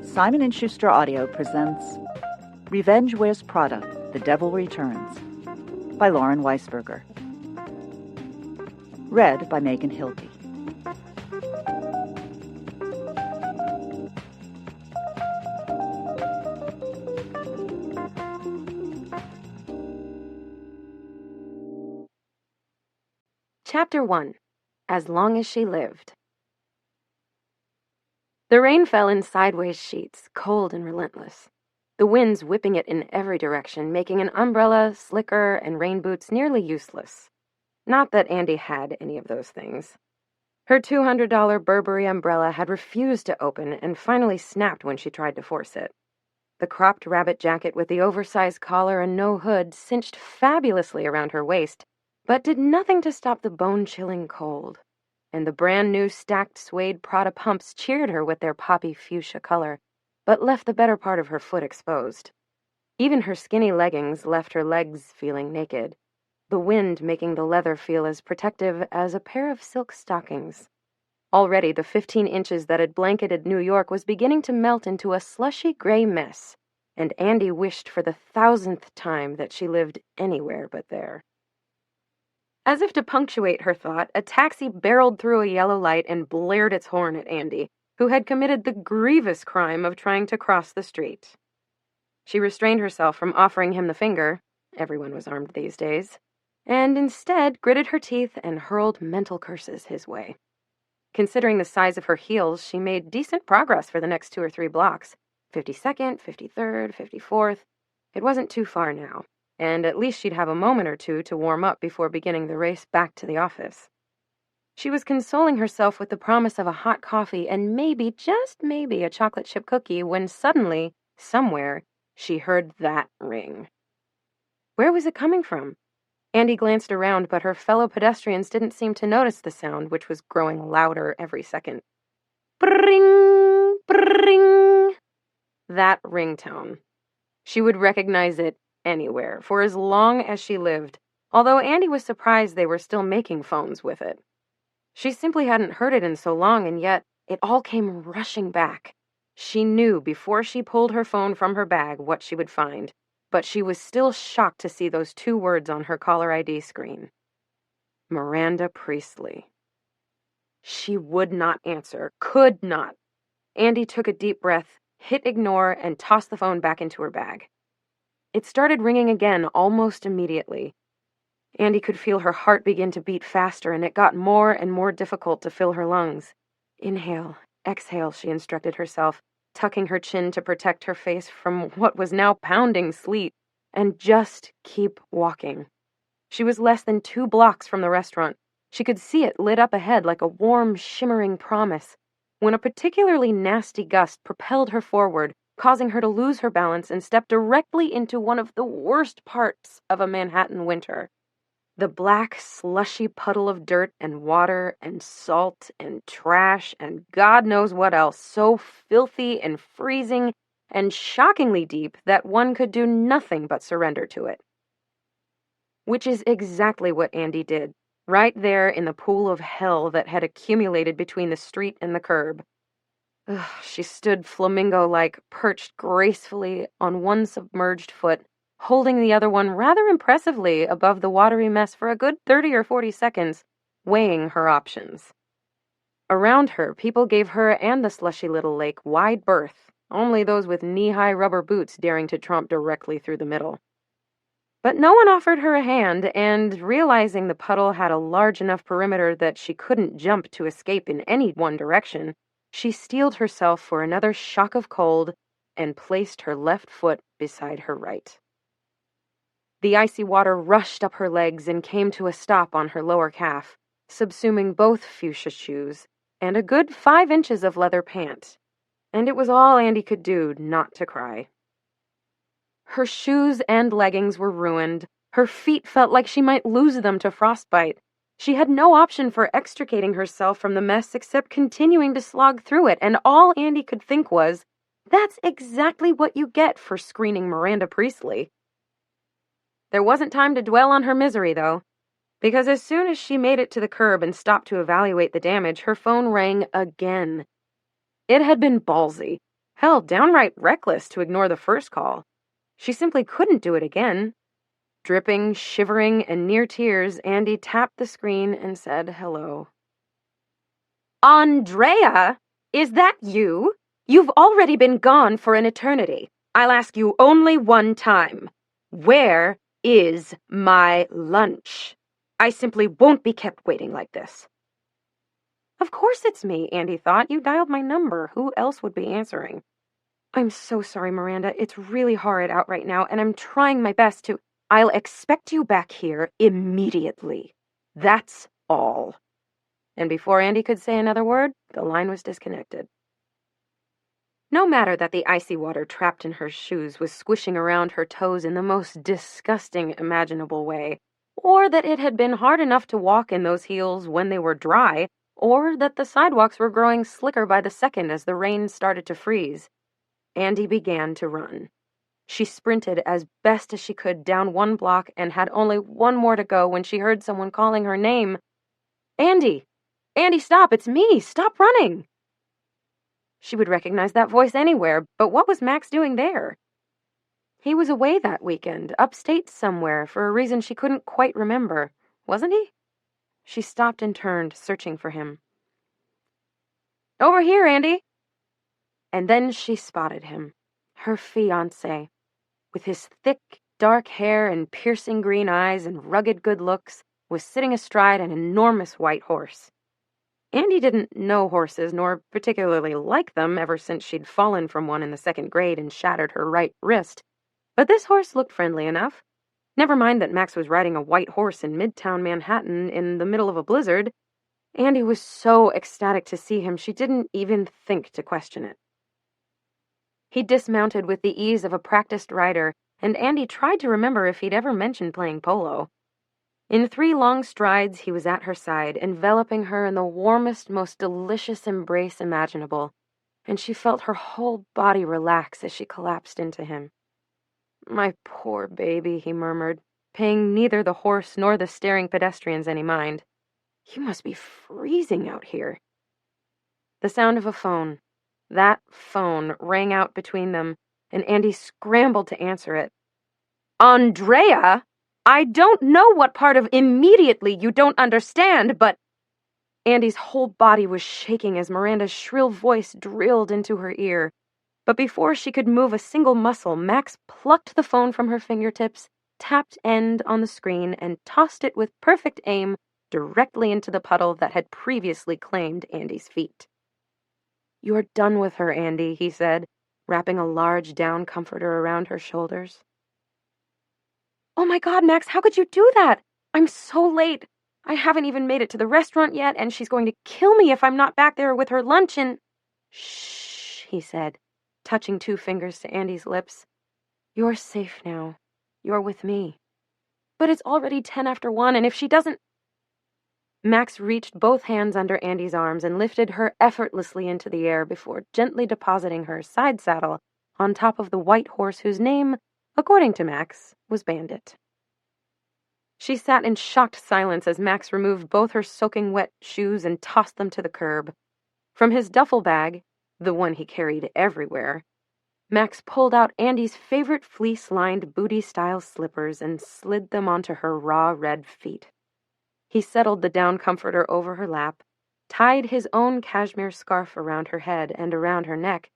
Simon & Schuster Audio presents Revenge Wears Prada, The Devil Returns by Lauren Weisberger. Read by Megan Hilty. Chapter 1. As Long as She Lived. The rain fell in sideways sheets, cold and relentless. The winds whipping it in every direction, making an umbrella, slicker, and rain boots nearly useless. Not that Andy had any of those things. Her $200 Burberry umbrella had refused to open and finally snapped when she tried to force it. The cropped rabbit jacket with the oversized collar and no hood cinched fabulously around her waist, but did nothing to stop the bone-chilling cold. And the brand-new stacked suede Prada pumps cheered her with their poppy fuchsia color, but left the better part of her foot exposed. Even her skinny leggings left her legs feeling naked, the wind making the leather feel as protective as a pair of silk stockings. Already the 15 inches that had blanketed New York was beginning to melt into a slushy gray mess, and Andy wished for the 1000th time that she lived anywhere but there. As if to punctuate her thought, a taxi barreled through a yellow light and blared its horn at Andy, who had committed the grievous crime of trying to cross the street. She restrained herself from offering him the finger — everyone was armed these days — and instead gritted her teeth and hurled mental curses his way. Considering the size of her heels, she made decent progress for the next 2 or 3 blocks. 52nd, 53rd, 54th. It wasn't too far now, and at least she'd have a moment or two to warm up before beginning the race back to the office. She was consoling herself with the promise of a hot coffee and maybe, just maybe, a chocolate chip cookie when suddenly, somewhere, she heard that ring. Where was it coming from? Andy glanced around, but her fellow pedestrians didn't seem to notice the sound, which was growing louder every second. Bring, bring. That ringtone. She would recognize it anywhere, for as long as she lived, although Andy was surprised they were still making phones with it. She simply hadn't heard it in so long, and yet it all came rushing back. She knew before she pulled her phone from her bag what she would find, but she was still shocked to see those 2 words on her caller ID screen. Miranda Priestley. She would not answer, could not. Andy took a deep breath, hit ignore, and tossed the phone back into her bag. It started ringing again almost immediately. Andy could feel her heart begin to beat faster, and it got more and more difficult to fill her lungs. Inhale, exhale, she instructed herself, tucking her chin to protect her face from what was now pounding sleet, and just keep walking. She was less than 2 blocks from the restaurant. She could see it lit up ahead like a warm, shimmering promise, when a particularly nasty gust propelled her forward, causing her to lose her balance and step directly into one of the worst parts of a Manhattan winter. The black, slushy puddle of dirt and water and salt and trash and God knows what else, so filthy and freezing and shockingly deep that one could do nothing but surrender to it. Which is exactly what Andy did, right there in the pool of hell that had accumulated between the street and the curb. She stood flamingo-like, perched gracefully on one submerged foot, holding the other one rather impressively above the watery mess for a good 30 or 40 seconds, weighing her options. Around her, people gave her and the slushy little lake wide berth, only those with knee-high rubber boots daring to tromp directly through the middle. But no one offered her a hand, and realizing the puddle had a large enough perimeter that she couldn't jump to escape in any one direction, she steeled herself for another shock of cold and placed her left foot beside her right. The icy water rushed up her legs and came to a stop on her lower calf, subsuming both fuchsia shoes and a good 5 inches of leather pant, and it was all Andy could do not to cry. Her shoes and leggings were ruined. Her feet felt like she might lose them to frostbite. She had no option for extricating herself from the mess except continuing to slog through it, and all Andy could think was, that's exactly what you get for screening Miranda Priestley. There wasn't time to dwell on her misery, though. because as soon as she made it to the curb and stopped to evaluate the damage, her phone rang again. It had been ballsy, hell, downright reckless to ignore the first call. She simply couldn't do it again. Dripping, shivering, and near tears, Andy tapped the screen and said hello. Andrea? Is that you? You've already been gone for an eternity. I'll ask you only one time. Where is my lunch? I simply won't be kept waiting like this. Of course it's me, Andy thought. You dialed my number. Who else would be answering? I'm so sorry, Miranda. It's really horrid out right now, and I'm trying my best to... I'll expect you back here immediately. That's all. And before Andy could say another word, the line was disconnected. No matter that the icy water trapped in her shoes was squishing around her toes in the most disgusting imaginable way, or that it had been hard enough to walk in those heels when they were dry, or that the sidewalks were growing slicker by the second as the rain started to freeze, Andy began to run. She sprinted as best as she could down one block and had only one more to go when she heard someone calling her name. Andy! Andy, stop! It's me! Stop running! She would recognize that voice anywhere, but what was Max doing there? He was away that weekend, upstate somewhere, for a reason she couldn't quite remember, wasn't he? She stopped and turned, searching for him. Over here, Andy! And then she spotted him, her fiancé, with his thick, dark hair and piercing green eyes and rugged good looks, was sitting astride an enormous white horse. Andy didn't know horses, nor particularly like them ever since she'd fallen from one in the 2nd grade and shattered her right wrist, but this horse looked friendly enough. Never mind that Max was riding a white horse in Midtown Manhattan in the middle of a blizzard. Andy was so ecstatic to see him she didn't even think to question it. He dismounted with the ease of a practiced rider, and Andy tried to remember if he'd ever mentioned playing polo. In 3 long strides, he was at her side, enveloping her in the warmest, most delicious embrace imaginable, and she felt her whole body relax as she collapsed into him. My poor baby, he murmured, paying neither the horse nor the staring pedestrians any mind. You must be freezing out here. The sound of a phone. That phone rang out between them, and Andy scrambled to answer it. Andrea? I don't know what part of immediately you don't understand, but... Andy's whole body was shaking as Miranda's shrill voice drilled into her ear. But before she could move a single muscle, Max plucked the phone from her fingertips, tapped end on the screen, and tossed it with perfect aim directly into the puddle that had previously claimed Andy's feet. You're done with her, Andy, he said, wrapping a large down comforter around her shoulders. Oh my God, Max, how could you do that? I'm so late. I haven't even made it to the restaurant yet, and she's going to kill me if I'm not back there with her lunch and... Shh, he said, touching 2 fingers to Andy's lips. You're safe now. You're with me. But it's already 10 after 1, and if she doesn't... Max reached both hands under Andy's arms and lifted her effortlessly into the air before gently depositing her side saddle on top of the white horse whose name, according to Max, was Bandit. She sat in shocked silence as Max removed both her soaking wet shoes and tossed them to the curb. From his duffel bag, the one he carried everywhere, Max pulled out Andy's favorite fleece-lined booty-style slippers and slid them onto her raw red feet. He settled the down comforter over her lap, tied his own cashmere scarf around her head and around her neck,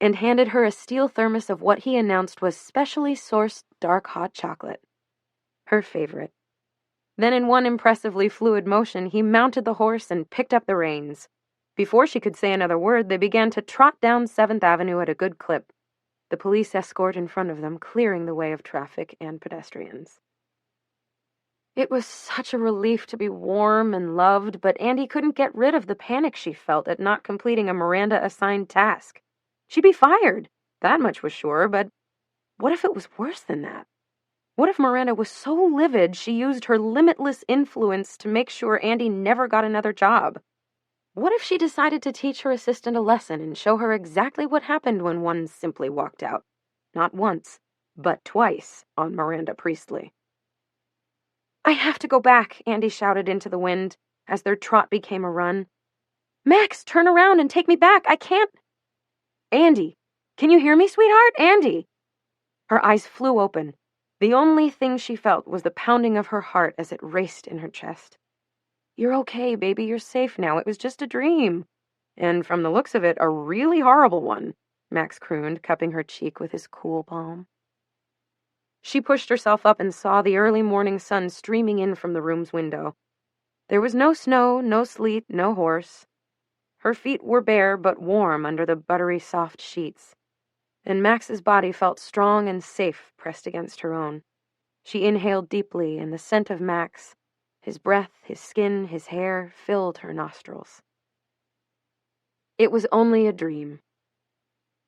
and handed her a steel thermos of what he announced was specially sourced dark hot chocolate. Her favorite. Then in one impressively fluid motion, he mounted the horse and picked up the reins. Before she could say another word, they began to trot down 7th Avenue at a good clip, the police escort in front of them clearing the way of traffic and pedestrians. It was such a relief to be warm and loved, but Andy couldn't get rid of the panic she felt at not completing a Miranda-assigned task. She'd be fired, that much was sure, but what if it was worse than that? What if Miranda was so livid she used her limitless influence to make sure Andy never got another job? What if she decided to teach her assistant a lesson and show her exactly what happened when one simply walked out? Not once, but twice on Miranda Priestley. "I have to go back," Andy shouted into the wind as their trot became a run. "Max, turn around and take me back. I can't—" "Andy, can you hear me, sweetheart? Andy!" Her eyes flew open. The only thing she felt was the pounding of her heart as it raced in her chest. "You're okay, baby. You're safe now. It was just a dream. And from the looks of it, a really horrible one," Max crooned, cupping her cheek with his cool palm. She pushed herself up and saw the early morning sun streaming in from the room's window. There was no snow, no sleet, no horse. Her feet were bare but warm under the buttery soft sheets, and Max's body felt strong and safe pressed against her own. She inhaled deeply, and the scent of Max, his breath, his skin, his hair, filled her nostrils. It was only a dream.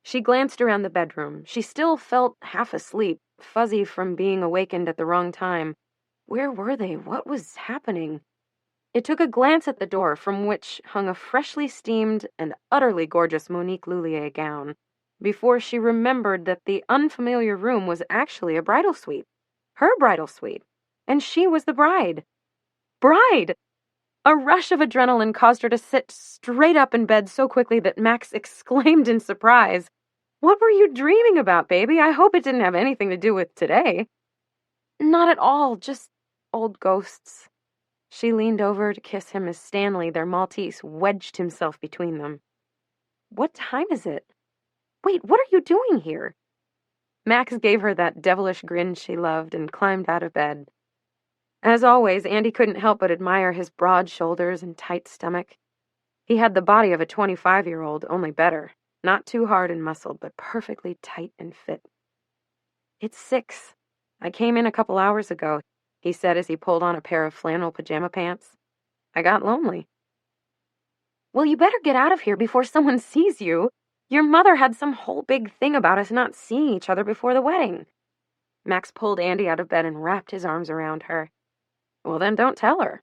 She glanced around the bedroom. She still felt half asleep, fuzzy from being awakened at the wrong time. Where were they? What was happening? It took a glance at the door, from which hung a freshly steamed and utterly gorgeous Monique Lullier gown, before she remembered that the unfamiliar room was actually a bridal suite. Her bridal suite. And she was the bride. Bride! A rush of adrenaline caused her to sit straight up in bed so quickly that Max exclaimed in surprise, "What were you dreaming about, baby? I hope it didn't have anything to do with today." "Not at all, just old ghosts." She leaned over to kiss him as Stanley, their Maltese, wedged himself between them. "What time is it? Wait, what are you doing here?" Max gave her that devilish grin she loved and climbed out of bed. As always, Andy couldn't help but admire his broad shoulders and tight stomach. He had the body of a 25-year-old, only better. Not too hard and muscled, but perfectly tight and fit. "It's 6. I came in a couple hours ago," he said as he pulled on a pair of flannel pajama pants. "I got lonely." "Well, you better get out of here before someone sees you. Your mother had some whole big thing about us not seeing each other before the wedding." Max pulled Andy out of bed and wrapped his arms around her. "Well, then don't tell her.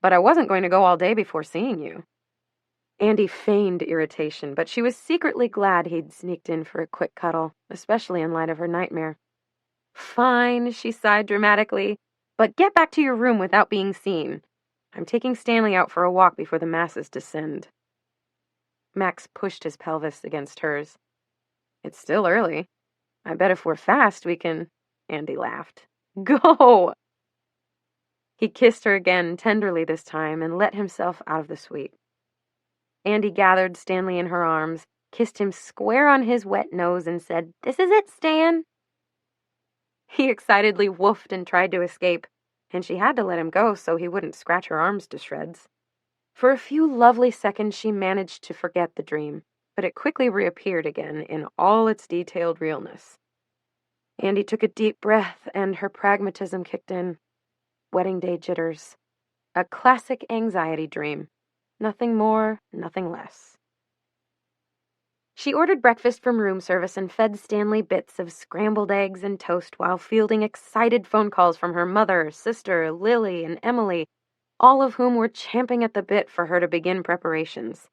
But I wasn't going to go all day before seeing you." Andy feigned irritation, but she was secretly glad he'd sneaked in for a quick cuddle, especially in light of her nightmare. "Fine," she sighed dramatically, "but get back to your room without being seen. I'm taking Stanley out for a walk before the masses descend." Max pushed his pelvis against hers. "It's still early. I bet if we're fast, we can—" Andy laughed. "Go!" He kissed her again, tenderly this time, and let himself out of the suite. Andy gathered Stanley in her arms, kissed him square on his wet nose, and said, "This is it, Stan." He excitedly woofed and tried to escape, and she had to let him go so he wouldn't scratch her arms to shreds. For a few lovely seconds she managed to forget the dream, but it quickly reappeared again in all its detailed realness. Andy took a deep breath, and her pragmatism kicked in. Wedding day jitters. A classic anxiety dream. Nothing more, nothing less. She ordered breakfast from room service and fed Stanley bits of scrambled eggs and toast while fielding excited phone calls from her mother, sister, Lily, and Emily, all of whom were champing at the bit for her to begin preparations,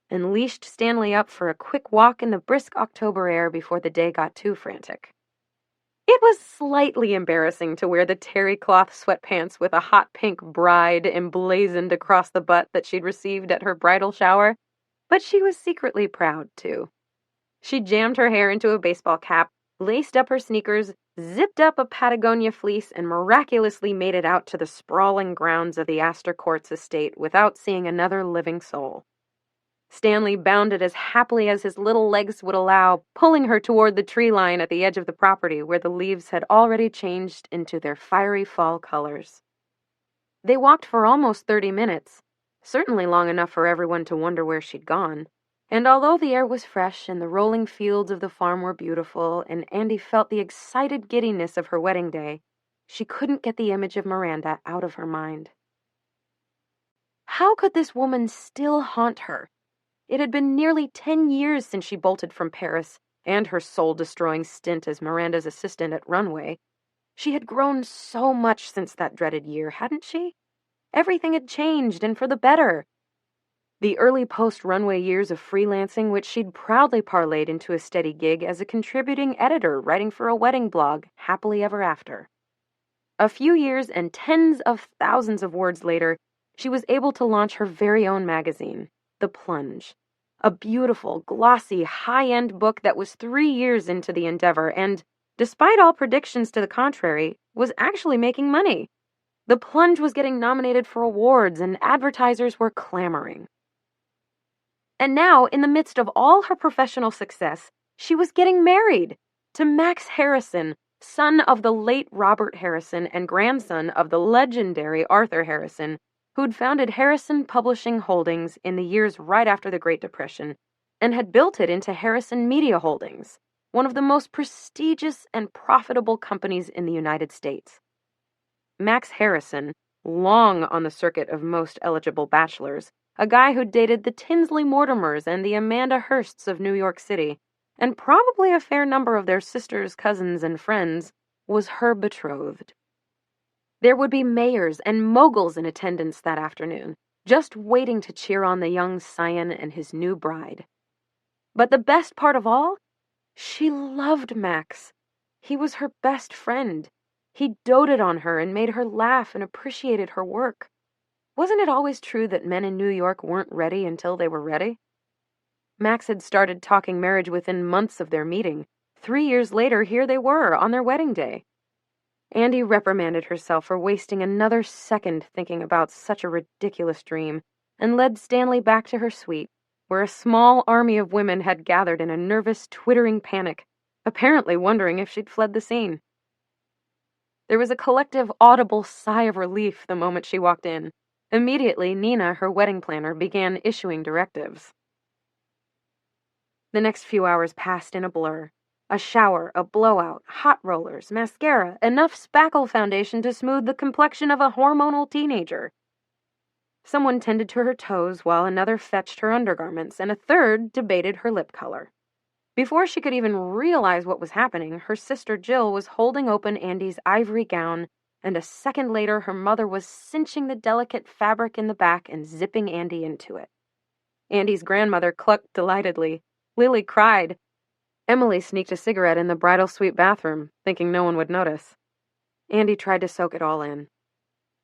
and leashed Stanley up for a quick walk in the brisk October air before the day got too frantic. It was slightly embarrassing to wear the terry cloth sweatpants with a hot pink bride emblazoned across the butt that she'd received at her bridal shower, but she was secretly proud, too. She jammed her hair into a baseball cap, laced up her sneakers, zipped up a Patagonia fleece, and miraculously made it out to the sprawling grounds of the Astor Courts estate without seeing another living soul. Stanley bounded as happily as his little legs would allow, pulling her toward the tree line at the edge of the property where the leaves had already changed into their fiery fall colors. They walked for almost 30 minutes, certainly long enough for everyone to wonder where she'd gone, and although the air was fresh and the rolling fields of the farm were beautiful and Andy felt the excited giddiness of her wedding day, she couldn't get the image of Miranda out of her mind. How could this woman still haunt her? It had been nearly 10 years since she bolted from Paris and her soul-destroying stint as Miranda's assistant at Runway. She had grown so much since that dreaded year, hadn't she? Everything had changed, and for the better. The early post-Runway years of freelancing, which she'd proudly parlayed into a steady gig as a contributing editor writing for a wedding blog, happily ever after. A few years and tens of thousands of words later, she was able to launch her very own magazine, The Plunge. A beautiful, glossy, high-end book that was 3 years into the endeavor and, despite all predictions to the contrary, was actually making money. The Plunge was getting nominated for awards and advertisers were clamoring. And now, in the midst of all her professional success, she was getting married to Max Harrison, son of the late Robert Harrison and grandson of the legendary Arthur Harrison, who'd founded Harrison Publishing Holdings in the years right after the Great Depression and had built it into Harrison Media Holdings, one of the most prestigious and profitable companies in the United States. Max Harrison, long on the circuit of most eligible bachelors, a guy who dated the Tinsley Mortimers and the Amanda Hearsts of New York City, and probably a fair number of their sisters, cousins, and friends, was her betrothed. There would be mayors and moguls in attendance that afternoon, just waiting to cheer on the young scion and his new bride. But the best part of all, she loved Max. He was her best friend. He doted on her and made her laugh and appreciated her work. Wasn't it always true that men in New York weren't ready until they were ready? Max had started talking marriage within months of their meeting. 3 years later, here they were, on their wedding day. Andy reprimanded herself for wasting another second thinking about such a ridiculous dream, and led Stanley back to her suite, where a small army of women had gathered in a nervous, twittering panic, apparently wondering if she'd fled the scene. There was a collective, audible sigh of relief the moment she walked in. Immediately, Nina, her wedding planner, began issuing directives. The next few hours passed in a blur. A shower, a blowout, hot rollers, mascara, enough spackle foundation to smooth the complexion of a hormonal teenager. Someone tended to her toes while another fetched her undergarments, and a third debated her lip color. Before she could even realize what was happening, her sister Jill was holding open Andy's ivory gown, and a second later her mother was cinching the delicate fabric in the back and zipping Andy into it. Andy's grandmother clucked delightedly. Lily cried. Emily sneaked a cigarette in the bridal suite bathroom, thinking no one would notice. Andy tried to soak it all in.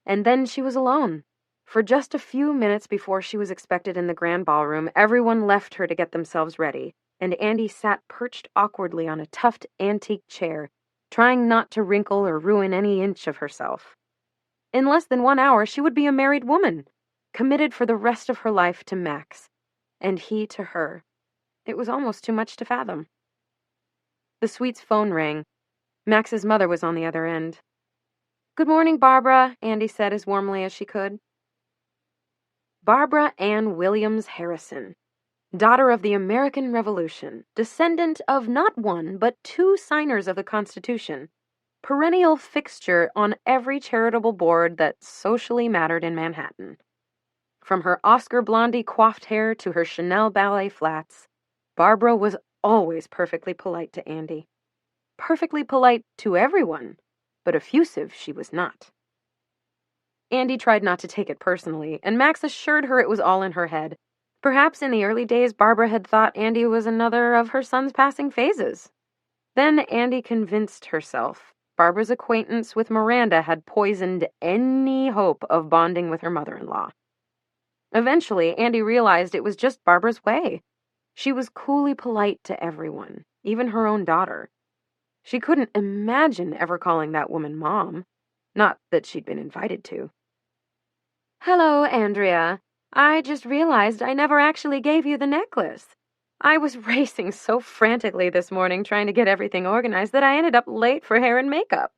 And then she was alone. For just a few minutes before she was expected in the grand ballroom, everyone left her to get themselves ready, and Andy sat perched awkwardly on a tuffed antique chair, trying not to wrinkle or ruin any inch of herself. In less than 1 hour, she would be a married woman, committed for the rest of her life to Max, and he to her. It was almost too much to fathom. The suite's phone rang. Max's mother was on the other end. "Good morning, Barbara," Andy said as warmly as she could. Barbara Ann Williams Harrison, daughter of the American Revolution, descendant of not one but 2 signers of the Constitution, perennial fixture on every charitable board that socially mattered in Manhattan. From her Oscar Blondie coiffed hair to her Chanel ballet flats, Barbara was always perfectly polite to Andy. Perfectly polite to everyone, but effusive she was not. Andy tried not to take it personally, and Max assured her it was all in her head. Perhaps in the early days Barbara had thought Andy was another of her son's passing phases. Then Andy convinced herself Barbara's acquaintance with Miranda had poisoned any hope of bonding with her mother-in-law. Eventually, Andy realized it was just Barbara's way. She was coolly polite to everyone, even her own daughter. She couldn't imagine ever calling that woman Mom. Not that she'd been invited to. "Hello, Andrea. I just realized I never actually gave you the necklace. I was racing so frantically this morning trying to get everything organized that I ended up late for hair and makeup.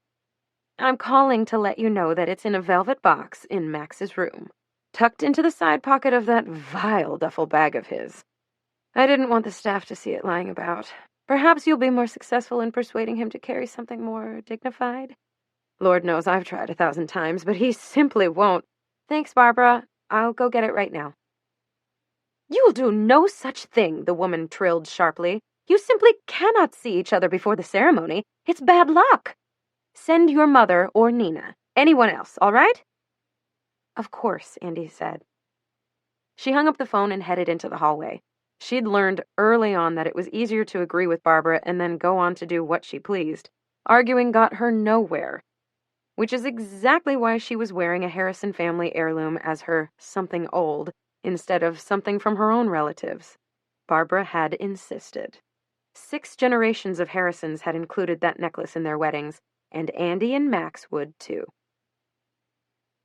I'm calling to let you know that it's in a velvet box in Max's room, tucked into the side pocket of that vile duffel bag of his. I didn't want the staff to see it lying about. Perhaps you'll be more successful in persuading him to carry something more dignified. Lord knows I've tried 1,000 times, but he simply won't. Thanks, Barbara. I'll go get it right now." "You'll do no such thing," the woman trilled sharply. "You simply cannot see each other before the ceremony. It's bad luck. Send your mother or Nina. Anyone else, all right?" "Of course," Andy said. She hung up the phone and headed into the hallway. She'd learned early on that it was easier to agree with Barbara and then go on to do what she pleased. Arguing got her nowhere. which is exactly why she was wearing a Harrison family heirloom as her something old instead of something from her own relatives. Barbara had insisted. 6 generations of Harrisons had included that necklace in their weddings, and Andy and Max would too.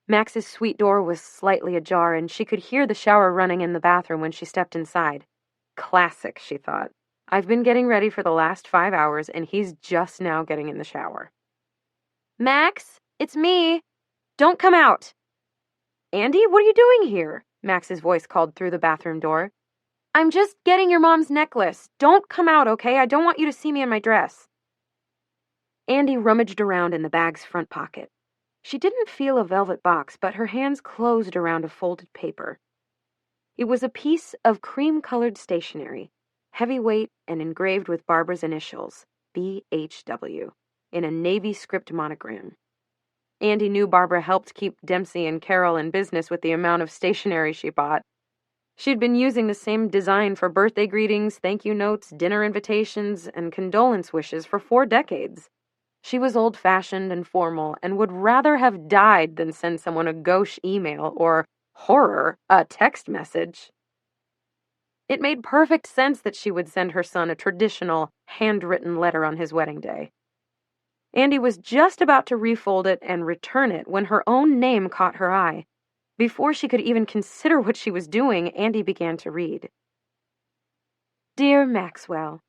Max's suite door was slightly ajar, and she could hear the shower running in the bathroom when she stepped inside. Classic, she thought. I've been getting ready for the last 5 hours, and he's just now getting in the shower. Max, it's me. Don't come out. Andy, what are you doing here? Max's voice called through the bathroom door. I'm just getting your mom's necklace. Don't come out, okay? I don't want you to see me in my dress. Andy rummaged around in the bag's front pocket. She didn't feel a velvet box, but her hands closed around a folded paper. It was a piece of cream-colored stationery, heavyweight and engraved with Barbara's initials, BHW, in a navy script monogram. Andy knew Barbara helped keep Dempsey and Carol in business with the amount of stationery she bought. She'd been using the same design for birthday greetings, thank you notes, dinner invitations, and condolence wishes for 4 decades. She was old-fashioned and formal and would rather have died than send someone a gauche email or, horror, a text message. It made perfect sense that she would send her son a traditional, handwritten letter on his wedding day. Andy was just about to refold it and return it when her own name caught her eye. Before she could even consider what she was doing, Andy began to read. Dear Maxwell,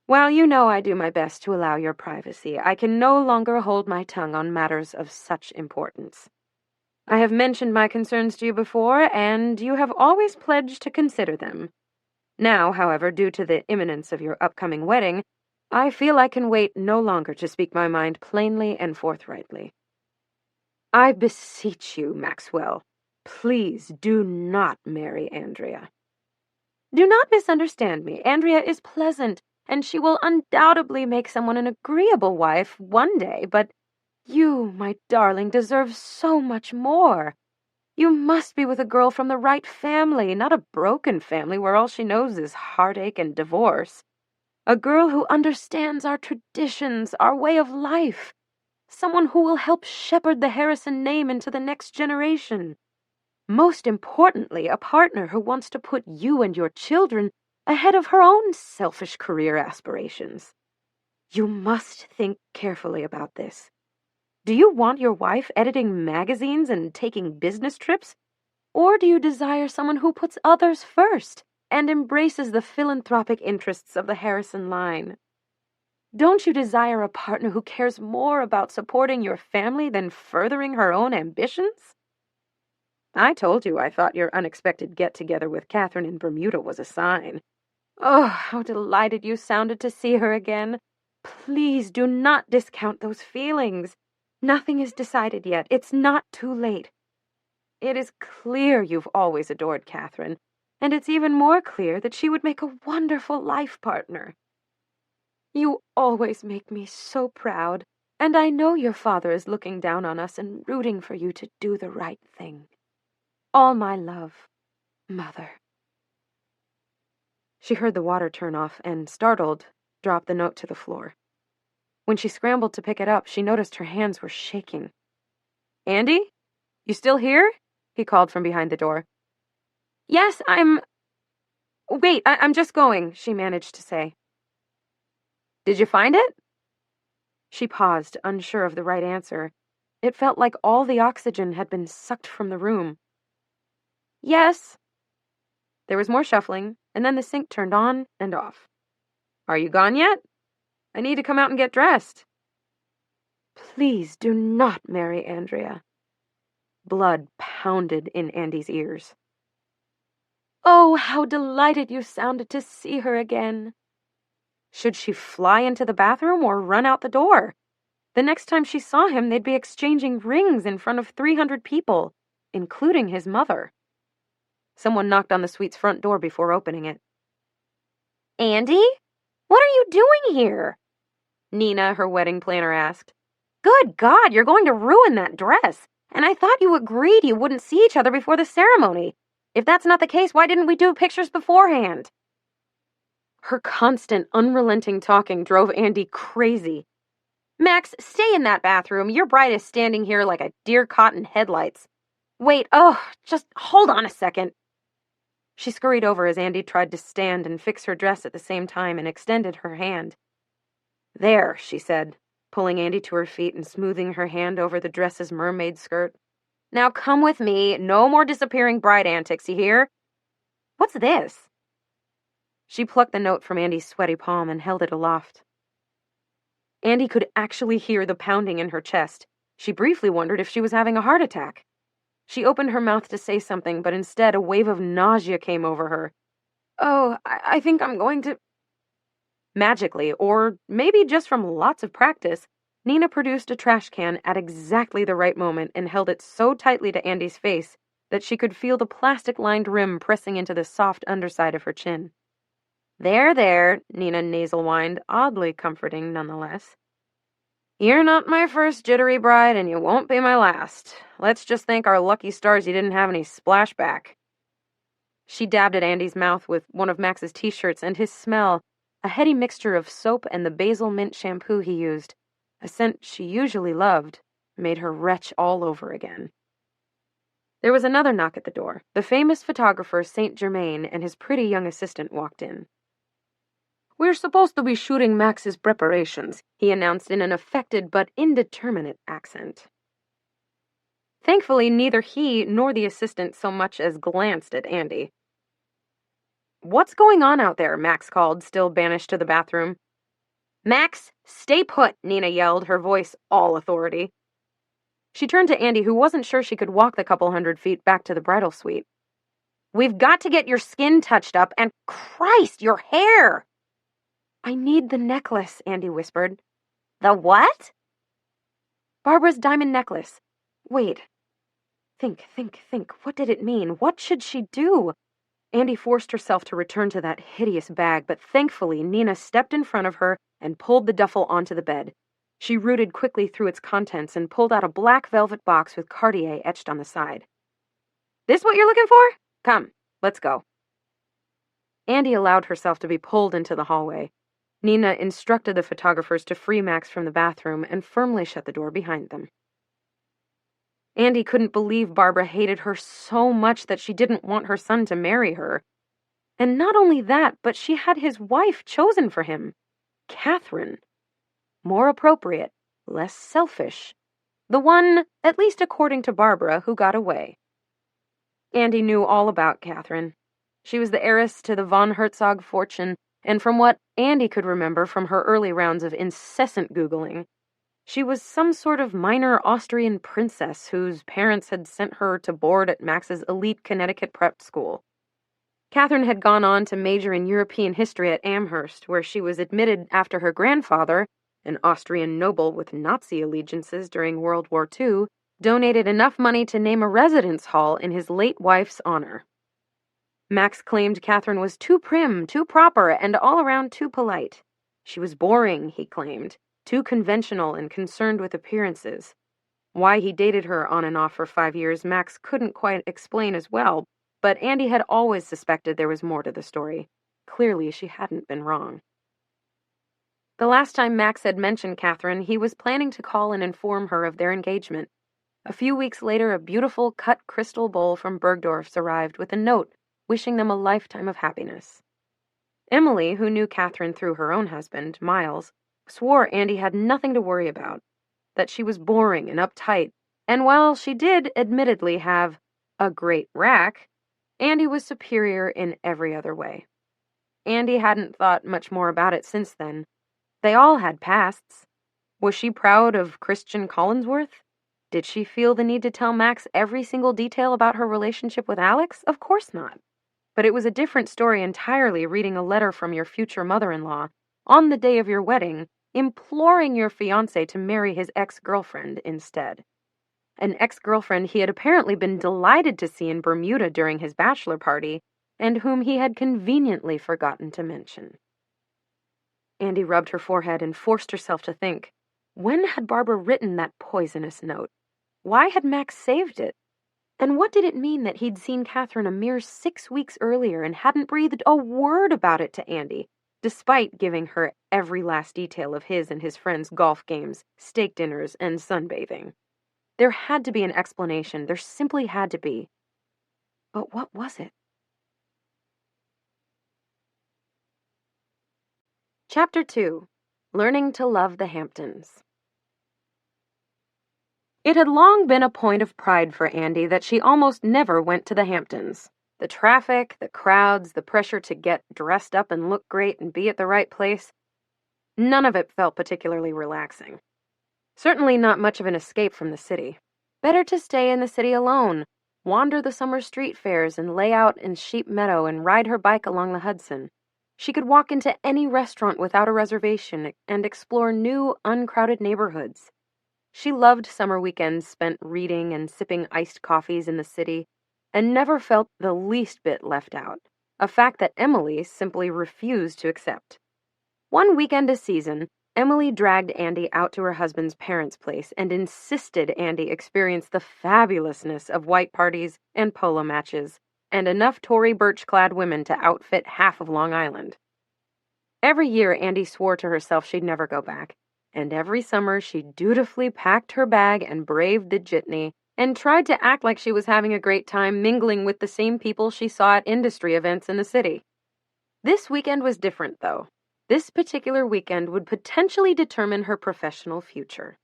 while you know I do my best to allow your privacy, I can no longer hold my tongue on matters of such importance. I have mentioned my concerns to you before, and you have always pledged to consider them. Now, however, due to the imminence of your upcoming wedding, I feel I can wait no longer to speak my mind plainly and forthrightly. I beseech you, Maxwell, please do not marry Andrea. Do not misunderstand me. Andrea is pleasant, and she will undoubtedly make someone an agreeable wife one day, but you, my darling, deserve so much more. You must be with a girl from the right family, not a broken family where all she knows is heartache and divorce. A girl who understands our traditions, our way of life. Someone who will help shepherd the Harrison name into the next generation. Most importantly, a partner who wants to put you and your children ahead of her own selfish career aspirations. You must think carefully about this. Do you want your wife editing magazines and taking business trips? Or do you desire someone who puts others first and embraces the philanthropic interests of the Harrison line? Don't you desire a partner who cares more about supporting your family than furthering her own ambitions? I told you I thought your unexpected get-together with Catherine in Bermuda was a sign. Oh, how delighted you sounded to see her again. Please do not discount those feelings. Nothing is decided yet. It's not too late. It is clear you've always adored Catherine, and it's even more clear that she would make a wonderful life partner. You always make me so proud, and I know your father is looking down on us and rooting for you to do the right thing. All my love, Mother. She heard the water turn off and, startled, dropped the note to the floor. When she scrambled to pick it up, she noticed her hands were shaking. Andy? You still here? He called from behind the door. Yes, Wait, I'm just going, she managed to say. Did you find it? She paused, unsure of the right answer. It felt like all the oxygen had been sucked from the room. Yes. There was more shuffling, and then the sink turned on and off. Are you gone yet? I need to come out and get dressed. Please do not marry Andrea. Blood pounded in Andy's ears. Oh, how delighted you sounded to see her again. Should she fly into the bathroom or run out the door? The next time she saw him, they'd be exchanging rings in front of 300 people, including his mother. Someone knocked on the suite's front door before opening it. Andy? What are you doing here? Nina, her wedding planner, asked. Good God, you're going to ruin that dress. And I thought you agreed you wouldn't see each other before the ceremony. If that's not the case, why didn't we do pictures beforehand? Her constant, unrelenting talking drove Andy crazy. Max, stay in that bathroom. Your bride is standing here like a deer caught in headlights. Wait, oh, just hold on a second. She scurried over as Andy tried to stand and fix her dress at the same time and extended her hand. There, she said, pulling Andy to her feet and smoothing her hand over the dress's mermaid skirt. Now come with me. No more disappearing bride antics, you hear? What's this? She plucked the note from Andy's sweaty palm and held it aloft. Andy could actually hear the pounding in her chest. She briefly wondered if she was having a heart attack. She opened her mouth to say something, but instead a wave of nausea came over her. Oh, I think I'm going to... Magically, or maybe just from lots of practice, Nina produced a trash can at exactly the right moment and held it so tightly to Andy's face that she could feel the plastic-lined rim pressing into the soft underside of her chin. There, Nina nasal-whined, oddly comforting nonetheless. You're not my first jittery bride, and you won't be my last. Let's just thank our lucky stars you didn't have any splashback. She dabbed at Andy's mouth with one of Max's t-shirts, and his smell, a heady mixture of soap and the basil mint shampoo he used, a scent she usually loved, made her retch all over again. There was another knock at the door. The famous photographer St. Germain and his pretty young assistant walked in. We're supposed to be shooting Max's preparations, he announced in an affected but indeterminate accent. Thankfully, neither he nor the assistant so much as glanced at Andy. What's going on out there? Max called, still banished to the bathroom. Max, stay put, Nina yelled, her voice all authority. She turned to Andy, who wasn't sure she could walk the couple 100 feet back to the bridal suite. We've got to get your skin touched up, and Christ, your hair! I need the necklace, Andy whispered. The what? Barbara's diamond necklace. Wait. Think. What did it mean? What should she do? Andy forced herself to return to that hideous bag, but thankfully Nina stepped in front of her and pulled the duffel onto the bed. She rooted quickly through its contents and pulled out a black velvet box with Cartier etched on the side. This what you're looking for? Come, let's go. Andy allowed herself to be pulled into the hallway. Nina instructed the photographers to free Max from the bathroom and firmly shut the door behind them. Andy couldn't believe Barbara hated her so much that she didn't want her son to marry her. And not only that, but she had his wife chosen for him, Catherine. More appropriate, less selfish. The one, at least according to Barbara, who got away. Andy knew all about Catherine. She was the heiress to the von Herzog fortune, and from what Andy could remember from her early rounds of incessant Googling, she was some sort of minor Austrian princess whose parents had sent her to board at Max's elite Connecticut prep school. Catherine had gone on to major in European history at Amherst, where she was admitted after her grandfather, an Austrian noble with Nazi allegiances during World War II, donated enough money to name a residence hall in his late wife's honor. Max claimed Catherine was too prim, too proper, and all around too polite. She was boring, he claimed, too conventional and concerned with appearances. Why he dated her on and off for 5 years, Max couldn't quite explain as well, but Andy had always suspected there was more to the story. Clearly, she hadn't been wrong. The last time Max had mentioned Catherine, he was planning to call and inform her of their engagement. A few weeks later, a beautiful cut crystal bowl from Bergdorf's arrived with a note wishing them a lifetime of happiness. Emily, who knew Catherine through her own husband, Miles, swore Andy had nothing to worry about, that she was boring and uptight, and while she did admittedly have a great rack, Andy was superior in every other way. Andy hadn't thought much more about it since then. They all had pasts. Was she proud of Christian Collinsworth? Did she feel the need to tell Max every single detail about her relationship with Alex? Of course not. But it was a different story entirely reading a letter from your future mother-in-law on the day of your wedding, imploring your fiancé to marry his ex-girlfriend instead. An ex-girlfriend he had apparently been delighted to see in Bermuda during his bachelor party, and whom he had conveniently forgotten to mention. Andy rubbed her forehead and forced herself to think. When had Barbara written that poisonous note? Why had Max saved it? And what did it mean that he'd seen Catherine a mere 6 weeks earlier and hadn't breathed a word about it to Andy, despite giving her every last detail of his and his friends' golf games, steak dinners, and sunbathing. There had to be an explanation. There simply had to be. But what was it? Chapter 2. Learning to Love the Hamptons. It had long been a point of pride for Andy that she almost never went to the Hamptons. The traffic, the crowds, the pressure to get dressed up and look great and be at the right place, none of it felt particularly relaxing. Certainly not much of an escape from the city. Better to stay in the city alone, wander the summer street fairs and lay out in Sheep Meadow and ride her bike along the Hudson. She could walk into any restaurant without a reservation and explore new, uncrowded neighborhoods. She loved summer weekends spent reading and sipping iced coffees in the city, and never felt the least bit left out, a fact that Emily simply refused to accept. One weekend a season, Emily dragged Andy out to her husband's parents' place and insisted Andy experience the fabulousness of white parties and polo matches, and enough Tory birch-clad women to outfit half of Long Island. Every year, Andy swore to herself she'd never go back, and every summer she dutifully packed her bag and braved the jitney, and tried to act like she was having a great time mingling with the same people she saw at industry events in the city. This weekend was different, though. This particular weekend would potentially determine her professional future.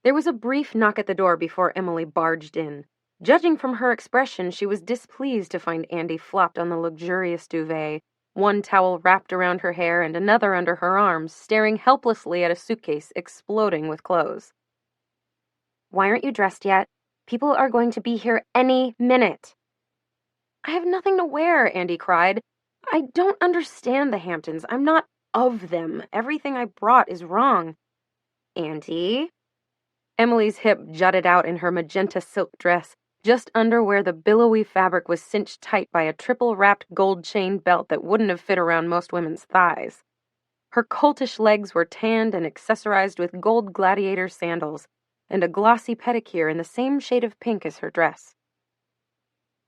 There was a brief knock at the door before Emily barged in. Judging from her expression, she was displeased to find Andy flopped on the luxurious duvet, one towel wrapped around her hair and another under her arms, staring helplessly at a suitcase exploding with clothes. "Why aren't you dressed yet? People are going to be here any minute." "I have nothing to wear," Andy cried. "I don't understand the Hamptons. I'm not of them. Everything I brought is wrong." "Andy?" Emily's hip jutted out in her magenta silk dress, just under where the billowy fabric was cinched tight by a triple-wrapped gold chain belt that wouldn't have fit around most women's thighs. Her coltish legs were tanned and accessorized with gold gladiator sandals, and a glossy pedicure in the same shade of pink as her dress.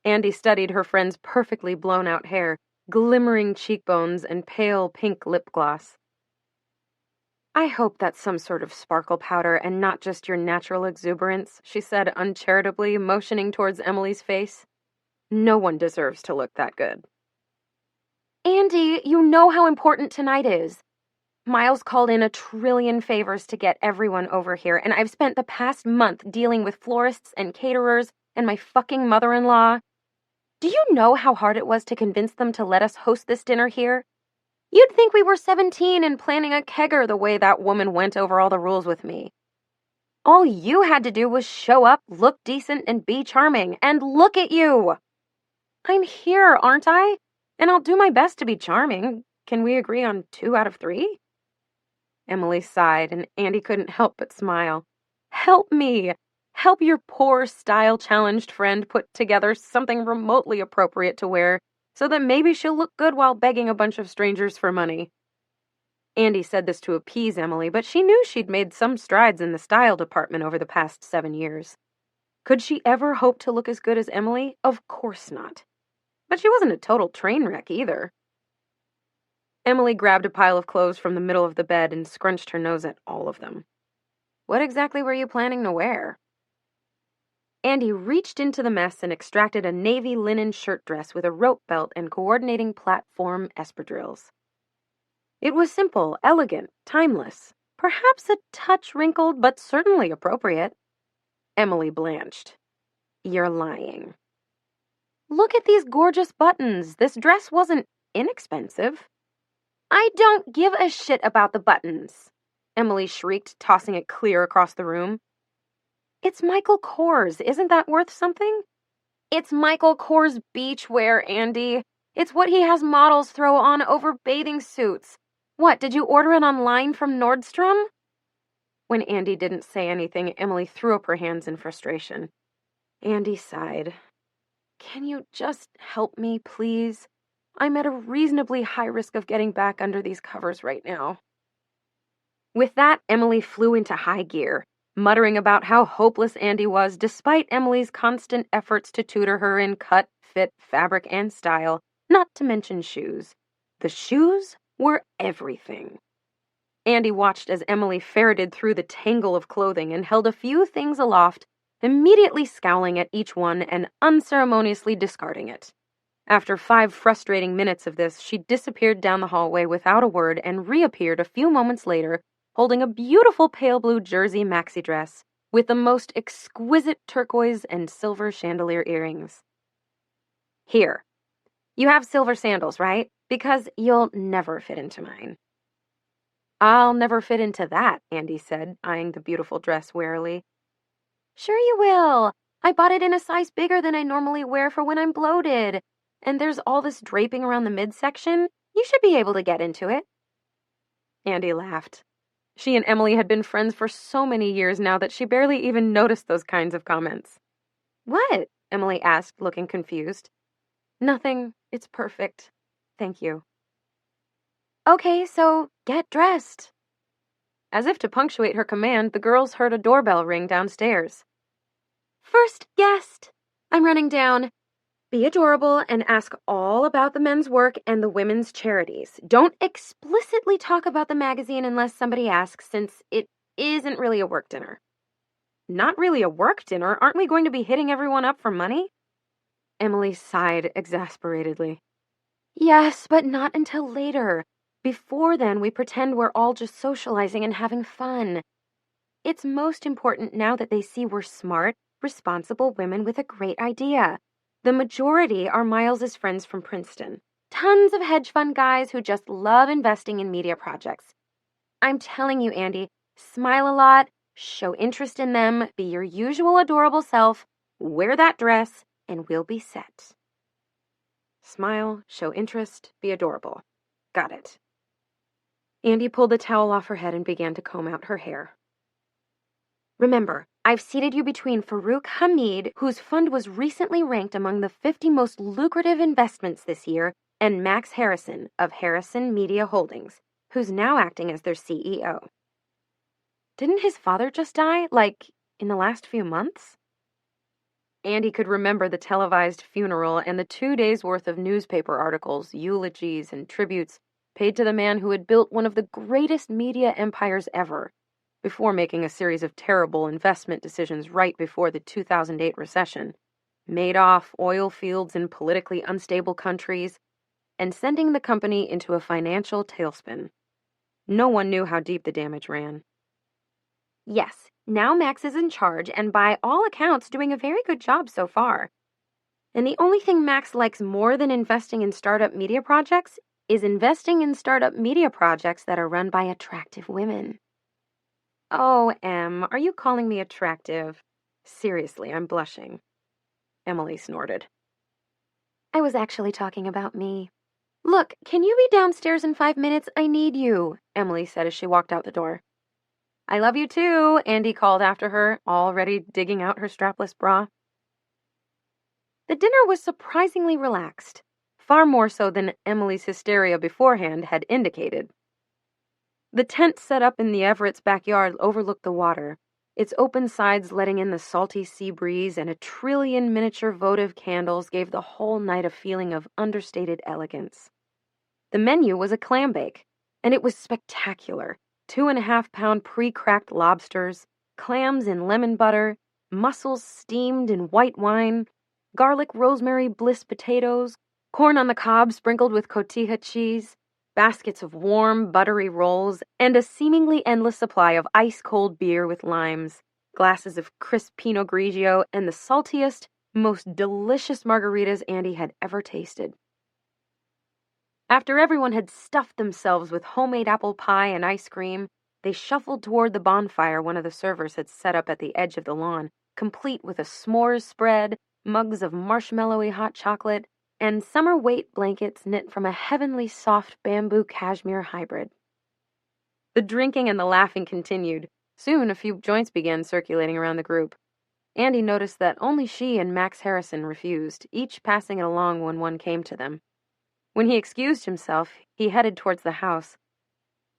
Andy studied her friend's perfectly blown-out hair, glimmering cheekbones, and pale pink lip gloss. "I hope that's some sort of sparkle powder and not just your natural exuberance," she said uncharitably, motioning towards Emily's face. "No one deserves to look that good." "Andy, you know how important tonight is. Miles called in 1,000,000,000,000 favors to get everyone over here, and I've spent the past month dealing with florists and caterers and my fucking mother-in-law. Do you know how hard it was to convince them to let us host this dinner here? You'd think we were 17 and planning a kegger the way that woman went over all the rules with me. All you had to do was show up, look decent, and be charming, and look at you! I'm here, aren't I? And I'll do my best to be charming. Can we agree on 2 out of 3? Emily sighed, and Andy couldn't help but smile. Help me! Help your poor, style-challenged friend put together something remotely appropriate to wear so that maybe she'll look good while begging a bunch of strangers for money. Andy said this to appease Emily, but she knew she'd made some strides in the style department over the past 7 years. Could she ever hope to look as good as Emily? Of course not. But she wasn't a total train wreck either. Emily grabbed a pile of clothes from the middle of the bed and scrunched her nose at all of them. What exactly were you planning to wear? Andy reached into the mess and extracted a navy linen shirt dress with a rope belt and coordinating platform espadrilles. It was simple, elegant, timeless, perhaps a touch wrinkled, but certainly appropriate. Emily blanched. You're lying. Look at these gorgeous buttons. This dress wasn't inexpensive. I don't give a shit about the buttons, Emily shrieked, tossing it clear across the room. It's Michael Kors. Isn't that worth something? It's Michael Kors beachwear, Andy. It's what he has models throw on over bathing suits. What, did you order it online from Nordstrom? When Andy didn't say anything, Emily threw up her hands in frustration. Andy sighed. Can you just help me, please? I'm at a reasonably high risk of getting back under these covers right now. With that, Emily flew into high gear, muttering about how hopeless Andy was despite Emily's constant efforts to tutor her in cut, fit, fabric, and style, not to mention shoes. The shoes were everything. Andy watched as Emily ferreted through the tangle of clothing and held a few things aloft, immediately scowling at each one and unceremoniously discarding it. After 5 frustrating minutes of this, she disappeared down the hallway without a word and reappeared a few moments later, holding a beautiful pale blue jersey maxi dress with the most exquisite turquoise and silver chandelier earrings. Here. You have silver sandals, right? Because you'll never fit into mine. I'll never fit into that, Andy said, eyeing the beautiful dress warily. Sure you will. I bought it in a size bigger than I normally wear for when I'm bloated. And there's all this draping around the midsection. You should be able to get into it. Andy laughed. She and Emily had been friends for so many years now that she barely even noticed those kinds of comments. What? Emily asked, looking confused. Nothing. It's perfect. Thank you. Okay, so get dressed. As if to punctuate her command, the girls heard a doorbell ring downstairs. First guest! I'm running down. Be adorable and ask all about the men's work and the women's charities. Don't explicitly talk about the magazine unless somebody asks, since it isn't really a work dinner. Not really a work dinner? Aren't we going to be hitting everyone up for money? Emily sighed exasperatedly. Yes, but not until later. Before then, we pretend we're all just socializing and having fun. It's most important now that they see we're smart, responsible women with a great idea. The majority are Miles's friends from Princeton. Tons of hedge fund guys who just love investing in media projects. I'm telling you, Andy, smile a lot, show interest in them, be your usual adorable self, wear that dress, and we'll be set. Smile, show interest, be adorable. Got it. Andy pulled the towel off her head and began to comb out her hair. Remember, I've seated you between Farouk Hamid, whose fund was recently ranked among the 50 most lucrative investments this year, and Max Harrison of Harrison Media Holdings, who's now acting as their CEO. Didn't his father just die, like, in the last few months? Andy could remember the televised funeral and the 2 days' worth of newspaper articles, eulogies, and tributes paid to the man who had built one of the greatest media empires ever, before making a series of terrible investment decisions right before the 2008 recession, Madoff, oil fields in politically unstable countries, and sending the company into a financial tailspin. No one knew how deep the damage ran. Yes, now Max is in charge and by all accounts doing a very good job so far. And the only thing Max likes more than investing in startup media projects is investing in startup media projects that are run by attractive women. Oh, Em, are you calling me attractive? Seriously, I'm blushing. Emily snorted. I was actually talking about me. Look, can you be downstairs in 5 minutes? I need you, Emily said as she walked out the door. I love you too, Andy called after her, already digging out her strapless bra. The dinner was surprisingly relaxed, far more so than Emily's hysteria beforehand had indicated. The tent set up in the Everett's backyard overlooked the water, its open sides letting in the salty sea breeze, and a trillion miniature votive candles gave the whole night a feeling of understated elegance. The menu was a clam bake, and it was spectacular. 2.5-pound pre-cracked lobsters, clams in lemon butter, mussels steamed in white wine, garlic rosemary bliss potatoes, corn on the cob sprinkled with cotija cheese, baskets of warm, buttery rolls, and a seemingly endless supply of ice-cold beer with limes, glasses of crisp Pinot Grigio, and the saltiest, most delicious margaritas Andy had ever tasted. After everyone had stuffed themselves with homemade apple pie and ice cream, they shuffled toward the bonfire one of the servers had set up at the edge of the lawn, complete with a s'mores spread, mugs of marshmallowy hot chocolate, and summer weight blankets knit from a heavenly soft bamboo cashmere hybrid. The drinking and the laughing continued. Soon a few joints began circulating around the group. Andy noticed that only she and Max Harrison refused, each passing it along when one came to them. When he excused himself, he headed towards the house.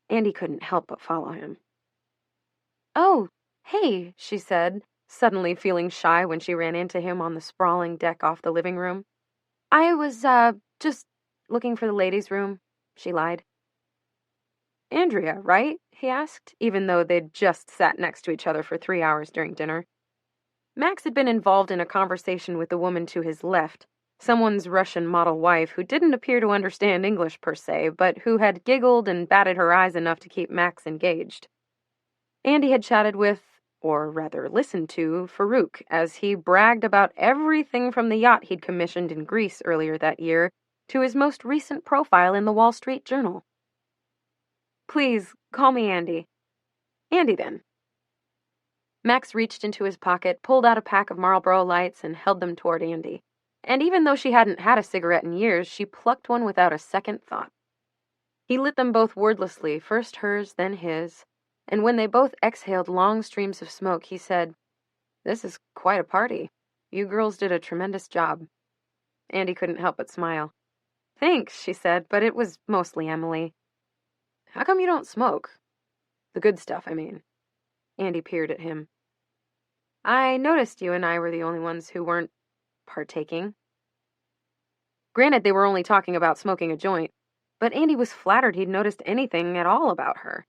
Andy couldn't help but follow him. Oh, hey, she said, suddenly feeling shy when she ran into him on the sprawling deck off the living room. I was, just looking for the ladies' room. she lied. Andrea, right? He asked, even though they'd just sat next to each other for 3 hours during dinner. Max had been involved in a conversation with the woman to his left, someone's Russian model wife who didn't appear to understand English per se, but who had giggled and batted her eyes enough to keep Max engaged. Andy had chatted with, or rather listened to, Farouk as he bragged about everything from the yacht he'd commissioned in Greece earlier that year to his most recent profile in the Wall Street Journal. Please, call me Andy. Andy, then. Max reached into his pocket, pulled out a pack of Marlboro Lights, and held them toward Andy. And even though she hadn't had a cigarette in years, she plucked one without a second thought. He lit them both wordlessly, first hers, then his, and when they both exhaled long streams of smoke, he said, "This is quite a party. You girls did a tremendous job." Andy couldn't help but smile. "Thanks," she said, but it was mostly Emily. "How come you don't smoke? The good stuff, I mean." Andy peered at him. "I noticed you and I were the only ones who weren't partaking." Granted, they were only talking about smoking a joint, but Andy was flattered he'd noticed anything at all about her.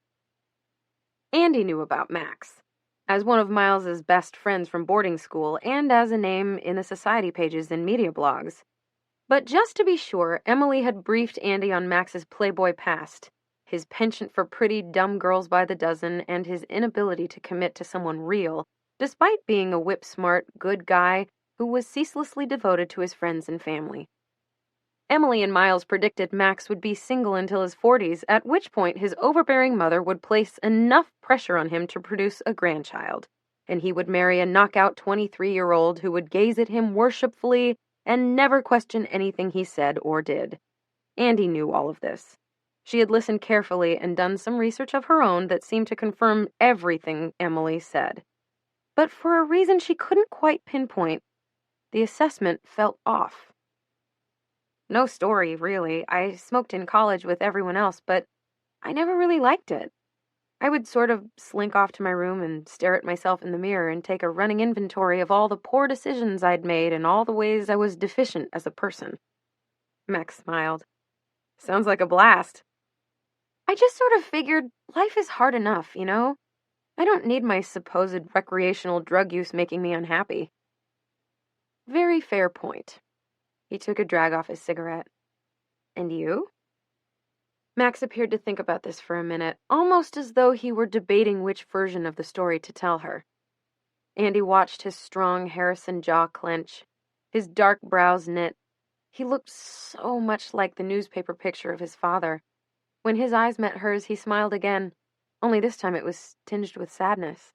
Andy knew about Max, as one of Miles's best friends from boarding school and as a name in the society pages and media blogs. But just to be sure, Emily had briefed Andy on Max's Playboy past, his penchant for pretty, dumb girls by the dozen, and his inability to commit to someone real, despite being a whip-smart, good guy who was ceaselessly devoted to his friends and family. Emily and Miles predicted Max would be single until his 40s, at which point his overbearing mother would place enough pressure on him to produce a grandchild, and he would marry a knockout 23-year-old who would gaze at him worshipfully and never question anything he said or did. Andy knew all of this. She had listened carefully and done some research of her own that seemed to confirm everything Emily said. But for a reason she couldn't quite pinpoint, the assessment felt off. No story, really. I smoked in college with everyone else, but I never really liked it. I would sort of slink off to my room and stare at myself in the mirror and take a running inventory of all the poor decisions I'd made and all the ways I was deficient as a person. Max smiled. Sounds like a blast. I just sort of figured life is hard enough, you know? I don't need my supposed recreational drug use making me unhappy. Very fair point. He took a drag off his cigarette. And you? Max appeared to think about this for a minute, almost as though he were debating which version of the story to tell her. Andy watched his strong Harrison jaw clench, his dark brows knit. He looked so much like the newspaper picture of his father. When his eyes met hers, he smiled again, only this time it was tinged with sadness.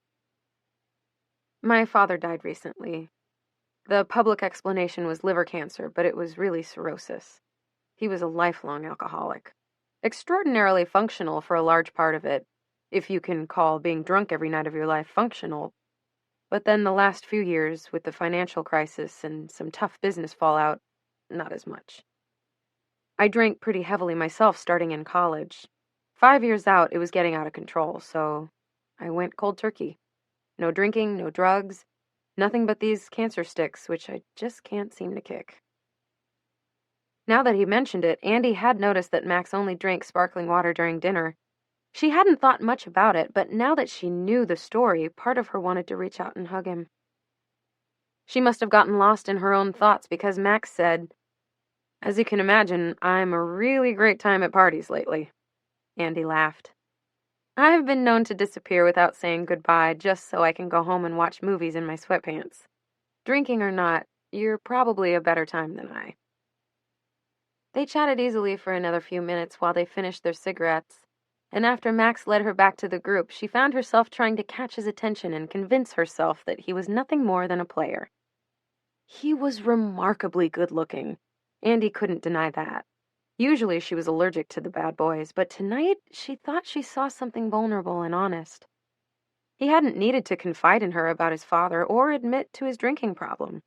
My father died recently. The public explanation was liver cancer, but it was really cirrhosis. He was a lifelong alcoholic. Extraordinarily functional for a large part of it, if you can call being drunk every night of your life functional. But then the last few years, with the financial crisis and some tough business fallout, not as much. I drank pretty heavily myself starting in college. 5 years out, it was getting out of control, so I went cold turkey. No drinking, no drugs, nothing but these cancer sticks, which I just can't seem to kick. Now that he mentioned it, Andy had noticed that Max only drank sparkling water during dinner. She hadn't thought much about it, but now that she knew the story, part of her wanted to reach out and hug him. She must have gotten lost in her own thoughts because Max said, "As you can imagine, I'm a really great time at parties lately." Andy laughed. "I've been known to disappear without saying goodbye just so I can go home and watch movies in my sweatpants. Drinking or not, you're probably a better time than I." They chatted easily for another few minutes while they finished their cigarettes, and after Max led her back to the group, she found herself trying to catch his attention and convince herself that he was nothing more than a player. He was remarkably good-looking. Andy couldn't deny that. Usually she was allergic to the bad boys, but tonight she thought she saw something vulnerable and honest. He hadn't needed to confide in her about his father or admit to his drinking problem.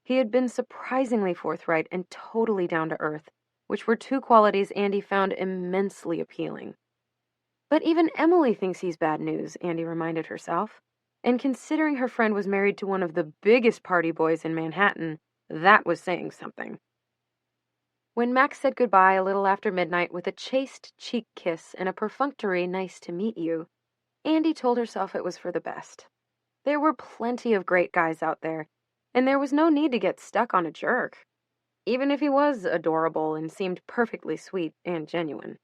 He had been surprisingly forthright and totally down to earth, which were two qualities Andy found immensely appealing. But even Emily thinks he's bad news, Andy reminded herself. And considering her friend was married to one of the biggest party boys in Manhattan, that was saying something. When Max said goodbye a little after midnight with a chaste cheek kiss and a perfunctory nice to meet you, Andy told herself it was for the best. There were plenty of great guys out there, and there was no need to get stuck on a jerk, even if he was adorable and seemed perfectly sweet and genuine.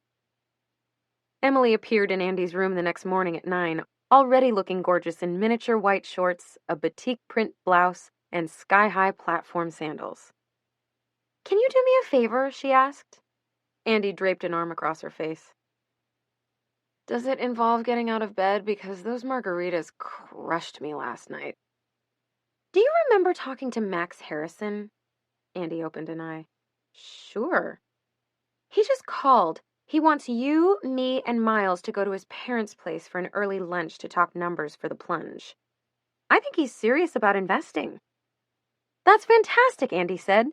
Emily appeared in Andy's room the next morning at 9, already looking gorgeous in miniature white shorts, a batik print blouse, and sky-high platform sandals. "Can you do me a favor?" she asked. Andy draped an arm across her face. "Does it involve getting out of bed? Because those margaritas crushed me last night." "Do you remember talking to Max Harrison?" Andy opened an eye. "Sure." "He just called. He wants you, me, and Miles to go to his parents' place for an early lunch to talk numbers for the plunge. I think he's serious about investing." "That's fantastic," Andy said,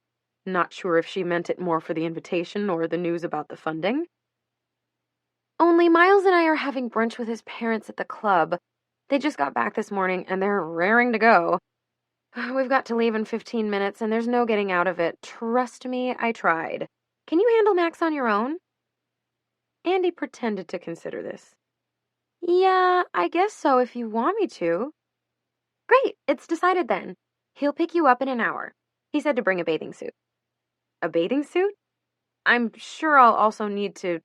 not sure if she meant it more for the invitation or the news about the funding. "Only Miles and I are having brunch with his parents at the club. They just got back this morning and they're raring to go. We've got to leave in 15 minutes and there's no getting out of it. Trust me, I tried. Can you handle Max on your own?" Andy pretended to consider this. "Yeah, I guess so if you want me to." "Great, it's decided then. He'll pick you up in an hour. He said to bring a bathing suit." "A bathing suit? I'm sure I'll also need to..."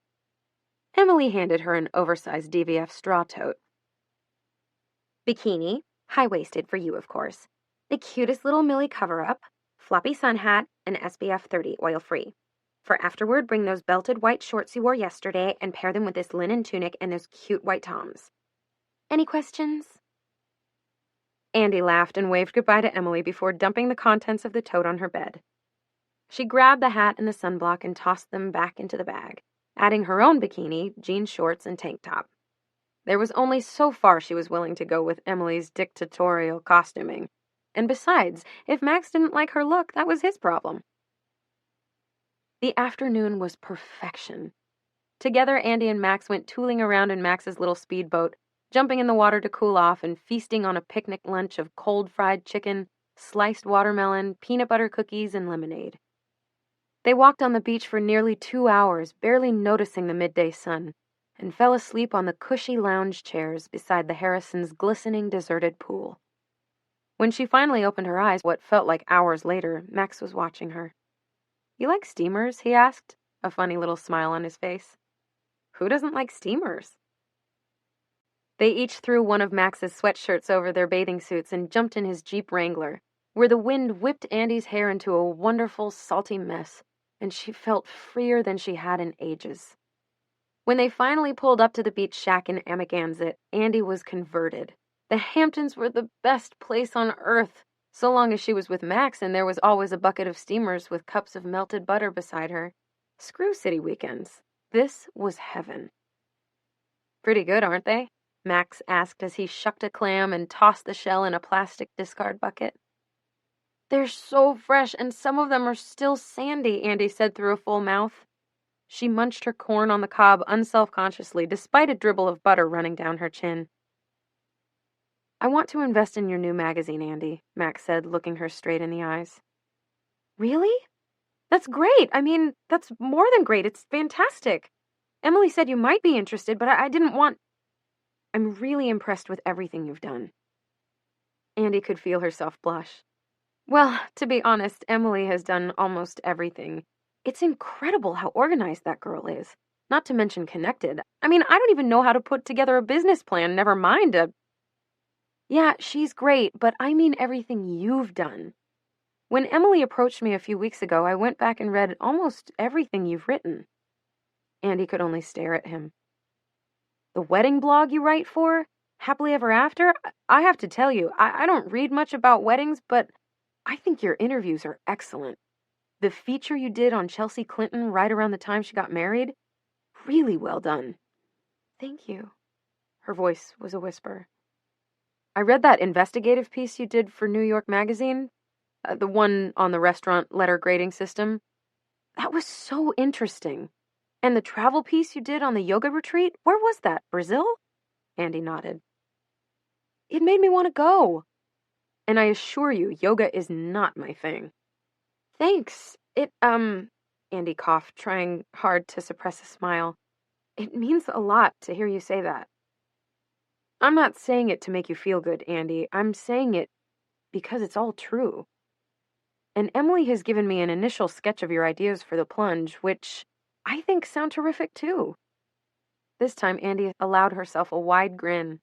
Emily handed her an oversized DVF straw tote. "Bikini, high-waisted for you, of course. The cutest little Millie cover-up, floppy sun hat, and SPF 30, oil-free. For afterward, bring those belted white shorts you wore yesterday and pair them with this linen tunic and those cute white toms. Any questions?" Andy laughed and waved goodbye to Emily before dumping the contents of the tote on her bed. She grabbed the hat and the sunblock and tossed them back into the bag, adding her own bikini, jean shorts, and tank top. There was only so far she was willing to go with Emily's dictatorial costuming. And besides, if Max didn't like her look, that was his problem. The afternoon was perfection. Together, Andy and Max went tooling around in Max's little speedboat, jumping in the water to cool off and feasting on a picnic lunch of cold fried chicken, sliced watermelon, peanut butter cookies, and lemonade. They walked on the beach for nearly 2 hours, barely noticing the midday sun, and fell asleep on the cushy lounge chairs beside the Harrisons' glistening deserted pool. When she finally opened her eyes, what felt like hours later, Max was watching her. "You like steamers?" he asked, a funny little smile on his face. Who doesn't like steamers? They each threw one of Max's sweatshirts over their bathing suits and jumped in his Jeep Wrangler, where the wind whipped Andy's hair into a wonderful, salty mess, and she felt freer than she had in ages. When they finally pulled up to the beach shack in Amagansett, Andy was converted. The Hamptons were the best place on earth, so long as she was with Max and there was always a bucket of steamers with cups of melted butter beside her. Screw city weekends. This was heaven. "Pretty good, aren't they?" Max asked as he shucked a clam and tossed the shell in a plastic discard bucket. "They're so fresh, and some of them are still sandy," Andy said through a full mouth. She munched her corn on the cob unselfconsciously, despite a dribble of butter running down her chin. "I want to invest in your new magazine, Andy," Max said, looking her straight in the eyes. "Really? That's great. I mean, that's more than great. It's fantastic. Emily said you might be interested, but I didn't want..." "I'm really impressed with everything you've done." Andy could feel herself blush. "Well, to be honest, Emily has done almost everything. It's incredible how organized that girl is. Not to mention connected. I mean, I don't even know how to put together a business plan, never mind a..." "Yeah, she's great, but I mean everything you've done. When Emily approached me a few weeks ago, I went back and read almost everything you've written." Andy could only stare at him. "The wedding blog you write for? Happily Ever After? I have to tell you, I don't read much about weddings, but I think your interviews are excellent. The feature you did on Chelsea Clinton right around the time she got married? Really well done." "Thank you." Her voice was a whisper. "I read that investigative piece you did for New York Magazine, the one on the restaurant letter grading system. That was so interesting. And the travel piece you did on the yoga retreat, where was that, Brazil?" Andy nodded. "It made me want to go. And I assure you, yoga is not my thing." "Thanks. Andy coughed, trying hard to suppress a smile. It means a lot to hear you say that. I'm not saying it to make you feel good, Andy. I'm saying it because it's all true. And Emily has given me an initial sketch of your ideas for the plunge, which I think sound terrific too. This time, Andy allowed herself a wide grin.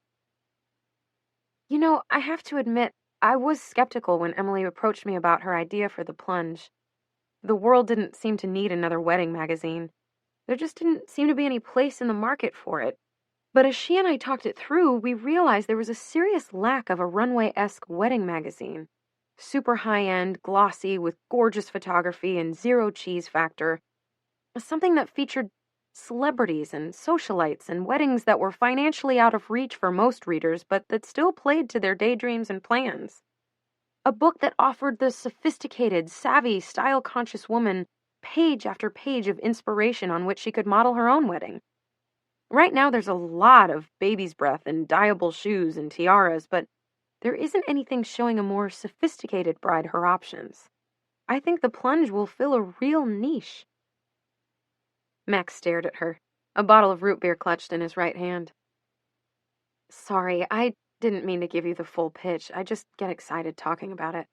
You know, I have to admit, I was skeptical when Emily approached me about her idea for the plunge. The world didn't seem to need another wedding magazine. There just didn't seem to be any place in the market for it. But as she and I talked it through, we realized there was a serious lack of a runway-esque wedding magazine. Super high-end, glossy, with gorgeous photography and zero cheese factor. Something that featured celebrities and socialites and weddings that were financially out of reach for most readers, but that still played to their daydreams and plans. A book that offered the sophisticated, savvy, style-conscious woman page after page of inspiration on which she could model her own wedding. Right now there's a lot of baby's breath and dyeable shoes and tiaras, but there isn't anything showing a more sophisticated bride her options. I think the plunge will fill a real niche. Max stared at her, a bottle of root beer clutched in his right hand. Sorry, I didn't mean to give you the full pitch. I just get excited talking about it.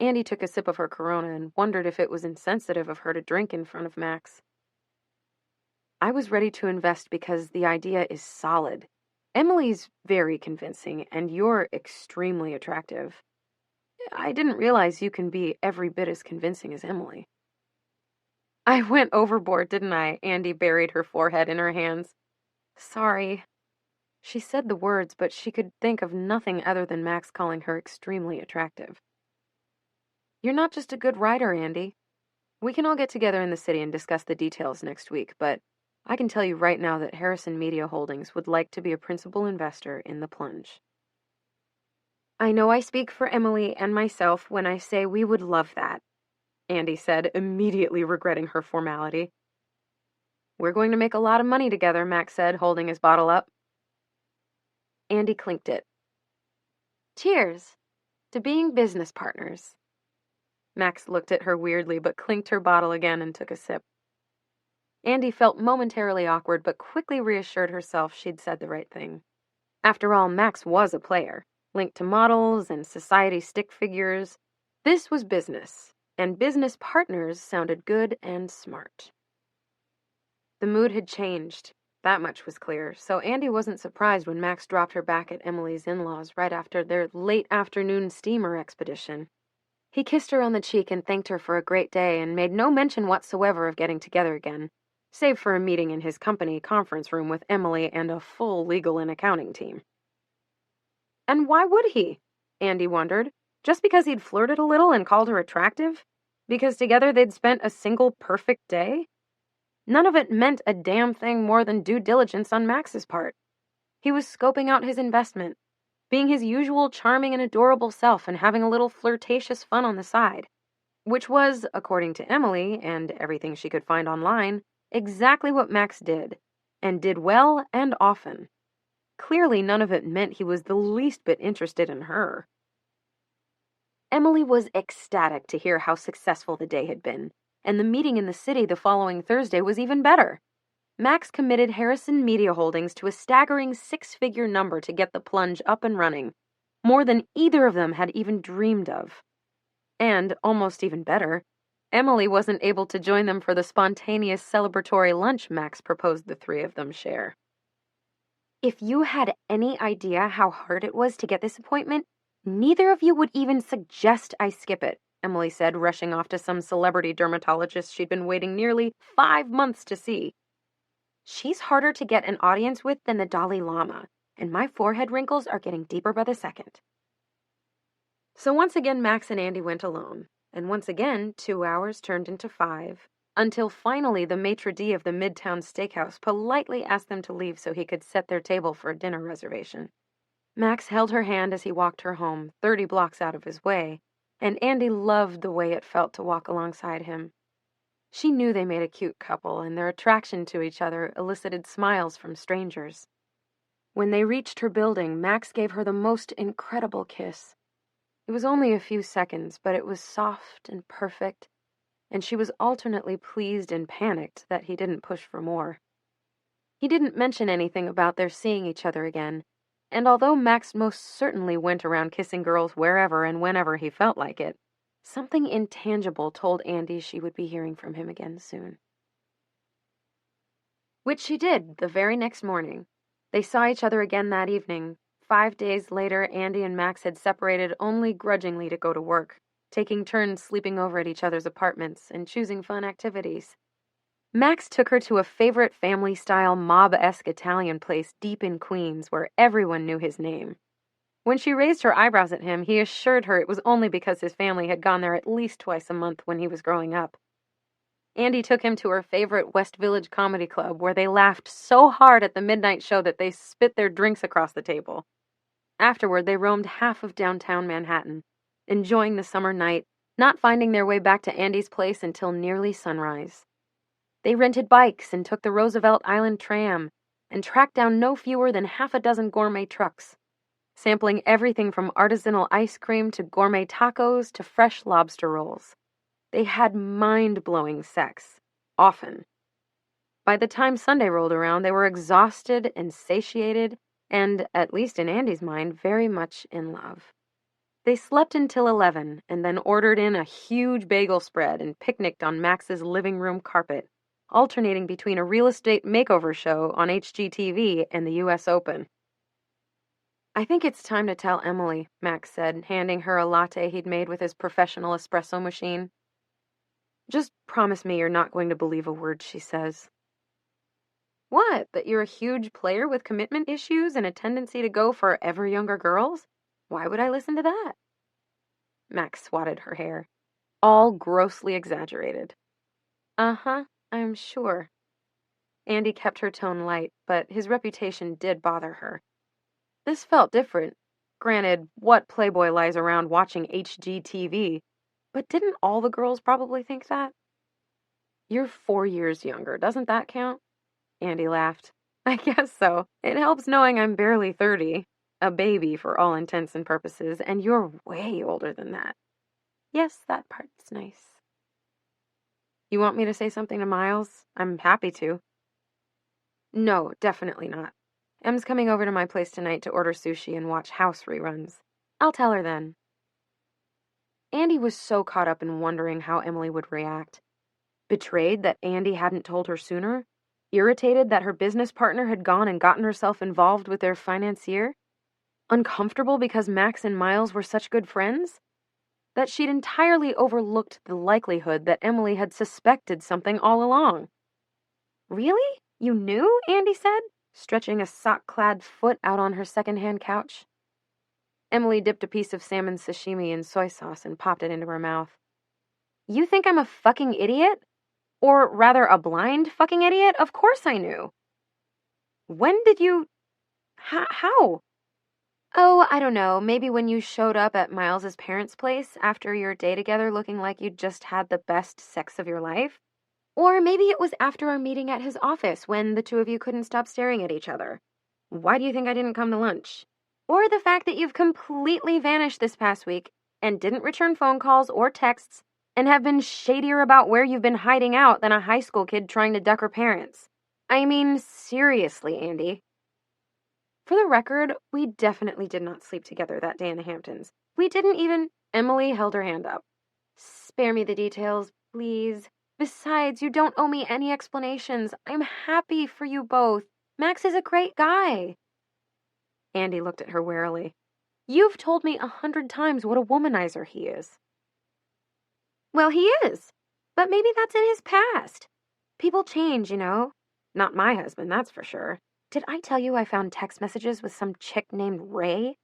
Andy took a sip of her Corona and wondered if it was insensitive of her to drink in front of Max. I was ready to invest because the idea is solid. Emily's very convincing, and you're extremely attractive. I didn't realize you can be every bit as convincing as Emily. I went overboard, didn't I? Andy buried her forehead in her hands. Sorry. She said the words, but she could think of nothing other than Max calling her extremely attractive. You're not just a good writer, Andy. We can all get together in the city and discuss the details next week, but I can tell you right now that Harrison Media Holdings would like to be a principal investor in the plunge. I know I speak for Emily and myself when I say we would love that, Andy said, immediately regretting her formality. We're going to make a lot of money together, Max said, holding his bottle up. Andy clinked it. Cheers to being business partners. Max looked at her weirdly, but clinked her bottle again and took a sip. Andy felt momentarily awkward, but quickly reassured herself she'd said the right thing. After all, Max was a player, linked to models and society stick figures. This was business, and business partners sounded good and smart. The mood had changed. That much was clear, so Andy wasn't surprised when Max dropped her back at Emily's in-laws right after their late afternoon steamer expedition. He kissed her on the cheek and thanked her for a great day and made no mention whatsoever of getting together again, save for a meeting in his company conference room with Emily and a full legal and accounting team. And why would he? Andy wondered. Just because he'd flirted a little and called her attractive? Because together they'd spent a single perfect day? None of it meant a damn thing more than due diligence on Max's part. He was scoping out his investment, being his usual charming and adorable self and having a little flirtatious fun on the side, which was, according to Emily and everything she could find online, exactly what Max did, and did well and often. Clearly, none of it meant he was the least bit interested in her. Emily was ecstatic to hear how successful the day had been, and the meeting in the city the following Thursday was even better. Max committed Harrison Media Holdings to a staggering 6-figure number to get the plunge up and running, more than either of them had even dreamed of. And, almost even better, Emily wasn't able to join them for the spontaneous celebratory lunch Max proposed the three of them share. If you had any idea how hard it was to get this appointment, neither of you would even suggest I skip it, Emily said, rushing off to some celebrity dermatologist she'd been waiting nearly 5 months to see. She's harder to get an audience with than the Dalai Lama, and my forehead wrinkles are getting deeper by the second. So once again, Max and Andy went alone, and once again, 2 hours turned into 5, until finally the maitre d' of the Midtown Steakhouse politely asked them to leave so he could set their table for a dinner reservation. Max held her hand as he walked her home, 30 blocks out of his way, and Andy loved the way it felt to walk alongside him. She knew they made a cute couple, and their attraction to each other elicited smiles from strangers. When they reached her building, Max gave her the most incredible kiss. It was only a few seconds, but it was soft and perfect, and she was alternately pleased and panicked that he didn't push for more. He didn't mention anything about their seeing each other again, and although Max most certainly went around kissing girls wherever and whenever he felt like it, something intangible told Andy she would be hearing from him again soon. Which she did the very next morning. They saw each other again that evening. 5 days later, Andy and Max had separated only grudgingly to go to work, taking turns sleeping over at each other's apartments and choosing fun activities. Max took her to a favorite family-style mob-esque Italian place deep in Queens where everyone knew his name. When she raised her eyebrows at him, he assured her it was only because his family had gone there at least twice a month when he was growing up. Andy took him to her favorite West Village comedy club where they laughed so hard at the midnight show that they spit their drinks across the table. Afterward, they roamed half of downtown Manhattan, enjoying the summer night, not finding their way back to Andy's place until nearly sunrise. They rented bikes and took the Roosevelt Island tram and tracked down no fewer than half a dozen gourmet trucks, sampling everything from artisanal ice cream to gourmet tacos to fresh lobster rolls. They had mind-blowing sex, often. By the time Sunday rolled around, they were exhausted and satiated and, at least in Andy's mind, very much in love. They slept until 11 and then ordered in a huge bagel spread and picnicked on Max's living room carpet, alternating between a real estate makeover show on HGTV and the U.S. Open. "I think it's time to tell Emily," Max said, handing her a latte he'd made with his professional espresso machine. "Just promise me you're not going to believe a word she says." "What, that you're a huge player with commitment issues and a tendency to go for ever younger girls? Why would I listen to that?" Max swatted her hair. "All grossly exaggerated." "Uh-huh, I'm sure." Andy kept her tone light, but his reputation did bother her. This felt different. Granted, what playboy lies around watching HGTV? But didn't all the girls probably think that? "You're 4 years younger, doesn't that count?" Andy laughed. "I guess so. It helps knowing I'm barely 30. A baby for all intents and purposes, and you're way older than that." "Yes, that part's nice." "You want me to say something to Miles? I'm happy to." "No, definitely not. Em's coming over to my place tonight to order sushi and watch House reruns. I'll tell her then." Andy was so caught up in wondering how Emily would react. Betrayed that Andy hadn't told her sooner? Irritated that her business partner had gone and gotten herself involved with their financier? Uncomfortable because Max and Miles were such good friends? That she'd entirely overlooked the likelihood that Emily had suspected something all along. "Really? You knew?" Andy said, stretching a sock-clad foot out on her second-hand couch. Emily dipped a piece of salmon sashimi in soy sauce and popped it into her mouth. "You think I'm a fucking idiot? Or rather a blind fucking idiot? Of course I knew." "When did you... How?" "Oh, I don't know. Maybe when you showed up at Miles's parents' place after your day together looking like you'd just had the best sex of your life. Or maybe it was after our meeting at his office when the two of you couldn't stop staring at each other. Why do you think I didn't come to lunch? Or the fact that you've completely vanished this past week and didn't return phone calls or texts and have been shadier about where you've been hiding out than a high school kid trying to duck her parents. I mean, seriously, Andy." For the record, we definitely did not sleep together that day in the Hamptons. We didn't even... Emily held her hand up. "Spare me the details, please. Besides, you don't owe me any explanations. I'm happy for you both. Max is a great guy." Andy looked at her warily. "You've told me 100 times what a womanizer he is." "Well, he is. But maybe that's in his past. People change, you know. Not my husband, that's for sure. Did I tell you I found text messages with some chick named Ray?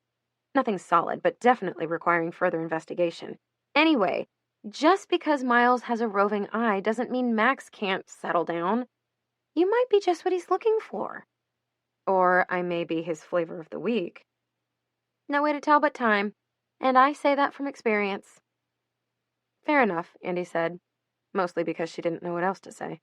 Nothing solid, but definitely requiring further investigation. Anyway, just because Miles has a roving eye doesn't mean Max can't settle down. You might be just what he's looking for. Or I may be his flavor of the week. No way to tell but time, and I say that from experience." "Fair enough," Andy said, mostly because she didn't know what else to say.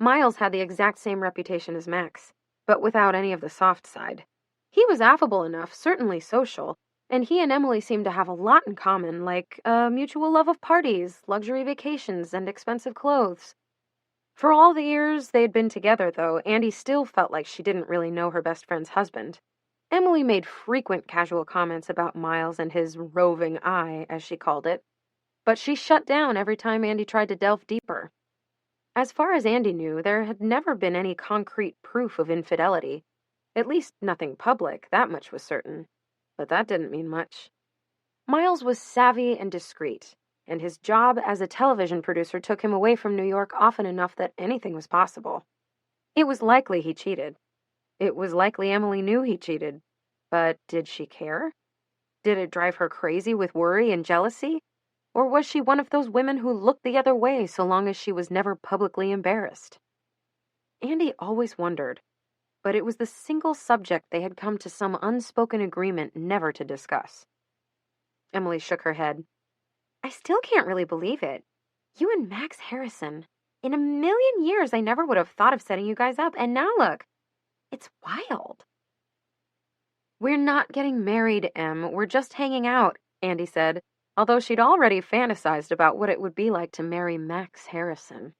Miles had the exact same reputation as Max, but without any of the soft side. He was affable enough, certainly social, And he and Emily seemed to have a lot in common, like a mutual love of parties, luxury vacations, and expensive clothes. For all the years they'd been together, though, Andy still felt like she didn't really know her best friend's husband. Emily made frequent casual comments about Miles and his roving eye, as she called it, but she shut down every time Andy tried to delve deeper. As far as Andy knew, there had never been any concrete proof of infidelity. At least nothing public, that much was certain. But that didn't mean much. Miles was savvy and discreet, and his job as a television producer took him away from New York often enough that anything was possible. It was likely he cheated. It was likely Emily knew he cheated. But did she care? Did it drive her crazy with worry and jealousy? Or was she one of those women who looked the other way so long as she was never publicly embarrassed? Andy always wondered, but it was the single subject they had come to some unspoken agreement never to discuss. Emily shook her head. I still can't really believe it. You and Max Harrison. In a million years, I never would have thought of setting you guys up, and now look. It's wild. We're not getting married, Em. We're just hanging out, Andy said, although she'd already fantasized about what it would be like to marry Max Harrison.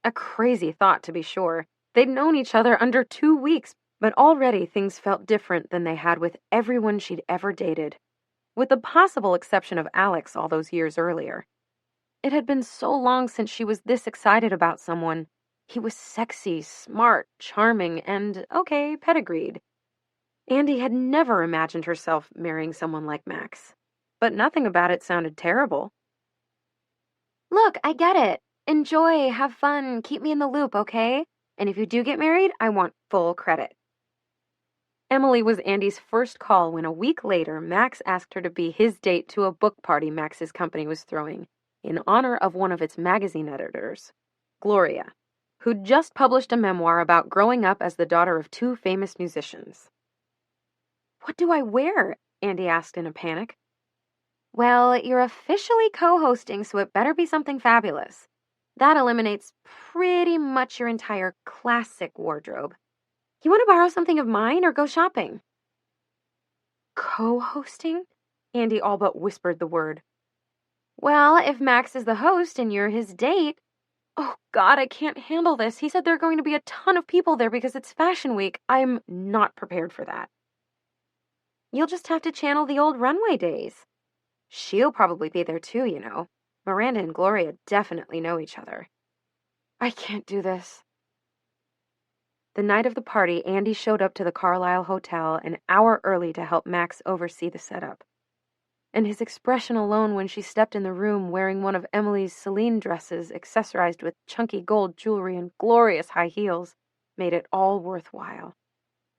A crazy thought, to be sure. They'd known each other under 2 weeks, but already things felt different than they had with everyone she'd ever dated, with the possible exception of Alex all those years earlier. It had been so long since she was this excited about someone. He was sexy, smart, charming, and, okay, pedigreed. Andy had never imagined herself marrying someone like Max, but nothing about it sounded terrible. Look, I get it. Enjoy, have fun, keep me in the loop, okay? And if you do get married, I want full credit. Emily was Andy's first call when a week later, Max asked her to be his date to a book party Max's company was throwing, in honor of one of its magazine editors, Gloria, who'd just published a memoir about growing up as the daughter of 2 famous musicians. What do I wear? Andy asked in a panic. Well, you're officially co-hosting, so it better be something fabulous. That eliminates pretty much your entire classic wardrobe. You want to borrow something of mine or go shopping? Co-hosting? Andy all but whispered the word. Well, if Max is the host and you're his date... Oh, God, I can't handle this. He said there are going to be a ton of people there because it's Fashion Week. I'm not prepared for that. You'll just have to channel the old runway days. She'll probably be there too, you know. Miranda and Gloria definitely know each other. I can't do this. The night of the party, Andy showed up to the Carlisle Hotel an hour early to help Max oversee the setup. And his expression alone when she stepped in the room wearing one of Emily's Celine dresses accessorized with chunky gold jewelry and glorious high heels made it all worthwhile.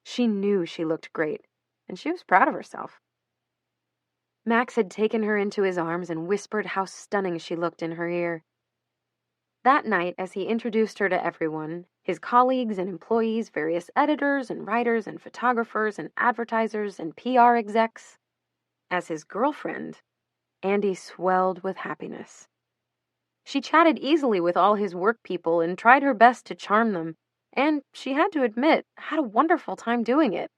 She knew she looked great, and she was proud of herself. Max had taken her into his arms and whispered how stunning she looked in her ear. That night, as he introduced her to everyone, his colleagues and employees, various editors and writers and photographers and advertisers and PR execs, as his girlfriend, Andy swelled with happiness. She chatted easily with all his work people and tried her best to charm them, and she had to admit, had a wonderful time doing it.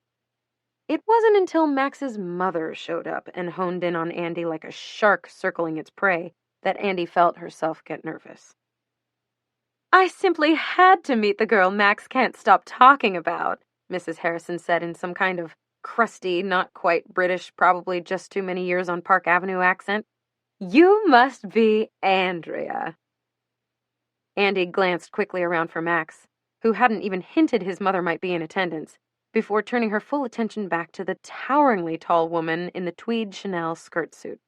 It wasn't until Max's mother showed up and honed in on Andy like a shark circling its prey that Andy felt herself get nervous. I simply had to meet the girl Max can't stop talking about, Mrs. Harrison said in some kind of crusty, not quite British, probably just too many years on Park Avenue accent. You must be Andrea. Andy glanced quickly around for Max, who hadn't even hinted his mother might be in attendance, before turning her full attention back to the toweringly tall woman in the tweed Chanel skirt suit.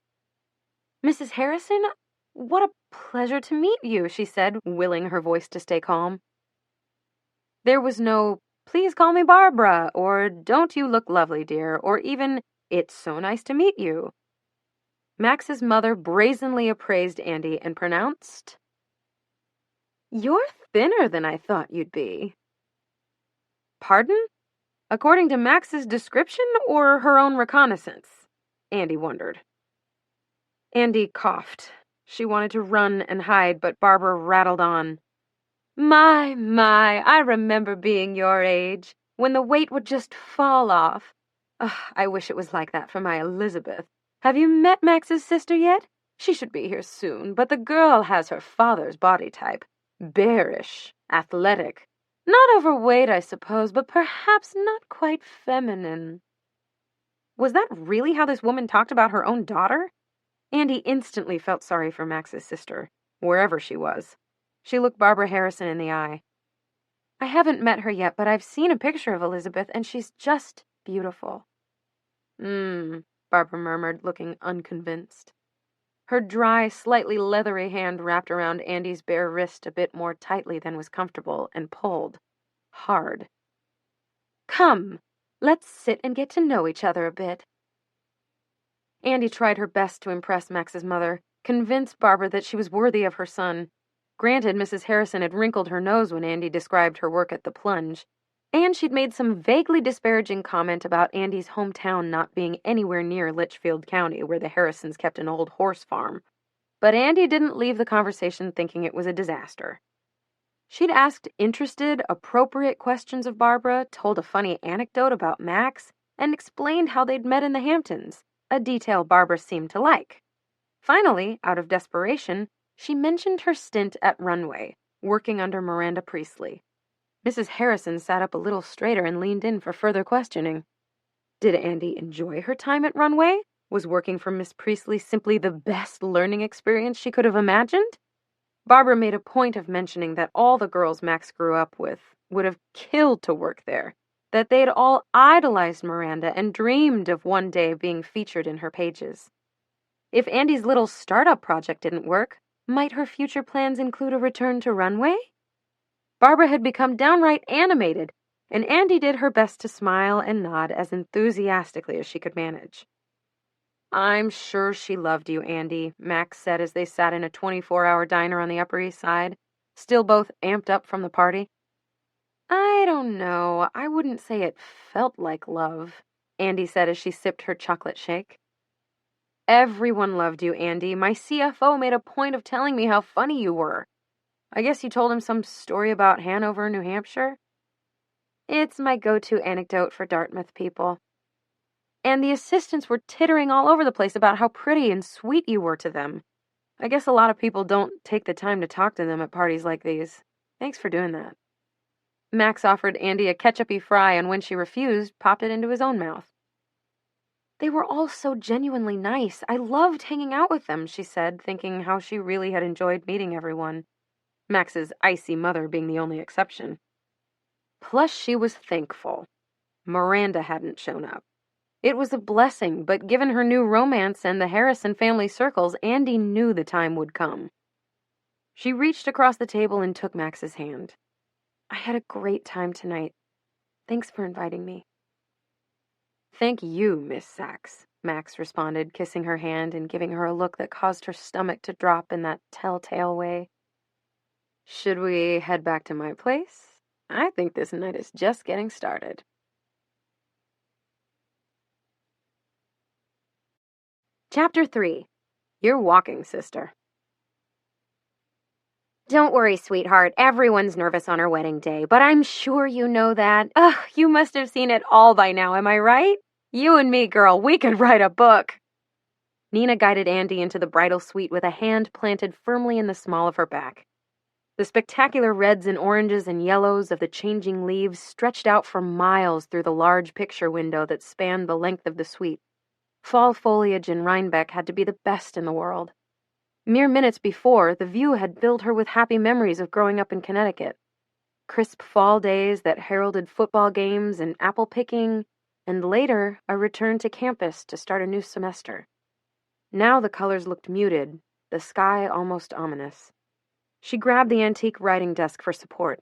Mrs. Harrison, what a pleasure to meet you, she said, willing her voice to stay calm. There was no, please call me Barbara, or don't you look lovely, dear, or even, it's so nice to meet you. Max's mother brazenly appraised Andy and pronounced, You're thinner than I thought you'd be. Pardon? According to Max's description or her own reconnaissance? Andy wondered. Andy coughed. She wanted to run and hide, but Barbara rattled on. My, I remember being your age, when the weight would just fall off. Ugh, I wish it was like that for my Elizabeth. Have you met Max's sister yet? She should be here soon, but the girl has her father's body type. Bearish, athletic. Not overweight, I suppose, but perhaps not quite feminine. Was that really how this woman talked about her own daughter? Andy instantly felt sorry for Max's sister, wherever she was. She looked Barbara Harrison in the eye. I haven't met her yet, but I've seen a picture of Elizabeth, and she's just beautiful. Barbara murmured, looking unconvinced. Her dry, slightly leathery hand wrapped around Andy's bare wrist a bit more tightly than was comfortable and pulled. Hard. Come, let's sit and get to know each other a bit. Andy tried her best to impress Max's mother, convince Barbara that she was worthy of her son. Granted, Mrs. Harrison had wrinkled her nose when Andy described her work at the Plunge, and she'd made some vaguely disparaging comment about Andy's hometown not being anywhere near Litchfield County, where the Harrisons kept an old horse farm. But Andy didn't leave the conversation thinking it was a disaster. She'd asked interested, appropriate questions of Barbara, told a funny anecdote about Max, and explained how they'd met in the Hamptons, a detail Barbara seemed to like. Finally, out of desperation, she mentioned her stint at Runway, working under Miranda Priestley. Mrs. Harrison sat up a little straighter and leaned in for further questioning. Did Andy enjoy her time at Runway? Was working for Miss Priestley simply the best learning experience she could have imagined? Barbara made a point of mentioning that all the girls Max grew up with would have killed to work there, that they'd all idolized Miranda and dreamed of one day being featured in her pages. If Andy's little startup project didn't work, might her future plans include a return to Runway? Barbara had become downright animated, and Andy did her best to smile and nod as enthusiastically as she could manage. I'm sure she loved you, Andy, Max said as they sat in a 24-hour diner on the Upper East Side, still both amped up from the party. I don't know. I wouldn't say it felt like love, Andy said as she sipped her chocolate shake. Everyone loved you, Andy. My CFO made a point of telling me how funny you were. I guess you told him some story about Hanover, New Hampshire? It's my go-to anecdote for Dartmouth people. And the assistants were tittering all over the place about how pretty and sweet you were to them. I guess a lot of people don't take the time to talk to them at parties like these. Thanks for doing that. Max offered Andy a ketchup-y fry, and when she refused, popped it into his own mouth. They were all so genuinely nice. I loved hanging out with them, she said, thinking how she really had enjoyed meeting everyone. Max's icy mother being the only exception. Plus, she was thankful. Miranda hadn't shown up. It was a blessing, but given her new romance and the Harrison family circles, Andy knew the time would come. She reached across the table and took Max's hand. I had a great time tonight. Thanks for inviting me. Thank you, Miss Sachs, Max responded, kissing her hand and giving her a look that caused her stomach to drop in that telltale way. Should we head back to my place? I think this night is just getting started. Chapter 3. You're walking, sister. Don't worry, sweetheart. Everyone's nervous on our wedding day, but I'm sure you know that. Ugh, you must have seen it all by now, am I right? You and me, girl, we could write a book. Nina guided Andy into the bridal suite with a hand planted firmly in the small of her back. The spectacular reds and oranges and yellows of the changing leaves stretched out for miles through the large picture window that spanned the length of the suite. Fall foliage in Rhinebeck had to be the best in the world. Mere minutes before, the view had filled her with happy memories of growing up in Connecticut. Crisp fall days that heralded football games and apple picking, and later, a return to campus to start a new semester. Now the colors looked muted, the sky almost ominous. She grabbed the antique writing desk for support.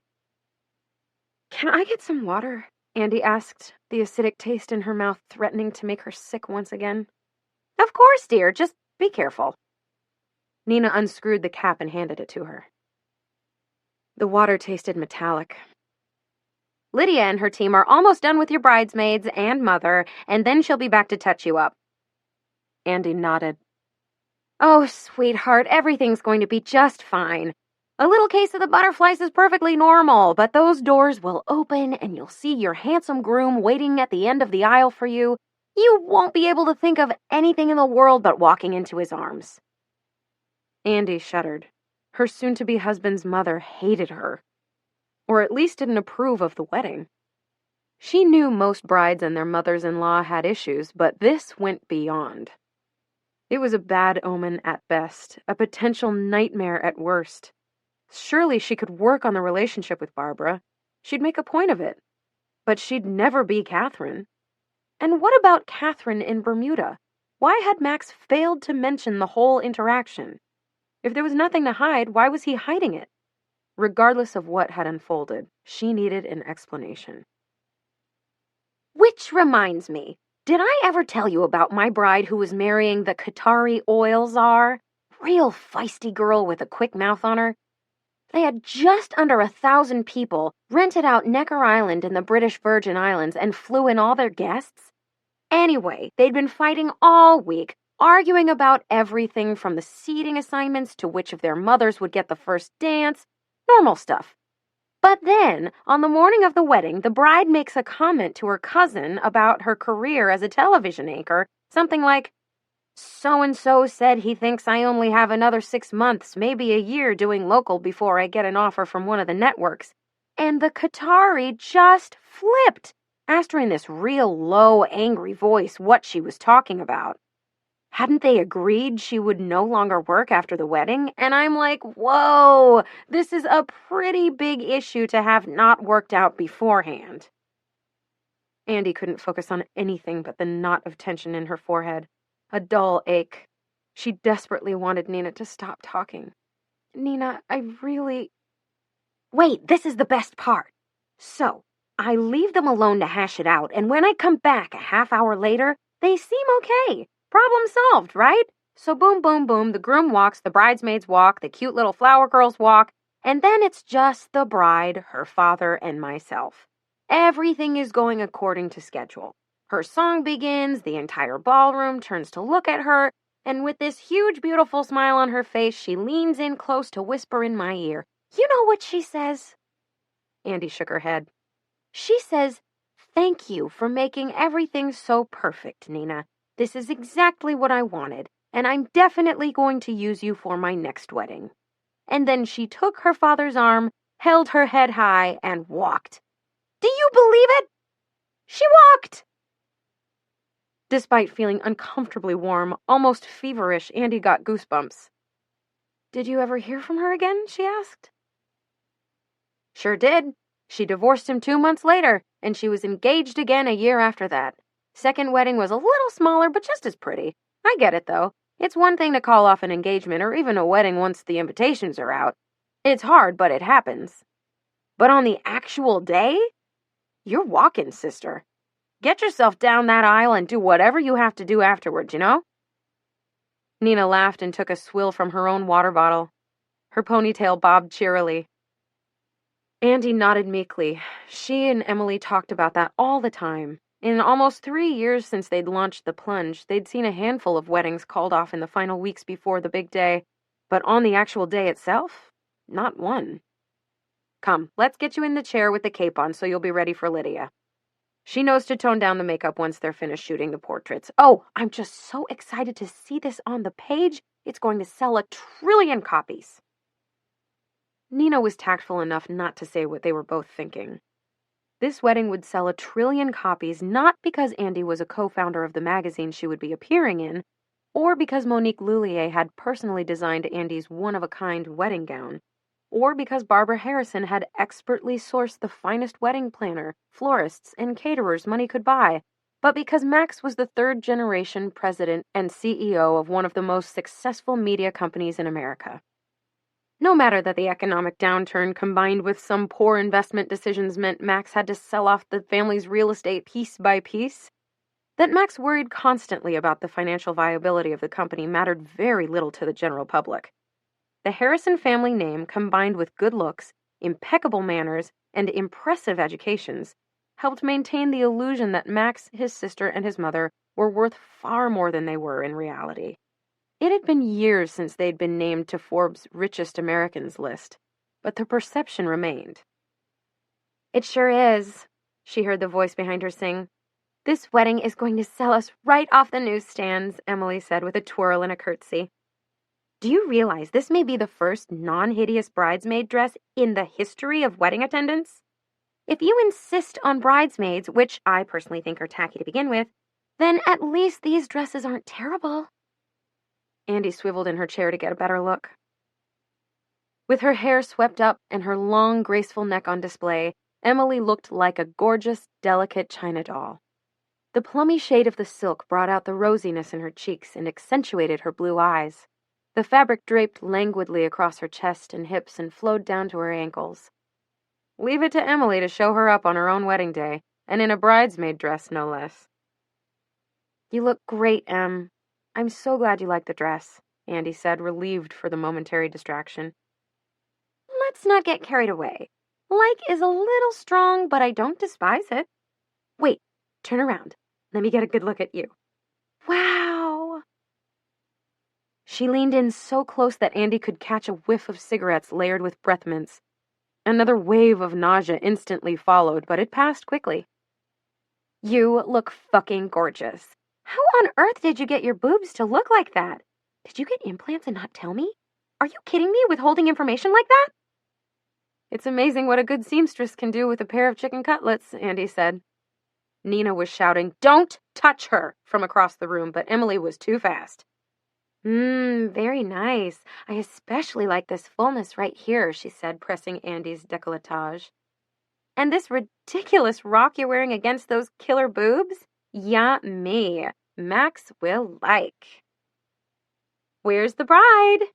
Can I get some water? Andy asked, the acidic taste in her mouth threatening to make her sick once again. Of course, dear. Just be careful. Nina unscrewed the cap and handed it to her. The water tasted metallic. Lydia and her team are almost done with your bridesmaids and mother, and then she'll be back to touch you up. Andy nodded. Oh, sweetheart, everything's going to be just fine. A little case of the butterflies is perfectly normal, but those doors will open and you'll see your handsome groom waiting at the end of the aisle for you. You won't be able to think of anything in the world but walking into his arms." Andy shuddered. Her soon-to-be husband's mother hated her, or at least didn't approve of the wedding. She knew most brides and their mothers-in-law had issues, but this went beyond. It was a bad omen at best, a potential nightmare at worst. Surely she could work on the relationship with Barbara. She'd make a point of it. But she'd never be Catherine. And what about Catherine in Bermuda? Why had Max failed to mention the whole interaction? If there was nothing to hide, why was he hiding it? Regardless of what had unfolded, she needed an explanation. Which reminds me, did I ever tell you about my bride who was marrying the Qatari oil czar? Real feisty girl with a quick mouth on her. They had just under 1,000 people, rented out Necker Island in the British Virgin Islands, and flew in all their guests. Anyway, they'd been fighting all week, arguing about everything from the seating assignments to which of their mothers would get the first dance. Normal stuff. But then, on the morning of the wedding, the bride makes a comment to her cousin about her career as a television anchor, something like, "So-and-so said he thinks I only have another 6 months, maybe a year doing local before I get an offer from one of the networks." And the Qatari just flipped, asked her in this real low, angry voice what she was talking about. Hadn't they agreed she would no longer work after the wedding? And I'm like, whoa, this is a pretty big issue to have not worked out beforehand. Andy couldn't focus on anything but the knot of tension in her forehead, a dull ache. She desperately wanted Nina to stop talking. "Nina, I really..." "Wait, this is the best part. So, I leave them alone to hash it out, and when I come back a half hour later, they seem okay. Problem solved, right? So boom, boom, boom, the groom walks, the bridesmaids walk, the cute little flower girls walk, and then it's just the bride, her father, and myself. Everything is going according to schedule. Her song begins, the entire ballroom turns to look at her, and with this huge, beautiful smile on her face, she leans in close to whisper in my ear. You know what she says?" Andy shook her head. "She says, 'Thank you for making everything so perfect, Nina. This is exactly what I wanted, and I'm definitely going to use you for my next wedding.' And then she took her father's arm, held her head high, and walked. Do you believe it? She walked!" Despite feeling uncomfortably warm, almost feverish, Andy got goosebumps. "Did you ever hear from her again?" she asked. "Sure did. She divorced him 2 months later, and she was engaged again a year after that. Second wedding was a little smaller, but just as pretty. I get it, though. It's one thing to call off an engagement or even a wedding once the invitations are out. It's hard, but it happens. But on the actual day? You're walking, sister. Get yourself down that aisle and do whatever you have to do afterwards, you know?" Nina laughed and took a swill from her own water bottle. Her ponytail bobbed cheerily. Andy nodded meekly. She and Emily talked about that all the time. In almost 3 years since they'd launched The Plunge, they'd seen a handful of weddings called off in the final weeks before the big day, but on the actual day itself, not one. "Come, let's get you in the chair with the cape on so you'll be ready for Lydia. She knows to tone down the makeup once they're finished shooting the portraits. Oh, I'm just so excited to see this on the page. It's going to sell 1 trillion copies." Nina was tactful enough not to say what they were both thinking. This wedding would sell 1 trillion copies not because Andy was a co-founder of the magazine she would be appearing in, or because Monique Lhuillier had personally designed Andy's one-of-a-kind wedding gown, or because Barbara Harrison had expertly sourced the finest wedding planner, florists, and caterers money could buy, but because Max was the 3rd-generation president and CEO of one of the most successful media companies in America. No matter that the economic downturn combined with some poor investment decisions meant Max had to sell off the family's real estate piece by piece, that Max worried constantly about the financial viability of the company mattered very little to the general public. The Harrison family name, combined with good looks, impeccable manners, and impressive educations, helped maintain the illusion that Max, his sister, and his mother were worth far more than they were in reality. It had been years since they'd been named to Forbes' Richest Americans list, but the perception remained. "It sure is," she heard the voice behind her sing. "This wedding is going to sell us right off the newsstands," Emily said with a twirl and a curtsy. "Do you realize this may be the first non-hideous bridesmaid dress in the history of wedding attendance? If you insist on bridesmaids, which I personally think are tacky to begin with, then at least these dresses aren't terrible." Andy swiveled in her chair to get a better look. With her hair swept up and her long, graceful neck on display, Emily looked like a gorgeous, delicate china doll. The plummy shade of the silk brought out the rosiness in her cheeks and accentuated her blue eyes. The fabric draped languidly across her chest and hips and flowed down to her ankles. Leave it to Emily to show her up on her own wedding day, and in a bridesmaid dress, no less. "You look great, Em. I'm so glad you like the dress," Andy said, relieved for the momentary distraction. "Let's not get carried away. Like is a little strong, but I don't despise it. Wait, turn around. Let me get a good look at you. Wow!" She leaned in so close that Andy could catch a whiff of cigarettes layered with breath mints. Another wave of nausea instantly followed, but it passed quickly. "You look fucking gorgeous. How on earth did you get your boobs to look like that? Did you get implants and not tell me? Are you kidding me, withholding information like that?" "It's amazing what a good seamstress can do with a pair of chicken cutlets," Andy said. Nina was shouting, "Don't touch her!" from across the room, but Emily was too fast. Very nice. I especially like this fullness right here," she said, pressing Andy's décolletage. "And this ridiculous rock you're wearing against those killer boobs? Yummy. Max will like." "Where's the bride?"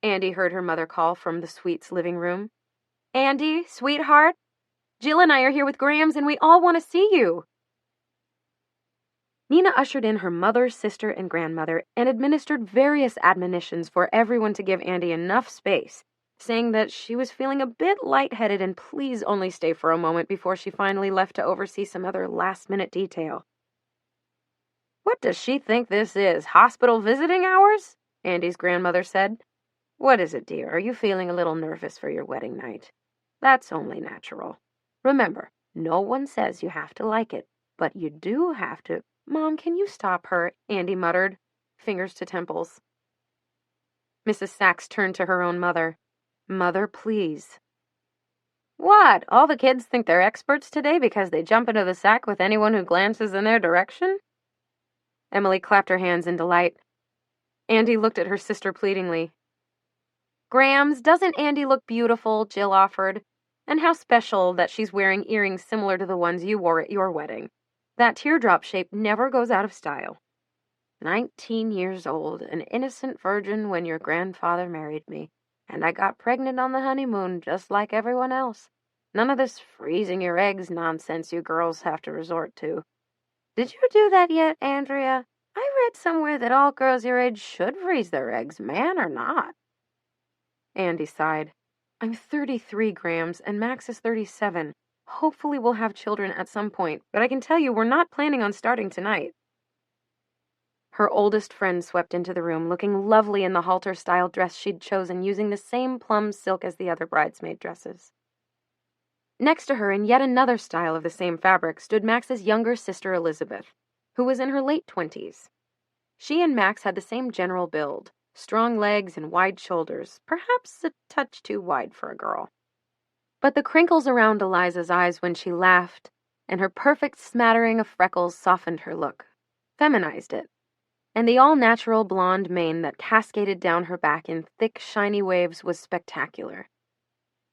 Andy heard her mother call from the suite's living room. "Andy, sweetheart, Jill and I are here with Grams and we all want to see you." Nina ushered in her mother, sister, and grandmother and administered various admonitions for everyone to give Andy enough space, saying that she was feeling a bit lightheaded and please only stay for a moment before she finally left to oversee some other last-minute detail. "What does she think this is, hospital visiting hours?" Andy's grandmother said. "What is it, dear? Are you feeling a little nervous for your wedding night? That's only natural. Remember, no one says you have to like it, but you do have to—" "Mom, can you stop her?" Andy muttered, fingers to temples. Mrs. Sachs turned to her own mother. "Mother, please." "What? All the kids think they're experts today because they jump into the sack with anyone who glances in their direction?" Emily clapped her hands in delight. Andy looked at her sister pleadingly. "Grams, doesn't Andy look beautiful?" Jill offered. "And how special that she's wearing earrings similar to the ones you wore at your wedding. That teardrop shape never goes out of style. 19 years old, an innocent virgin when your grandfather married me, and I got pregnant on the honeymoon just like everyone else. None of this freezing your eggs nonsense you girls have to resort to. Did you do that yet, Andrea? I read somewhere that all girls your age should freeze their eggs, man or not." Andy sighed. "I'm 33, Grams, and Max is 37. Hopefully we'll have children at some point, but I can tell you we're not planning on starting tonight." Her oldest friend swept into the room, looking lovely in the halter-style dress she'd chosen using the same plum silk as the other bridesmaid dresses. Next to her, in yet another style of the same fabric, stood Max's younger sister Elizabeth, who was in her late 20s. She and Max had the same general build, strong legs and wide shoulders, perhaps a touch too wide for a girl. But the crinkles around Eliza's eyes when she laughed, and her perfect smattering of freckles softened her look, feminized it, and the all-natural blonde mane that cascaded down her back in thick, shiny waves was spectacular.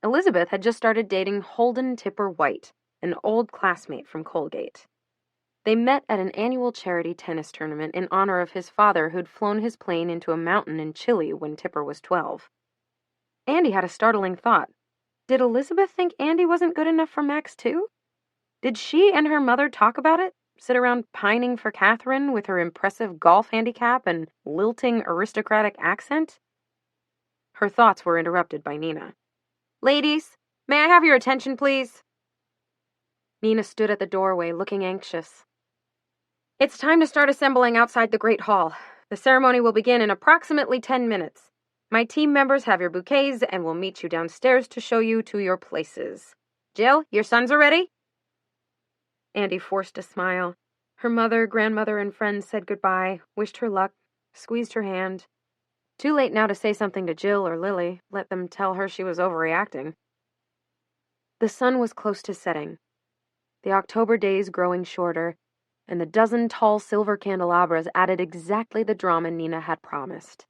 Elizabeth had just started dating Holden Tipper White, an old classmate from Colgate. They met at an annual charity tennis tournament in honor of his father who'd flown his plane into a mountain in Chile when Tipper was 12. Andy had a startling thought. Did Elizabeth think Andy wasn't good enough for Max, too? Did she and her mother talk about it? Sit around pining for Catherine with her impressive golf handicap and lilting aristocratic accent? Her thoughts were interrupted by Nina. "Ladies, may I have your attention, please?" Nina stood at the doorway, looking anxious. "It's time to start assembling outside the Great Hall. The ceremony will begin in approximately 10 minutes. My team members have your bouquets and will meet you downstairs to show you to your places. Jill, your sons are ready? Andy forced a smile. Her mother, grandmother, and friends said goodbye, wished her luck, squeezed her hand. Too late now to say something to Jill or Lily, let them tell her she was overreacting. The sun was close to setting, the October days growing shorter, and the dozen tall silver candelabras added exactly the drama Nina had promised.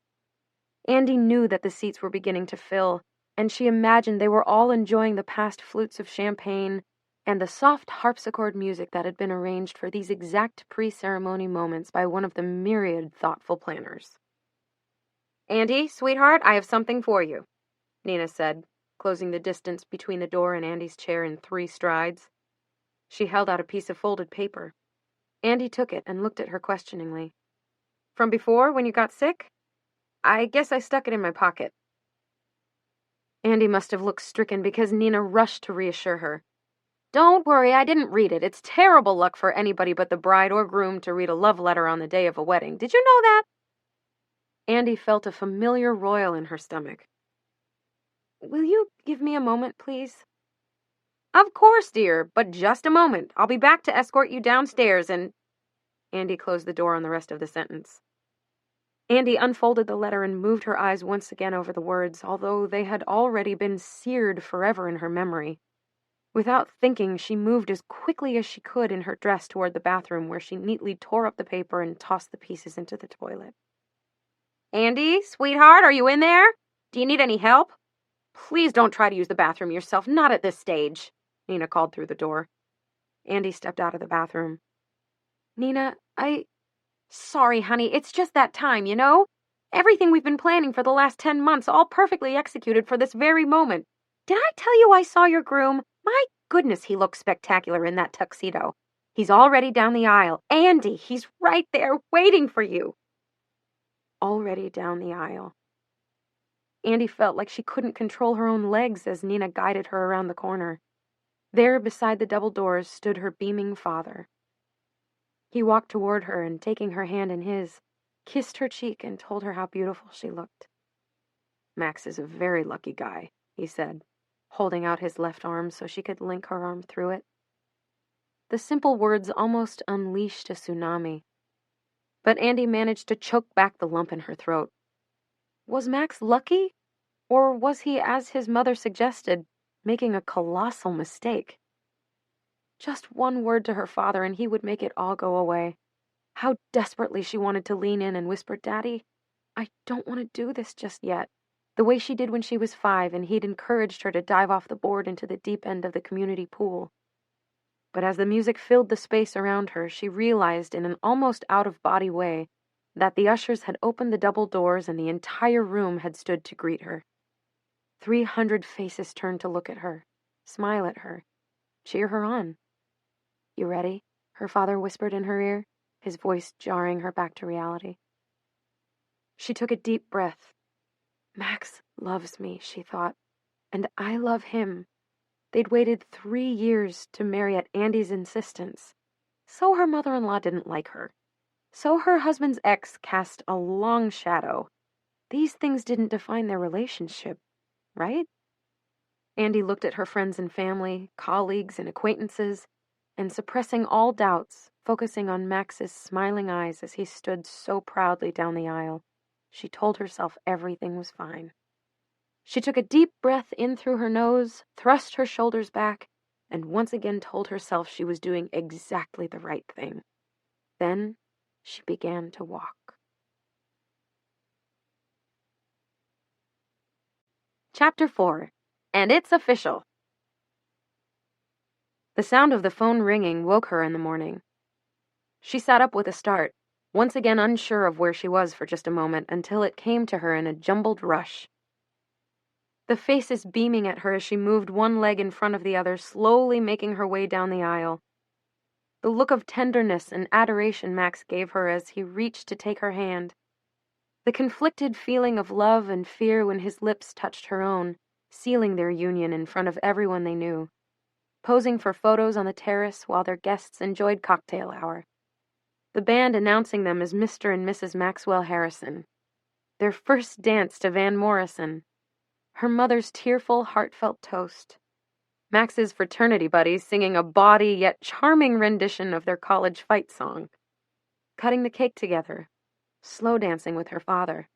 Andy knew that the seats were beginning to fill, and she imagined they were all enjoying the past flutes of champagne and the soft harpsichord music that had been arranged for these exact pre-ceremony moments by one of the myriad thoughtful planners. Andy, sweetheart, I have something for you, Nina said, closing the distance between the door and Andy's chair in 3 strides. She held out a piece of folded paper. Andy took it and looked at her questioningly. From before, when you got sick? I guess I stuck it in my pocket. Andy must have looked stricken because Nina rushed to reassure her. Don't worry, I didn't read it. It's terrible luck for anybody but the bride or groom to read a love letter on the day of a wedding. Did you know that? Andy felt a familiar roil in her stomach. Will you give me a moment, please? Of course, dear, but just a moment. I'll be back to escort you downstairs and... Andy closed the door on the rest of the sentence. Andy unfolded the letter and moved her eyes once again over the words, although they had already been seared forever in her memory. Without thinking, she moved as quickly as she could in her dress toward the bathroom, where she neatly tore up the paper and tossed the pieces into the toilet. Andy, sweetheart, are you in there? Do you need any help? Please don't try to use the bathroom yourself, not at this stage, Nina called through the door. Andy stepped out of the bathroom. Nina, Sorry, honey, it's just that time, you know? Everything we've been planning for the last 10 months, all perfectly executed for this very moment. Did I tell you I saw your groom? My goodness, he looks spectacular in that tuxedo. He's already down the aisle. Andy, he's right there waiting for you. Already down the aisle. Andy felt like she couldn't control her own legs as Nina guided her around the corner. There, beside the double doors, stood her beaming father. He walked toward her and, taking her hand in his, kissed her cheek and told her how beautiful she looked. Max is a very lucky guy, he said, holding out his left arm so she could link her arm through it. The simple words almost unleashed a tsunami. But Andy managed to choke back the lump in her throat. Was Max lucky? Or was he, as his mother suggested, making a colossal mistake? Just one word to her father and he would make it all go away. How desperately she wanted to lean in and whisper, Daddy, I don't want to do this just yet, the way she did when she was 5 and he'd encouraged her to dive off the board into the deep end of the community pool. But as the music filled the space around her, she realized in an almost out-of-body way that the ushers had opened the double doors and the entire room had stood to greet her. 300 faces turned to look at her, smile at her, cheer her on. You ready? Her father whispered in her ear, his voice jarring her back to reality. She took a deep breath. Max loves me, she thought, and I love him. They'd waited 3 years to marry at Andy's insistence. So her mother-in-law didn't like her. So her husband's ex cast a long shadow. These things didn't define their relationship, right? Andy looked at her friends and family, colleagues and acquaintances, and suppressing all doubts, focusing on Max's smiling eyes as he stood so proudly down the aisle, she told herself everything was fine. She took a deep breath in through her nose, thrust her shoulders back, and once again told herself she was doing exactly the right thing. Then she began to walk. Chapter 4. And it's official. The sound of the phone ringing woke her in the morning. She sat up with a start, once again unsure of where she was for just a moment, until it came to her in a jumbled rush. The faces beaming at her as she moved one leg in front of the other, slowly making her way down the aisle. The look of tenderness and adoration Max gave her as he reached to take her hand. The conflicted feeling of love and fear when his lips touched her own, sealing their union in front of everyone they knew. Posing for photos on the terrace while their guests enjoyed cocktail hour. The band announcing them as Mr. and Mrs. Maxwell Harrison. their first dance to Van Morrison, her mother's tearful, heartfelt toast, Max's fraternity buddies singing a bawdy yet charming rendition of their college fight song, cutting the cake together, slow dancing with her father,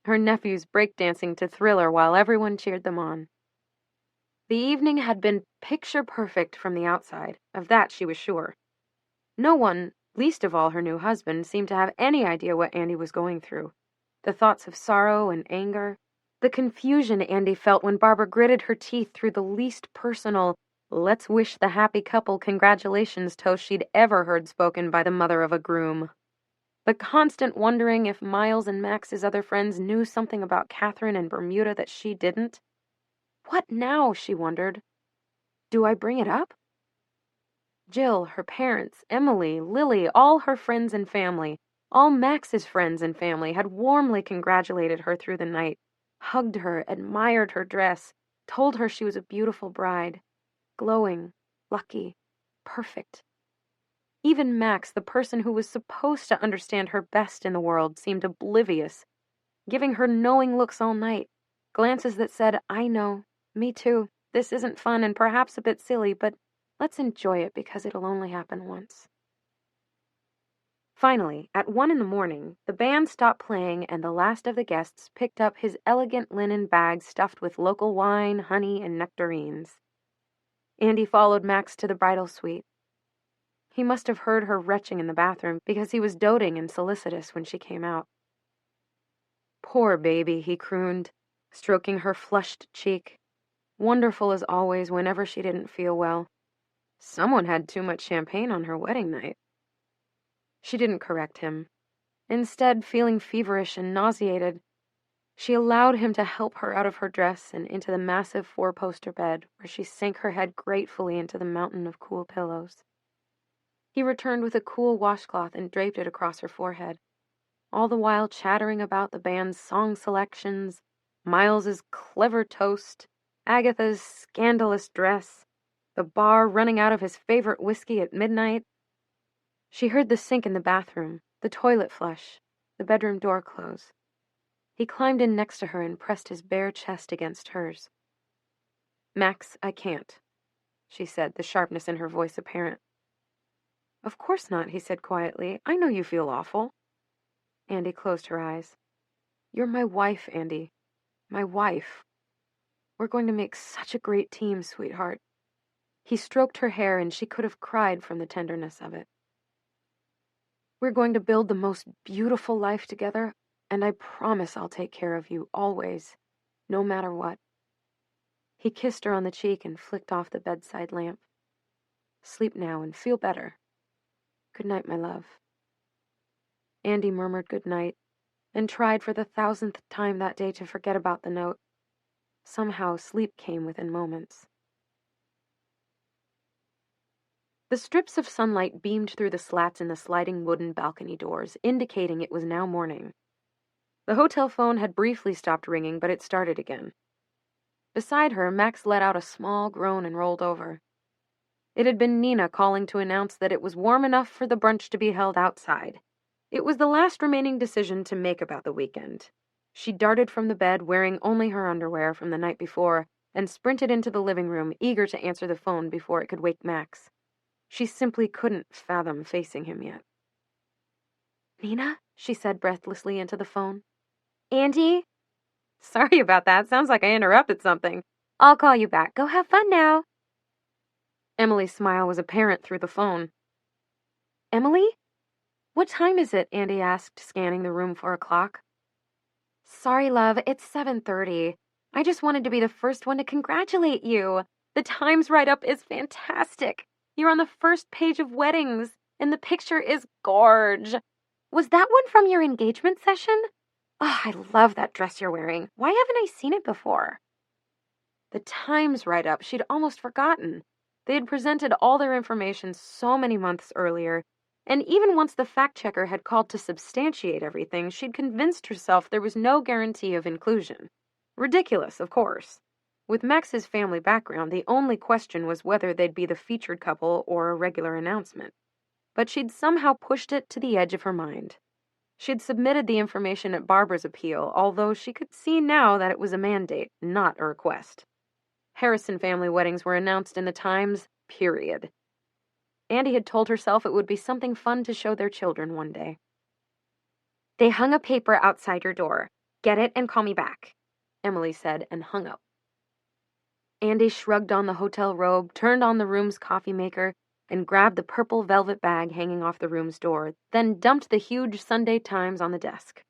her nephews breakdancing to Thriller while everyone cheered them on. The evening had been picture perfect from the outside, of that she was sure. No one, least of all her new husband, seemed to have any idea what Andy was going through. The thoughts of sorrow and anger, the confusion Andy felt when Barbara gritted her teeth through the least personal, let's wish the happy couple congratulations toast she'd ever heard spoken by the mother of a groom. The constant wondering if Miles and Max's other friends knew something about Catherine and Bermuda that she didn't. What now, she wondered. Do I bring it up? Jill, her parents, Emily, Lily, all her friends and family, all Max's friends and family had warmly congratulated her through the night, hugged her, admired her dress, told her she was a beautiful bride, glowing, lucky, perfect. Even Max, the person who was supposed to understand her best in the world, seemed oblivious, giving her knowing looks all night, glances that said, I know, me too, this isn't fun and perhaps a bit silly, but let's enjoy it because it'll only happen once. Finally, at 1 a.m, the band stopped playing and the last of the guests picked up his elegant linen bag stuffed with local wine, honey, and nectarines. Andy followed Max to the bridal suite. He must have heard her retching in the bathroom because he was doting and solicitous when she came out. Poor baby, he crooned, stroking her flushed cheek. Wonderful as always whenever she didn't feel well. Someone had too much champagne on her wedding night. She didn't correct him. Instead, feeling feverish and nauseated, she allowed him to help her out of her dress and into the massive 4-poster bed, where she sank her head gratefully into the mountain of cool pillows. He returned with a cool washcloth and draped it across her forehead, all the while chattering about the band's song selections, Miles's clever toast, Agatha's scandalous dress, the bar running out of his favorite whiskey at midnight. She heard the sink in the bathroom, the toilet flush, the bedroom door close. He climbed in next to her and pressed his bare chest against hers. Max, I can't, she said, the sharpness in her voice apparent. Of course not, he said quietly. I know you feel awful. Andy closed her eyes. You're my wife, Andy. My wife. We're going to make such a great team, sweetheart. He stroked her hair and she could have cried from the tenderness of it. We're going to build the most beautiful life together, and I promise I'll take care of you, always, no matter what. He kissed her on the cheek and flicked off the bedside lamp. Sleep now and feel better. Good night, my love. Andy murmured good night and tried for the 1000th time that day to forget about the note. Somehow sleep came within moments. The strips of sunlight beamed through the slats in the sliding wooden balcony doors, indicating it was now morning. The hotel phone had briefly stopped ringing, but it started again. Beside her, Max let out a small groan and rolled over. It had been Nina calling to announce that it was warm enough for the brunch to be held outside. It was the last remaining decision to make about the weekend. She darted from the bed, wearing only her underwear from the night before, and sprinted into the living room, eager to answer the phone before it could wake Max. She simply couldn't fathom facing him yet. Nina, she said breathlessly into the phone. Andy? Sorry about that. Sounds like I interrupted something. I'll call you back. Go have fun now. Emily's smile was apparent through the phone. Emily? What time is it? Andy asked, scanning the room for a clock. Sorry, love. It's 7:30. I just wanted to be the first one to congratulate you. The Times write-up is fantastic. You're on the first page of Weddings, and the picture is gorge. Was that one from your engagement session? Oh, I love that dress you're wearing. Why haven't I seen it before? The Times write-up, she'd almost forgotten. They had presented all their information so many months earlier, and even once the fact-checker had called to substantiate everything, she'd convinced herself there was no guarantee of inclusion. Ridiculous, of course. With Max's family background, the only question was whether they'd be the featured couple or a regular announcement. But she'd somehow pushed it to the edge of her mind. She'd submitted the information at Barbara's appeal, although she could see now that it was a mandate, not a request. Harrison family weddings were announced in the Times, period. Andy had told herself it would be something fun to show their children one day. "They hung a paper outside your door. Get it and call me back," Emily said, and hung up. Andy shrugged on the hotel robe, turned on the room's coffee maker, and grabbed the purple velvet bag hanging off the room's door, then dumped the huge Sunday Times on the desk.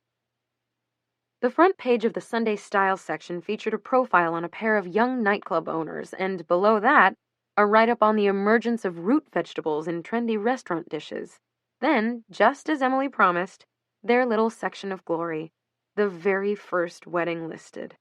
The front page of the Sunday Styles section featured a profile on a pair of young nightclub owners, and below that, a write-up on the emergence of root vegetables in trendy restaurant dishes. Then, just as Emily promised, their little section of glory, the very first wedding listed.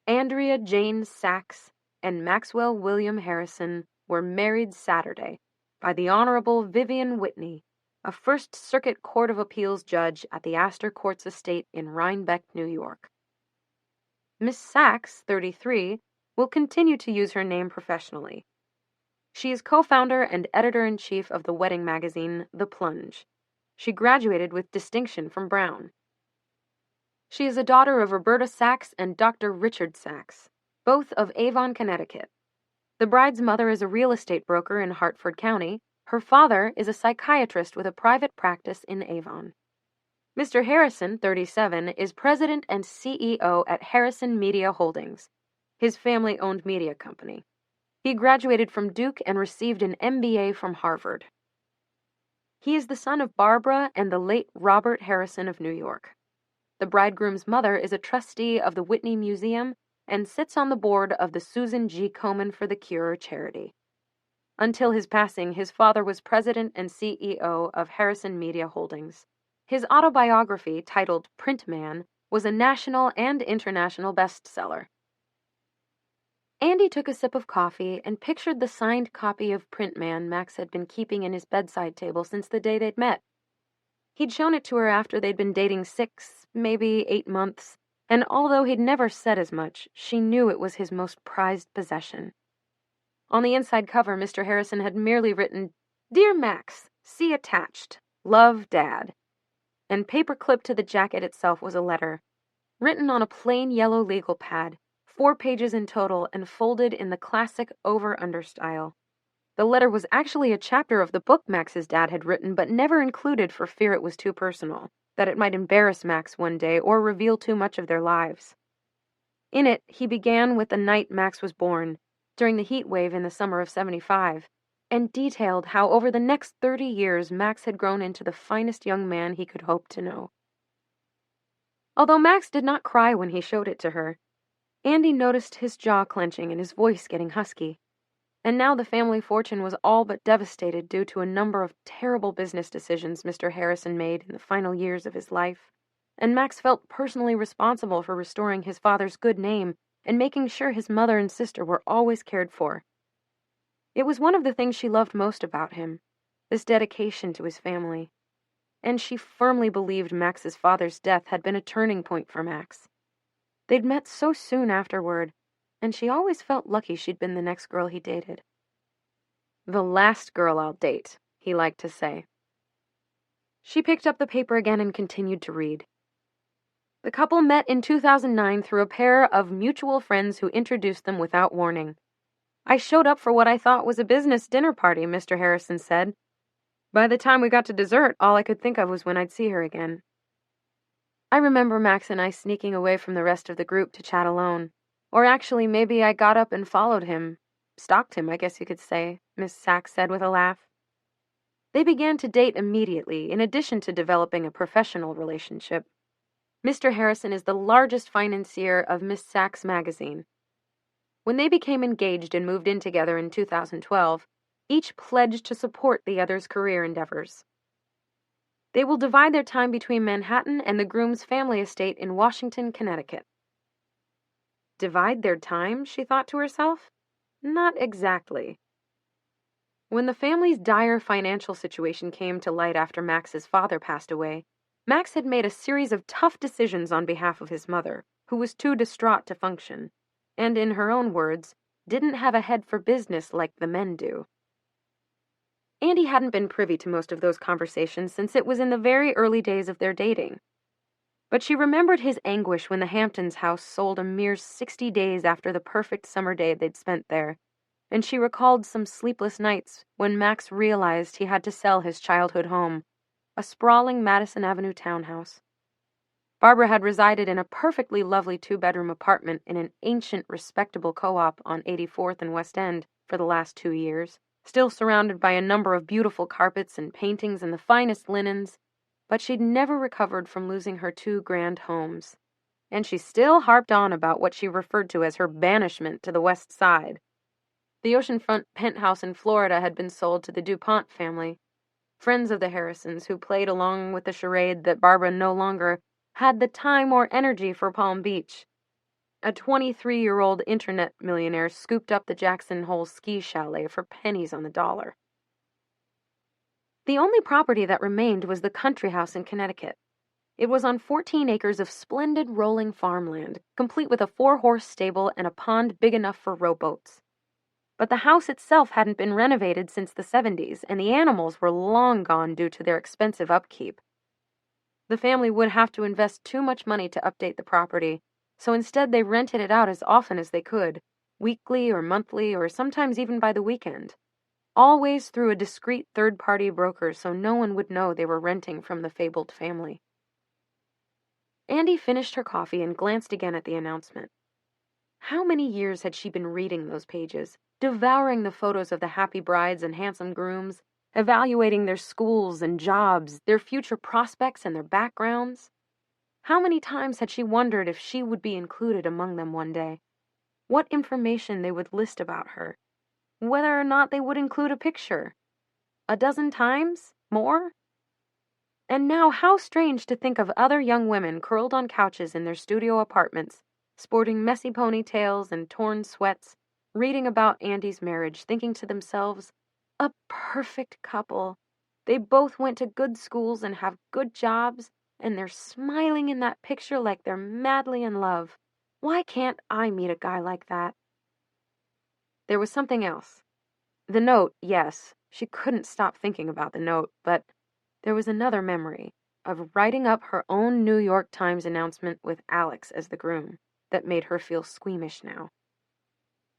Andrea Jane Sachs and Maxwell William Harrison were married Saturday by the Honorable Vivian Whitney, a First Circuit Court of Appeals judge at the Astor Courts Estate in Rhinebeck, New York. Miss Sachs, 33, will continue to use her name professionally. She is co-founder and editor-in-chief of the wedding magazine, The Plunge. She graduated with distinction from Brown. She is a daughter of Roberta Sachs and Dr. Richard Sachs, both of Avon, Connecticut. The bride's mother is a real estate broker in Hartford County. Her father is a psychiatrist with a private practice in Avon. Mr. Harrison, 37, is president and CEO at Harrison Media Holdings, his family-owned media company. He graduated from Duke and received an MBA from Harvard. He is the son of Barbara and the late Robert Harrison of New York. The bridegroom's mother is a trustee of the Whitney Museum and sits on the board of the Susan G. Komen for the Cure charity. Until his passing, his father was president and CEO of Harrison Media Holdings. His autobiography, titled Print Man, was a national and international bestseller. Andy took a sip of coffee and pictured the signed copy of Print Man Max had been keeping in his bedside table since the day they'd met. He'd shown it to her after they'd been dating 6, maybe 8 months, and although he'd never said as much, she knew it was his most prized possession. On the inside cover, Mr. Harrison had merely written, "Dear Max, see attached. Love, Dad." And paper-clipped to the jacket itself was a letter, written on a plain yellow legal pad, 4 pages in total and folded in the classic over-under style. The letter was actually a chapter of the book Max's dad had written, but never included for fear it was too personal, that it might embarrass Max one day or reveal too much of their lives. In it, he began with the night Max was born, during the heat wave in the summer of '75, and detailed how over the next 30 years Max had grown into the finest young man he could hope to know. Although Max did not cry when he showed it to her, Andy noticed his jaw clenching and his voice getting husky. And now the family fortune was all but devastated due to a number of terrible business decisions Mr. Harrison made in the final years of his life, and Max felt personally responsible for restoring his father's good name and making sure his mother and sister were always cared for. It was one of the things she loved most about him, this dedication to his family. And she firmly believed Max's father's death had been a turning point for Max. They'd met so soon afterward, and she always felt lucky she'd been the next girl he dated. "The last girl I'll date," he liked to say. She picked up the paper again and continued to read. The couple met in 2009 through a pair of mutual friends who introduced them without warning. "I showed up for what I thought was a business dinner party," Mr. Harrison said. "By the time we got to dessert, all I could think of was when I'd see her again." "I remember Max and I sneaking away from the rest of the group to chat alone. Or actually, maybe I got up and followed him. Stalked him, I guess you could say," Miss Sachs said with a laugh. They began to date immediately, in addition to developing a professional relationship. Mr. Harrison is the largest financier of Miss Sachs magazine. When they became engaged and moved in together in 2012, each pledged to support the other's career endeavors. They will divide their time between Manhattan and the groom's family estate in Washington, Connecticut. Divide their time, she thought to herself? Not exactly. When the family's dire financial situation came to light after Max's father passed away, Max had made a series of tough decisions on behalf of his mother, who was too distraught to function, and in her own words, didn't have a head for business like the men do. Andy hadn't been privy to most of those conversations since it was in the very early days of their dating. But she remembered his anguish when the Hamptons' house sold a mere 60 days after the perfect summer day they'd spent there, and she recalled some sleepless nights when Max realized he had to sell his childhood home, a sprawling Madison Avenue townhouse. Barbara had resided in a perfectly lovely 2-bedroom apartment in an ancient, respectable co-op on 84th and West End for the last 2 years, still surrounded by a number of beautiful carpets and paintings and the finest linens, but she'd never recovered from losing her 2 grand homes. And she still harped on about what she referred to as her banishment to the West Side. The oceanfront penthouse in Florida had been sold to the DuPont family, friends of the Harrisons who played along with the charade that Barbara no longer had the time or energy for Palm Beach. A 23-year-old internet millionaire scooped up the Jackson Hole ski chalet for pennies on the dollar. The only property that remained was the country house in Connecticut. It was on 14 acres of splendid rolling farmland, complete with a 4-horse stable and a pond big enough for rowboats. But the house itself hadn't been renovated since the 70s, and the animals were long gone due to their expensive upkeep. The family would have to invest too much money to update the property, so instead they rented it out as often as they could, weekly or monthly or sometimes even by the weekend, always through a discreet third-party broker so no one would know they were renting from the fabled family. Andy finished her coffee and glanced again at the announcement. How many years had she been reading those pages, devouring the photos of the happy brides and handsome grooms, evaluating their schools and jobs, their future prospects and their backgrounds? How many times had she wondered if she would be included among them one day? What information they would list about her? Whether or not they would include a picture? A dozen times? More? And now how strange to think of other young women curled on couches in their studio apartments, sporting messy ponytails and torn sweats, reading about Andy's marriage, thinking to themselves, a perfect couple. They both went to good schools and have good jobs, and they're smiling in that picture like they're madly in love. Why can't I meet a guy like that? There was something else. The note, yes, she couldn't stop thinking about the note, but there was another memory of writing up her own New York Times announcement with Alex as the groom that made her feel squeamish now.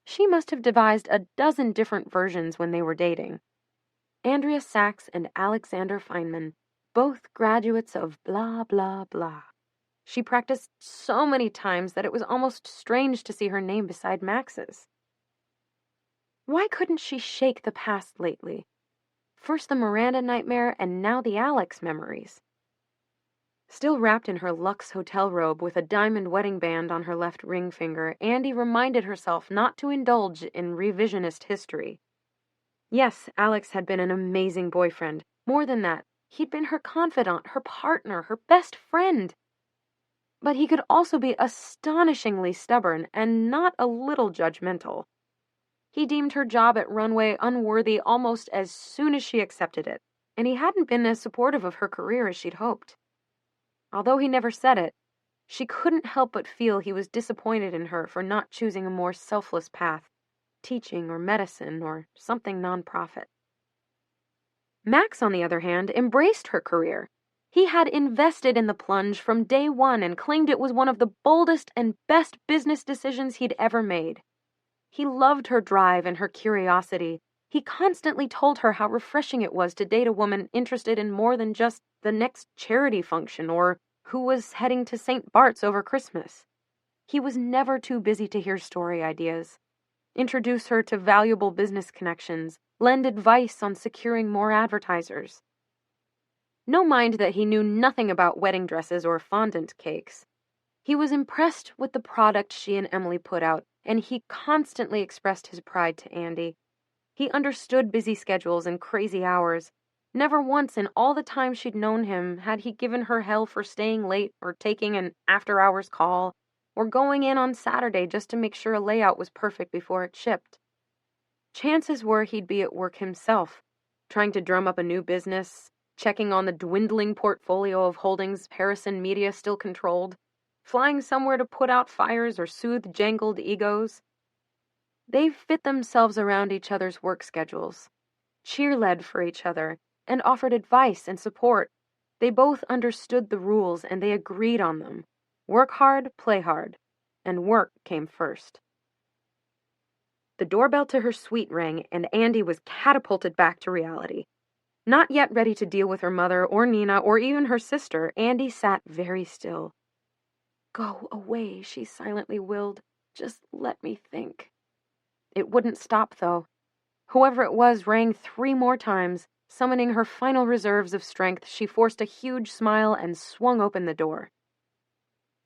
She must have devised a dozen different versions when they were dating. Andrea Sachs and Alexander Feynman, both graduates of blah, blah, blah. She practiced so many times that it was almost strange to see her name beside Max's. Why couldn't she shake the past lately? First the Miranda nightmare and now the Alex memories. Still wrapped in her luxe hotel robe with a diamond wedding band on her left ring finger, Andy reminded herself not to indulge in revisionist history. Yes, Alex had been an amazing boyfriend. More than that, he'd been her confidant, her partner, her best friend. But he could also be astonishingly stubborn and not a little judgmental. He deemed her job at Runway unworthy almost as soon as she accepted it, and he hadn't been as supportive of her career as she'd hoped. Although he never said it, she couldn't help but feel he was disappointed in her for not choosing a more selfless path, teaching or medicine or something nonprofit. Max, on the other hand, embraced her career. He had invested in the plunge from day one and claimed it was one of the boldest and best business decisions he'd ever made. He loved her drive and her curiosity. He constantly told her how refreshing it was to date a woman interested in more than just the next charity function or who was heading to St. Bart's over Christmas. He was never too busy to hear story ideas, introduce her to valuable business connections, lend advice on securing more advertisers. No mind that he knew nothing about wedding dresses or fondant cakes. He was impressed with the product she and Emily put out, and he constantly expressed his pride to Andy. He understood busy schedules and crazy hours. Never once in all the time she'd known him had he given her hell for staying late or taking an after-hours call or going in on Saturday just to make sure a layout was perfect before it shipped. Chances were he'd be at work himself, trying to drum up a new business, checking on the dwindling portfolio of holdings Harrison Media still controlled, flying somewhere to put out fires or soothe jangled egos. They fit themselves around each other's work schedules. cheerled for each other, and offered advice and support. They both understood the rules, and they agreed on them. Work hard, play hard. And work came first. The doorbell to her suite rang, and Andy was catapulted back to reality. Not yet ready to deal with her mother or Nina or even her sister, Andy sat very still. "Go away," she silently willed. "Just let me think." It wouldn't stop, though. Whoever it was rang 3 more times. Summoning her final reserves of strength, she forced a huge smile and swung open the door.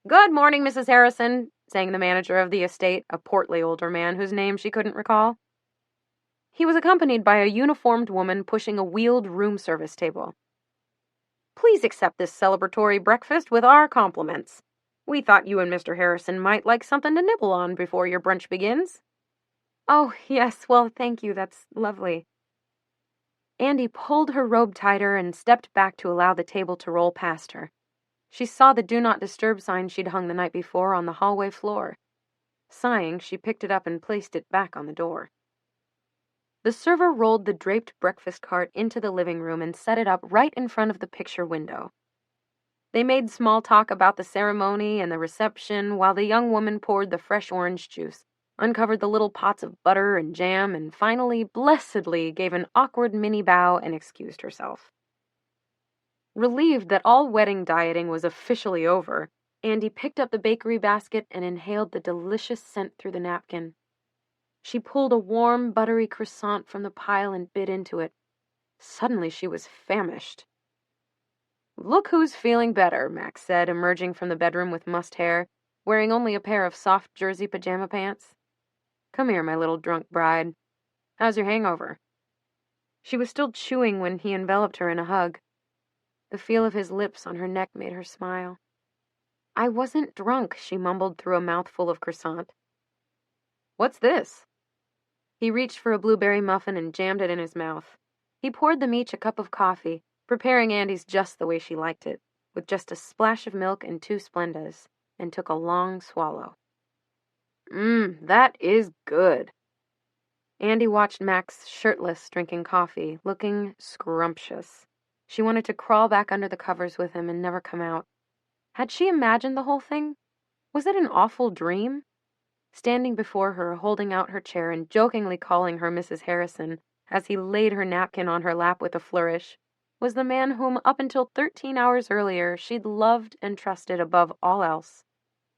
"Good morning, Mrs. Harrison," sang the manager of the estate, a portly older man whose name she couldn't recall. He was accompanied by a uniformed woman pushing a wheeled room service table. "Please accept this celebratory breakfast with our compliments. We thought you and Mr. Harrison might like something to nibble on before your brunch begins." "Oh, yes, well, thank you, that's lovely." Andy pulled her robe tighter and stepped back to allow the table to roll past her. She saw the Do Not Disturb sign she'd hung the night before on the hallway floor. Sighing, she picked it up and placed it back on the door. The server rolled the draped breakfast cart into the living room and set it up right in front of the picture window. They made small talk about the ceremony and the reception while the young woman poured the fresh orange juice, uncovered the little pots of butter and jam, and finally, blessedly, gave an awkward mini bow and excused herself. Relieved that all wedding dieting was officially over, Andy picked up the bakery basket and inhaled the delicious scent through the napkin. She pulled a warm, buttery croissant from the pile and bit into it. Suddenly she was famished. "Look who's feeling better," Max said, emerging from the bedroom with mussed hair, wearing only a pair of soft jersey pajama pants. "Come here, my little drunk bride. How's your hangover?" She was still chewing when he enveloped her in a hug. The feel of his lips on her neck made her smile. "I wasn't drunk," she mumbled through a mouthful of croissant. "What's this?" He reached for a blueberry muffin and jammed it in his mouth. He poured them each a cup of coffee, preparing Andy's just the way she liked it, with just a splash of milk and 2 Splendas, and took a long swallow. That is good." Andy watched Max shirtless drinking coffee, looking scrumptious. She wanted to crawl back under the covers with him and never come out. Had she imagined the whole thing? Was it an awful dream? Standing before her, holding out her chair and jokingly calling her Mrs. Harrison as he laid her napkin on her lap with a flourish, was the man whom up until 13 hours earlier she'd loved and trusted above all else.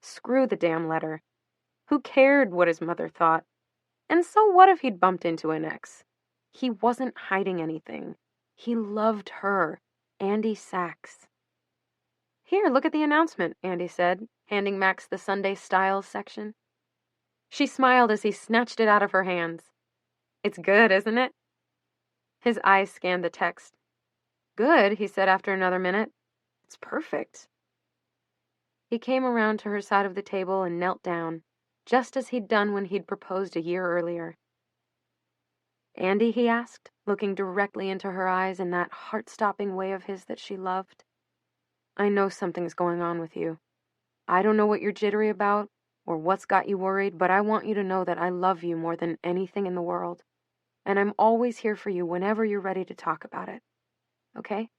Screw the damn letter. Who cared what his mother thought? And so what if he'd bumped into an ex? He wasn't hiding anything. He loved her, Andy Sachs. "Here, look at the announcement," Andy said, handing Max the Sunday Styles section. She smiled as he snatched it out of her hands. "It's good, isn't it?" His eyes scanned the text. "Good," he said after another minute. "It's perfect." He came around to her side of the table and knelt down, just as he'd done when he'd proposed a year earlier. "Andy," he asked, looking directly into her eyes in that heart-stopping way of his that she loved, "I know something's going on with you. I don't know what you're jittery about or what's got you worried, but I want you to know that I love you more than anything in the world, and I'm always here for you whenever you're ready to talk about it. Okay?"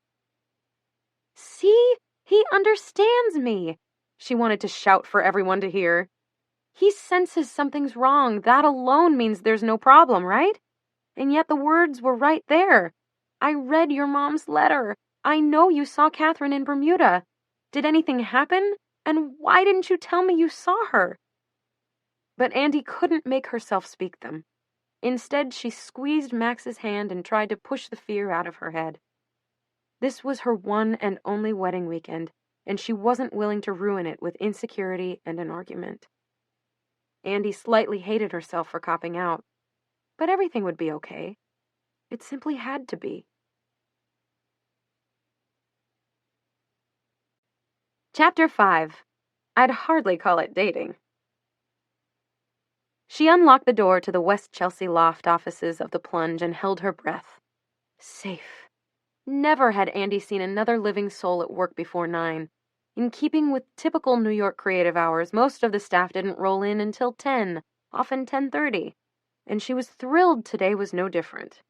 "See? He understands me!" She wanted to shout for everyone to hear. "He senses something's wrong. That alone means there's no problem, right? And yet the words were right there. I read your mom's letter. I know you saw Catherine in Bermuda. Did anything happen? And why didn't you tell me you saw her?" But Andy couldn't make herself speak them. Instead, she squeezed Max's hand and tried to push the fear out of her head. This was her one and only wedding weekend, and she wasn't willing to ruin it with insecurity and an argument. Andy slightly hated herself for copping out. But everything would be okay. It simply had to be. Chapter 5. I'd hardly call it dating. She unlocked the door to the West Chelsea loft offices of The Plunge and held her breath. Safe. Never had Andy seen another living soul at work before 9. In keeping with typical New York creative hours, most of the staff didn't roll in until 10, often 10:30, and she was thrilled today was no different.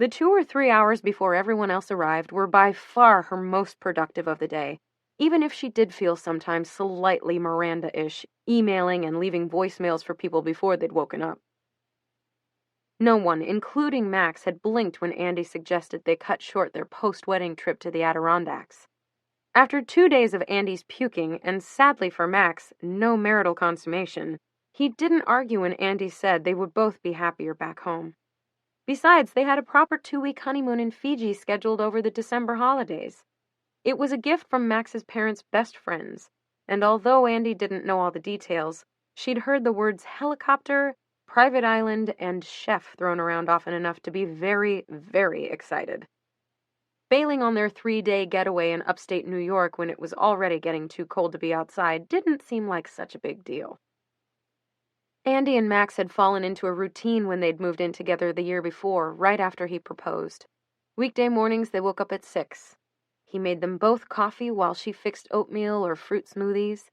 The 2 or 3 hours before everyone else arrived were by far her most productive of the day, even if she did feel sometimes slightly Miranda-ish, emailing and leaving voicemails for people before they'd woken up. No one, including Max, had blinked when Andy suggested they cut short their post-wedding trip to the Adirondacks. After 2 days of Andy's puking, and sadly for Max, no marital consummation, he didn't argue when Andy said they would both be happier back home. Besides, they had a proper 2-week honeymoon in Fiji scheduled over the December holidays. It was a gift from Max's parents' best friends, and although Andy didn't know all the details, she'd heard the words helicopter, private island, and chef thrown around often enough to be very, very excited. Bailing on their 3-day getaway in upstate New York when it was already getting too cold to be outside didn't seem like such a big deal. Andy and Max had fallen into a routine when they'd moved in together the year before, right after he proposed. Weekday mornings they woke up at 6. He made them both coffee while she fixed oatmeal or fruit smoothies.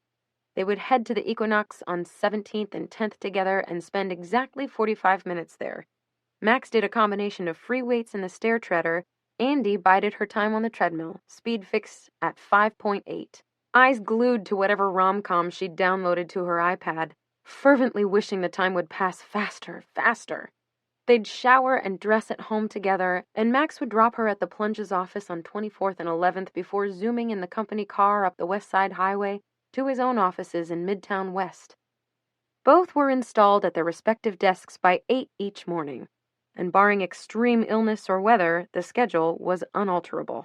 They would head to the Equinox on 17th and 10th together and spend exactly 45 minutes there. Max did a combination of free weights in the stair treader. Andy bided her time on the treadmill, speed fixed at 5.8. Eyes glued to whatever rom-com she'd downloaded to her iPad, fervently wishing the time would pass faster, faster. They'd shower and dress at home together, and Max would drop her at the Plunge's office on 24th and 11th before zooming in the company car up the West Side Highway to his own offices in Midtown West. Both were installed at their respective desks by 8 each morning, and barring extreme illness or weather, the schedule was unalterable.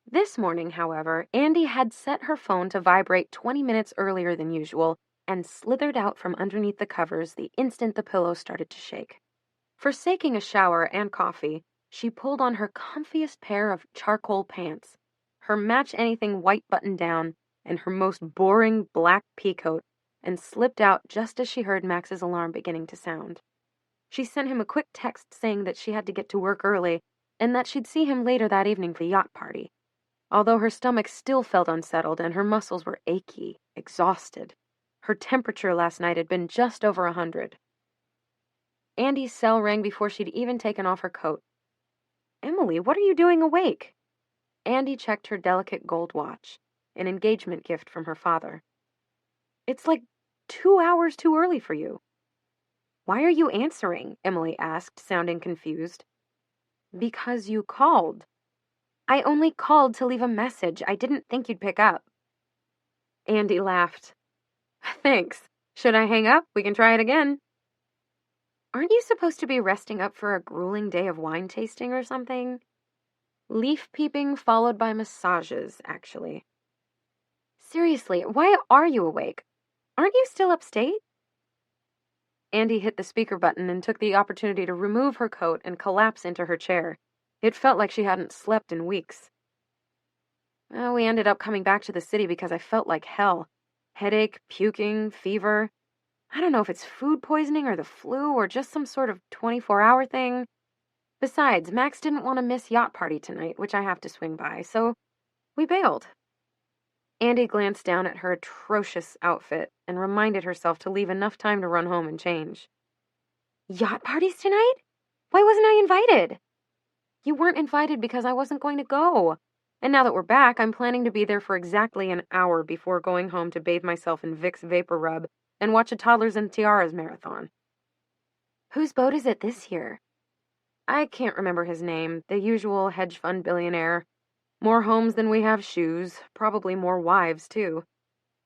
This morning, however, Andy had set her phone to vibrate 20 minutes earlier than usual and slithered out from underneath the covers the instant the pillow started to shake. Forsaking a shower and coffee, she pulled on her comfiest pair of charcoal pants, her match-anything white button-down, and her most boring black peacoat, and slipped out just as she heard Max's alarm beginning to sound. She sent him a quick text saying that she had to get to work early and that she'd see him later that evening for the yacht party, although her stomach still felt unsettled and her muscles were achy, exhausted. Her temperature last night had been just over 100. Andy's cell rang before she'd even taken off her coat. "Emily, what are you doing awake?" Andy checked her delicate gold watch, an engagement gift from her father. "It's like 2 hours too early for you." "Why are you answering?" Emily asked, sounding confused. "Because you called." "I only called to leave a message. I didn't think you'd pick up." Andy laughed. "Thanks. Should I hang up? We can try it again." "Aren't you supposed to be resting up for a grueling day of wine tasting or something?" "Leaf peeping followed by massages, actually." "Seriously, why are you awake? Aren't you still upstate?" Andy hit the speaker button and took the opportunity to remove her coat and collapse into her chair. It felt like she hadn't slept in weeks. "Well, we ended up coming back to the city because I felt like hell. Headache, puking, fever. I don't know if it's food poisoning or the flu or just some sort of 24-hour thing. Besides, Max didn't want to miss yacht party tonight, which I have to swing by, so we bailed." Andy glanced down at her atrocious outfit and reminded herself to leave enough time to run home and change. "Yacht parties tonight? Why wasn't I invited?" "You weren't invited because I wasn't going to go. And now that we're back, I'm planning to be there for exactly an hour before going home to bathe myself in Vicks Vapor Rub and watch a Toddlers and Tiaras marathon." "Whose boat is it this year?" "I can't remember his name. The usual hedge fund billionaire. More homes than we have shoes. Probably more wives, too.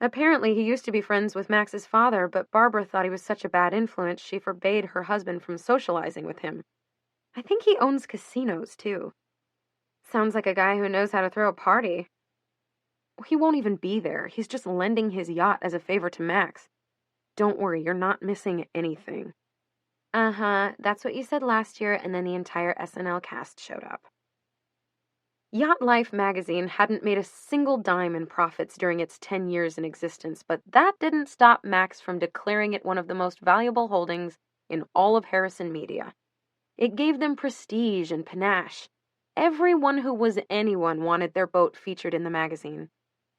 Apparently he used to be friends with Max's father, but Barbara thought he was such a bad influence she forbade her husband from socializing with him. I think he owns casinos, too. Sounds like a guy who knows how to throw a party." "He won't even be there. He's just lending his yacht as a favor to Max. Don't worry, you're not missing anything." "Uh-huh, that's what you said last year, and then the entire SNL cast showed up." Yacht Life magazine hadn't made a single dime in profits during its 10 years in existence, but that didn't stop Max from declaring it one of the most valuable holdings in all of Harrison Media. It gave them prestige and panache. Everyone who was anyone wanted their boat featured in the magazine.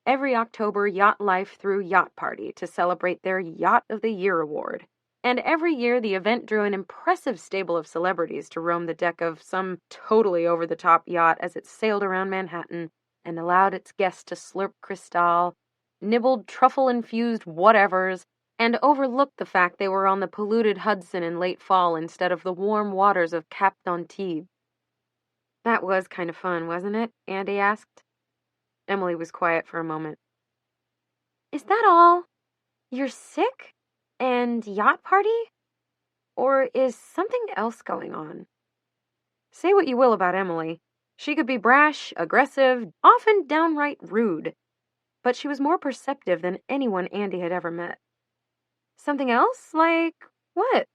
Every October, Yacht Life threw Yacht Party to celebrate their Yacht of the Year award. And every year the event drew an impressive stable of celebrities to roam the deck of some totally over-the-top yacht as it sailed around Manhattan and allowed its guests to slurp Cristal, nibbled truffle-infused whatevers, and overlooked the fact they were on the polluted Hudson in late fall instead of the warm waters of Cap d'Antibes. That was kind of fun, wasn't it? Andy asked. Emily was quiet for a moment. Is that all? You're sick? And yacht party? Or is something else going on? Say what you will about Emily. She could be brash, aggressive, often downright rude. But she was more perceptive than anyone Andy had ever met. Something else? Like what?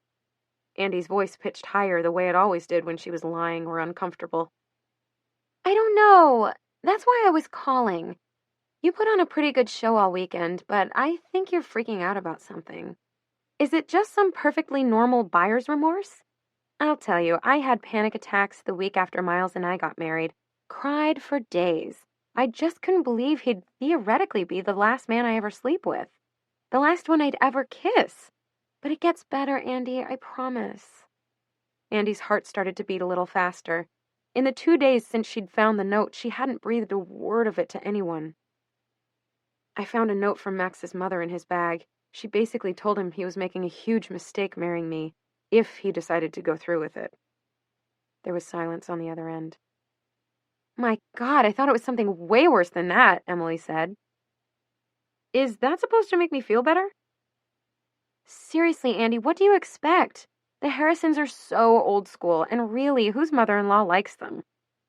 Andy's voice pitched higher the way it always did when she was lying or uncomfortable. I don't know. That's why I was calling. You put on a pretty good show all weekend, but I think you're freaking out about something. Is it just some perfectly normal buyer's remorse? I'll tell you, I had panic attacks the week after Miles and I got married. Cried for days. I just couldn't believe he'd theoretically be the last man I ever sleep with. The last one I'd ever kiss. But it gets better, Andy, I promise. Andy's heart started to beat a little faster. In the 2 days since she'd found the note, she hadn't breathed a word of it to anyone. I found a note from Max's mother in his bag. She basically told him he was making a huge mistake marrying me, if he decided to go through with it. There was silence on the other end. My God, I thought it was something way worse than that, Emily said. Is that supposed to make me feel better? Seriously, Andy, what do you expect? The Harrisons are so old school, and really, whose mother-in-law likes them?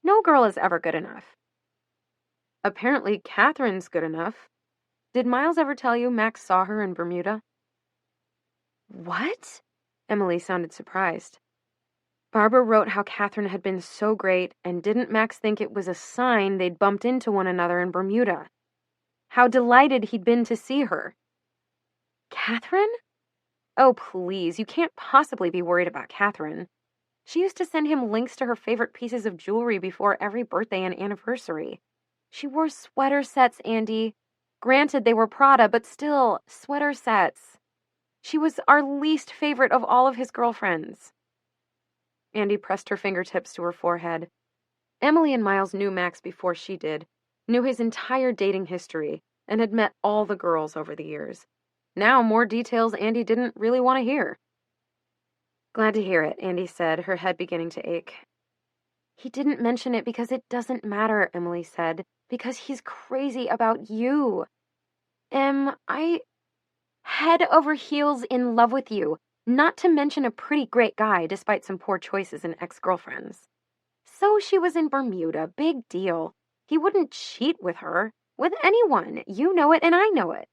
No girl is ever good enough. Apparently, Catherine's good enough. Did Miles ever tell you Max saw her in Bermuda? What? Emily sounded surprised. Barbara wrote how Catherine had been so great, and didn't Max think it was a sign they'd bumped into one another in Bermuda? How delighted he'd been to see her. Catherine? Oh, please, you can't possibly be worried about Catherine. She used to send him links to her favorite pieces of jewelry before every birthday and anniversary. She wore sweater sets, Andy. Granted, they were Prada, but still, sweater sets. She was our least favorite of all of his girlfriends. Andy pressed her fingertips to her forehead. Emily and Miles knew Max before she did, knew his entire dating history, and had met all the girls over the years. Now, more details Andy didn't really want to hear. Glad to hear it, Andy said, her head beginning to ache. He didn't mention it because it doesn't matter, Emily said, because he's crazy about you. I head over heels in love with you, not to mention a pretty great guy despite some poor choices in ex-girlfriends. So she was in Bermuda, big deal. He wouldn't cheat with her, with anyone. You know it and I know it.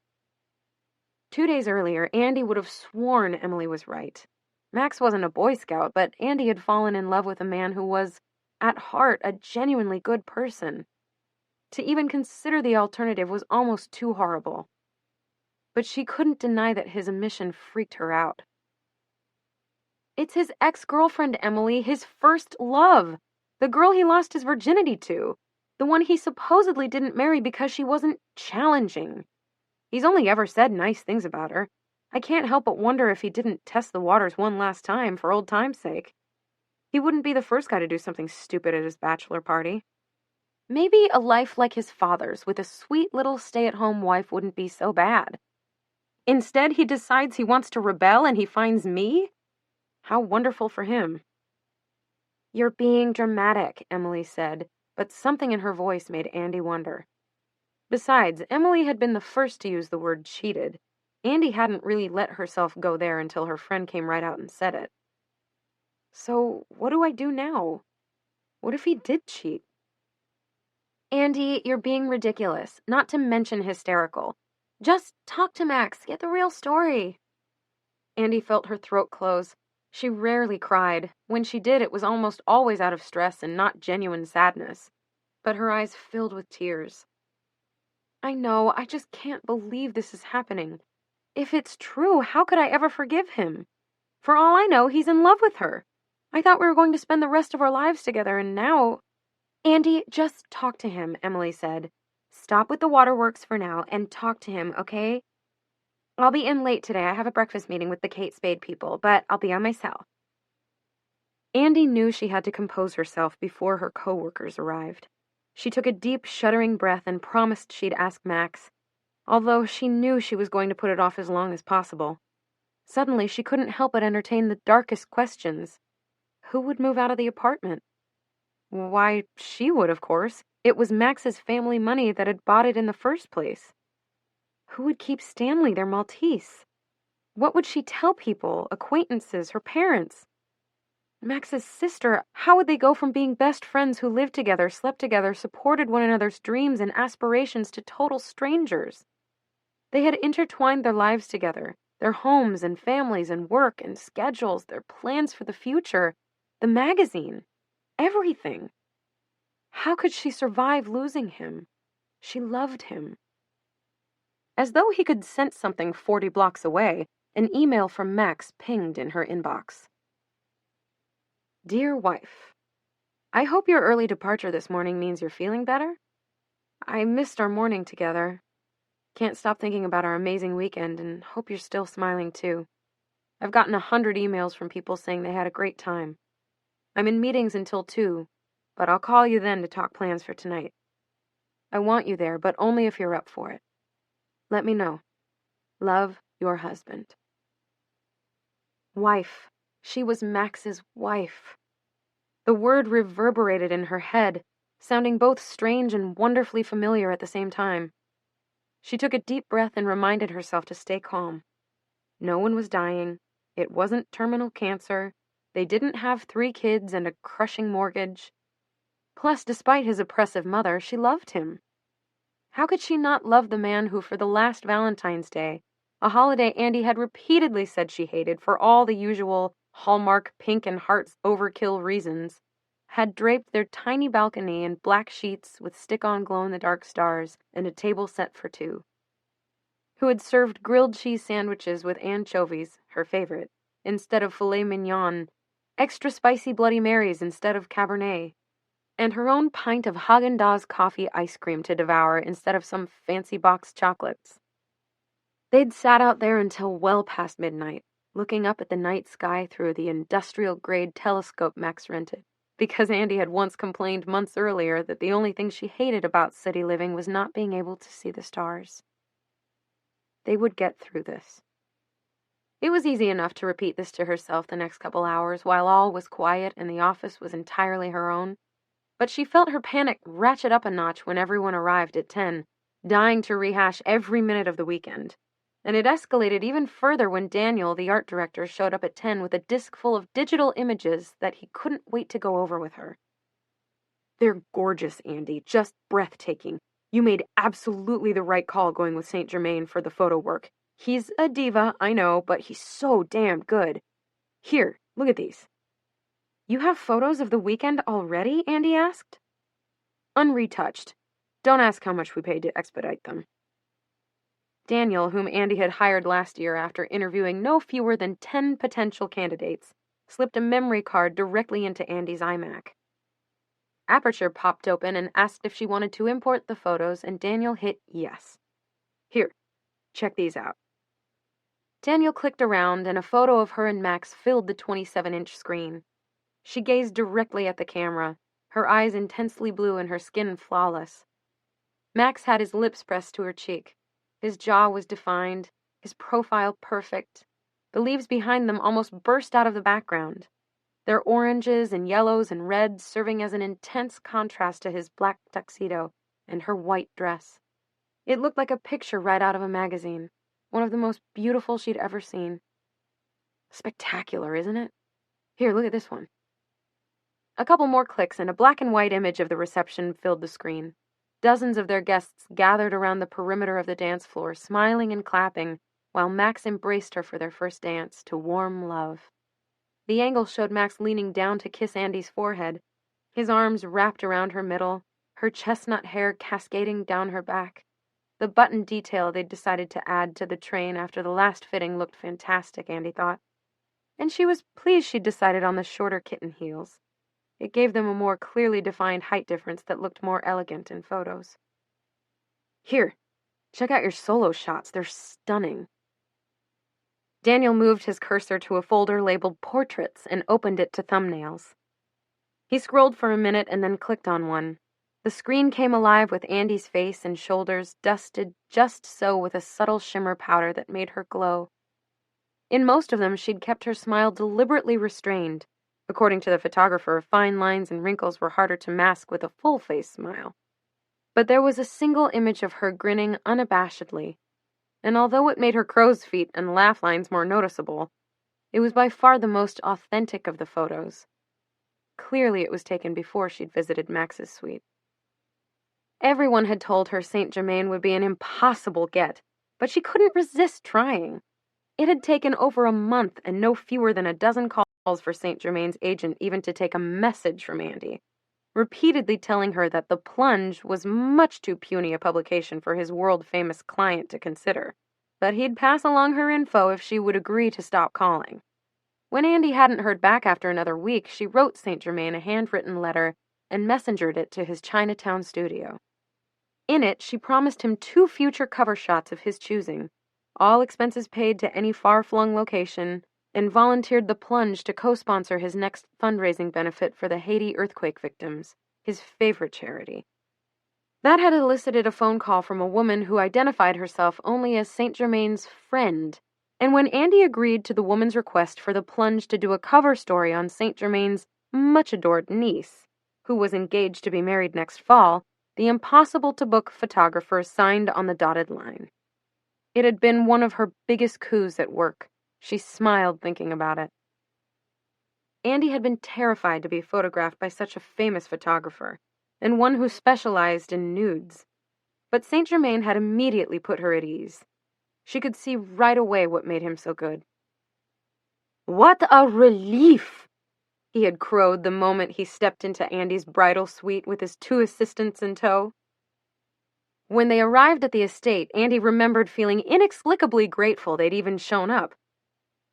2 days earlier, Andy would have sworn Emily was right. Max wasn't a Boy Scout, but Andy had fallen in love with a man who was, at heart, a genuinely good person. To even consider the alternative was almost too horrible. But she couldn't deny that his omission freaked her out. It's his ex-girlfriend, Emily, his first love. The girl he lost his virginity to. The one he supposedly didn't marry because she wasn't challenging. He's only ever said nice things about her. I can't help but wonder if he didn't test the waters one last time for old time's sake. He wouldn't be the first guy to do something stupid at his bachelor party. Maybe a life like his father's with a sweet little stay-at-home wife wouldn't be so bad. Instead, he decides he wants to rebel and he finds me? How wonderful for him. You're being dramatic, Emily said, but something in her voice made Andy wonder. Besides, Emily had been the first to use the word cheated. Andy hadn't really let herself go there until her friend came right out and said it. So, what do I do now? What if he did cheat? Andy, you're being ridiculous, not to mention hysterical. Just talk to Max, get the real story. Andy felt her throat close. She rarely cried. When she did, it was almost always out of stress and not genuine sadness. But her eyes filled with tears. I know, I just can't believe this is happening. If it's true, how could I ever forgive him? For all I know, he's in love with her. I thought we were going to spend the rest of our lives together, and now... Andy, just talk to him, Emily said. Stop with the waterworks for now and talk to him, okay? I'll be in late today. I have a breakfast meeting with the Kate Spade people, but I'll be on my cell. Andy knew she had to compose herself before her coworkers arrived. She took a deep, shuddering breath and promised she'd ask Max, although she knew she was going to put it off as long as possible. Suddenly, she couldn't help but entertain the darkest questions. Who would move out of the apartment? Why, she would, of course. It was Max's family money that had bought it in the first place. Who would keep Stanley, their Maltese? What would she tell people, acquaintances, her parents? Max's sister, how would they go from being best friends who lived together, slept together, supported one another's dreams and aspirations to total strangers? They had intertwined their lives together, their homes and families and work and schedules, their plans for the future, the magazine, everything. How could she survive losing him? She loved him. As though he could sense something 40 blocks away, an email from Max pinged in her inbox. Dear wife, I hope your early departure this morning means you're feeling better. I missed our morning together. Can't stop thinking about our amazing weekend and hope you're still smiling too. I've gotten 100 emails from people saying they had a great time. I'm in meetings until 2, but I'll call you then to talk plans for tonight. I want you there, but only if you're up for it. Let me know. Love, your husband. Wife. She was Max's wife. The word reverberated in her head, sounding both strange and wonderfully familiar at the same time. She took a deep breath and reminded herself to stay calm. No one was dying. It wasn't terminal cancer. They didn't have 3 kids and a crushing mortgage. Plus, despite his oppressive mother, she loved him. How could she not love the man who, for the last Valentine's Day, a holiday Andy had repeatedly said she hated for all the usual Hallmark pink and hearts overkill reasons, had draped their tiny balcony in black sheets with stick-on glow-in-the-dark stars and a table set for 2, who had served grilled cheese sandwiches with anchovies, her favorite, instead of filet mignon, extra spicy Bloody Marys instead of Cabernet, and her own pint of Haagen-Dazs coffee ice cream to devour instead of some fancy box chocolates. They'd sat out there until well past midnight, looking up at the night sky through the industrial-grade telescope Max rented, because Andy had once complained months earlier that the only thing she hated about city living was not being able to see the stars. They would get through this. It was easy enough to repeat this to herself the next couple hours while all was quiet and the office was entirely her own, but she felt her panic ratchet up a notch when everyone arrived at 10, dying to rehash every minute of the weekend. And it escalated even further when Daniel, the art director, showed up at 10 with a disc full of digital images that he couldn't wait to go over with her. They're gorgeous, Andy, just breathtaking. You made absolutely the right call going with Saint Germain for the photo work. He's a diva, I know, but he's so damn good. Here, look at these. You have photos of the weekend already? Andy asked. Unretouched. Don't ask how much we paid to expedite them. Daniel, whom Andy had hired last year after interviewing no fewer than 10 potential candidates, slipped a memory card directly into Andy's iMac. Aperture popped open and asked if she wanted to import the photos, and Daniel hit yes. Here, check these out. Daniel clicked around, and a photo of her and Max filled the 27-inch screen. She gazed directly at the camera, her eyes intensely blue and her skin flawless. Max had his lips pressed to her cheek. His jaw was defined, his profile perfect. The leaves behind them almost burst out of the background, their oranges and yellows and reds serving as an intense contrast to his black tuxedo and her white dress. It looked like a picture right out of a magazine, one of the most beautiful she'd ever seen. Spectacular, isn't it? Here, look at this one. A couple more clicks and a black and white image of the reception filled the screen. Dozens of their guests gathered around the perimeter of the dance floor, smiling and clapping, while Max embraced her for their first dance to warm love. The angle showed Max leaning down to kiss Andy's forehead, his arms wrapped around her middle, her chestnut hair cascading down her back. The button detail they'd decided to add to the train after the last fitting looked fantastic, Andy thought. And she was pleased she'd decided on the shorter kitten heels. It gave them a more clearly defined height difference that looked more elegant in photos. Here, check out your solo shots. They're stunning. Daniel moved his cursor to a folder labeled Portraits and opened it to thumbnails. He scrolled for a minute and then clicked on one. The screen came alive with Andy's face and shoulders dusted just so with a subtle shimmer powder that made her glow. In most of them, she'd kept her smile deliberately restrained. According to the photographer, fine lines and wrinkles were harder to mask with a full-face smile. But there was a single image of her grinning unabashedly, and although it made her crow's feet and laugh lines more noticeable, it was by far the most authentic of the photos. Clearly it was taken before she'd visited Max's suite. Everyone had told her Saint Germain would be an impossible get, but she couldn't resist trying. It had taken over a month and no fewer than a dozen calls for Saint Germain's agent even to take a message from Andy, repeatedly telling her that The Plunge was much too puny a publication for his world-famous client to consider, but he'd pass along her info if she would agree to stop calling. When Andy hadn't heard back after another week, she wrote Saint Germain a handwritten letter and messengered it to his Chinatown studio. In it, she promised him 2 future cover shots of his choosing, all expenses paid to any far-flung location, and volunteered The Plunge to co-sponsor his next fundraising benefit for the Haiti earthquake victims, his favorite charity. That had elicited a phone call from a woman who identified herself only as Saint Germain's friend, and when Andy agreed to the woman's request for The Plunge to do a cover story on Saint Germain's much-adored niece, who was engaged to be married next fall, the impossible-to-book photographer signed on the dotted line. It had been one of her biggest coups at work. She smiled thinking about it. Andy had been terrified to be photographed by such a famous photographer, and one who specialized in nudes. But Saint Germain had immediately put her at ease. She could see right away what made him so good. "What a relief!" he had crowed the moment he stepped into Andy's bridal suite with his 2 assistants in tow. When they arrived at the estate, Andy remembered feeling inexplicably grateful they'd even shown up.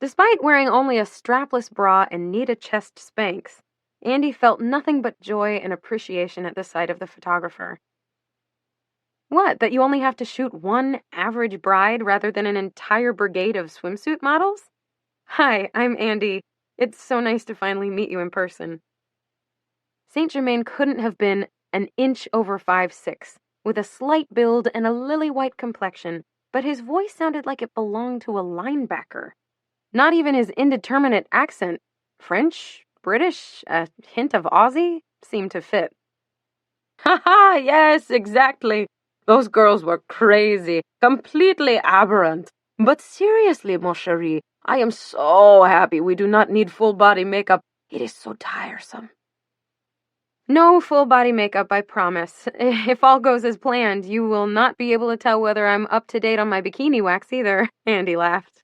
Despite wearing only a strapless bra and knee-to-chest Spanx, Andy felt nothing but joy and appreciation at the sight of the photographer. What, that you only have to shoot one average bride rather than an entire brigade of swimsuit models? Hi, I'm Andy. It's so nice to finally meet you in person. Saint Germain couldn't have been an inch over 5'6", with a slight build and a lily-white complexion, but his voice sounded like it belonged to a linebacker. Not even his indeterminate accent, French, British, a hint of Aussie, seemed to fit. "Ha ha, yes, exactly. Those girls were crazy, completely aberrant. But seriously, mon chéri, I am so happy we do not need full-body makeup. It is so tiresome." "No full-body makeup, I promise. If all goes as planned, you will not be able to tell whether I'm up to date on my bikini wax either," Andy laughed.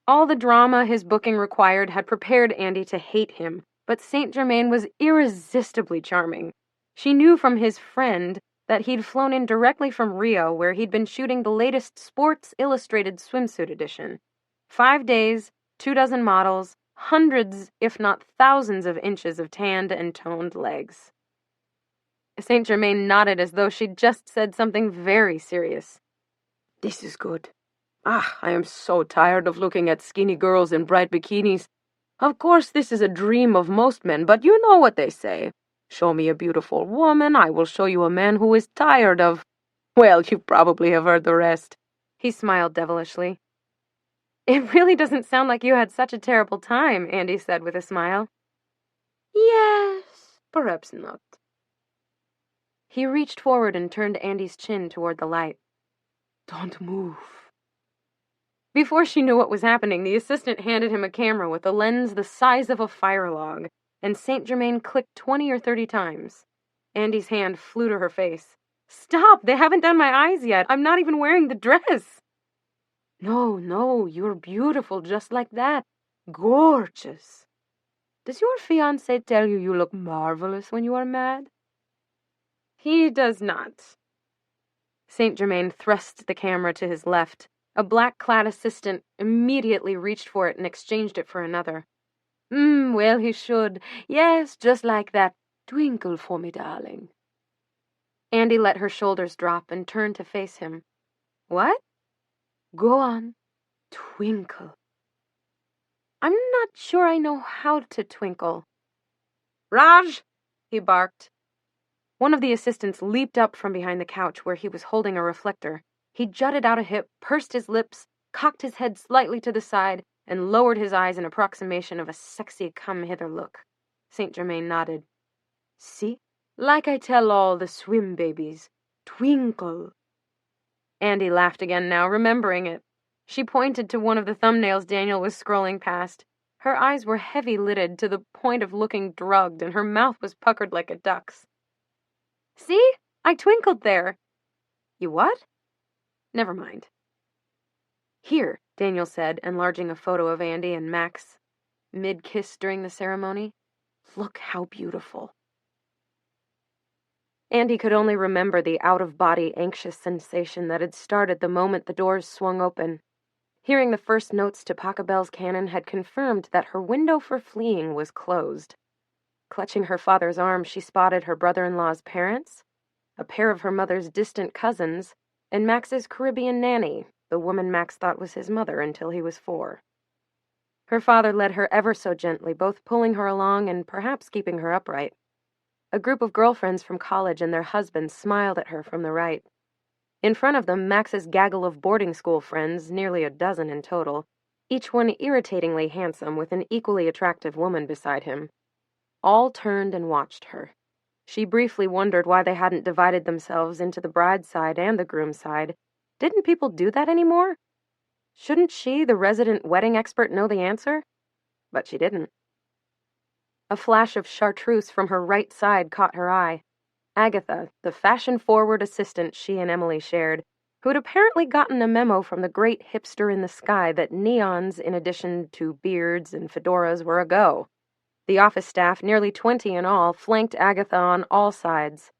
All the drama his booking required had prepared Andy to hate him, but Saint Germain was irresistibly charming. She knew from his friend that he'd flown in directly from Rio, where he'd been shooting the latest Sports Illustrated swimsuit edition. 5 days, 24 models, hundreds, if not thousands of inches of tanned and toned legs. Saint Germain nodded as though she'd just said something very serious. "This is good. I am so tired of looking at skinny girls in bright bikinis. Of course, this is a dream of most men, but you know what they say. Show me a beautiful woman, I will show you a man who is tired of... Well, you probably have heard the rest." He smiled devilishly. "It really doesn't sound like you had such a terrible time," Andy said with a smile. "Yes, perhaps not." He reached forward and turned Andy's chin toward the light. "Don't move." Before she knew what was happening, the assistant handed him a camera with a lens the size of a fire log, and Saint Germain clicked 20 or 30 times. Andy's hand flew to her face. "Stop! They haven't done my eyes yet. I'm not even wearing the dress." No, you're beautiful just like that. Gorgeous. Does your fiancé tell you you look marvelous when you are mad?" "He does not." Saint Germain thrust the camera to his left. A black-clad assistant immediately reached for it and exchanged it for another. Well, he should. Yes, just like that. Twinkle for me, darling." Andy let her shoulders drop and turned to face him. "What?" "Go on. Twinkle. I'm not sure I know how to twinkle. Raj, he barked. One of the assistants leaped up from behind the couch where he was holding a reflector. He jutted out a hip, pursed his lips, cocked his head slightly to the side, and lowered his eyes in approximation of a sexy come-hither look. St. Germain nodded. See? Like I tell all the swim babies. Twinkle. Andy laughed again now, remembering it. She pointed to one of the thumbnails Daniel was scrolling past. Her eyes were heavy-lidded to the point of looking drugged, and her mouth was puckered like a duck's. See? I twinkled there. You what? Never mind. Here, Daniel said, enlarging a photo of Andy and Max mid-kiss during the ceremony. Look how beautiful. Andy could only remember the out-of-body anxious sensation that had started the moment the doors swung open. Hearing the first notes to Pachelbel's canon had confirmed that her window for fleeing was closed. Clutching her father's arm, she spotted her brother-in-law's parents, a pair of her mother's distant cousins, and Max's Caribbean nanny, the woman Max thought was his mother until he was 4. Her father led her ever so gently, both pulling her along and perhaps keeping her upright. A group of girlfriends from college and their husbands smiled at her from the right. In front of them, Max's gaggle of boarding school friends, nearly a dozen in total, each one irritatingly handsome with an equally attractive woman beside him. All turned and watched her. She briefly wondered why they hadn't divided themselves into the bride's side and the groom's side. Didn't people do that anymore? Shouldn't she, the resident wedding expert, know the answer? But she didn't. A flash of chartreuse from her right side caught her eye. Agatha, the fashion-forward assistant she and Emily shared, who had apparently gotten a memo from the great hipster in the sky that neons, in addition to beards and fedoras, were a go. The office staff, nearly 20 in all, flanked Agatha on all sides.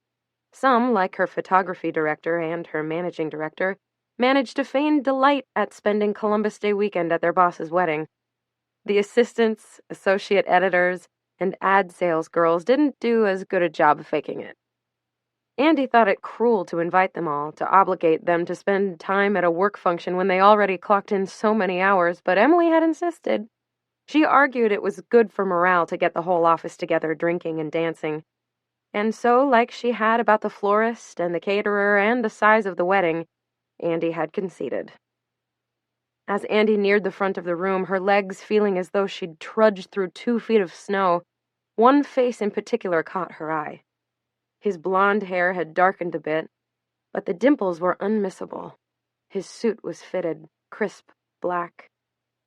Some, like her photography director and her managing director, managed to feign delight at spending Columbus Day weekend at their boss's wedding. The assistants, associate editors, and ad sales girls didn't do as good a job of faking it. Andy thought it cruel to invite them all, to obligate them to spend time at a work function when they already clocked in so many hours, but Emily had insisted. She argued it was good for morale to get the whole office together drinking and dancing. And so, like she had about the florist and the caterer and the size of the wedding, Andy had conceded. As Andy neared the front of the room, her legs feeling as though she'd trudged through 2 feet of snow, one face in particular caught her eye. His blonde hair had darkened a bit, but the dimples were unmissable. His suit was fitted, crisp, black.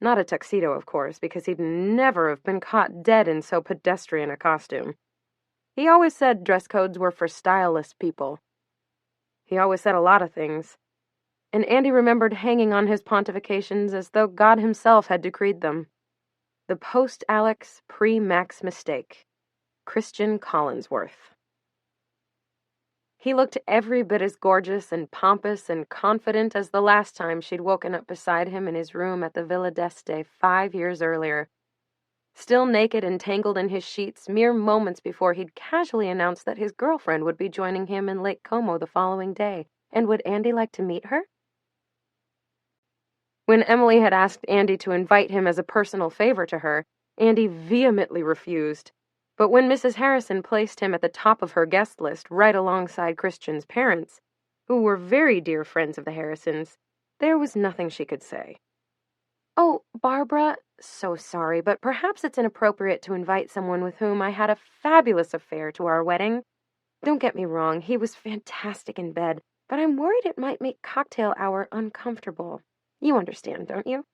Not a tuxedo, of course, because he'd never have been caught dead in so pedestrian a costume. He always said dress codes were for styleless people. He always said a lot of things, and Andy remembered hanging on his pontifications as though God himself had decreed them. The post-Alex, pre-Max mistake. Christian Collinsworth. He looked every bit as gorgeous and pompous and confident as the last time she'd woken up beside him in his room at the Villa d'Este 5 years earlier. Still naked and tangled in his sheets, mere moments before he'd casually announced that his girlfriend would be joining him in Lake Como the following day. And would Andy like to meet her? When Emily had asked Andy to invite him as a personal favor to her, Andy vehemently refused. But when Mrs. Harrison placed him at the top of her guest list right alongside Christian's parents, who were very dear friends of the Harrisons, there was nothing she could say. Oh, Barbara, so sorry, but perhaps it's inappropriate to invite someone with whom I had a fabulous affair to our wedding. Don't get me wrong, he was fantastic in bed, but I'm worried it might make cocktail hour uncomfortable. You understand, don't you?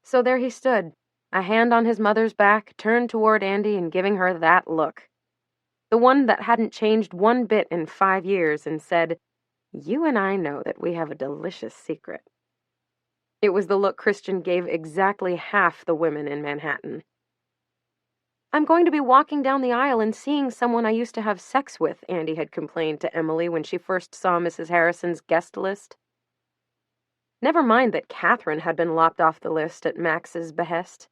So there he stood, a hand on his mother's back, turned toward Andy and giving her that look. The one that hadn't changed one bit in 5 years, and said, "You and I know that we have a delicious secret." It was the look Christian gave exactly half the women in Manhattan. I'm going to be walking down the aisle and seeing someone I used to have sex with, Andy had complained to Emily when she first saw Mrs. Harrison's guest list. Never mind that Catherine had been lopped off the list at Max's behest.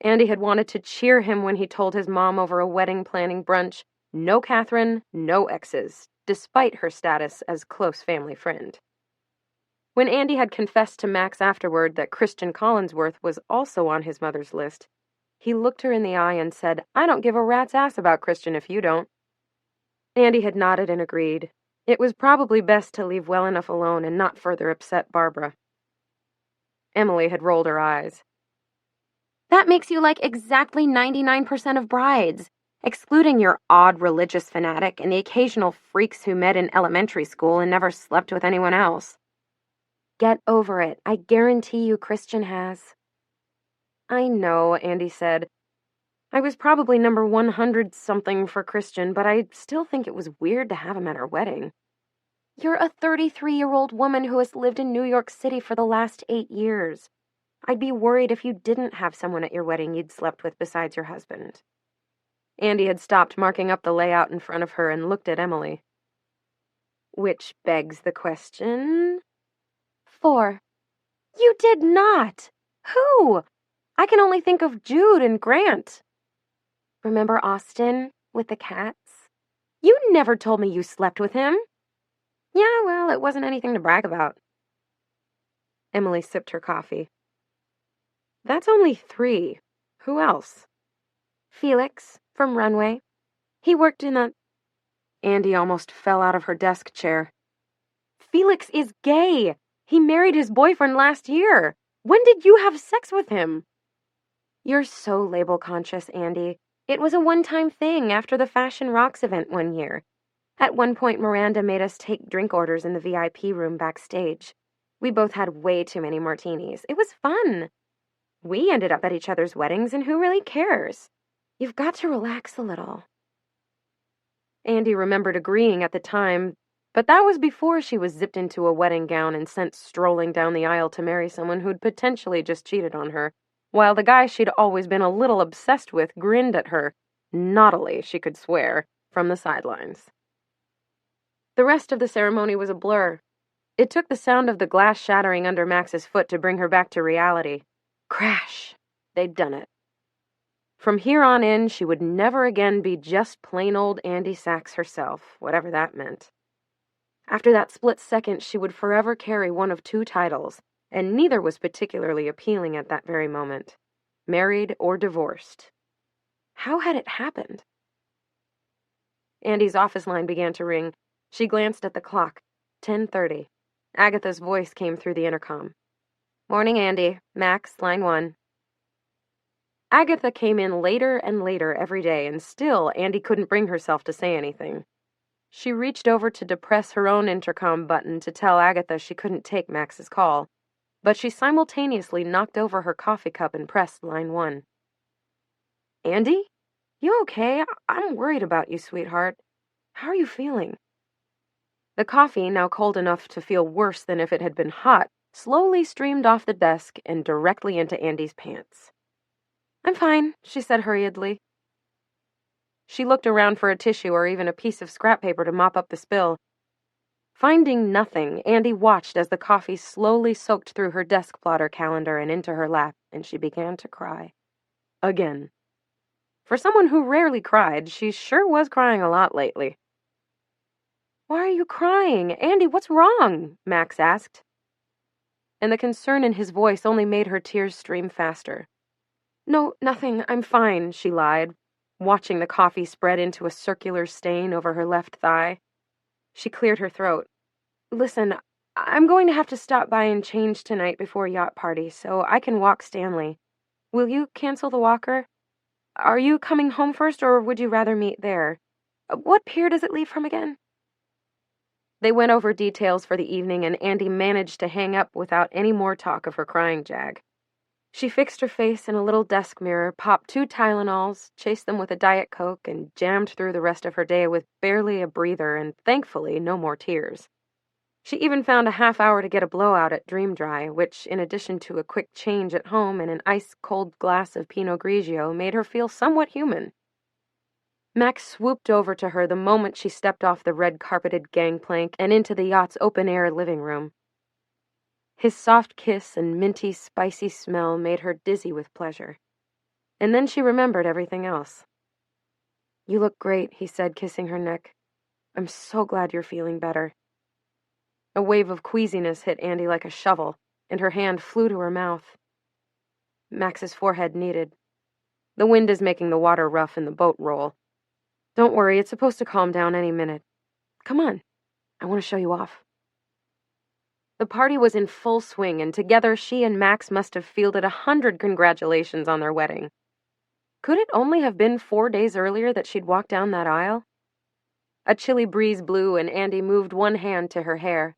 Andy had wanted to cheer him when he told his mom over a wedding planning brunch, no Catherine, no exes, despite her status as close family friend. When Andy had confessed to Max afterward that Christian Collinsworth was also on his mother's list, he looked her in the eye and said, "I don't give a rat's ass about Christian if you don't." Andy had nodded and agreed. It was probably best to leave well enough alone and not further upset Barbara. Emily had rolled her eyes. "That makes you like exactly 99% of brides, excluding your odd religious fanatic and the occasional freaks who met in elementary school and never slept with anyone else." "Get over it. I guarantee you Christian has." "I know," Andy said. "I was probably number 100-something for Christian, but I still think it was weird to have him at our wedding." "You're a 33-year-old woman who has lived in New York City for the last 8 years. I'd be worried if you didn't have someone at your wedding you'd slept with besides your husband." Andy had stopped marking up the layout in front of her and looked at Emily. "Which begs the question." 4. "You did not! Who? I can only think of Jude and Grant." "Remember Austin with the cats? You never told me you slept with him." "Yeah, well, it wasn't anything to brag about." Emily sipped her coffee. "That's only 3. Who else?" "Felix, from Runway. He worked in a—" Andy almost fell out of her desk chair. "Felix is gay. He married his boyfriend last year. When did you have sex with him?" "You're so label-conscious, Andy. It was a one-time thing after the Fashion Rocks event one year. At one point, Miranda made us take drink orders in the VIP room backstage. We both had way too many martinis. It was fun. We ended up at each other's weddings, and who really cares? You've got to relax a little." Andy remembered agreeing at the time, but that was before she was zipped into a wedding gown and sent strolling down the aisle to marry someone who'd potentially just cheated on her, while the guy she'd always been a little obsessed with grinned at her, naughtily, she could swear, from the sidelines. The rest of the ceremony was a blur. It took the sound of the glass shattering under Max's foot to bring her back to reality. Crash! They'd done it. From here on in, she would never again be just plain old Andy Sachs herself, whatever that meant. After that split second, she would forever carry one of 2 titles, and neither was particularly appealing at that very moment. Married or divorced. How had it happened? Andy's office line began to ring. She glanced at the clock. 10:30. Agatha's voice came through the intercom. "Morning, Andy. Max, line 1. Agatha came in later and later every day, and still Andy couldn't bring herself to say anything. She reached over to depress her own intercom button to tell Agatha she couldn't take Max's call, but she simultaneously knocked over her coffee cup and pressed line 1. "Andy? You okay? I'm worried about you, sweetheart. How are you feeling?" The coffee, now cold enough to feel worse than if it had been hot, slowly streamed off the desk and directly into Andy's pants. "I'm fine," she said hurriedly. She looked around for a tissue or even a piece of scrap paper to mop up the spill. Finding nothing, Andy watched as the coffee slowly soaked through her desk plotter calendar and into her lap, and she began to cry. Again. For someone who rarely cried, she sure was crying a lot lately. "Why are you crying? Andy, what's wrong?" Max asked. And the concern in his voice only made her tears stream faster. "No, nothing. I'm fine," she lied, watching the coffee spread into a circular stain over her left thigh. She cleared her throat. "Listen, I'm going to have to stop by and change tonight before yacht party, so I can walk Stanley. Will you cancel the walker? Are you coming home first, or would you rather meet there? What pier does it leave from again?" They went over details for the evening, and Andy managed to hang up without any more talk of her crying jag. She fixed her face in a little desk mirror, popped 2 Tylenols, chased them with a Diet Coke, and jammed through the rest of her day with barely a breather and, thankfully, no more tears. She even found a half hour to get a blowout at Dream Dry, which, in addition to a quick change at home and an ice-cold glass of Pinot Grigio, made her feel somewhat human. Max swooped over to her the moment she stepped off the red-carpeted gangplank and into the yacht's open-air living room. His soft kiss and minty, spicy smell made her dizzy with pleasure. And then she remembered everything else. "You look great," he said, kissing her neck. "I'm so glad you're feeling better." A wave of queasiness hit Andy like a shovel, and her hand flew to her mouth. Max's forehead kneaded. The wind is making the water rough in the boat roll. Don't worry, it's supposed to calm down any minute. Come on, I want to show you off. The party was in full swing, and together she and Max must have fielded 100 congratulations on their wedding. Could it only have been 4 days earlier that she'd walked down that aisle? A chilly breeze blew, and Andy moved one hand to her hair.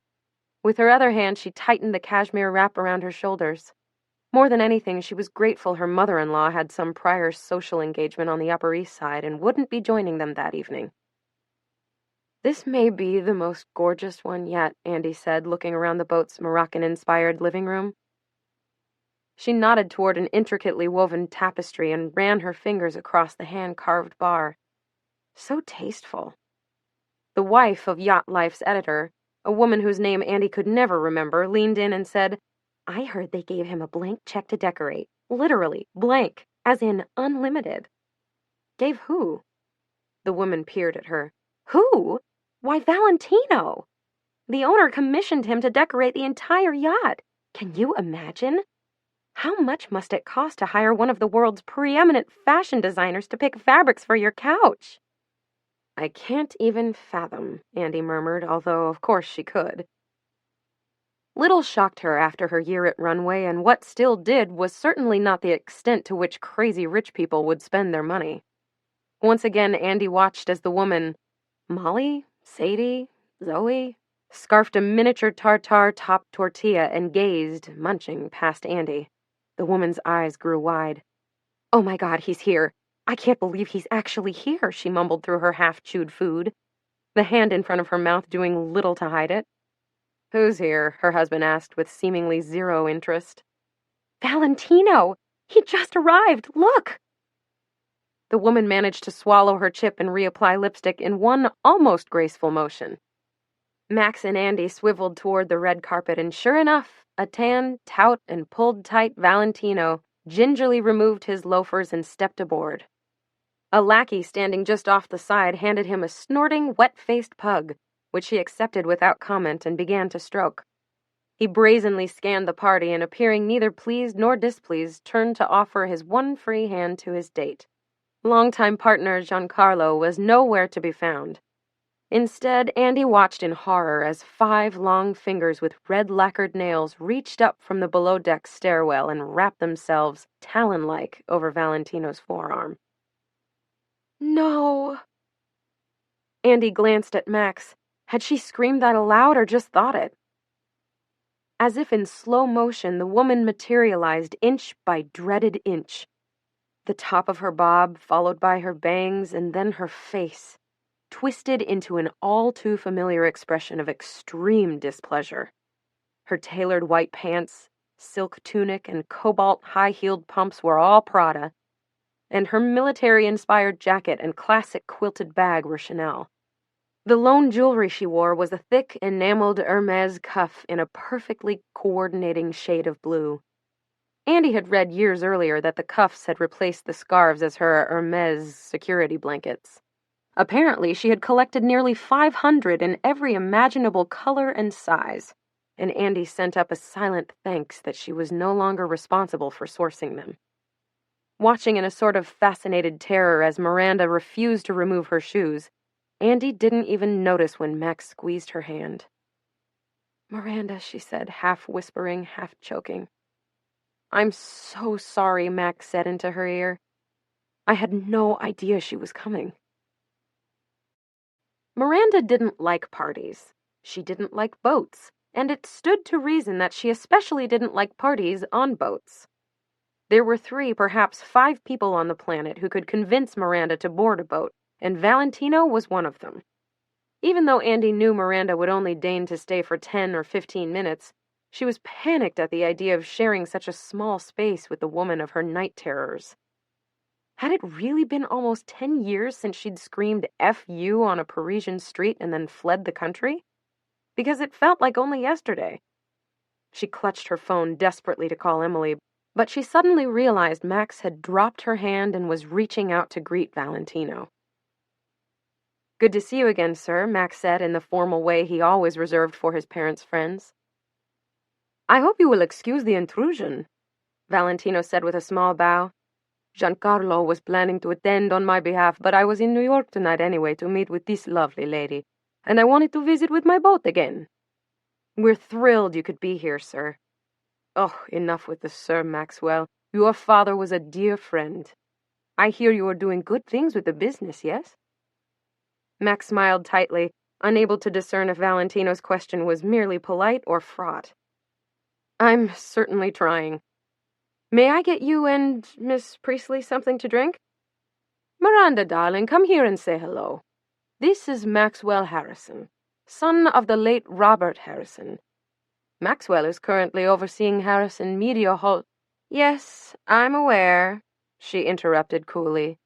With her other hand, she tightened the cashmere wrap around her shoulders. More than anything, she was grateful her mother-in-law had some prior social engagement on the Upper East Side and wouldn't be joining them that evening. This may be the most gorgeous one yet, Andy said, looking around the boat's Moroccan-inspired living room. She nodded toward an intricately woven tapestry and ran her fingers across the hand-carved bar. So tasteful. The wife of Yacht Life's editor, a woman whose name Andy could never remember, leaned in and said, "I heard they gave him a blank check to decorate. Literally, blank, as in unlimited." "Gave who?" The woman peered at her. "Who? Why, Valentino! The owner commissioned him to decorate the entire yacht. Can you imagine? How much must it cost to hire one of the world's preeminent fashion designers to pick fabrics for your couch?" "I can't even fathom," Andy murmured, although of course she could. Little shocked her after her year at Runway, and what still did was certainly not the extent to which crazy rich people would spend their money. Once again, Andy watched as the woman, Molly, Sadie, Zoe, scarfed a miniature tartare-topped tortilla and gazed, munching, past Andy. The woman's eyes grew wide. "Oh my God, he's here. I can't believe he's actually here," she mumbled through her half-chewed food, the hand in front of her mouth doing little to hide it. "Who's here?" her husband asked with seemingly zero interest. "Valentino! He just arrived! Look!" The woman managed to swallow her chip and reapply lipstick in one almost graceful motion. Max and Andy swiveled toward the red carpet, and sure enough, a tan, taut, and pulled-tight Valentino gingerly removed his loafers and stepped aboard. A lackey standing just off the side handed him a snorting, wet-faced pug, which he accepted without comment and began to stroke. He brazenly scanned the party and, appearing neither pleased nor displeased, turned to offer his one free hand to his date. Longtime partner Giancarlo was nowhere to be found. Instead, Andy watched in horror as 5 long fingers with red lacquered nails reached up from the below-deck stairwell and wrapped themselves, talon-like, over Valentino's forearm. "No!" Andy glanced at Max. Had she screamed that aloud or just thought it? As if in slow motion, the woman materialized inch by dreaded inch. The top of her bob, followed by her bangs, and then her face, twisted into an all-too-familiar expression of extreme displeasure. Her tailored white pants, silk tunic, and cobalt high-heeled pumps were all Prada, and her military-inspired jacket and classic quilted bag were Chanel. The lone jewelry she wore was a thick, enameled Hermes cuff in a perfectly coordinating shade of blue. Andy had read years earlier that the cuffs had replaced the scarves as her Hermes security blankets. Apparently, she had collected nearly 500 in every imaginable color and size, and Andy sent up a silent thanks that she was no longer responsible for sourcing them. Watching in a sort of fascinated terror as Miranda refused to remove her shoes, Andy didn't even notice when Max squeezed her hand. "Miranda," she said, half whispering, half choking. "I'm so sorry," Max said into her ear. "I had no idea she was coming." Miranda didn't like parties. She didn't like boats, and it stood to reason that she especially didn't like parties on boats. There were 3, perhaps 5 people on the planet who could convince Miranda to board a boat, and Valentino was one of them. Even though Andy knew Miranda would only deign to stay for 10 or 15 minutes, she was panicked at the idea of sharing such a small space with the woman of her night terrors. Had it really been almost 10 years since she'd screamed "F you" on a Parisian street and then fled the country? Because it felt like only yesterday. She clutched her phone desperately to call Emily, but she suddenly realized Max had dropped her hand and was reaching out to greet Valentino. "Good to see you again, sir," Max said in the formal way he always reserved for his parents' friends. "I hope you will excuse the intrusion," Valentino said with a small bow. "Giancarlo was planning to attend on my behalf, but I was in New York tonight anyway to meet with this lovely lady, and I wanted to visit with my boat again." "We're thrilled you could be here, sir." "Oh, enough with the Sir, Maxwell. Your father was a dear friend. I hear you are doing good things with the business, yes?" Max smiled tightly, unable to discern if Valentino's question was merely polite or fraught. "I'm certainly trying. May I get you and Miss Priestley something to drink? Miranda, darling, come here and say hello. This is Maxwell Harrison, son of the late Robert Harrison. Maxwell is currently overseeing Harrison Media Hall—" "Yes, I'm aware," she interrupted coolly,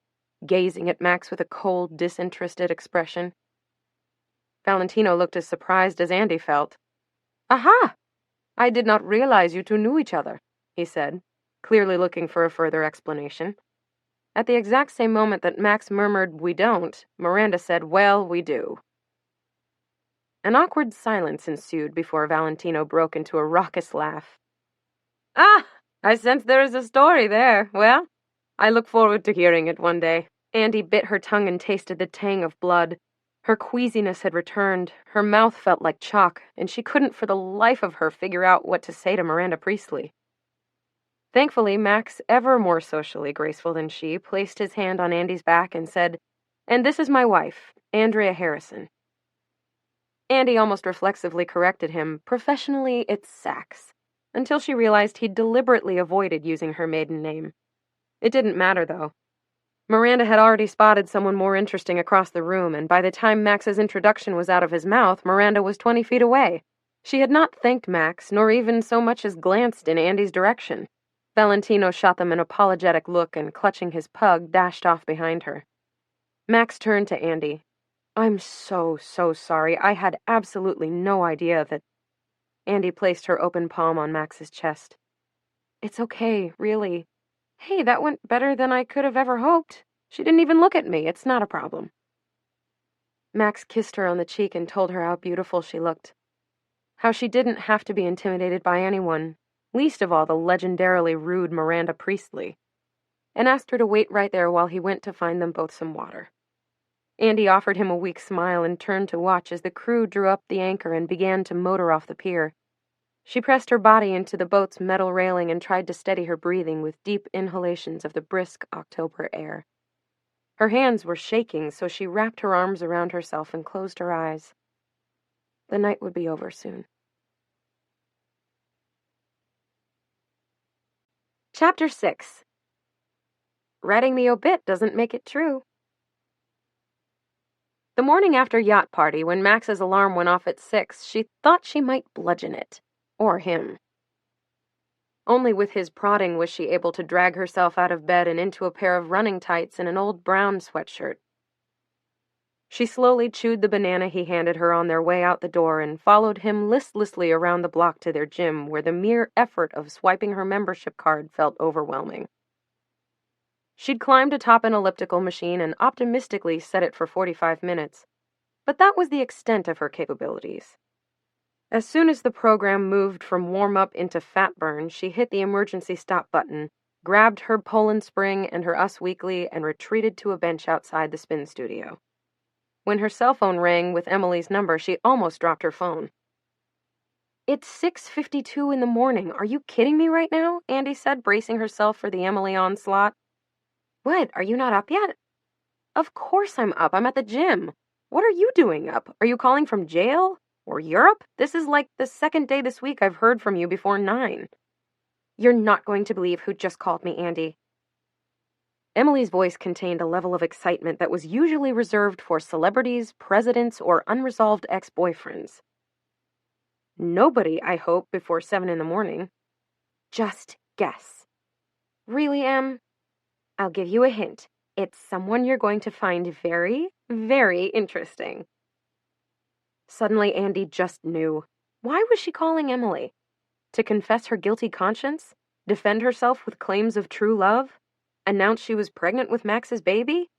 gazing at Max with a cold, disinterested expression. Valentino looked as surprised as Andy felt. "Aha! I did not realize you two knew each other," he said, clearly looking for a further explanation. At the exact same moment that Max murmured, "We don't," Miranda said, "Well, we do." An awkward silence ensued before Valentino broke into a raucous laugh. "Ah, I sense there is a story there. Well, I look forward to hearing it one day." Andy bit her tongue and tasted the tang of blood. Her queasiness had returned, her mouth felt like chalk, and she couldn't for the life of her figure out what to say to Miranda Priestley. Thankfully, Max, ever more socially graceful than she, placed his hand on Andy's back and said, "And this is my wife, Andrea Harrison." Andy almost reflexively corrected him, "Professionally, it's Sachs," until she realized he'd deliberately avoided using her maiden name. It didn't matter, though. Miranda had already spotted someone more interesting across the room, and by the time Max's introduction was out of his mouth, Miranda was 20 feet away. She had not thanked Max, nor even so much as glanced in Andy's direction. Valentino shot them an apologetic look and, clutching his pug, dashed off behind her. Max turned to Andy. "I'm so sorry. I had absolutely no idea that—" Andy placed her open palm on Max's chest. "It's okay, really. Hey, that went better than I could have ever hoped. She didn't even look at me. It's not a problem." Max kissed her on the cheek and told her how beautiful she looked. How she didn't have to be intimidated by anyone, least of all the legendarily rude Miranda Priestley, and asked her to wait right there while he went to find them both some water. Andy offered him a weak smile and turned to watch as the crew drew up the anchor and began to motor off the pier. She pressed her body into the boat's metal railing and tried to steady her breathing with deep inhalations of the brisk October air. Her hands were shaking, so she wrapped her arms around herself and closed her eyes. The night would be over soon. Chapter 6. Writing the obit doesn't make it true. The morning after yacht party, when Max's alarm went off at 6, she thought she might bludgeon it. Or him. Only with his prodding was she able to drag herself out of bed and into a pair of running tights and an old brown sweatshirt. She slowly chewed the banana he handed her on their way out the door and followed him listlessly around the block to their gym, where the mere effort of swiping her membership card felt overwhelming. She'd climbed atop an elliptical machine and optimistically set it for 45 minutes, but that was the extent of her capabilities. As soon as the program moved from warm-up into fat burn, she hit the emergency stop button, grabbed her Poland Spring and her Us Weekly, and retreated to a bench outside the spin studio. When her cell phone rang with Emily's number, she almost dropped her phone. "It's 6:52 in the morning. Are you kidding me right now?" Andy said, bracing herself for the Emily onslaught. "What, are you not up yet?" "Of course I'm up. I'm at the gym. What are you doing up? Are you calling from jail? Or Europe? This is like the second day this week I've heard from you before 9. You're not going to believe who just called me, Andy." Emily's voice contained a level of excitement that was usually reserved for celebrities, presidents, or unresolved ex-boyfriends. "Nobody, I hope, before 7 in the morning. Just guess." "Really, Em? I'll give you a hint. It's someone you're going to find very, very interesting." Suddenly, Andy just knew. Why was she calling Emily? To confess her guilty conscience? Defend herself with claims of true love? Announce she was pregnant with Max's baby?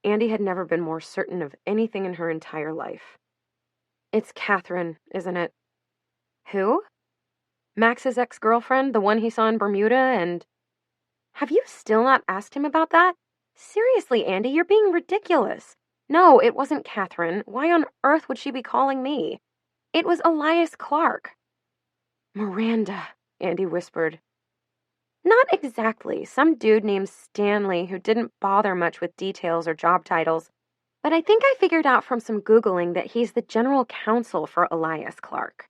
Andy had never been more certain of anything in her entire life. It's Catherine, isn't it? Who? Max's ex-girlfriend, the one he saw in Bermuda, and... Have you still not asked him about that? Seriously, Andy, you're being ridiculous. No, it wasn't Catherine. Why on earth would she be calling me? It was Elias Clark. Miranda, Andy whispered. Not exactly. Some dude named Stanley who didn't bother much with details or job titles. But I think I figured out from some Googling that he's the general counsel for Elias Clark.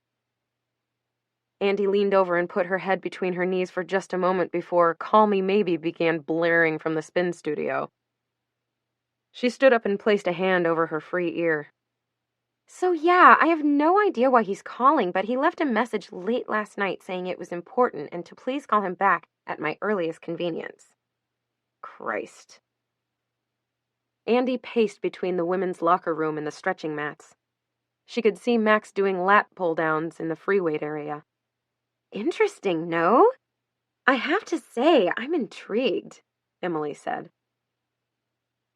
Andy leaned over and put her head between her knees for just a moment before Call Me Maybe began blaring from the spin studio. She stood up and placed a hand over her free ear. So yeah, I have no idea why he's calling, but he left a message late last night saying it was important and to please call him back at my earliest convenience. Christ. Andy paced between the women's locker room and the stretching mats. She could see Max doing lat pull-downs in the free weight area. Interesting, no? I have to say, I'm intrigued, Emily said.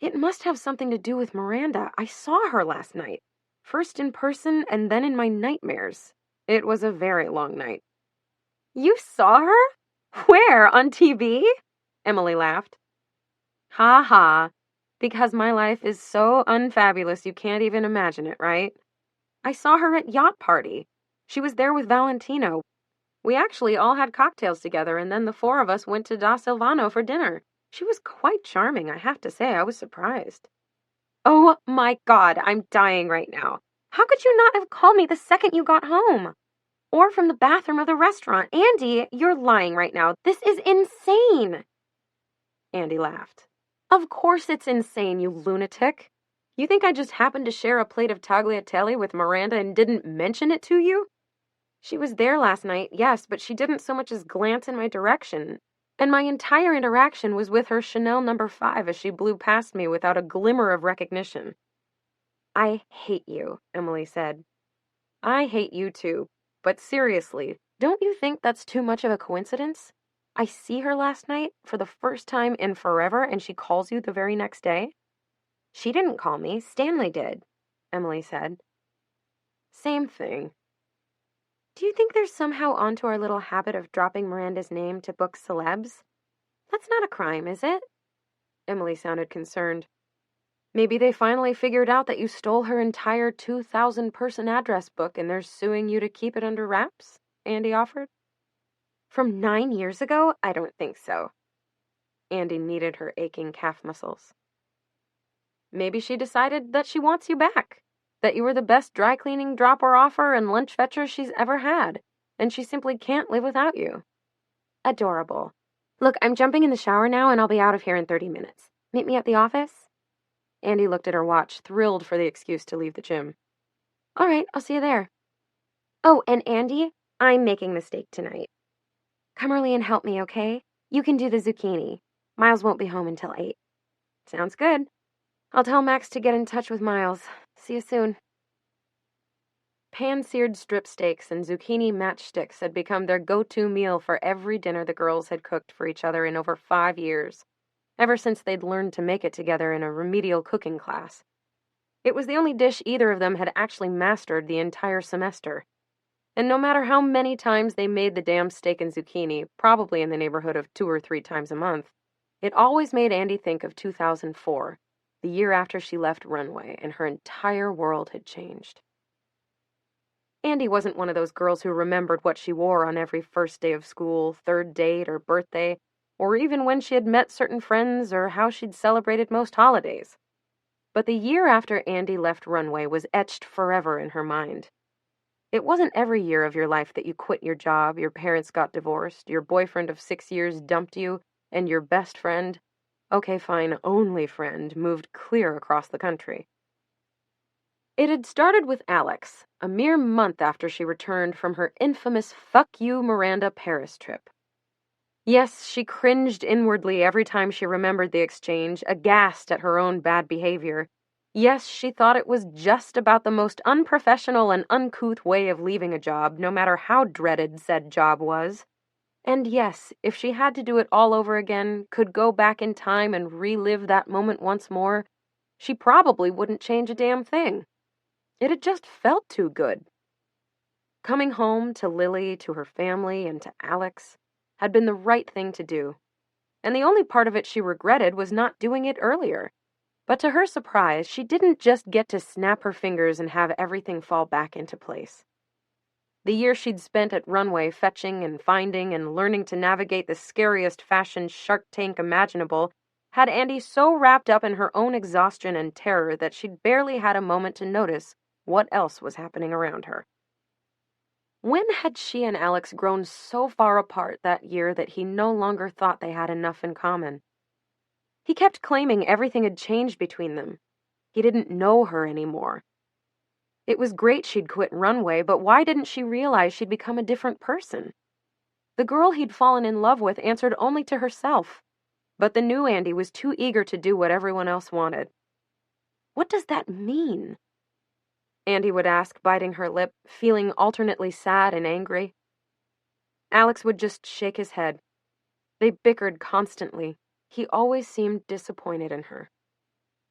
It must have something to do with Miranda. I saw her last night. First in person and then in my nightmares. It was a very long night. You saw her? Where? On TV? Emily laughed. Ha ha. Because my life is so unfabulous you can't even imagine it, right? I saw her at Yacht Party. She was there with Valentino. We actually all had cocktails together, and then the four of us went to Da Silvano for dinner. She was quite charming, I have to say. I was surprised. Oh my God, I'm dying right now. How could you not have called me the second you got home? Or from the bathroom of the restaurant? Andy, you're lying right now. This is insane. Andy laughed. Of course it's insane, you lunatic. You think I just happened to share a plate of tagliatelle with Miranda and didn't mention it to you? She was there last night, yes, but she didn't so much as glance in my direction. And my entire interaction was with her Chanel No. 5 as she blew past me without a glimmer of recognition. I hate you, Emily said. I hate you too. But seriously, don't you think that's too much of a coincidence? I see her last night for the first time in forever, and she calls you the very next day? She didn't call me. Stanley did, Emily said. Same thing. Do you think they're somehow onto our little habit of dropping Miranda's name to book celebs? That's not a crime, is it? Emily sounded concerned. Maybe they finally figured out that you stole her entire 2,000-person address book and they're suing you to keep it under wraps? Andy offered. From 9 years ago? I don't think so. Andy kneaded her aching calf muscles. Maybe she decided that she wants you back. That you were the best dry cleaning dropper-offer and lunch fetcher she's ever had, and she simply can't live without you. Adorable. Look, I'm jumping in the shower now, and I'll be out of here in 30 minutes. Meet me at the office? Andy looked at her watch, thrilled for the excuse to leave the gym. All right, I'll see you there. Oh, and Andy, I'm making the steak tonight. Come early and help me, okay? You can do the zucchini. Miles won't be home until 8. Sounds good. I'll tell Max to get in touch with Miles. See you soon. Pan-seared strip steaks and zucchini matchsticks had become their go-to meal for every dinner the girls had cooked for each other in over 5 years, ever since they'd learned to make it together in a remedial cooking class. It was the only dish either of them had actually mastered the entire semester. And no matter how many times they made the damn steak and zucchini, probably in the neighborhood of 2 or 3 times a month, it always made Andy think of 2004. The year after she left Runway, and her entire world had changed. Andy wasn't one of those girls who remembered what she wore on every first day of school, third date, or birthday, or even when she had met certain friends or how she'd celebrated most holidays. But the year after Andy left Runway was etched forever in her mind. It wasn't every year of your life that you quit your job, your parents got divorced, your boyfriend of 6 years dumped you, and your best friend, okay, fine, only friend, moved clear across the country. It had started with Alex, a mere month after she returned from her infamous Fuck You Miranda Paris trip. Yes, she cringed inwardly every time she remembered the exchange, aghast at her own bad behavior. Yes, she thought it was just about the most unprofessional and uncouth way of leaving a job, no matter how dreaded said job was. And yes, if she had to do it all over again, could go back in time and relive that moment once more, she probably wouldn't change a damn thing. It had just felt too good. Coming home to Lily, to her family, and to Alex had been the right thing to do, and the only part of it she regretted was not doing it earlier. But to her surprise, she didn't just get to snap her fingers and have everything fall back into place. The year she'd spent at Runway fetching and finding and learning to navigate the scariest fashion Shark Tank imaginable had Andy so wrapped up in her own exhaustion and terror that she'd barely had a moment to notice what else was happening around her. When had she and Alex grown so far apart that year that he no longer thought they had enough in common? He kept claiming everything had changed between them. He didn't know her anymore. It was great she'd quit Runway, but why didn't she realize she'd become a different person? The girl he'd fallen in love with answered only to herself, but the new Andy was too eager to do what everyone else wanted. What does that mean? Andy would ask, biting her lip, feeling alternately sad and angry. Alex would just shake his head. They bickered constantly. He always seemed disappointed in her.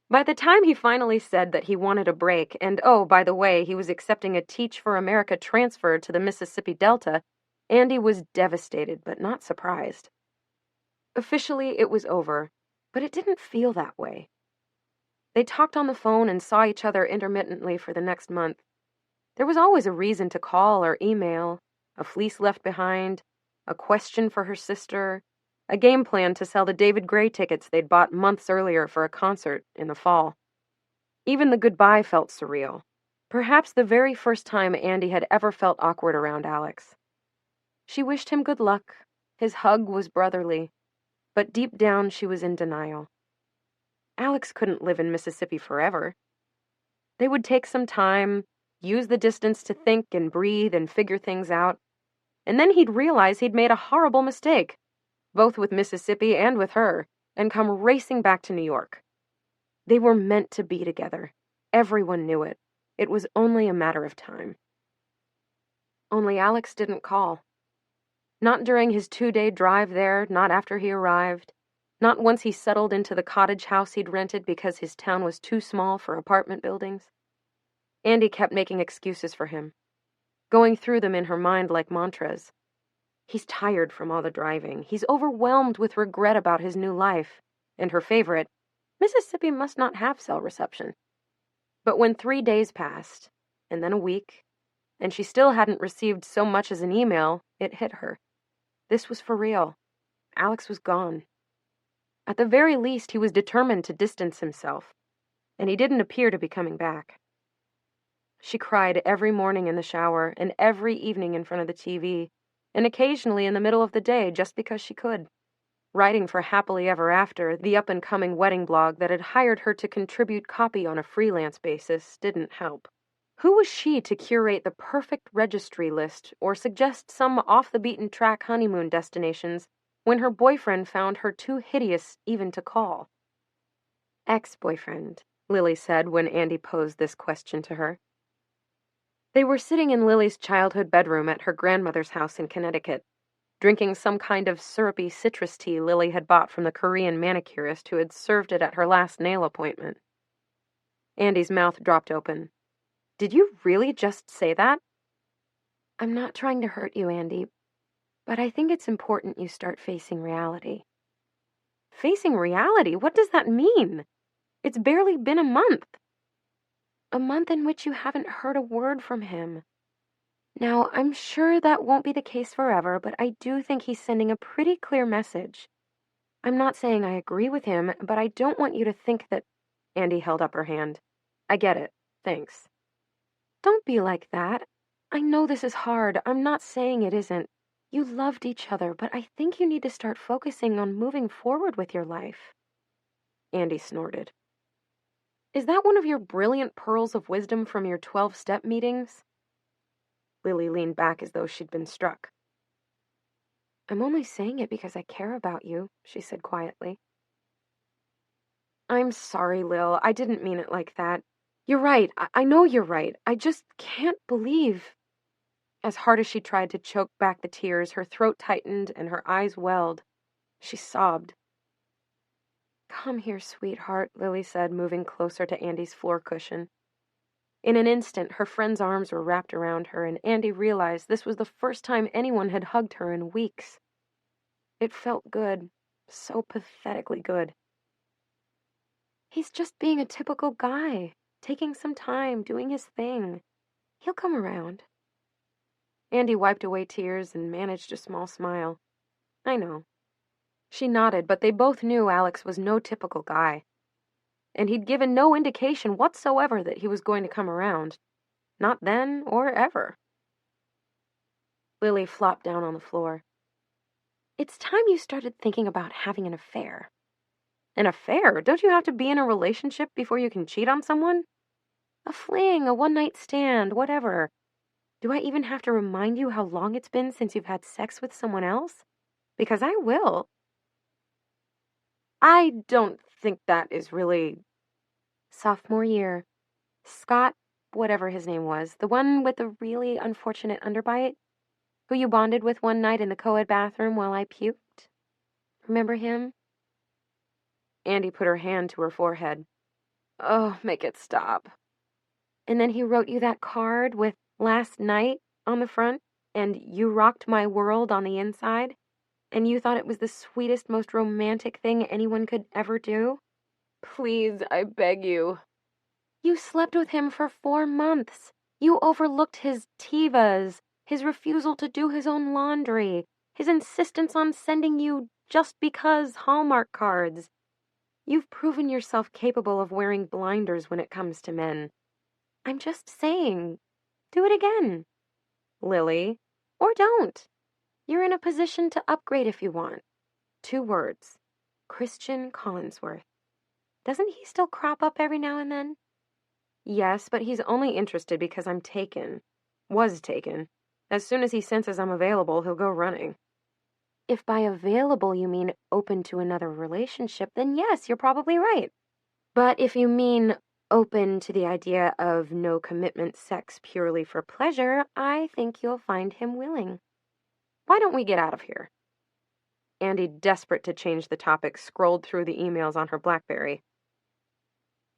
By the time he finally said that he wanted a break, and oh, by the way, he was accepting a Teach for America transfer to the Mississippi Delta, Andy was devastated but not surprised. Officially, it was over, but it didn't feel that way. They talked on the phone and saw each other intermittently for the next month. There was always a reason to call or email, a fleece left behind, a question for her sister, a game plan to sell the David Gray tickets they'd bought months earlier for a concert in the fall. Even the goodbye felt surreal. Perhaps the very first time Andy had ever felt awkward around Alex. She wished him good luck. His hug was brotherly, but deep down she was in denial. Alex couldn't live in Mississippi forever. They would take some time, use the distance to think and breathe and figure things out, and then he'd realize he'd made a horrible mistake, both with Mississippi and with her, and come racing back to New York. They were meant to be together. Everyone knew it. It was only a matter of time. Only Alex didn't call. Not during his 2-day drive there, not after he arrived, not once he settled into the cottage house he'd rented because his town was too small for apartment buildings. Andy kept making excuses for him, going through them in her mind like mantras. He's tired from all the driving. He's overwhelmed with regret about his new life. And her favorite, Mississippi must not have cell reception. But when 3 days passed, and then a week, and she still hadn't received so much as an email, it hit her. This was for real. Alex was gone. At the very least, he was determined to distance himself, and he didn't appear to be coming back. She cried every morning in the shower and every evening in front of the TV, and occasionally in the middle of the day just because she could. Writing for Happily Ever After, the up-and-coming wedding blog that had hired her to contribute copy on a freelance basis, didn't help. Who was she to curate the perfect registry list or suggest some off-the-beaten-track honeymoon destinations when her boyfriend found her too hideous even to call? Ex-boyfriend, Lily said when Andy posed this question to her. They were sitting in Lily's childhood bedroom at her grandmother's house in Connecticut, drinking some kind of syrupy citrus tea Lily had bought from the Korean manicurist who had served it at her last nail appointment. Andy's mouth dropped open. Did you really just say that? I'm not trying to hurt you, Andy, but I think it's important you start facing reality. Facing reality? What does that mean? It's barely been a month. A month in which you haven't heard a word from him. Now, I'm sure that won't be the case forever, but I do think he's sending a pretty clear message. I'm not saying I agree with him, but I don't want you to think that... Andy held up her hand. I get it. Thanks. Don't be like that. I know this is hard. I'm not saying it isn't. You loved each other, but I think you need to start focusing on moving forward with your life. Andy snorted. Is that one of your brilliant pearls of wisdom from your 12-step meetings? Lily leaned back as though she'd been struck. I'm only saying it because I care about you, she said quietly. I'm sorry, Lil. I didn't mean it like that. You're right. I know you're right. I just can't believe... As hard as she tried to choke back the tears, her throat tightened and her eyes welled. She sobbed. Come here, sweetheart, Lily said, moving closer to Andy's floor cushion. In an instant, her friend's arms were wrapped around her, and Andy realized this was the first time anyone had hugged her in weeks. It felt good, so pathetically good. He's just being a typical guy, taking some time, doing his thing. He'll come around. Andy wiped away tears and managed a small smile. I know. She nodded, but they both knew Alex was no typical guy. And he'd given no indication whatsoever that he was going to come around. Not then or ever. Lily flopped down on the floor. It's time you started thinking about having an affair. An affair? Don't you have to be in a relationship before you can cheat on someone? A fling, a one-night stand, whatever. Do I even have to remind you how long it's been since you've had sex with someone else? Because I will. I don't think that is really... Sophomore year. Scott, whatever his name was, the one with the really unfortunate underbite, who you bonded with one night in the co-ed bathroom while I puked. Remember him? Andy put her hand to her forehead. Oh, make it stop. And then he wrote you that card with last night on the front, and you rocked my world on the inside, and you thought it was the sweetest, most romantic thing anyone could ever do? Please, I beg you. You slept with him for 4 months. You overlooked his tivas, his refusal to do his own laundry, his insistence on sending you just because Hallmark cards. You've proven yourself capable of wearing blinders when it comes to men. I'm just saying, do it again. Lily, or don't. You're in a position to upgrade if you want. 2 words. Christian Collinsworth. Doesn't he still crop up every now and then? Yes, but he's only interested because I'm taken. Was taken. As soon as he senses I'm available, he'll go running. If by available you mean open to another relationship, then yes, you're probably right. But if you mean open to the idea of no commitment sex purely for pleasure, I think you'll find him willing. Why don't we get out of here? Andy, desperate to change the topic, scrolled through the emails on her BlackBerry.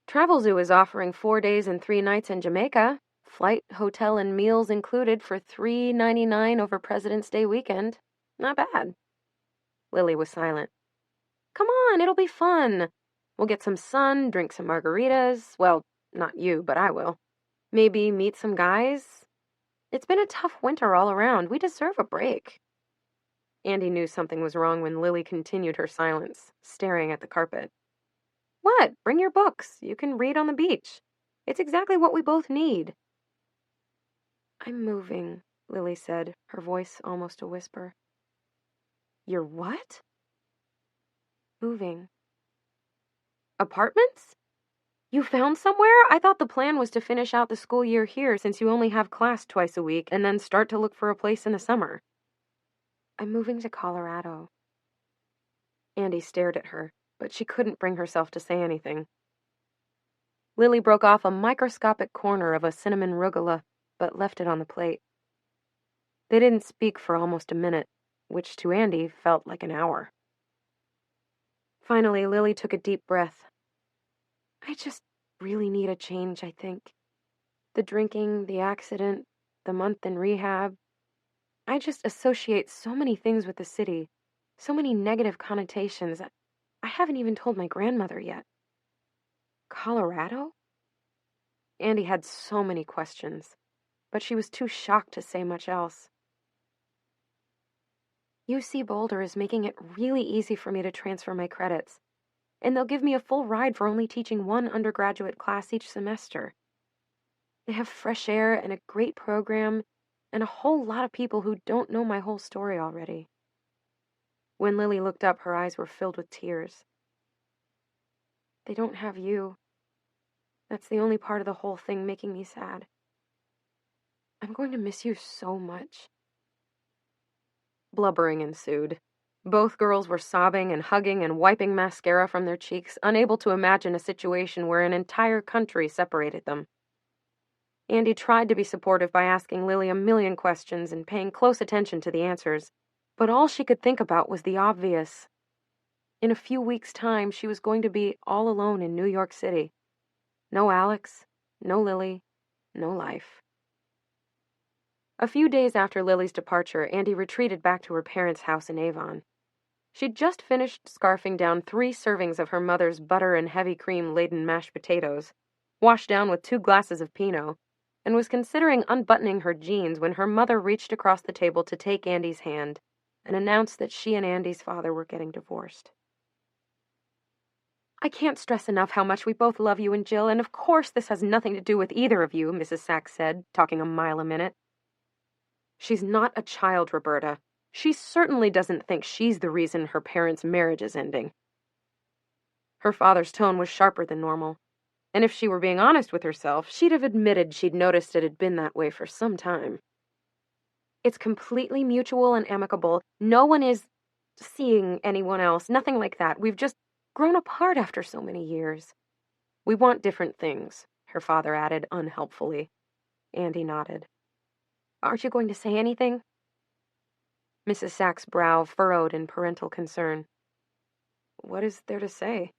Travelzoo is offering 4 days and 3 nights in Jamaica. Flight, hotel, and meals included for $3.99 over President's Day weekend. Not bad. Lily was silent. Come on, it'll be fun. We'll get some sun, drink some margaritas. Well, not you, but I will. Maybe meet some guys. It's been a tough winter all around. We deserve a break. Andy knew something was wrong when Lily continued her silence, staring at the carpet. What? Bring your books. You can read on the beach. It's exactly what we both need. I'm moving, Lily said, her voice almost a whisper. You're what? Moving. Apartments? You found somewhere? I thought the plan was to finish out the school year here since you only have class twice a week and then start to look for a place in the summer. I'm moving to Colorado. Andy stared at her, but she couldn't bring herself to say anything. Lily broke off a microscopic corner of a cinnamon rugula, but left it on the plate. They didn't speak for almost a minute, which to Andy felt like an hour. Finally, Lily took a deep breath. I just really need a change, I think. The drinking, the accident, the month in rehab. I just associate so many things with the city, so many negative connotations. I haven't even told my grandmother yet. Colorado? Andy had so many questions, but she was too shocked to say much else. UC Boulder is making it really easy for me to transfer my credits, and they'll give me a full ride for only teaching 1 undergraduate class each semester. They have fresh air and a great program, and a whole lot of people who don't know my whole story already. When Lily looked up, her eyes were filled with tears. They don't have you. That's the only part of the whole thing making me sad. I'm going to miss you so much. Blubbering ensued. Both girls were sobbing and hugging and wiping mascara from their cheeks, unable to imagine a situation where an entire country separated them. Andy tried to be supportive by asking Lily a million questions and paying close attention to the answers, but all she could think about was the obvious. In a few weeks' time, she was going to be all alone in New York City. No Alex, no Lily, no life. A few days after Lily's departure, Andy retreated back to her parents' house in Avon. She'd just finished scarfing down 3 servings of her mother's butter and heavy cream-laden mashed potatoes, washed down with 2 glasses of Pinot, and was considering unbuttoning her jeans when her mother reached across the table to take Andy's hand and announced that she and Andy's father were getting divorced. "I can't stress enough how much we both love you and Jill, and of course this has nothing to do with either of you," Mrs. Sachs said, talking a mile a minute. "She's not a child, Roberta. She certainly doesn't think she's the reason her parents' marriage is ending." Her father's tone was sharper than normal, and if she were being honest with herself, she'd have admitted she'd noticed it had been that way for some time. "It's completely mutual and amicable. No one is seeing anyone else, nothing like that. We've just grown apart after so many years. We want different things," her father added unhelpfully. Andy nodded. "Aren't you going to say anything?" Mrs. Sachs' brow furrowed in parental concern. "What is there to say?"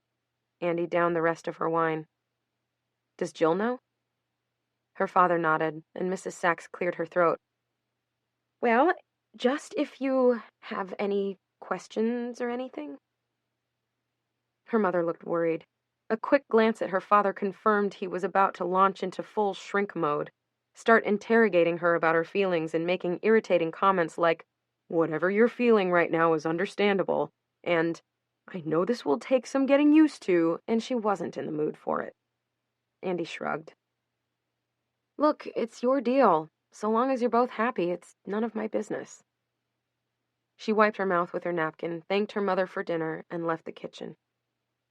Andy downed the rest of her wine. "Does Jill know?" Her father nodded, and Mrs. Sachs cleared her throat. "Well, just if you have any questions or anything." Her mother looked worried. A quick glance at her father confirmed he was about to launch into full shrink mode, start interrogating her about her feelings and making irritating comments like, "Whatever you're feeling right now is understandable," and "I know this will take some getting used to," and she wasn't in the mood for it. Andy shrugged. "Look, it's your deal. So long as you're both happy, it's none of my business." She wiped her mouth with her napkin, thanked her mother for dinner, and left the kitchen.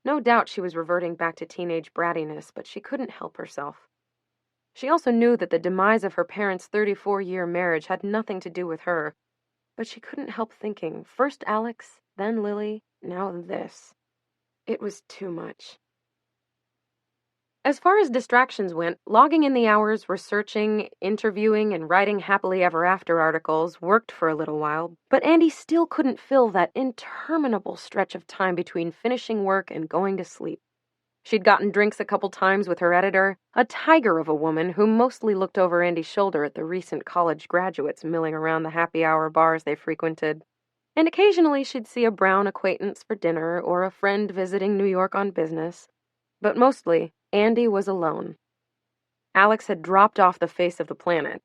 No doubt she was reverting back to teenage brattiness, but she couldn't help herself. She also knew that the demise of her parents' 34-year marriage had nothing to do with her, but she couldn't help thinking, first Alex, then Lily, now this. It was too much. As far as distractions went, logging in the hours, researching, interviewing, and writing happily ever after articles worked for a little while, but Andy still couldn't fill that interminable stretch of time between finishing work and going to sleep. She'd gotten drinks a couple times with her editor, a tiger of a woman who mostly looked over Andy's shoulder at the recent college graduates milling around the happy hour bars they frequented. And occasionally she'd see a Brown acquaintance for dinner or a friend visiting New York on business. But mostly, Andy was alone. Alex had dropped off the face of the planet.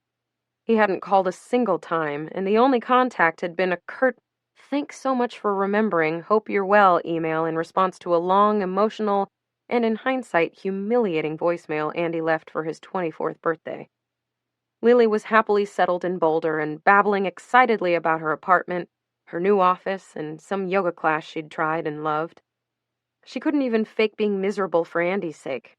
He hadn't called a single time, and the only contact had been a curt, "Thanks so much for remembering, hope you're well" email in response to a long, emotional, and in hindsight, humiliating voicemail Andy left for his 24th birthday. Lily was happily settled in Boulder and babbling excitedly about her apartment, her new office, and some yoga class she'd tried and loved. She couldn't even fake being miserable for Andy's sake.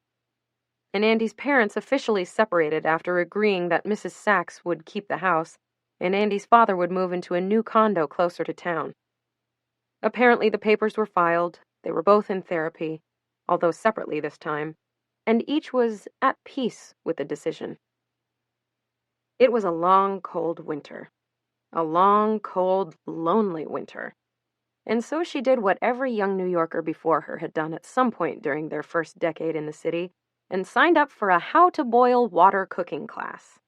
And Andy's parents officially separated after agreeing that Mrs. Sachs would keep the house, and Andy's father would move into a new condo closer to town. Apparently the papers were filed, they were both in therapy, although separately this time, and each was at peace with the decision. It was a long, cold winter. A long, cold, lonely winter. And so she did what every young New Yorker before her had done at some point during their first decade in the city, and signed up for a how-to-boil water cooking class.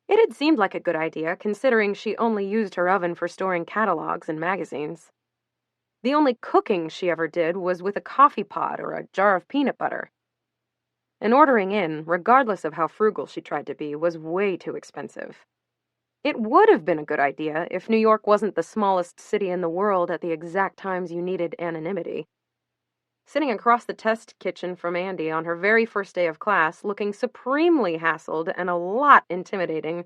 It had seemed like a good idea, considering she only used her oven for storing catalogs and magazines. The only cooking she ever did was with a coffee pot or a jar of peanut butter. And ordering in, regardless of how frugal she tried to be, was way too expensive. It would have been a good idea if New York wasn't the smallest city in the world at the exact times you needed anonymity. Sitting across the test kitchen from Andy on her very first day of class, looking supremely hassled and a lot intimidating,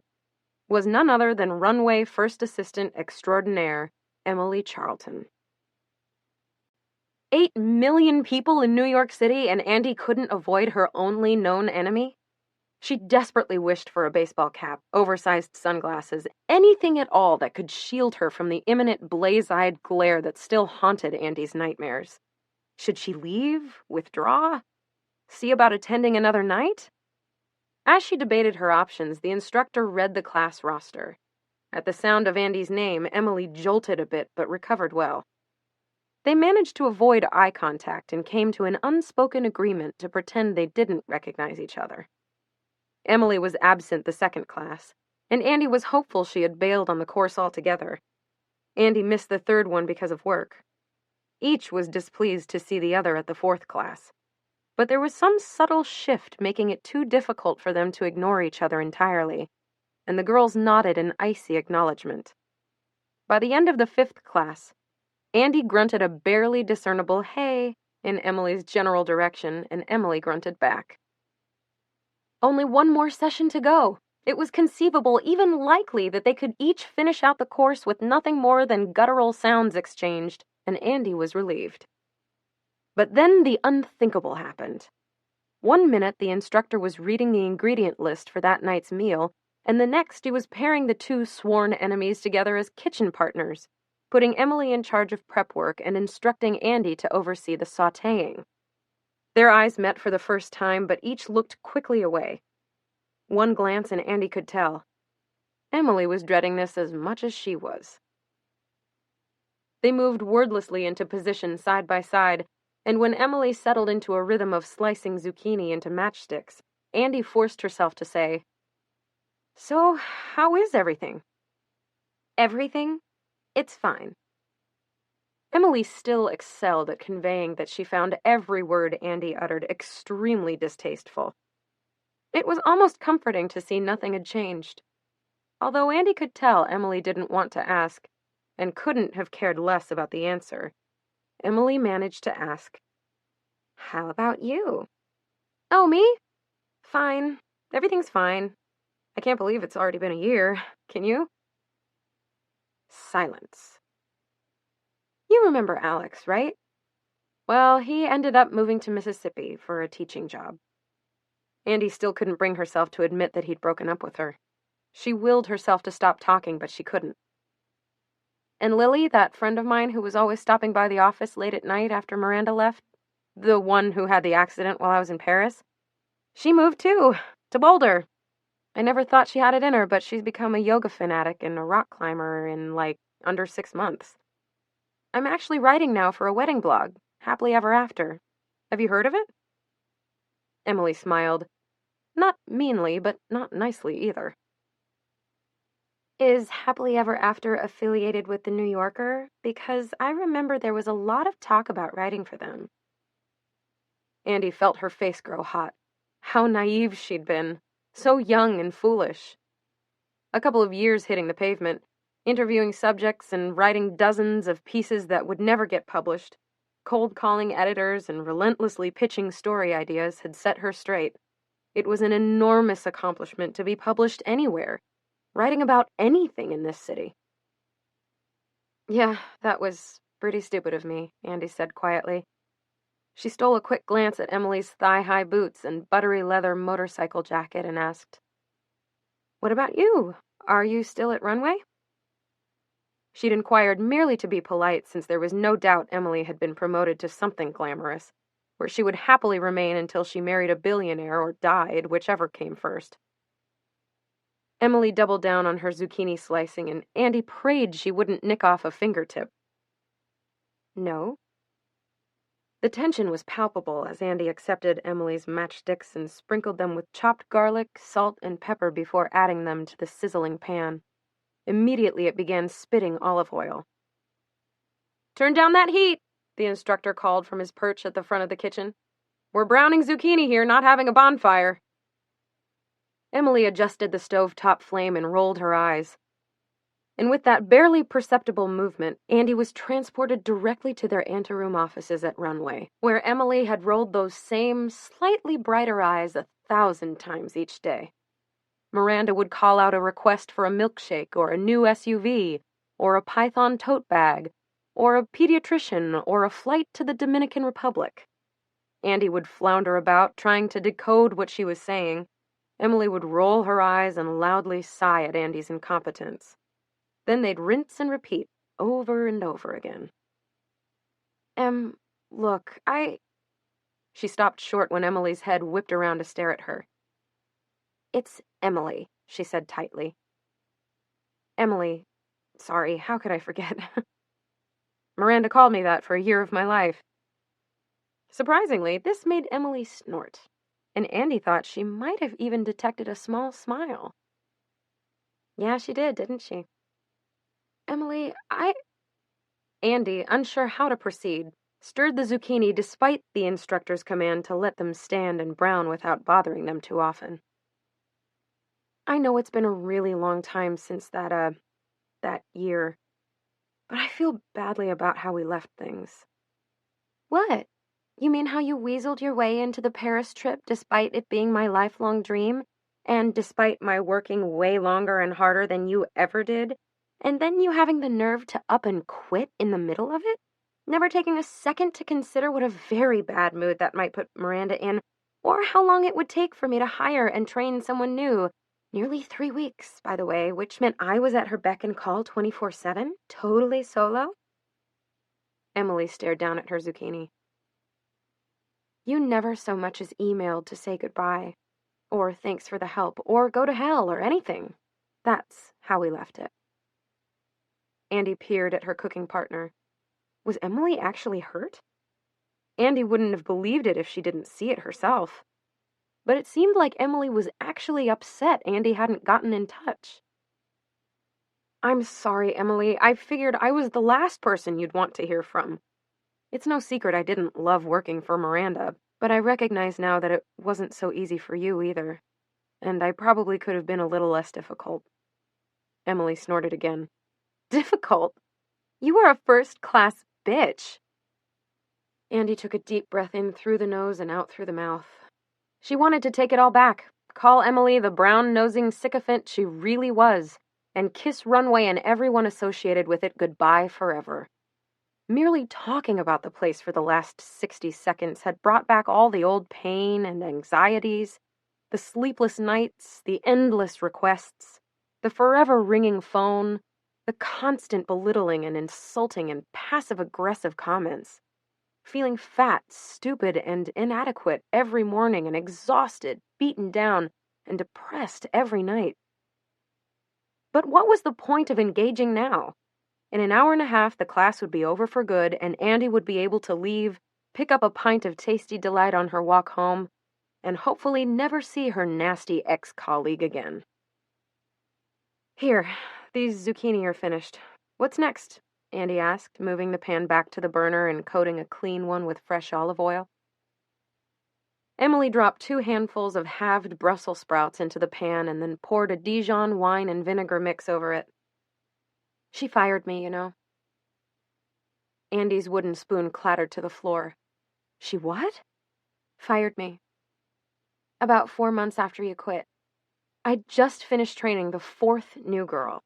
was none other than runway first assistant extraordinaire, Emily Charlton. 8 million people in New York City, and Andy couldn't avoid her only known enemy? She desperately wished for a baseball cap, oversized sunglasses, anything at all that could shield her from the imminent blaze-eyed glare that still haunted Andy's nightmares. Should she leave? Withdraw? See about attending another night? As she debated her options, the instructor read the class roster. At the sound of Andy's name, Emily jolted a bit but recovered well. They managed to avoid eye contact and came to an unspoken agreement to pretend they didn't recognize each other. Emily was absent the second class, and Andy was hopeful she had bailed on the course altogether. Andy missed the third one because of work. Each was displeased to see the other at the fourth class, but there was some subtle shift making it too difficult for them to ignore each other entirely, and the girls nodded in icy acknowledgement. By the end of the fifth class, Andy grunted a barely discernible hey in Emily's general direction, and Emily grunted back. Only one more session to go. It was conceivable, even likely, that they could each finish out the course with nothing more than guttural sounds exchanged, and Andy was relieved. But then the unthinkable happened. One minute the instructor was reading the ingredient list for that night's meal, and the next he was pairing the two sworn enemies together as kitchen partners, putting Emily in charge of prep work and instructing Andy to oversee the sautéing. Their eyes met for the first time, but each looked quickly away. One glance and Andy could tell. Emily was dreading this as much as she was. They moved wordlessly into position side by side, and when Emily settled into a rhythm of slicing zucchini into matchsticks, Andy forced herself to say, "So, how is everything?" "Everything? It's fine." Emily still excelled at conveying that she found every word Andy uttered extremely distasteful. It was almost comforting to see nothing had changed. Although Andy could tell Emily didn't want to ask, and couldn't have cared less about the answer, Emily managed to ask, "How about you?" "Oh, me? Fine. Everything's fine. I can't believe it's already been a year. Can you?" Silence. "You remember Alex, right? Well, he ended up moving to Mississippi for a teaching job." Andy still couldn't bring herself to admit that he'd broken up with her. She willed herself to stop talking, but she couldn't. "And Lily, that friend of mine who was always stopping by the office late at night after Miranda left, the one who had the accident while I was in Paris, she moved too, to Boulder. I never thought she had it in her, but she's become a yoga fanatic and a rock climber in, under 6 months. I'm actually writing now for a wedding blog, Happily Ever After. Have you heard of it?" Emily smiled. Not meanly, but not nicely either. "Is Happily Ever After affiliated with The New Yorker? Because I remember there was a lot of talk about writing for them." Andy felt her face grow hot. How naive she'd been. So young and foolish. A couple of years hitting the pavement, interviewing subjects and writing dozens of pieces that would never get published, cold calling editors and relentlessly pitching story ideas had set her straight. It was an enormous accomplishment to be published anywhere, writing about anything in this city. "Yeah, that was pretty stupid of me," Andy said quietly. She stole a quick glance at Emily's thigh-high boots and buttery leather motorcycle jacket and asked, "What about you? Are you still at Runway?" She'd inquired merely to be polite, since there was no doubt Emily had been promoted to something glamorous, where she would happily remain until she married a billionaire or died, whichever came first. Emily doubled down on her zucchini slicing, and Andy prayed she wouldn't nick off a fingertip. "No." The tension was palpable as Andy accepted Emily's matchsticks and sprinkled them with chopped garlic, salt, and pepper before adding them to the sizzling pan. Immediately it began spitting olive oil. "Turn down that heat," the instructor called from his perch at the front of the kitchen. "We're browning zucchini here, not having a bonfire." Emily adjusted the stovetop flame and rolled her eyes. And with that barely perceptible movement, Andy was transported directly to their anteroom offices at Runway, where Emily had rolled those same, slightly brighter eyes 1,000 times each day. Miranda would call out a request for a milkshake or a new SUV, or a Python tote bag, or a pediatrician, or a flight to the Dominican Republic. Andy would flounder about, trying to decode what she was saying. Emily would roll her eyes and loudly sigh at Andy's incompetence. Then they'd rinse and repeat, over and over again. Look, She stopped short when Emily's head whipped around to stare at her. "It's Emily," she said tightly. "Emily, sorry, how could I forget?" Miranda called me that for a year of my life." Surprisingly, this made Emily snort, and Andy thought she might have even detected a small smile. "Yeah, she did, didn't she?" "Emily, Andy, unsure how to proceed, stirred the zucchini despite the instructor's command to let them stand and brown without bothering them too often. "I know it's been a really long time since that year, but I feel badly about how we left things." "What? You mean how you weaseled your way into the Paris trip despite it being my lifelong dream, and despite my working way longer and harder than you ever did, and then you having the nerve to up and quit in the middle of it? Never taking a second to consider what a very bad mood that might put Miranda in, or how long it would take for me to hire and train someone new. Nearly 3 weeks, by the way, which meant I was at her beck and call 24/7, totally solo?" Emily stared down at her zucchini. "You never so much as emailed to say goodbye, or thanks for the help, or go to hell, or anything. That's how we left it." Andy peered at her cooking partner. Was Emily actually hurt? Andy wouldn't have believed it if she didn't see it herself. But it seemed like Emily was actually upset Andy hadn't gotten in touch. "I'm sorry, Emily. I figured I was the last person you'd want to hear from. It's no secret I didn't love working for Miranda, but I recognize now that it wasn't so easy for you either, and I probably could have been a little less difficult." Emily snorted again. "Difficult? You are a first-class bitch." Andy took a deep breath in through the nose and out through the mouth. She wanted to take it all back, call Emily the brown-nosing sycophant she really was, and kiss Runway and everyone associated with it goodbye forever. Merely talking about the place for the last 60 seconds had brought back all the old pain and anxieties, the sleepless nights, the endless requests, the forever ringing phone, the constant belittling and insulting and passive-aggressive comments. Feeling fat, stupid, and inadequate every morning, and exhausted, beaten down, and depressed every night. But what was the point of engaging now? In an hour and a half, the class would be over for good, and Andy would be able to leave, pick up a pint of tasty delight on her walk home, and hopefully never see her nasty ex-colleague again. "Here, these zucchini are finished. What's next?" Andy asked, moving the pan back to the burner and coating a clean one with fresh olive oil. Emily dropped 2 handfuls of halved Brussels sprouts into the pan and then poured a Dijon wine and vinegar mix over it. "She fired me, you know." Andy's wooden spoon clattered to the floor. "She what?" "Fired me. About 4 months after you quit. I'd just finished training the 4th new girl.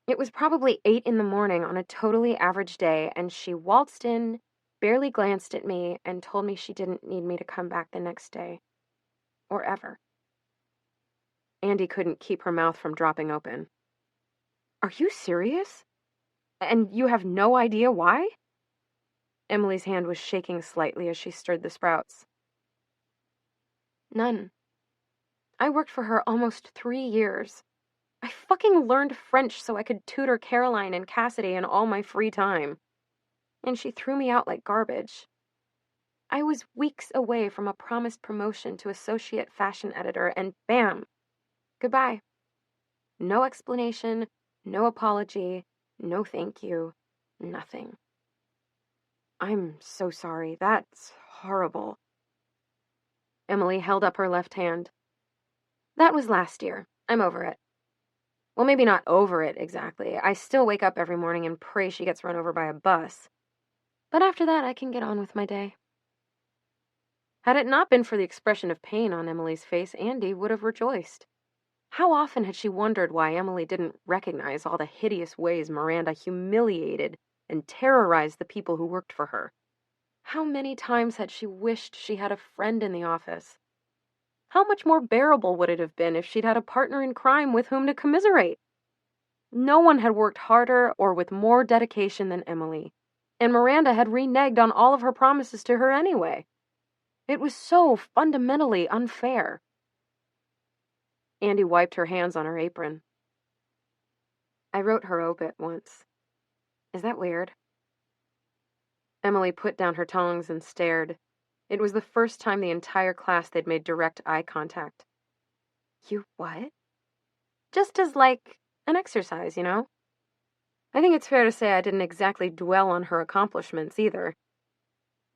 It was probably 8 in the morning on a totally average day, and she waltzed in, barely glanced at me, and told me she didn't need me to come back the next day. Or ever." Andy couldn't keep her mouth from dropping open. "Are you serious? And you have no idea why?" Emily's hand was shaking slightly as she stirred the sprouts. "None. I worked for her almost 3 years. I fucking learned French so I could tutor Caroline and Cassidy in all my free time. And she threw me out like garbage. I was weeks away from a promised promotion to associate fashion editor, and bam! Goodbye. No explanation, no apology, no thank you, nothing." "I'm so sorry. That's horrible." Emily held up her left hand. "That was last year. I'm over it. Well, maybe not over it exactly. I still wake up every morning and pray she gets run over by a bus. But after that, I can get on with my day." Had it not been for the expression of pain on Emily's face, Andy would have rejoiced. How often had she wondered why Emily didn't recognize all the hideous ways Miranda humiliated and terrorized the people who worked for her? How many times had she wished she had a friend in the office? How much more bearable would it have been if she'd had a partner in crime with whom to commiserate? No one had worked harder or with more dedication than Emily, and Miranda had reneged on all of her promises to her anyway. It was so fundamentally unfair. Andy wiped her hands on her apron. "I wrote her obit once. Is that weird?" Emily put down her tongs and stared. It was the first time the entire class they'd made direct eye contact. You what? Just as, like, an exercise, you know? I think it's fair to say I didn't exactly dwell on her accomplishments either.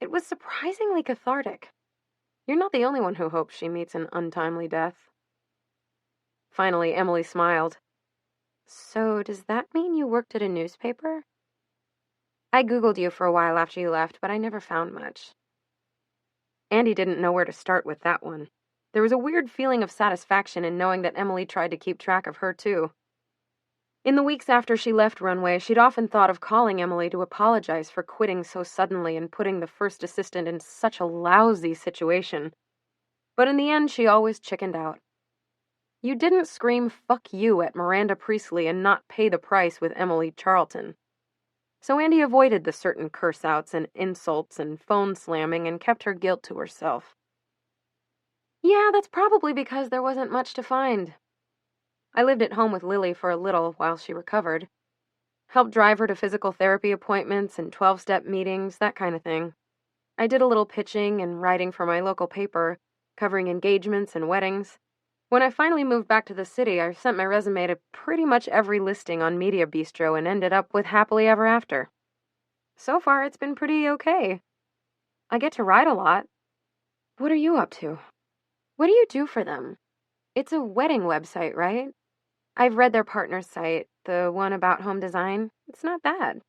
It was surprisingly cathartic. You're not the only one who hopes she meets an untimely death. Finally, Emily smiled. So, does that mean you worked at a newspaper? I Googled you for a while after you left, but I never found much. Andy didn't know where to start with that one. There was a weird feeling of satisfaction in knowing that Emily tried to keep track of her, too. In the weeks after she left Runway, she'd often thought of calling Emily to apologize for quitting so suddenly and putting the first assistant in such a lousy situation. But in the end, she always chickened out. You didn't scream "fuck you" at Miranda Priestley and not pay the price with Emily Charlton. So Andy avoided the certain curse-outs and insults and phone slamming and kept her guilt to herself. Yeah, that's probably because there wasn't much to find. I lived at home with Lily for a little while she recovered. Helped drive her to physical therapy appointments and 12-step meetings, that kind of thing. I did a little pitching and writing for my local paper, covering engagements and weddings. When I finally moved back to the city, I sent my resume to pretty much every listing on Media Bistro and ended up with Happily Ever After. So far, it's been pretty okay. I get to write a lot. What are you up to? What do you do for them? It's a wedding website, right? I've read their partner site, the one about home design. It's not bad.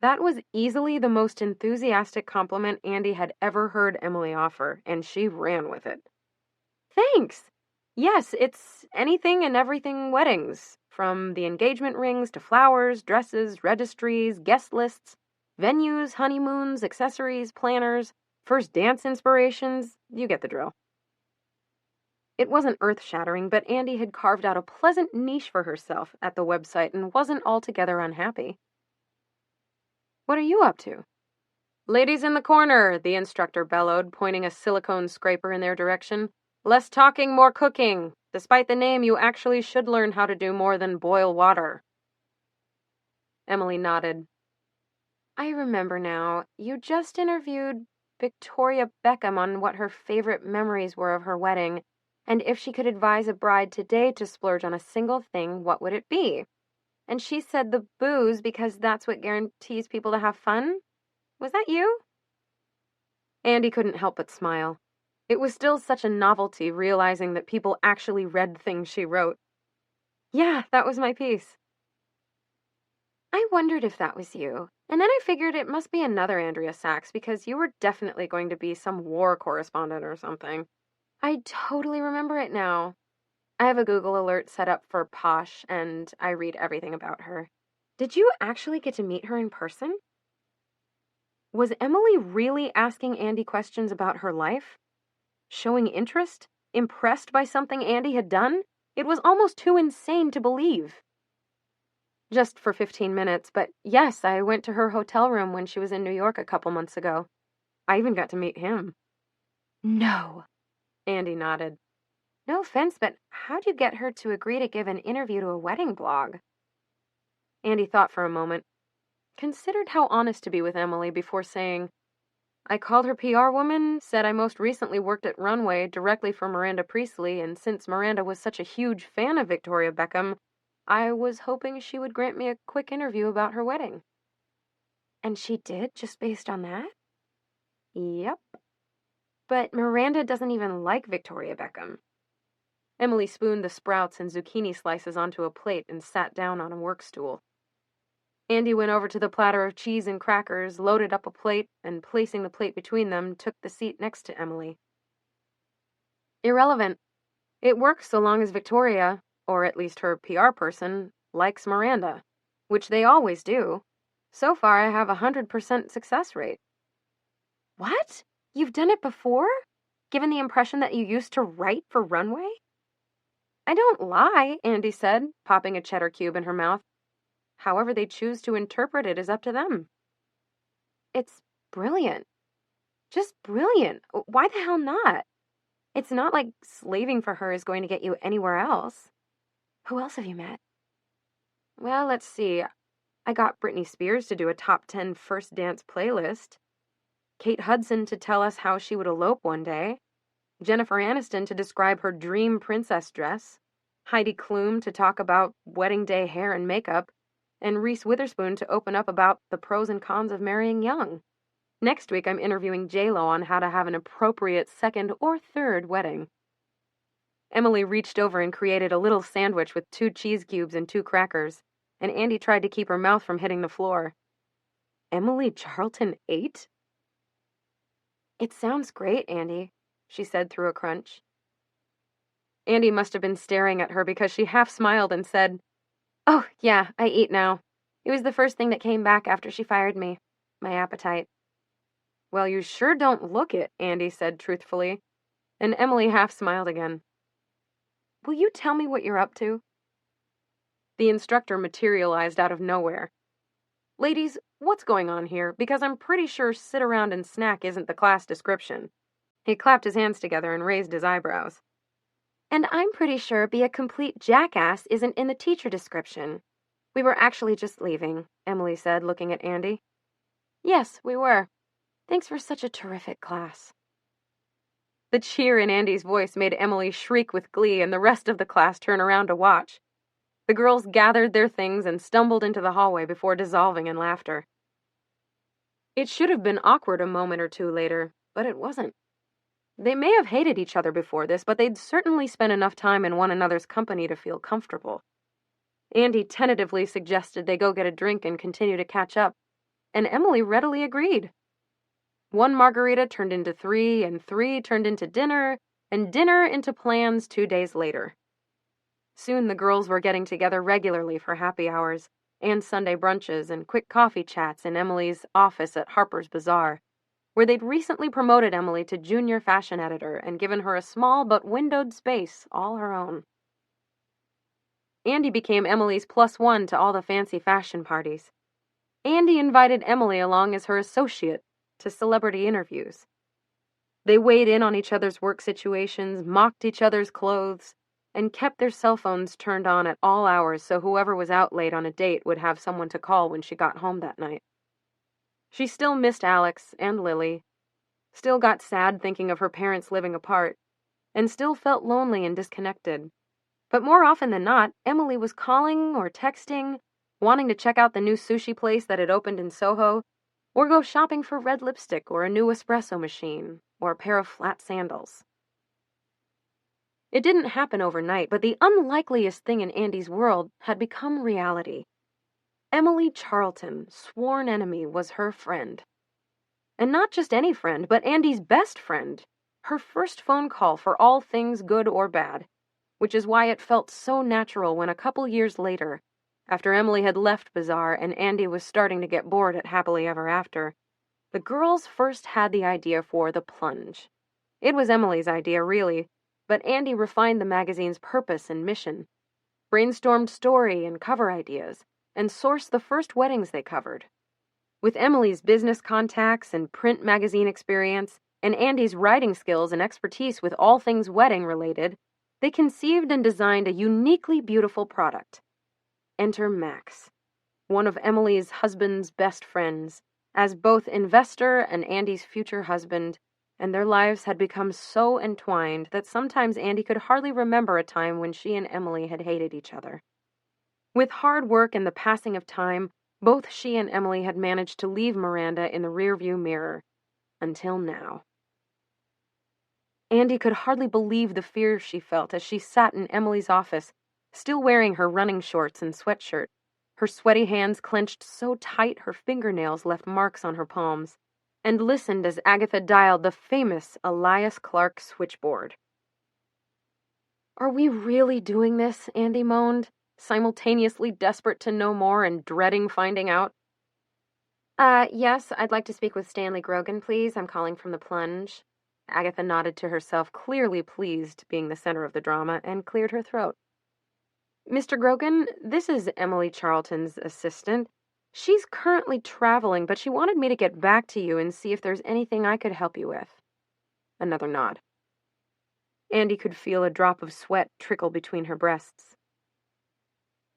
That was easily the most enthusiastic compliment Andy had ever heard Emily offer, and she ran with it. Thanks! Yes, it's anything and everything weddings, from the engagement rings to flowers, dresses, registries, guest lists, venues, honeymoons, accessories, planners, first dance inspirations, you get the drill. It wasn't earth-shattering, but Andy had carved out a pleasant niche for herself at the website and wasn't altogether unhappy. What are you up to? Ladies in the corner, the instructor bellowed, pointing a silicone scraper in their direction. Less talking, more cooking. Despite the name, you actually should learn how to do more than boil water. Emily nodded. I remember now. You just interviewed Victoria Beckham on what her favorite memories were of her wedding, and if she could advise a bride today to splurge on a single thing, what would it be? And she said the booze because that's what guarantees people to have fun? Was that you? Andy couldn't help but smile. It was still such a novelty realizing that people actually read things she wrote. Yeah, that was my piece. I wondered if that was you, and then I figured it must be another Andrea Sachs because you were definitely going to be some war correspondent or something. I totally remember it now. I have a Google alert set up for Posh, and I read everything about her. Did you actually get to meet her in person? Was Emily really asking Andy questions about her life? Showing interest? Impressed by something Andy had done? It was almost too insane to believe. Just for 15 minutes, but yes, I went to her hotel room when she was in New York a couple months ago. I even got to meet him. No. Andy nodded. No offense, but how'd you get her to agree to give an interview to a wedding blog? Andy thought for a moment, considered how honest to be with Emily before saying, I called her PR woman, said I most recently worked at Runway directly for Miranda Priestley, and since Miranda was such a huge fan of Victoria Beckham, I was hoping she would grant me a quick interview about her wedding. And she did, just based on that? Yep. But Miranda doesn't even like Victoria Beckham. Emily spooned the sprouts and zucchini slices onto a plate and sat down on a work stool. Andy went over to the platter of cheese and crackers, loaded up a plate, and placing the plate between them, took the seat next to Emily. Irrelevant. It works so long as Victoria, or at least her PR person, likes Miranda, which they always do. So far, I have a 100% success rate. What? You've done it before? Given the impression that you used to write for Runway? I don't lie, Andy said, popping a cheddar cube in her mouth. However they choose to interpret it is up to them. It's brilliant. Just brilliant. Why the hell not? It's not like slaving for her is going to get you anywhere else. Who else have you met? Well, let's see. I got Britney Spears to do a top 10 first dance playlist, Kate Hudson to tell us how she would elope one day, Jennifer Aniston to describe her dream princess dress, Heidi Klum to talk about wedding day hair and makeup, and Reese Witherspoon to open up about the pros and cons of marrying young. Next week, I'm interviewing J-Lo on how to have an appropriate second or third wedding. Emily reached over and created a little sandwich with 2 cheese cubes and 2 crackers, and Andy tried to keep her mouth from hitting the floor. Emily Charlton ate? It sounds great, Andy, she said through a crunch. Andy must have been staring at her because she half smiled and said, "Oh, yeah, I eat now. It was the first thing that came back after she fired me. My appetite." "Well, you sure don't look it," Andy said truthfully, and Emily half smiled again. "Will you tell me what you're up to?" The instructor materialized out of nowhere. "Ladies, what's going on here? Because I'm pretty sure sit around and snack isn't the class description." He clapped his hands together and raised his eyebrows. "And I'm pretty sure be a complete jackass isn't in the teacher description. We were actually just leaving," Emily said, looking at Andy. "Yes, we were. Thanks for such a terrific class." The cheer in Andy's voice made Emily shriek with glee and the rest of the class turn around to watch. The girls gathered their things and stumbled into the hallway before dissolving in laughter. It should have been awkward a moment or two later, but it wasn't. They may have hated each other before this, but they'd certainly spent enough time in one another's company to feel comfortable. Andy tentatively suggested they go get a drink and continue to catch up, and Emily readily agreed. 1 margarita turned into 3, and 3 turned into dinner, and dinner into plans 2 days later. Soon the girls were getting together regularly for happy hours, and Sunday brunches, and quick coffee chats in Emily's office at Harper's Bazaar, where they'd recently promoted Emily to junior fashion editor and given her a small but windowed space all her own. Andy became Emily's +1 to all the fancy fashion parties. Andy invited Emily along as her associate to celebrity interviews. They weighed in on each other's work situations, mocked each other's clothes, and kept their cell phones turned on at all hours so whoever was out late on a date would have someone to call when she got home that night. She still missed Alex and Lily, still got sad thinking of her parents living apart, and still felt lonely and disconnected. But more often than not, Emily was calling or texting, wanting to check out the new sushi place that had opened in Soho, or go shopping for red lipstick or a new espresso machine, or a pair of flat sandals. It didn't happen overnight, but the unlikeliest thing in Andy's world had become reality. Emily Charlton, sworn enemy, was her friend. And not just any friend, but Andy's best friend, her first phone call for all things good or bad, which is why it felt so natural when a couple years later, after Emily had left Bazaar and Andy was starting to get bored at Happily Ever After, the girls first had the idea for The Plunge. It was Emily's idea, really, but Andy refined the magazine's purpose and mission, brainstormed story and cover ideas, and sourced the first weddings they covered. With Emily's business contacts and print magazine experience, and Andy's writing skills and expertise with all things wedding-related, they conceived and designed a uniquely beautiful product. Enter Max, one of Emily's husband's best friends, as both investor and Andy's future husband, and their lives had become so entwined that sometimes Andy could hardly remember a time when she and Emily had hated each other. With hard work and the passing of time, both she and Emily had managed to leave Miranda in the rearview mirror, until now. Andy could hardly believe the fear she felt as she sat in Emily's office, still wearing her running shorts and sweatshirt, her sweaty hands clenched so tight her fingernails left marks on her palms, and listened as Agatha dialed the famous Elias Clark switchboard. "Are we really doing this?" Andy moaned, simultaneously desperate to know more and dreading finding out. Yes, I'd like to speak with Stanley Grogan, please. I'm calling from The Plunge." Agatha nodded to herself, clearly pleased being the center of the drama, and cleared her throat. "Mr. Grogan, this is Emily Charlton's assistant. She's currently traveling, but she wanted me to get back to you and see if there's anything I could help you with." Another nod. Andy could feel a drop of sweat trickle between her breasts.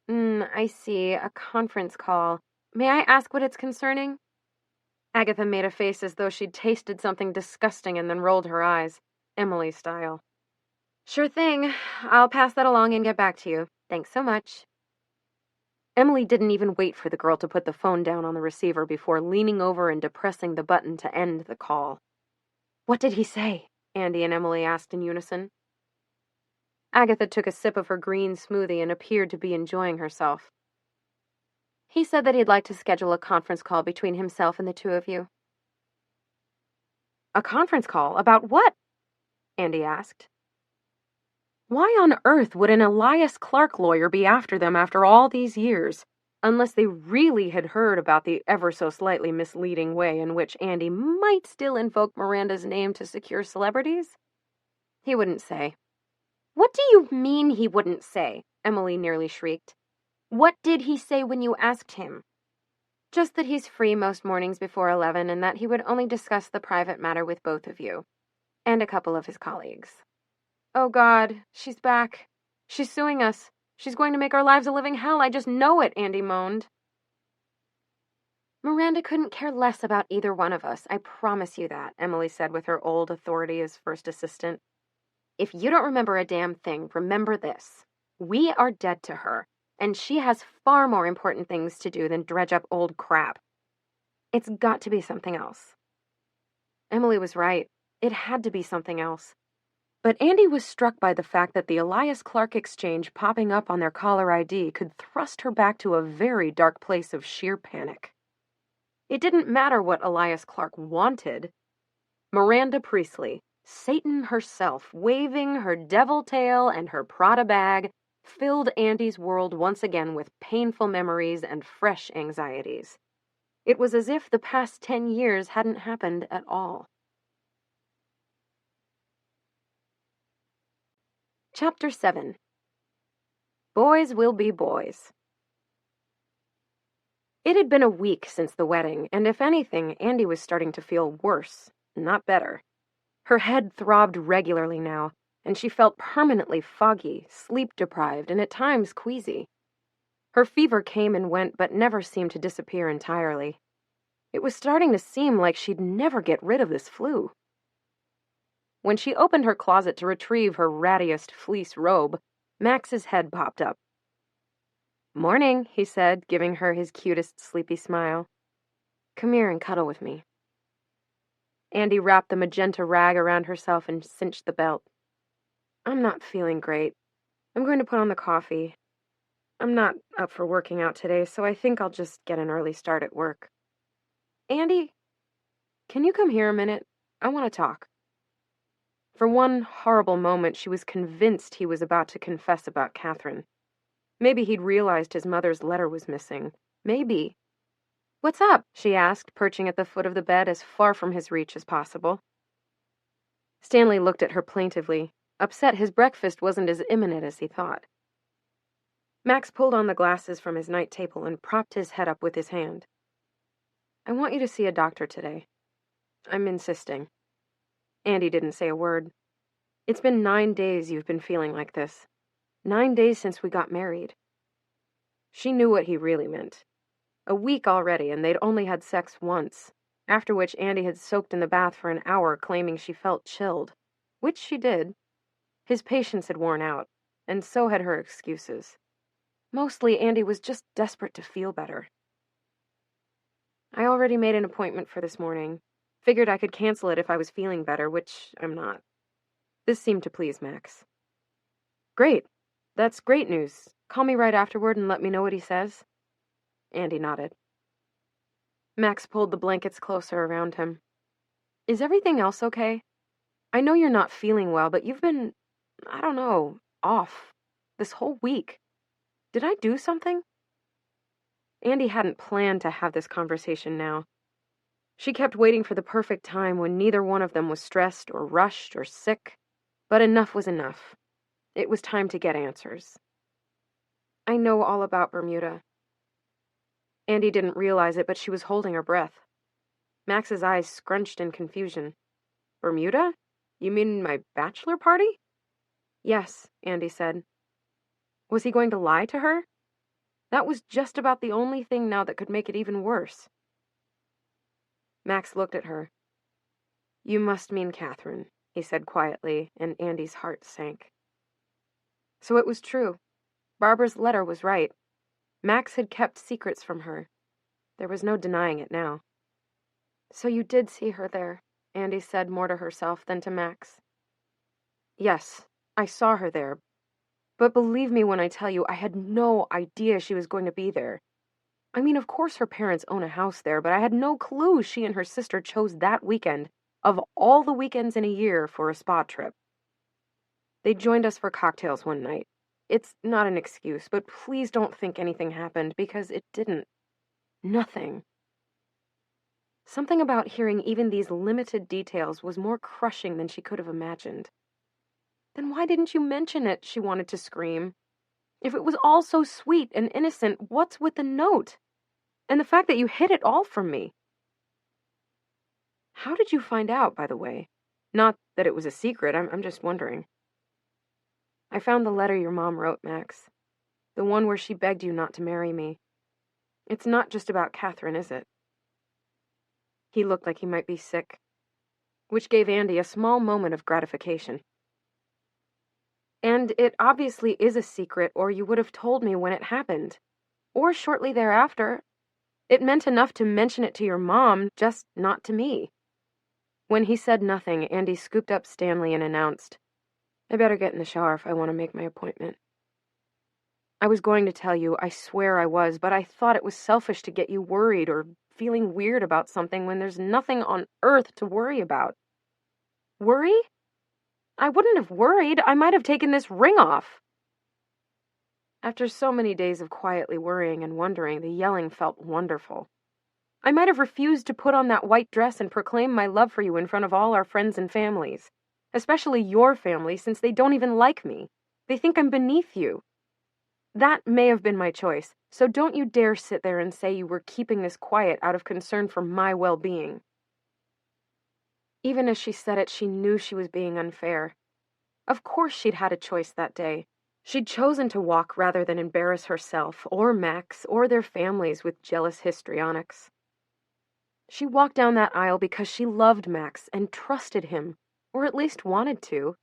I see. A conference call. May I ask what it's concerning? Agatha made a face as though she'd tasted something disgusting and then rolled her eyes, Emily style. Sure thing. I'll pass that along and get back to you. Thanks so much. Emily didn't even wait for the girl to put the phone down on the receiver before leaning over and depressing the button to end the call. What did he say? Andy and Emily asked in unison. Agatha took a sip of her green smoothie and appeared to be enjoying herself. He said that he'd like to schedule a conference call between himself and the two of you. A conference call? About what? Andy asked. Why on earth would an Elias Clark lawyer be after them after all these years, unless they really had heard about the ever-so-slightly misleading way in which Andy might still invoke Miranda's name to secure celebrities? He wouldn't say. What do you mean he wouldn't say? Emily nearly shrieked. What did he say when you asked him? Just that he's free most mornings before 11 and that he would only discuss the private matter with both of you, and a couple of his colleagues. Oh God, she's back. She's suing us. She's going to make our lives a living hell. I just know it, Andy moaned. Miranda couldn't care less about either one of us. I promise you that, Emily said with her old authority as first assistant. If you don't remember a damn thing, remember this. We are dead to her, and she has far more important things to do than dredge up old crap. It's got to be something else. Emily was right. It had to be something else. But Andy was struck by the fact that the Elias Clark exchange popping up on their caller ID could thrust her back to a very dark place of sheer panic. It didn't matter what Elias Clark wanted. Miranda Priestley, Satan herself, waving her devil tail and her Prada bag, filled Andy's world once again with painful memories and fresh anxieties. It was as if the past 10 years hadn't happened at all. Chapter 7. Boys will be boys. It had been a week since the wedding, and if anything, Andy was starting to feel worse, not better. Her head throbbed regularly now, and she felt permanently foggy, sleep-deprived, and at times queasy. Her fever came and went, but never seemed to disappear entirely. It was starting to seem like she'd never get rid of this flu. When she opened her closet to retrieve her rattiest fleece robe, Max's head popped up. "Morning," he said, giving her his cutest sleepy smile. "Come here and cuddle with me." Andy wrapped the magenta rag around herself and cinched the belt. "I'm not feeling great. I'm going to put on the coffee. I'm not up for working out today, so I think I'll just get an early start at work. Andy, can you come here a minute? I want to talk." For one horrible moment, she was convinced he was about to confess about Catherine. Maybe he'd realized his mother's letter was missing. Maybe. "What's up?" she asked, perching at the foot of the bed as far from his reach as possible. Stanley looked at her plaintively, upset his breakfast wasn't as imminent as he thought. Max pulled on the glasses from his night table and propped his head up with his hand. "I want you to see a doctor today. I'm insisting." Andy didn't say a word. "It's been 9 days you've been feeling like this. 9 days since we got married." She knew what he really meant. A week already, and they'd only had sex once, after which Andy had soaked in the bath for an hour, claiming she felt chilled, which she did. His patience had worn out, and so had her excuses. Mostly, Andy was just desperate to feel better. "I already made an appointment for this morning. Figured I could cancel it if I was feeling better, which I'm not." This seemed to please Max. "Great. That's great news. Call me right afterward and let me know what he says." Andy nodded. Max pulled the blankets closer around him. "Is everything else okay? I know you're not feeling well, but you've been, I don't know, off this whole week. Did I do something?" Andy hadn't planned to have this conversation now. She kept waiting for the perfect time when neither one of them was stressed or rushed or sick, but enough was enough. It was time to get answers. "I know all about Bermuda." Andy didn't realize it, but she was holding her breath. Max's eyes scrunched in confusion. "Bermuda? You mean my bachelor party?" "Yes," Andy said. Was he going to lie to her? That was just about the only thing now that could make it even worse. Max looked at her. "You must mean Catherine," he said quietly, and Andy's heart sank. So it was true. Barbara's letter was right. Max had kept secrets from her. There was no denying it now. "So you did see her there," Andy said more to herself than to Max. "Yes, I saw her there. But believe me when I tell you, I had no idea she was going to be there. I mean, of course her parents own a house there, but I had no clue she and her sister chose that weekend, of all the weekends in a year, for a spa trip. They joined us for cocktails one night. It's not an excuse, but please don't think anything happened, because it didn't. Nothing." Something about hearing even these limited details was more crushing than she could have imagined. "Then why didn't you mention it?" she wanted to scream. "If it was all so sweet and innocent, what's with the note? And the fact that you hid it all from me." "How did you find out, by the way? Not that it was a secret, I'm just wondering." "I found the letter your mom wrote, Max. The one where she begged you not to marry me. It's not just about Catherine, is it?" He looked like he might be sick, which gave Andy a small moment of gratification. "And it obviously is a secret, or you would have told me when it happened. Or shortly thereafter. It meant enough to mention it to your mom, just not to me." When he said nothing, Andy scooped up Stanley and announced, "I better get in the shower if I want to make my appointment." "I was going to tell you, I swear I was, but I thought it was selfish to get you worried or feeling weird about something when there's nothing on earth to worry about." "Worry? I wouldn't have worried. I might have taken this ring off." After so many days of quietly worrying and wondering, the yelling felt wonderful. "I might have refused to put on that white dress and proclaim my love for you in front of all our friends and families. Especially your family, since they don't even like me. They think I'm beneath you. That may have been my choice, so don't you dare sit there and say you were keeping this quiet out of concern for my well-being." Even as she said it, she knew she was being unfair. Of course she'd had a choice that day. She'd chosen to walk rather than embarrass herself, or Max, or their families with jealous histrionics. She walked down that aisle because she loved Max and trusted him, or at least wanted to,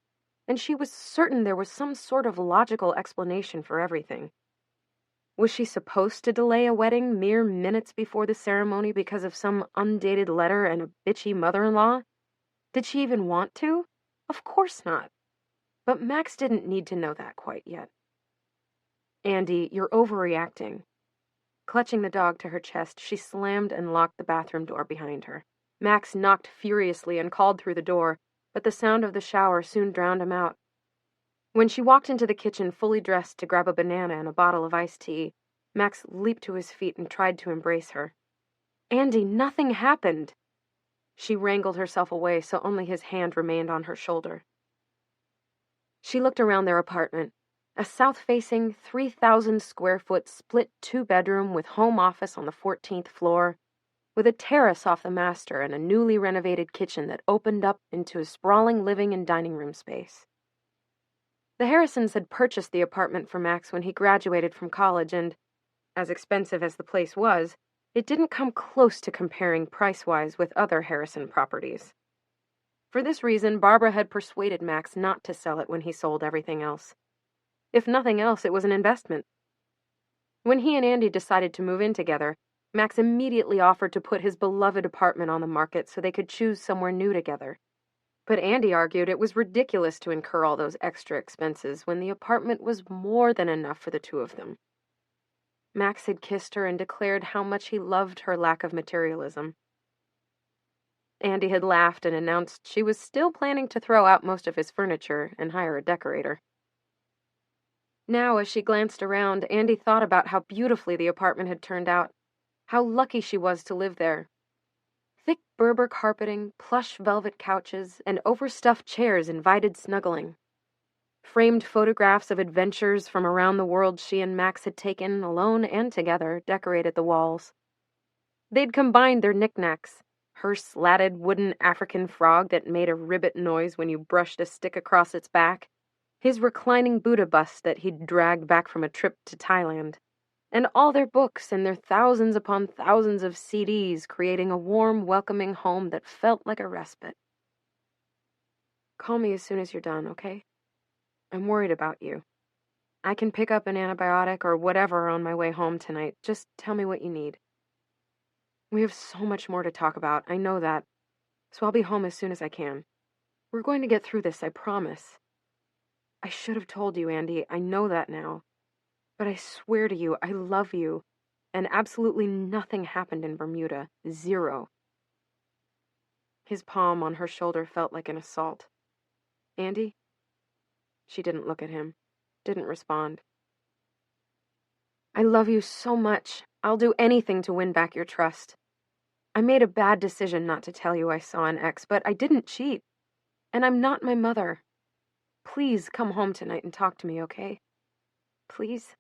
and she was certain there was some sort of logical explanation for everything. Was she supposed to delay a wedding mere minutes before the ceremony because of some undated letter and a bitchy mother-in-law? Did she even want to? Of course not. But Max didn't need to know that quite yet. "Andy, you're overreacting." Clutching the dog to her chest, she slammed and locked the bathroom door behind her. Max knocked furiously and called through the door, but the sound of the shower soon drowned him out. When she walked into the kitchen fully dressed to grab a banana and a bottle of iced tea, Max leaped to his feet and tried to embrace her. "Andy, nothing happened." She wrangled herself away so only his hand remained on her shoulder. She looked around their apartment, a south-facing, 3,000-square-foot split two-bedroom with home office on the 14th floor, with a terrace off the master and a newly renovated kitchen that opened up into a sprawling living and dining room space. The Harrisons had purchased the apartment for Max when he graduated from college, and, as expensive as the place was, it didn't come close to comparing price-wise with other Harrison properties. For this reason, Barbara had persuaded Max not to sell it when he sold everything else. If nothing else, it was an investment. When he and Andy decided to move in together, Max immediately offered to put his beloved apartment on the market so they could choose somewhere new together. But Andy argued it was ridiculous to incur all those extra expenses when the apartment was more than enough for the two of them. Max had kissed her and declared how much he loved her lack of materialism. Andy had laughed and announced she was still planning to throw out most of his furniture and hire a decorator. Now, as she glanced around, Andy thought about how beautifully the apartment had turned out, how lucky she was to live there. Thick Berber carpeting, plush velvet couches, and overstuffed chairs invited snuggling. Framed photographs of adventures from around the world she and Max had taken, alone and together, decorated the walls. They'd combined their knickknacks, her slatted wooden African frog that made a ribbit noise when you brushed a stick across its back, his reclining Buddha bust that he'd dragged back from a trip to Thailand. And all their books and their thousands upon thousands of CDs creating a warm, welcoming home that felt like a respite. Call me as soon as you're done, okay? I'm worried about you. I can pick up an antibiotic or whatever on my way home tonight. Just tell me what you need. We have so much more to talk about, I know that, so I'll be home as soon as I can. We're going to get through this, I promise. I should have told you, Andy, I know that now. But I swear to you, I love you, and absolutely nothing happened in Bermuda. Zero. His palm on her shoulder felt like an assault. Andy? She didn't look at him, didn't respond. I love you so much. I'll do anything to win back your trust. I made a bad decision not to tell you I saw an ex, but I didn't cheat. And I'm not my mother. Please come home tonight and talk to me, okay? Please?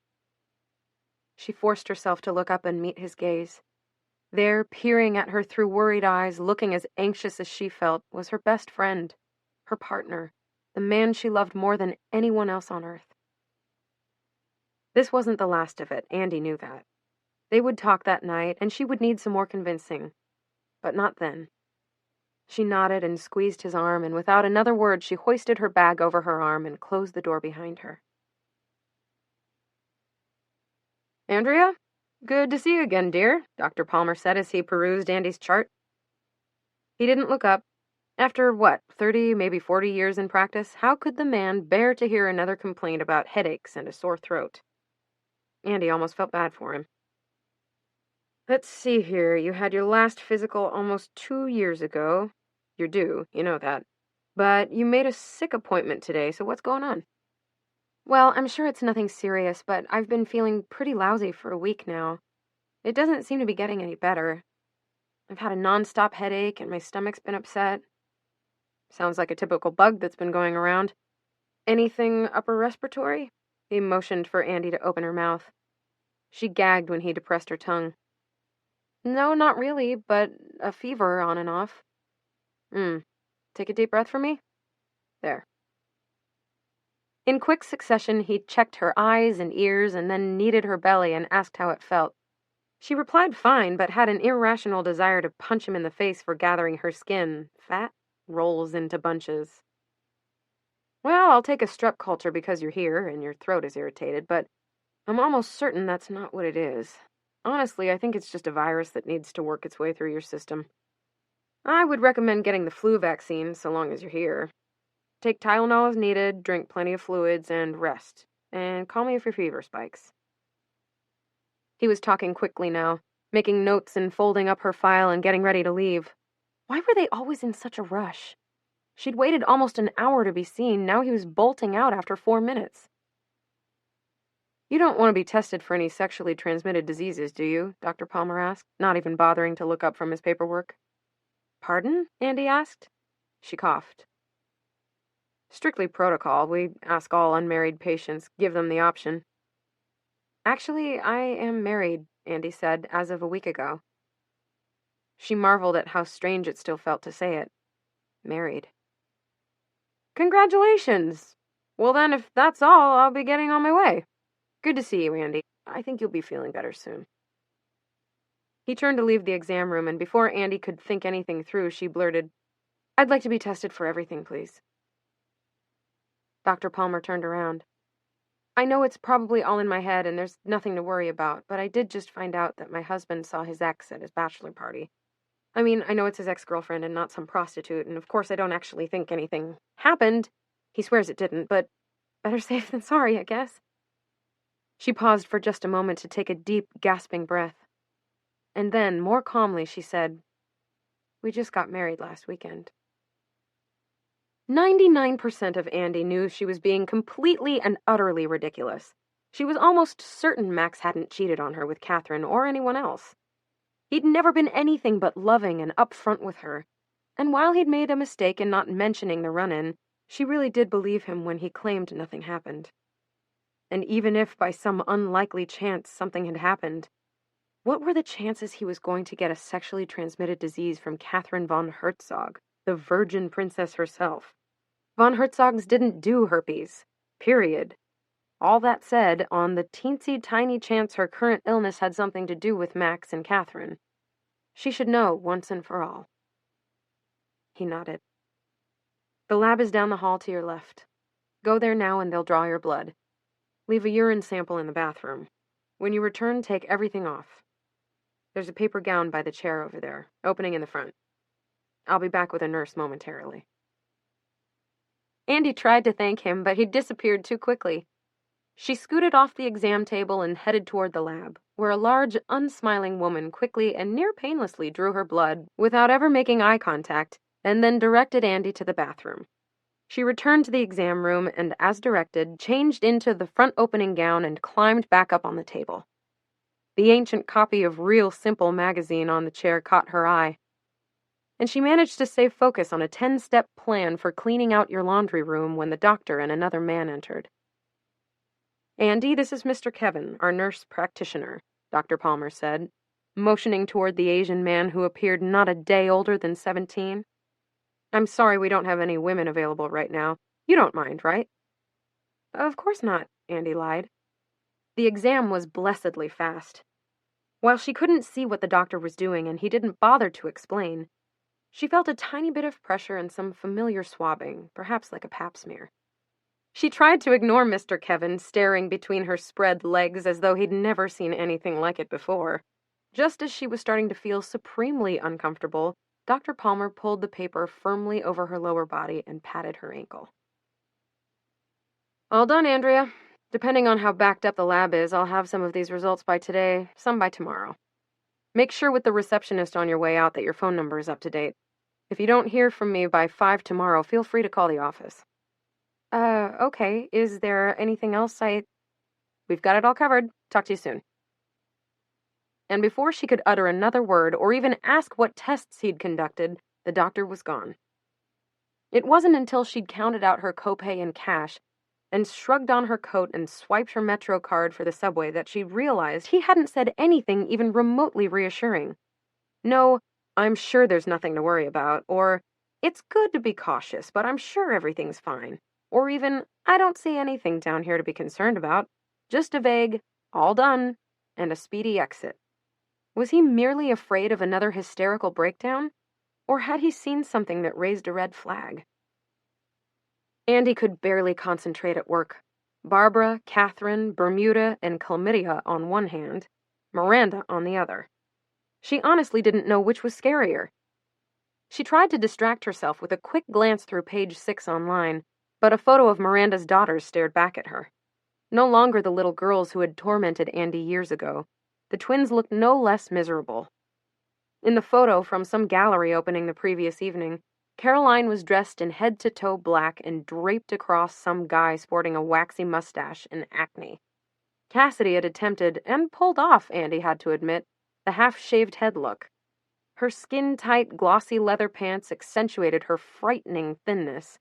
She forced herself to look up and meet his gaze. There, peering at her through worried eyes, looking as anxious as she felt, was her best friend, her partner, the man she loved more than anyone else on earth. This wasn't the last of it, Andy knew that. They would talk that night, and she would need some more convincing. But not then. She nodded and squeezed his arm, and without another word, she hoisted her bag over her arm and closed the door behind her. Andrea? Good to see you again, dear, Dr. Palmer said as he perused Andy's chart. He didn't look up. After, 30, maybe 40 years in practice, how could the man bear to hear another complaint about headaches and a sore throat? Andy almost felt bad for him. Let's see here. You had your last physical almost 2 years ago. You're due, you know that. But you made a sick appointment today, so what's going on? Well, I'm sure it's nothing serious, but I've been feeling pretty lousy for a week now. It doesn't seem to be getting any better. I've had a nonstop headache and my stomach's been upset. Sounds like a typical bug that's been going around. Anything upper respiratory? He motioned for Andy to open her mouth. She gagged when he depressed her tongue. No, not really, but a fever on and off. Take a deep breath for me? There. In quick succession, he checked her eyes and ears and then kneaded her belly and asked how it felt. She replied fine, but had an irrational desire to punch him in the face for gathering her skin, fat, rolls into bunches. Well, I'll take a strep culture because you're here and your throat is irritated, but I'm almost certain that's not what it is. Honestly, I think it's just a virus that needs to work its way through your system. I would recommend getting the flu vaccine so long as you're here. Take Tylenol as needed, drink plenty of fluids, and rest. And call me if your fever spikes. He was talking quickly now, making notes and folding up her file and getting ready to leave. Why were they always in such a rush? She'd waited almost an hour to be seen. Now he was bolting out after 4 minutes. You don't want to be tested for any sexually transmitted diseases, do you? Dr. Palmer asked, not even bothering to look up from his paperwork. Pardon? Andy asked. She coughed. Strictly protocol. We ask all unmarried patients, give them the option. Actually, I am married, Andy said, as of a week ago. She marveled at how strange it still felt to say it. Married. Congratulations! Well then, if that's all, I'll be getting on my way. Good to see you, Andy. I think you'll be feeling better soon. He turned to leave the exam room, and before Andy could think anything through, she blurted, I'd like to be tested for everything, please. Dr. Palmer turned around. I know it's probably all in my head and there's nothing to worry about, but I did just find out that my husband saw his ex at his bachelor party. I mean, I know it's his ex-girlfriend and not some prostitute, and of course I don't actually think anything happened. He swears it didn't, but better safe than sorry, I guess. She paused for just a moment to take a deep, gasping breath. And then, more calmly, she said, We just got married last weekend. 99% of Andy knew she was being completely and utterly ridiculous. She was almost certain Max hadn't cheated on her with Catherine or anyone else. He'd never been anything but loving and upfront with her. And while he'd made a mistake in not mentioning the run-in, she really did believe him when he claimed nothing happened. And even if by some unlikely chance something had happened, what were the chances he was going to get a sexually transmitted disease from Catherine von Herzog, the virgin princess herself? Von Herzogs didn't do herpes. Period. All that said, on the teensy-tiny chance her current illness had something to do with Max and Catherine, she should know once and for all. He nodded. The lab is down the hall to your left. Go there now and they'll draw your blood. Leave a urine sample in the bathroom. When you return, take everything off. There's a paper gown by the chair over there, opening in the front. I'll be back with a nurse momentarily. Andy tried to thank him, but he disappeared too quickly. She scooted off the exam table and headed toward the lab, where a large, unsmiling woman quickly and near painlessly drew her blood without ever making eye contact, and then directed Andy to the bathroom. She returned to the exam room and, as directed, changed into the front opening gown and climbed back up on the table. The ancient copy of Real Simple magazine on the chair caught her eye, and she managed to stay focused on a 10-step plan for cleaning out your laundry room when the doctor and another man entered. Andy, this is Mr. Kevin, our nurse practitioner, Dr. Palmer said, motioning toward the Asian man who appeared not a day older than 17. I'm sorry we don't have any women available right now. You don't mind, right? Of course not, Andy lied. The exam was blessedly fast. While she couldn't see what the doctor was doing and he didn't bother to explain, she felt a tiny bit of pressure and some familiar swabbing, perhaps like a pap smear. She tried to ignore Mr. Kevin, staring between her spread legs as though he'd never seen anything like it before. Just as she was starting to feel supremely uncomfortable, Dr. Palmer pulled the paper firmly over her lower body and patted her ankle. All done, Andrea. Depending on how backed up the lab is, I'll have some of these results by today, some by tomorrow. Make sure with the receptionist on your way out that your phone number is up to date. If you don't hear from me by 5 tomorrow, feel free to call the office. Okay. Is there anything else We've got it all covered. Talk to you soon. And before she could utter another word or even ask what tests he'd conducted, the doctor was gone. It wasn't until she'd counted out her copay in cash and shrugged on her coat and swiped her Metro card for the subway that she realized he hadn't said anything even remotely reassuring. No, I'm sure there's nothing to worry about, or it's good to be cautious, but I'm sure everything's fine. Or even, I don't see anything down here to be concerned about. Just a vague, all done, and a speedy exit. Was he merely afraid of another hysterical breakdown? Or had he seen something that raised a red flag? Andy could barely concentrate at work. Barbara, Catherine, Bermuda, and Chlamydia on one hand, Miranda on the other. She honestly didn't know which was scarier. She tried to distract herself with a quick glance through page 6 online, but a photo of Miranda's daughters stared back at her. No longer the little girls who had tormented Andy years ago. The twins looked no less miserable. In the photo from some gallery opening the previous evening, Caroline was dressed in head-to-toe black and draped across some guy sporting a waxy mustache and acne. Cassidy had attempted, and pulled off, Andy had to admit, the half-shaved head look. Her skin-tight, glossy leather pants accentuated her frightening thinness,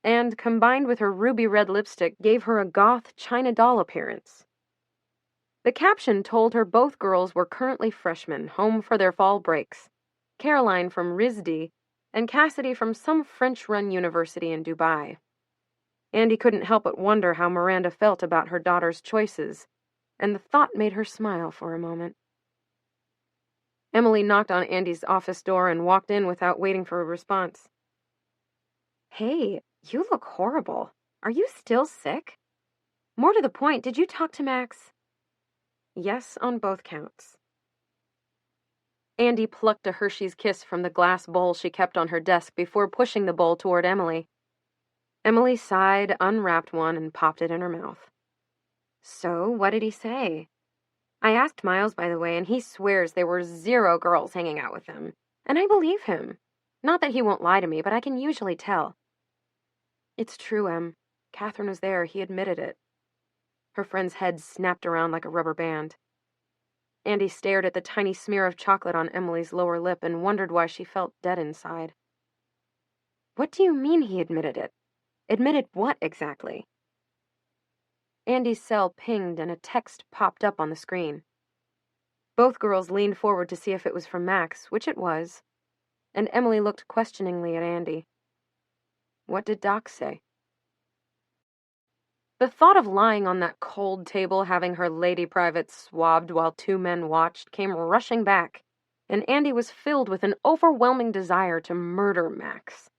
and, combined with her ruby-red lipstick, gave her a goth China doll appearance. The caption told her both girls were currently freshmen, home for their fall breaks. Caroline from RISD, and Cassidy from some French-run university in Dubai. Andy couldn't help but wonder how Miranda felt about her daughter's choices, and the thought made her smile for a moment. Emily knocked on Andy's office door and walked in without waiting for a response. Hey, you look horrible. Are you still sick? More to the point, did you talk to Max? Yes, on both counts. Andy plucked a Hershey's Kiss from the glass bowl she kept on her desk before pushing the bowl toward Emily. Emily sighed, unwrapped one, and popped it in her mouth. So, what did he say? I asked Miles, by the way, and he swears there were 0 girls hanging out with him. And I believe him. Not that he won't lie to me, but I can usually tell. It's true, Em. Catherine was there. He admitted it. Her friend's head snapped around like a rubber band. Andy stared at the tiny smear of chocolate on Emily's lower lip and wondered why she felt dead inside. What do you mean he admitted it? Admitted what exactly? Andy's cell pinged and a text popped up on the screen. Both girls leaned forward to see if it was from Max, which it was, and Emily looked questioningly at Andy. What did Doc say? The thought of lying on that cold table having her lady private swabbed while two men watched came rushing back, and Andy was filled with an overwhelming desire to murder Max.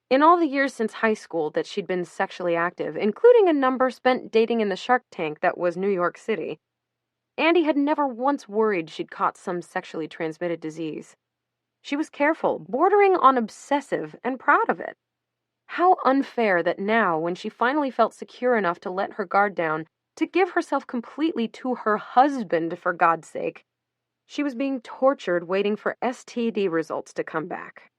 In all the years since high school that she'd been sexually active, including a number spent dating in the Shark Tank that was New York City, Andy had never once worried she'd caught some sexually transmitted disease. She was careful, bordering on obsessive, and proud of it. How unfair that now, when she finally felt secure enough to let her guard down, to give herself completely to her husband, for God's sake, she was being tortured waiting for STD results to come back.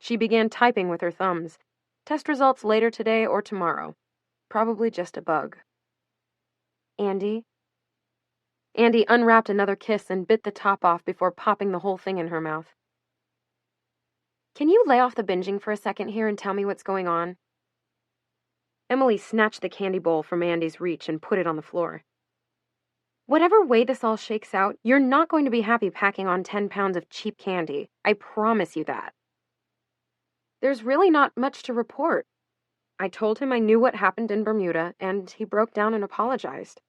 She began typing with her thumbs. Test results later today or tomorrow. Probably just a bug. Andy? Andy unwrapped another kiss and bit the top off before popping the whole thing in her mouth. Can you lay off the binging for a second here and tell me what's going on? Emily snatched the candy bowl from Andy's reach and put it on the floor. Whatever way this all shakes out, you're not going to be happy packing on 10 pounds of cheap candy. I promise you that. There's really not much to report. I told him I knew what happened in Bermuda, and he broke down and apologized.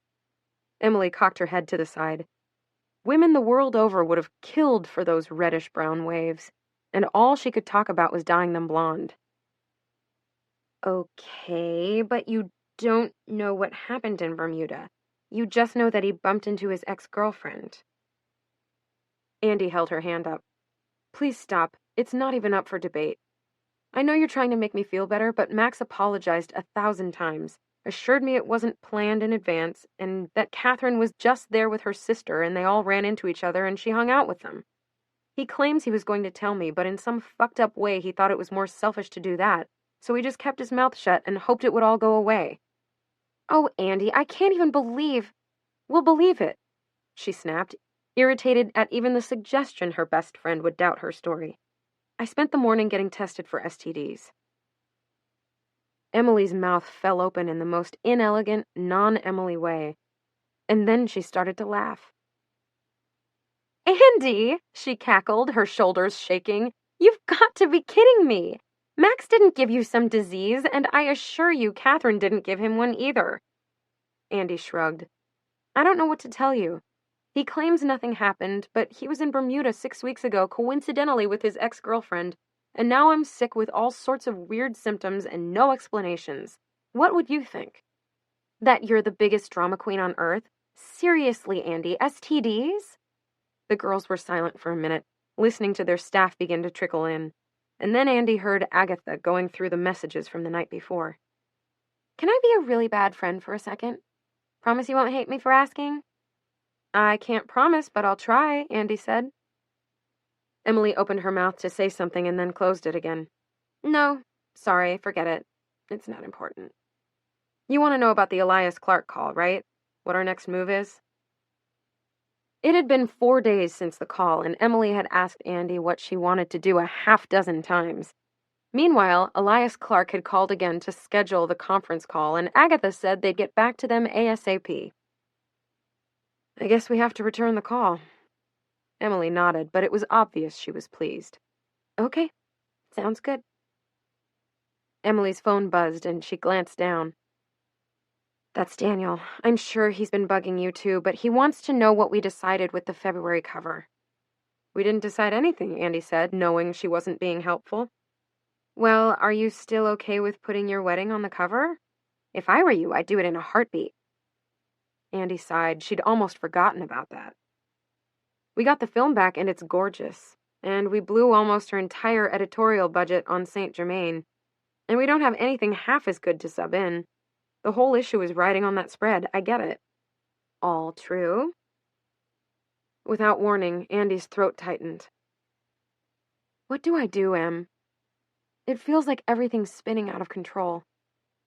Emily cocked her head to the side. Women the world over would have killed for those reddish-brown waves, and all she could talk about was dyeing them blonde. Okay, but you don't know what happened in Bermuda. You just know that he bumped into his ex-girlfriend. Andy held her hand up. Please stop. It's not even up for debate. I know you're trying to make me feel better, but Max apologized 1,000 times, assured me it wasn't planned in advance, and that Catherine was just there with her sister and they all ran into each other and she hung out with them. He claims he was going to tell me, but in some fucked up way he thought it was more selfish to do that, so he just kept his mouth shut and hoped it would all go away. Oh, Andy, I can't even believe... We'll believe it, she snapped, irritated at even the suggestion her best friend would doubt her story. I spent the morning getting tested for STDs. Emily's mouth fell open in the most inelegant, non-Emily way, and then she started to laugh. Andy, she cackled, her shoulders shaking, you've got to be kidding me. Max didn't give you some disease, and I assure you Catherine didn't give him one either. Andy shrugged. I don't know what to tell you. He claims nothing happened, but he was in Bermuda 6 weeks ago, coincidentally with his ex-girlfriend, and now I'm sick with all sorts of weird symptoms and no explanations. What would you think? That you're the biggest drama queen on earth? Seriously, Andy, STDs? The girls were silent for a minute, listening to their staff begin to trickle in, and then Andy heard Agatha going through the messages from the night before. Can I be a really bad friend for a second? Promise you won't hate me for asking? I can't promise, but I'll try, Andy said. Emily opened her mouth to say something and then closed it again. No, sorry, forget it. It's not important. You want to know about the Elias Clark call, right? What our next move is? It had been 4 days since the call, and Emily had asked Andy what she wanted to do 6 times. Meanwhile, Elias Clark had called again to schedule the conference call, and Agatha said they'd get back to them ASAP. I guess we have to return the call. Emily nodded, but it was obvious she was pleased. Okay, sounds good. Emily's phone buzzed, and she glanced down. That's Daniel. I'm sure he's been bugging you too, but he wants to know what we decided with the February cover. We didn't decide anything, Andy said, knowing she wasn't being helpful. Well, are you still okay with putting your wedding on the cover? If I were you, I'd do it in a heartbeat. Andy sighed. She'd almost forgotten about that. We got the film back, and it's gorgeous. And we blew almost her entire editorial budget on Saint Germain. And we don't have anything half as good to sub in. The whole issue is riding on that spread. I get it. All true. Without warning, Andy's throat tightened. What do I do, Em? It feels like everything's spinning out of control.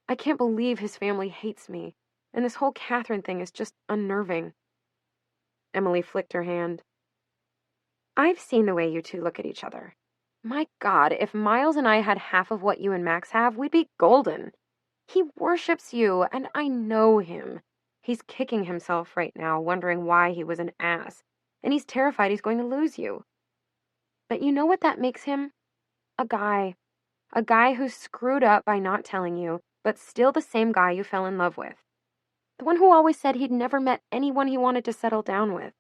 I can't believe his family hates me, and this whole Catherine thing is just unnerving. Emily flicked her hand. I've seen the way you two look at each other. My God, if Miles and I had half of what you and Max have, we'd be golden. He worships you, and I know him. He's kicking himself right now, wondering why he was an ass, and he's terrified he's going to lose you. But you know what that makes him? A guy. A guy who's screwed up by not telling you, but still the same guy you fell in love with. The one who always said he'd never met anyone he wanted to settle down with,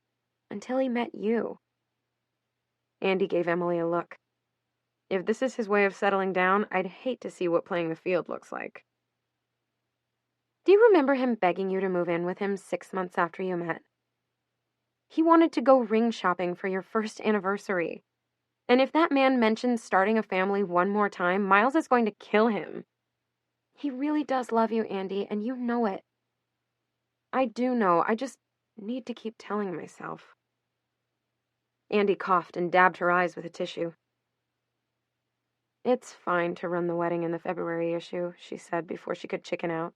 until he met you. Andy gave Emily a look. If this is his way of settling down, I'd hate to see what playing the field looks like. Do you remember him begging you to move in with him 6 months after you met? He wanted to go ring shopping for your first anniversary. And if that man mentions starting a family one more time, Miles is going to kill him. He really does love you, Andy, and you know it. I do know. I just need to keep telling myself. Andy coughed and dabbed her eyes with a tissue. It's fine to run the wedding in the February issue, she said before she could chicken out.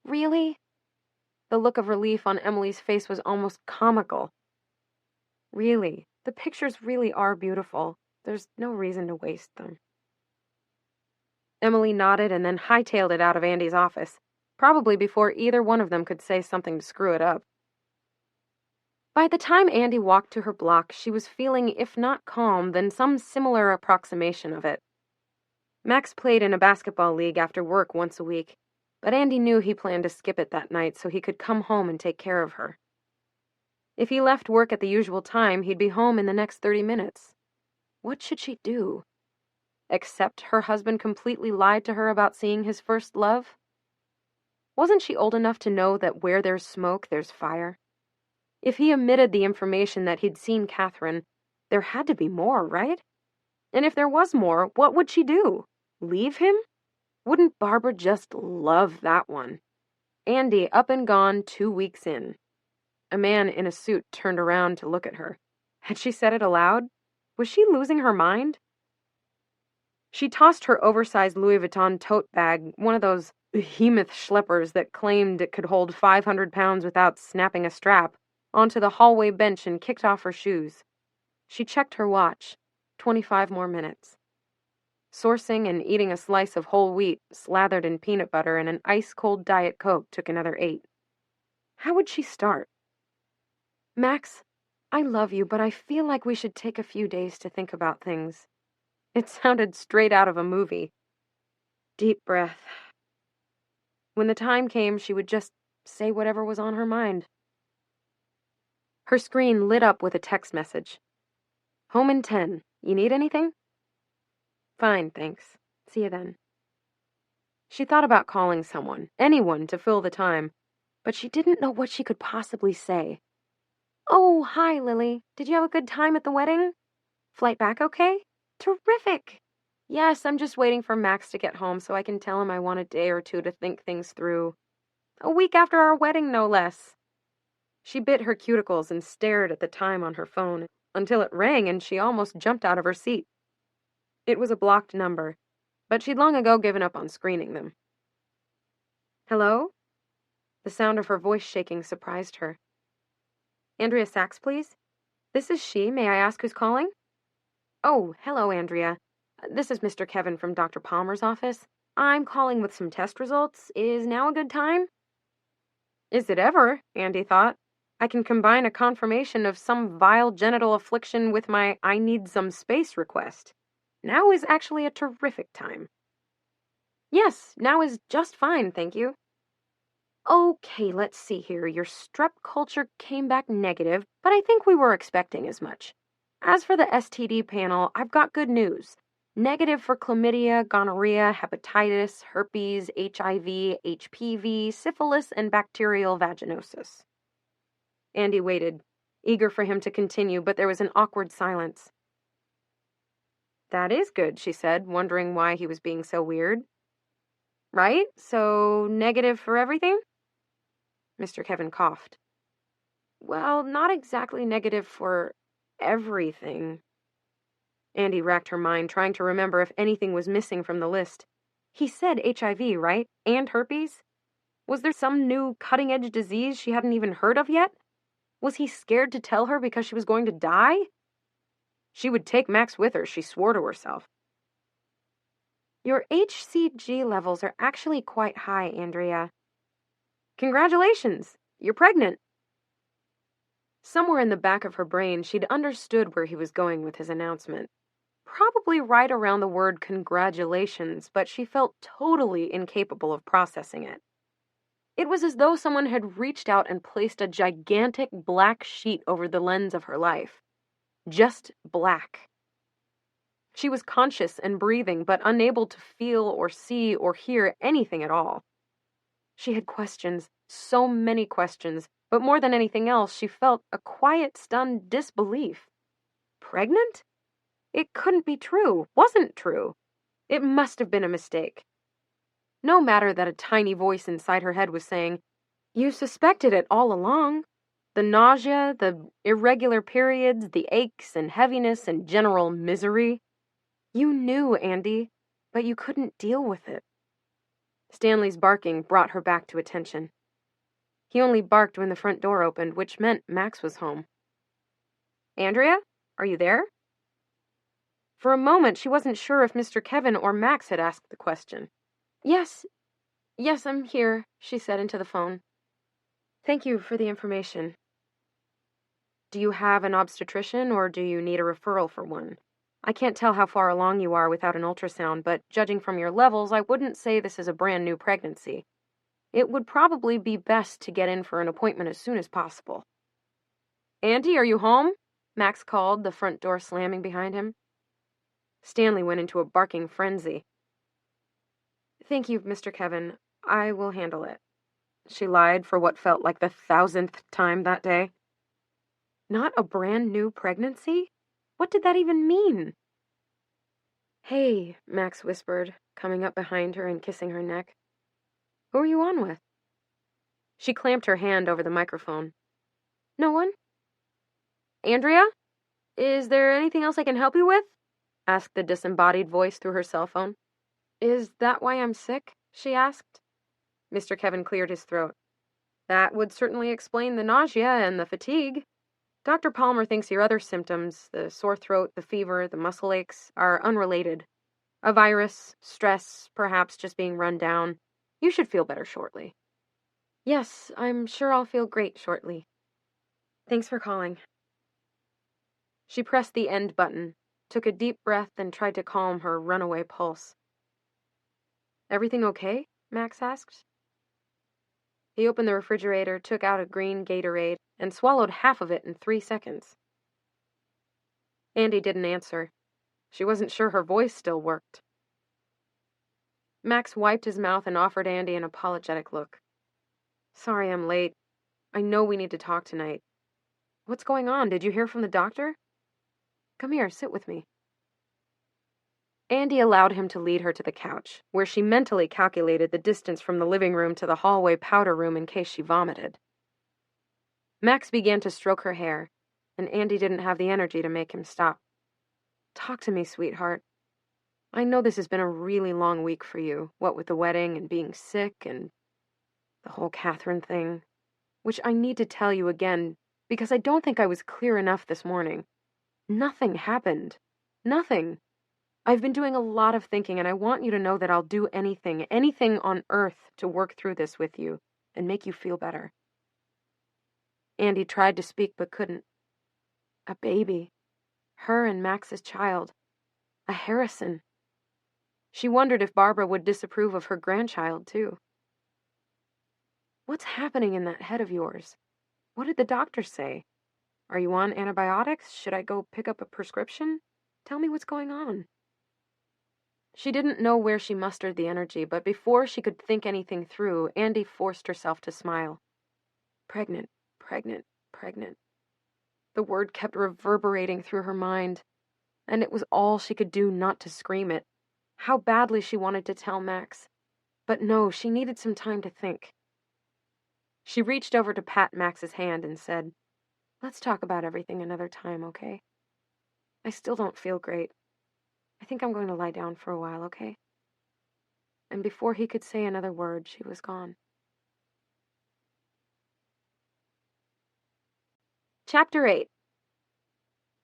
Really? The look of relief on Emily's face was almost comical. Really, the pictures really are beautiful. There's no reason to waste them. Emily nodded and then hightailed it out of Andy's office, probably before either one of them could say something to screw it up. By the time Andy walked to her block, she was feeling, if not calm, then some similar approximation of it. Max played in a basketball league after work once a week, but Andy knew he planned to skip it that night so he could come home and take care of her. If he left work at the usual time, he'd be home in the next 30 minutes. What should she do? Accept her husband completely lied to her about seeing his first love? Wasn't she old enough to know that where there's smoke, there's fire? If he omitted the information that he'd seen Catherine, there had to be more, right? And if there was more, what would she do? Leave him? Wouldn't Barbara just love that one? Andy up and gone 2 weeks in. A man in a suit turned around to look at her. Had she said it aloud? Was she losing her mind? She tossed her oversized Louis Vuitton tote bag, one of those behemoth schleppers that claimed it could hold 500 pounds without snapping a strap, onto the hallway bench and kicked off her shoes. She checked her watch. 25 more minutes. Sourcing and eating a slice of whole wheat slathered in peanut butter and an ice-cold Diet Coke took another 8. How would she start? Max, I love you, but I feel like we should take a few days to think about things. It sounded straight out of a movie. Deep breath. When the time came, she would just say whatever was on her mind. Her screen lit up with a text message. Home in 10. You need anything? Fine, thanks. See you then. She thought about calling someone, anyone, to fill the time, but she didn't know what she could possibly say. Oh, hi, Lily. Did you have a good time at the wedding? Flight back okay? Terrific. Yes, I'm just waiting for Max to get home so I can tell him I want a day or two to think things through. A week after our wedding, no less. She bit her cuticles and stared at the time on her phone until it rang and she almost jumped out of her seat. It was a blocked number, but she'd long ago given up on screening them. Hello? The sound of her voice shaking surprised her. Andrea Sachs, please? This is she. May I ask who's calling? Oh, hello, Andrea. This is Mr. Kevin from Dr. Palmer's office. I'm calling with some test results. Is now a good time? Is it ever? Andy thought. I can combine a confirmation of some vile genital affliction with my I need some space request. Now is actually a terrific time. Yes, now is just fine, thank you. Okay, let's see here. Your strep culture came back negative, but I think we were expecting as much. As for the STD panel, I've got good news. Negative for chlamydia, gonorrhea, hepatitis, herpes, HIV, HPV, syphilis, and bacterial vaginosis. Andy waited, eager for him to continue, but there was an awkward silence. That is good, she said, wondering why he was being so weird. Right? So, negative for everything? Mr. Kevin coughed. Well, not exactly negative for everything. Andy racked her mind, trying to remember if anything was missing from the list. He said HIV, right? And herpes? Was there some new cutting-edge disease she hadn't even heard of yet? Was he scared to tell her because she was going to die? She would take Max with her, she swore to herself. Your HCG levels are actually quite high, Andrea. Congratulations! You're pregnant. Somewhere in the back of her brain, she'd understood where he was going with his announcement. probably right around the word congratulations, but she felt totally incapable of processing it. It was as though someone had reached out and placed a gigantic black sheet over the lens of her life. Just black. She was conscious and breathing, but unable to feel or see or hear anything at all. She had questions, so many questions, but more than anything else, she felt a quiet, stunned disbelief. Pregnant? It couldn't be true, wasn't true. It must have been a mistake. No matter that a tiny voice inside her head was saying, "You suspected it all along. The nausea, the irregular periods, the aches and heaviness and general misery. You knew, Andy, but you couldn't deal with it." Stanley's barking brought her back to attention. He only barked when the front door opened, which meant Max was home. "Andrea, are you there?" For a moment, she wasn't sure if Mr. Kevin or Max had asked the question. Yes, I'm here," she said into the phone. "Thank you for the information. Do you have an obstetrician, or do you need a referral for one? I can't tell how far along you are without an ultrasound, but judging from your levels, I wouldn't say this is a brand new pregnancy. It would probably be best to get in for an appointment as soon as possible." "Andy, are you home?" Max called, the front door slamming behind him. Stanley went into a barking frenzy. "Thank you, Mr. Kevin. I will handle it," she lied for what felt like the 1,000th time that day. Not a brand new pregnancy? What did that even mean? "Hey," Max whispered, coming up behind her and kissing her neck. "Who are you on with?" She clamped her hand over the microphone. "No one." "Andrea? Is there anything else I can help you with?" asked the disembodied voice through her cell phone. "Is that why I'm sick?" she asked. Mr. Kevin cleared his throat. "That would certainly explain the nausea and the fatigue. Dr. Palmer thinks your other symptoms, the sore throat, the fever, the muscle aches, are unrelated. A virus, stress, perhaps just being run down. You should feel better shortly." "Yes, I'm sure I'll feel great shortly. Thanks for calling." She pressed the end button, took a deep breath, and tried to calm her runaway pulse. "Everything okay?" Max asked. He opened the refrigerator, took out a green Gatorade, and swallowed half of it in 3 seconds. Andy didn't answer. She wasn't sure her voice still worked. Max wiped his mouth and offered Andy an apologetic look. "Sorry I'm late. I know we need to talk tonight. What's going on? Did you hear from the doctor? Come here, sit with me." Andy allowed him to lead her to the couch, where she mentally calculated the distance from the living room to the hallway powder room in case she vomited. Max began to stroke her hair, and Andy didn't have the energy to make him stop. "Talk to me, sweetheart. I know this has been a really long week for you, what with the wedding and being sick and the whole Catherine thing, which I need to tell you again because I don't think I was clear enough this morning. Nothing happened. Nothing. I've been doing a lot of thinking, and I want you to know that I'll do anything on earth to work through this with you and make you feel better." Andy tried to speak but couldn't. A baby. Her and Max's child. A Harrison. She wondered if Barbara would disapprove of her grandchild, too. "What's happening in that head of yours? What did the doctor say? Are you on antibiotics? Should I go pick up a prescription? Tell me what's going on." She didn't know where she mustered the energy, but before she could think anything through, Andy forced herself to smile. Pregnant, pregnant, pregnant. The word kept reverberating through her mind, and it was all she could do not to scream it. How badly she wanted to tell Max. But no, she needed some time to think. She reached over to pat Max's hand and said, "Let's talk about everything another time, okay? I still don't feel great. I think I'm going to lie down for a while, okay?" And before he could say another word, she was gone. Chapter 8.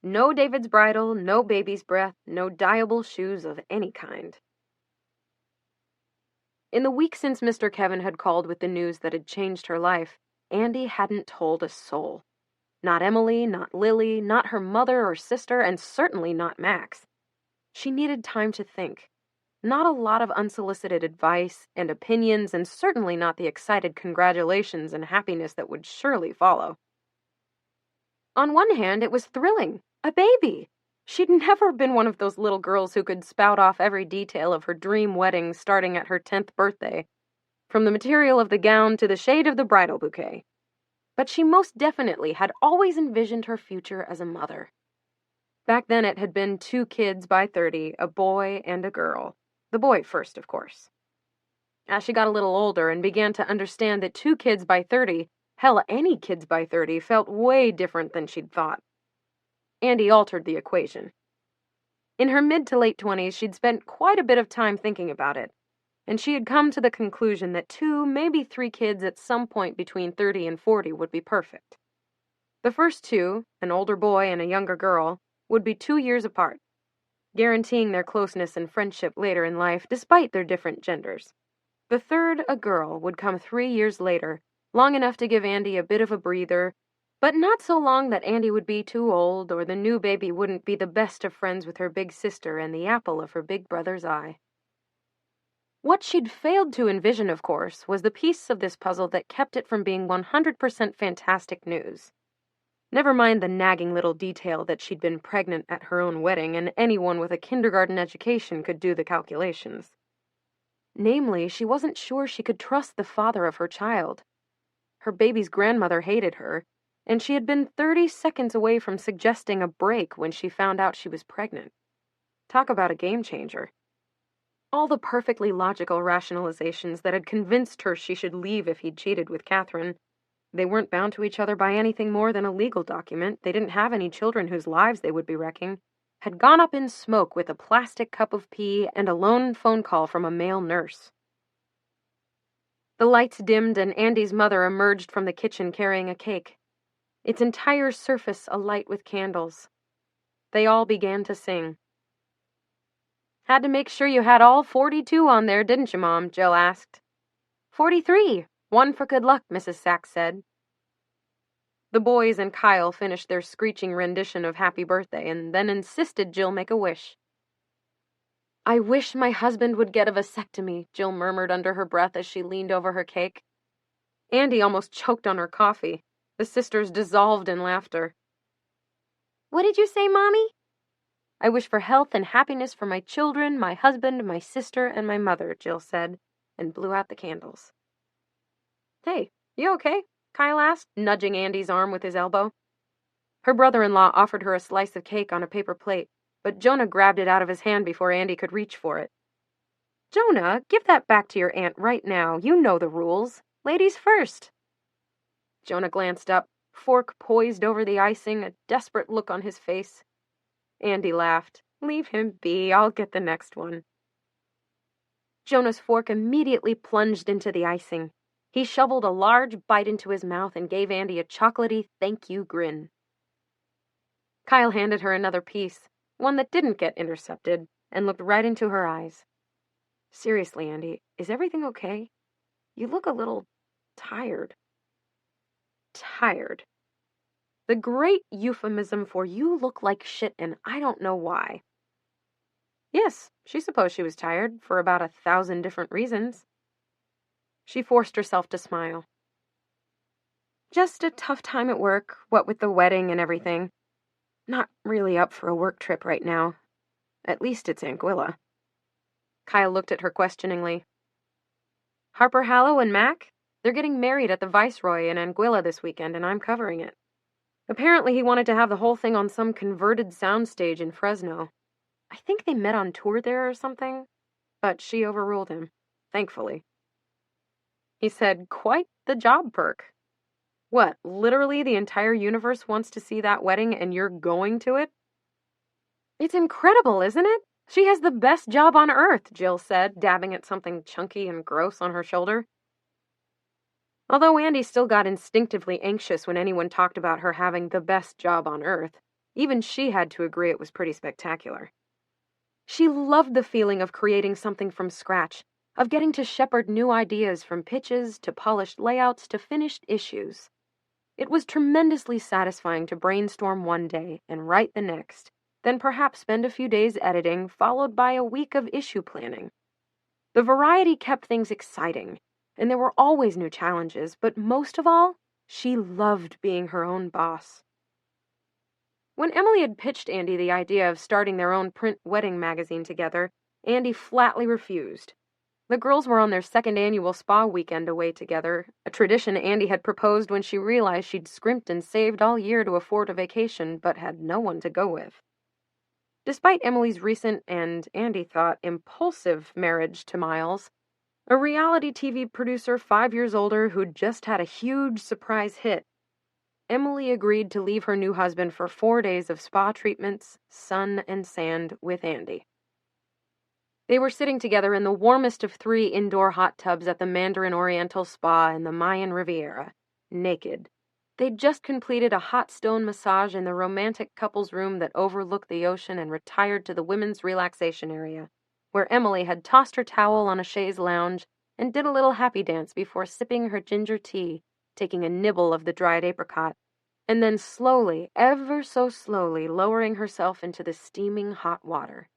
No David's bridal, no baby's breath, no dyeable shoes of any kind. In the week since Mr. Kevin had called with the news that had changed her life, Andy hadn't told a soul. Not Emily, not Lily, not her mother or sister, and certainly not Max. She needed time to think. Not a lot of unsolicited advice and opinions, and certainly not the excited congratulations and happiness that would surely follow. On one hand, it was thrilling. A baby! She'd never been one of those little girls who could spout off every detail of her dream wedding starting at her 10th birthday, from the material of the gown to the shade of the bridal bouquet. But she most definitely had always envisioned her future as a mother. Back then it had been 2 kids by 30, a boy and a girl. The boy first, of course. As she got a little older and began to understand that 2 kids by 30, hell, any kids by 30, felt way different than she'd thought. Andy altered the equation. In her mid to late 20s, she'd spent quite a bit of time thinking about it, and she had come to the conclusion that 2, maybe 3 kids at some point between 30 and 40 would be perfect. The first 2, an older boy and a younger girl, would be 2 years apart, guaranteeing their closeness and friendship later in life despite their different genders. The third, a girl, would come 3 years later, long enough to give Andy a bit of a breather, but not so long that Andy would be too old or the new baby wouldn't be the best of friends with her big sister and the apple of her big brother's eye. What she'd failed to envision, of course, was the piece of this puzzle that kept it from being 100% fantastic news. Never mind the nagging little detail that she'd been pregnant at her own wedding, and anyone with a kindergarten education could do the calculations. Namely, she wasn't sure she could trust the father of her child. Her baby's grandmother hated her, and she had been 30 seconds away from suggesting a break when she found out she was pregnant. Talk about a game changer. All the perfectly logical rationalizations that had convinced her she should leave if he'd cheated with Catherine. They weren't bound to each other by anything more than a legal document. They didn't have any children whose lives they would be wrecking. Had gone up in smoke with a plastic cup of pee and a lone phone call from a male nurse. The lights dimmed and Andy's mother emerged from the kitchen carrying a cake, its entire surface alight with candles. They all began to sing. "Had to make sure you had all 42 on there, didn't you, Mom?" Jill asked. 43. 1 for good luck, Mrs. Sachs said. The boys and Kyle finished their screeching rendition of Happy Birthday and then insisted Jill make a wish. "I wish my husband would get a vasectomy," Jill murmured under her breath as she leaned over her cake. Andy almost choked on her coffee. The sisters dissolved in laughter. "What did you say, Mommy?" "I wish for health and happiness for my children, my husband, my sister, and my mother," Jill said, and blew out the candles. "Hey, you okay?" Kyle asked, nudging Andy's arm with his elbow. Her brother-in-law offered her a slice of cake on a paper plate, but Jonah grabbed it out of his hand before Andy could reach for it. "Jonah, give that back to your aunt right now. You know the rules. Ladies first." Jonah glanced up, fork poised over the icing, a desperate look on his face. Andy laughed. "Leave him be. I'll get the next one." Jonah's fork immediately plunged into the icing. He shoveled a large bite into his mouth and gave Andy a chocolatey thank you grin. Kyle handed her another piece, one that didn't get intercepted, and looked right into her eyes. "Seriously, Andy, is everything okay? You look a little tired." Tired. The great euphemism for you look like shit and I don't know why. Yes, she supposed she was tired, for about 1,000 different reasons. She forced herself to smile. "Just a tough time at work, what with the wedding and everything. Not really up for a work trip right now. At least it's Anguilla." Kyle looked at her questioningly. "Harper Hallow and Mac? They're getting married at the Viceroy in Anguilla this weekend, and I'm covering it. Apparently he wanted to have the whole thing on some converted soundstage in Fresno. I think they met on tour there or something, but she overruled him, thankfully." He said, "Quite the job perk. What, literally the entire universe wants to see that wedding and you're going to it?" "It's incredible, isn't it? She has the best job on earth," Jill said, dabbing at something chunky and gross on her shoulder. Although Andy still got instinctively anxious when anyone talked about her having the best job on earth, even she had to agree it was pretty spectacular. She loved the feeling of creating something from scratch, of getting to shepherd new ideas from pitches to polished layouts to finished issues. It was tremendously satisfying to brainstorm one day and write the next, then perhaps spend a few days editing, followed by a week of issue planning. The variety kept things exciting, and there were always new challenges, but most of all, she loved being her own boss. When Emily had pitched Andy the idea of starting their own print wedding magazine together, Andy flatly refused. The girls were on their second annual spa weekend away together, a tradition Andy had proposed when she realized she'd scrimped and saved all year to afford a vacation, but had no one to go with. Despite Emily's recent and, Andy thought, impulsive marriage to Miles, a reality TV producer 5 years older who'd just had a huge surprise hit, Emily agreed to leave her new husband for 4 days of spa treatments, sun and sand with Andy. They were sitting together in the warmest of 3 indoor hot tubs at the Mandarin Oriental Spa in the Mayan Riviera, naked. They'd just completed a hot stone massage in the romantic couple's room that overlooked the ocean and retired to the women's relaxation area, where Emily had tossed her towel on a chaise lounge and did a little happy dance before sipping her ginger tea, taking a nibble of the dried apricot, and then slowly, ever so slowly, lowering herself into the steaming hot water.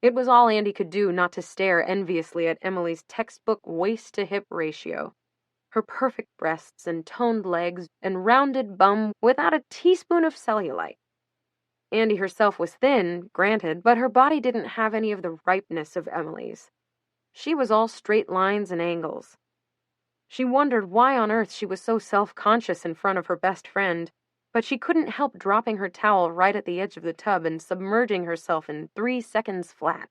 It was all Andy could do not to stare enviously at Emily's textbook waist-to-hip ratio, her perfect breasts and toned legs and rounded bum without a teaspoon of cellulite. Andy herself was thin, granted, but her body didn't have any of the ripeness of Emily's. She was all straight lines and angles. She wondered why on earth she was so self-conscious in front of her best friend, but she couldn't help dropping her towel right at the edge of the tub and submerging herself in 3 seconds flat.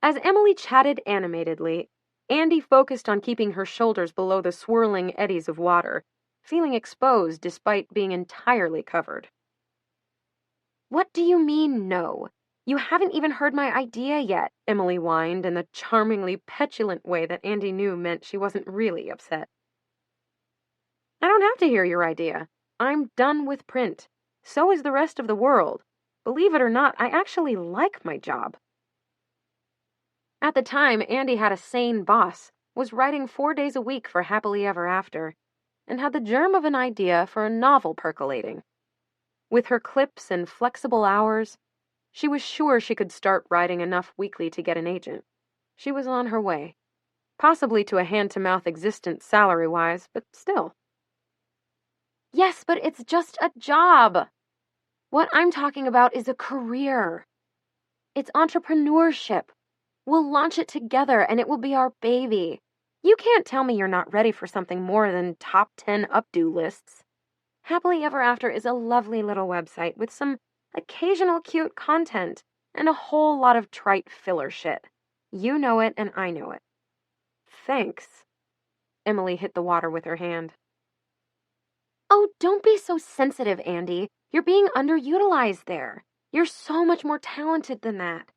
As Emily chatted animatedly, Andy focused on keeping her shoulders below the swirling eddies of water, feeling exposed despite being entirely covered. "What do you mean, no? You haven't even heard my idea yet," Emily whined in the charmingly petulant way that Andy knew meant she wasn't really upset. "I don't have to hear your idea. I'm done with print. So is the rest of the world. Believe it or not, I actually like my job." At the time, Andy had a sane boss, was writing 4 days a week for Happily Ever After, and had the germ of an idea for a novel percolating. With her clips and flexible hours, she was sure she could start writing enough weekly to get an agent. She was on her way. Possibly to a hand-to-mouth existence salary-wise, but still. "Yes, but it's just a job. What I'm talking about is a career. It's entrepreneurship. We'll launch it together and it will be our baby. You can't tell me you're not ready for something more than top 10 updo lists. Happily Ever After is a lovely little website with some occasional cute content and a whole lot of trite filler shit. You know it and I know it." "Thanks." Emily hit the water with her hand. "Oh, don't be so sensitive, Andy. You're being underutilized there. You're so much more talented than that.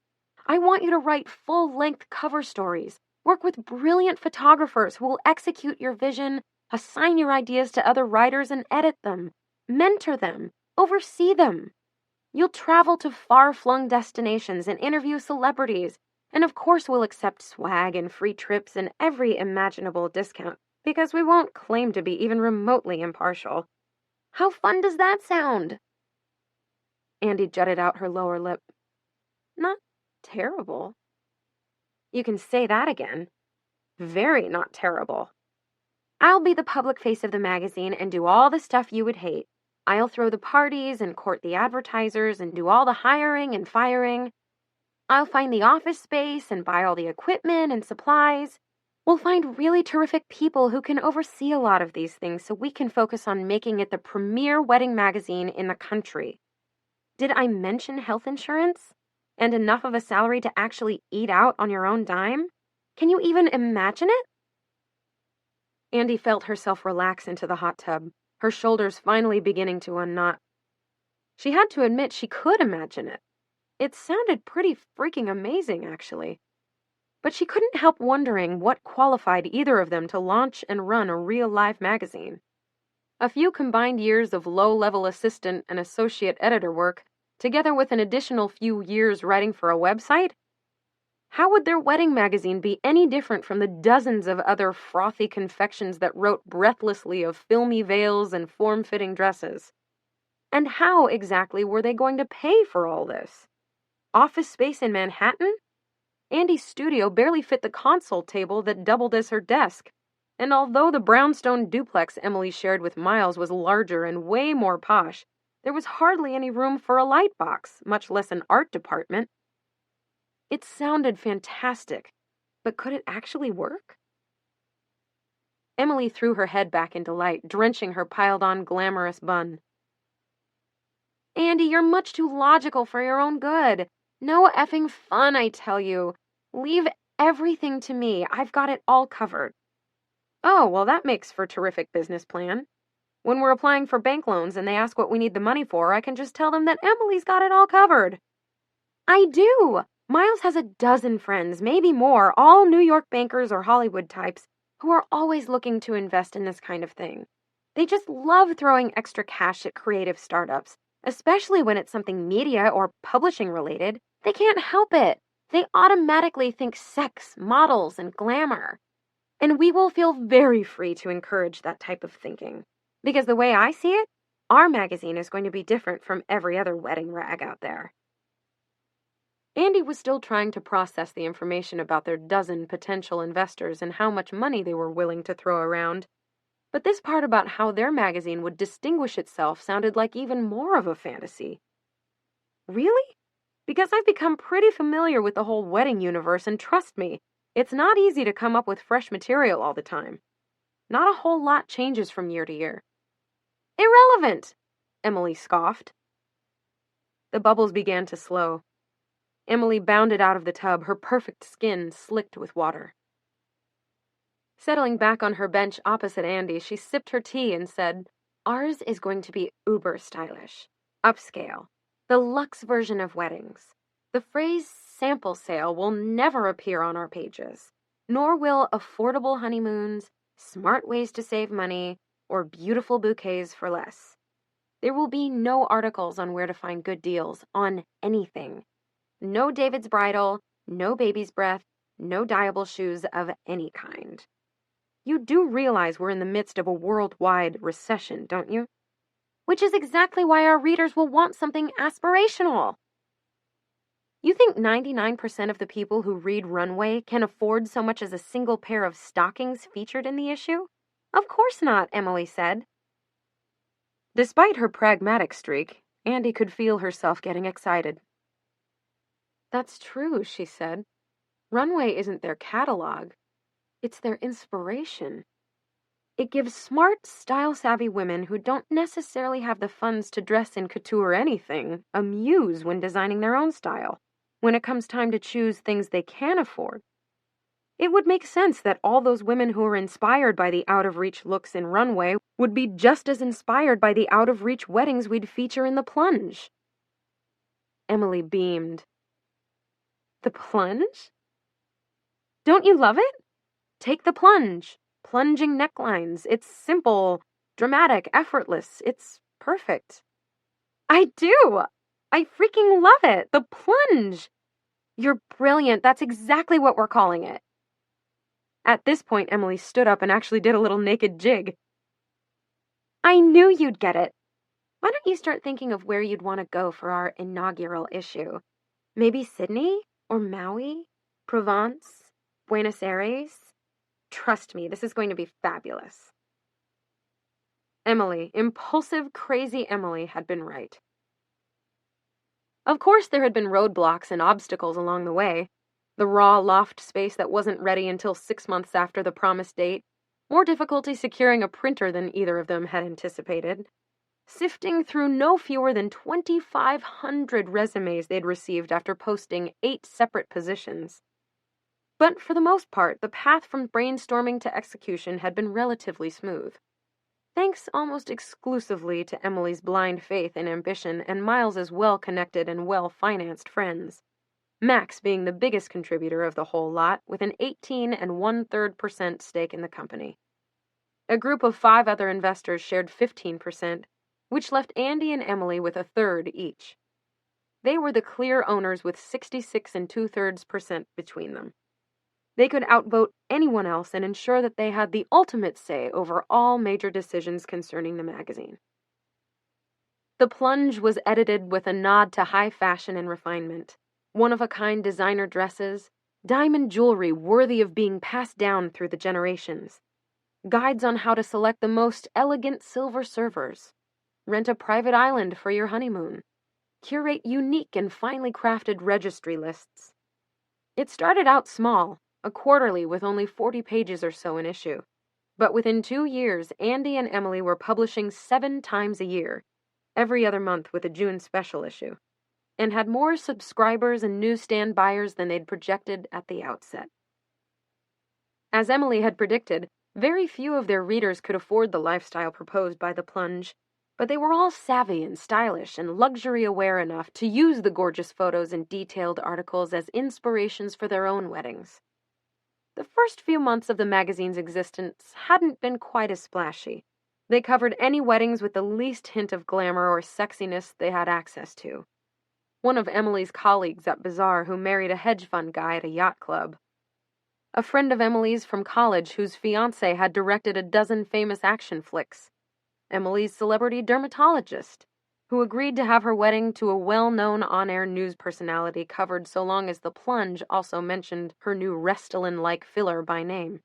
I want you to write full-length cover stories, work with brilliant photographers who will execute your vision, assign your ideas to other writers and edit them, mentor them, oversee them. You'll travel to far-flung destinations and interview celebrities, and of course we'll accept swag and free trips and every imaginable discount, because we won't claim to be even remotely impartial. How fun does that sound?" Andy jutted out her lower lip. "Not terrible." "You can say that again. Very not terrible. I'll be the public face of the magazine and do all the stuff you would hate. I'll throw the parties and court the advertisers and do all the hiring and firing. I'll find the office space and buy all the equipment and supplies. We'll find really terrific people who can oversee a lot of these things so we can focus on making it the premier wedding magazine in the country. Did I mention health insurance? And enough of a salary to actually eat out on your own dime? Can you even imagine it?" Andy felt herself relax into the hot tub, her shoulders finally beginning to unknot. She had to admit she could imagine it. It sounded pretty freaking amazing, actually. But she couldn't help wondering what qualified either of them to launch and run a real-life magazine. A few combined years of low-level assistant and associate editor work, together with an additional few years writing for a website? How would their wedding magazine be any different from the dozens of other frothy confections that wrote breathlessly of filmy veils and form-fitting dresses? And how exactly were they going to pay for all this? Office space in Manhattan? Andy's studio barely fit the console table that doubled as her desk. And although the brownstone duplex Emily shared with Miles was larger and way more posh, there was hardly any room for a light box, much less an art department. It sounded fantastic, but could it actually work? Emily threw her head back into light, drenching her piled-on glamorous bun. Andy, you're much too logical for your own good. No effing fun, I tell you. Leave everything to me. I've got it all covered. Oh, well, that makes for a terrific business plan. When we're applying for bank loans and they ask what we need the money for, I can just tell them that Emily's got it all covered. I do. Miles has a dozen friends, maybe more, all New York bankers or Hollywood types, who are always looking to invest in this kind of thing. They just love throwing extra cash at creative startups, especially when it's something media or publishing related. They can't help it. They automatically think sex, models, and glamour. And we will feel very free to encourage that type of thinking. Because the way I see it, our magazine is going to be different from every other wedding rag out there. Andy was still trying to process the information about their dozen potential investors and how much money they were willing to throw around. But this part about how their magazine would distinguish itself sounded like even more of a fantasy. Really? Because I've become pretty familiar with the whole wedding universe, and trust me, it's not easy to come up with fresh material all the time. Not a whole lot changes from year to year. Irrelevant, Emily scoffed. The bubbles began to slow. Emily bounded out of the tub, her perfect skin slicked with water. Settling back on her bench opposite Andy, she sipped her tea and said, "Ours is going to be uber stylish, upscale, the luxe version of weddings. The phrase sample sale will never appear on our pages, nor will affordable honeymoons, smart ways to save money, or beautiful bouquets for less. There will be no articles on where to find good deals on anything. No David's bridal, no baby's breath, no dyeable shoes of any kind. You do realize we're in the midst of a worldwide recession, don't you? Which is exactly why our readers will want something aspirational. You think 99% of the people who read Runway can afford so much as a single pair of stockings featured in the issue? Of course not, Emily said. Despite her pragmatic streak, Andy could feel herself getting excited. That's true, she said. Runway isn't their catalog. It's their inspiration. It gives smart, style-savvy women who don't necessarily have the funds to dress in couture or anything a muse when designing their own style, when it comes time to choose things they can afford. It would make sense that all those women who are inspired by the out-of-reach looks in Runway would be just as inspired by the out-of-reach weddings we'd feature in The Plunge. Emily beamed. The Plunge? Don't you love it? Take The Plunge. Plunging necklines. It's simple, dramatic, effortless. It's perfect. I do. I freaking love it. The Plunge. You're brilliant. That's exactly what we're calling it. At this point, Emily stood up and actually did a little naked jig. I knew you'd get it. Why don't you start thinking of where you'd want to go for our inaugural issue? Maybe Sydney? Or Maui? Provence? Buenos Aires? Trust me, this is going to be fabulous. Emily, impulsive, crazy Emily, had been right. Of course, there had been roadblocks and obstacles along the way. The raw loft space that wasn't ready until 6 months after the promised date, more difficulty securing a printer than either of them had anticipated, sifting through no fewer than 2,500 resumes they'd received after posting 8 separate positions. But for the most part, the path from brainstorming to execution had been relatively smooth. Thanks almost exclusively to Emily's blind faith and ambition and Miles's well-connected and well-financed friends. Max being the biggest contributor of the whole lot, with an 18 1/3% stake in the company. A group of 5 other investors shared 15%, which left Andy and Emily with 1/3 each. They were the clear owners with 66 2/3% between them. They could outvote anyone else and ensure that they had the ultimate say over all major decisions concerning the magazine. The plunge was edited with a nod to high fashion and refinement. One-of-a-kind designer dresses, diamond jewelry worthy of being passed down through the generations, guides on how to select the most elegant silver servers, rent a private island for your honeymoon, curate unique and finely crafted registry lists. It started out small, a quarterly with only 40 pages or so an issue. But within 2 years, Andy and Emily were publishing 7 times a year, every other month with a June special issue, and had more subscribers and newsstand buyers than they'd projected at the outset. As Emily had predicted, very few of their readers could afford the lifestyle proposed by the plunge, but they were all savvy and stylish and luxury-aware enough to use the gorgeous photos and detailed articles as inspirations for their own weddings. The first few months of the magazine's existence hadn't been quite as splashy. They covered any weddings with the least hint of glamour or sexiness they had access to. One of Emily's colleagues at Bazaar who married a hedge fund guy at a yacht club. A friend of Emily's from college whose fiancé had directed a dozen famous action flicks. Emily's celebrity dermatologist, who agreed to have her wedding to a well-known on-air news personality covered so long as the plunge also mentioned her new Restylane-like filler by name.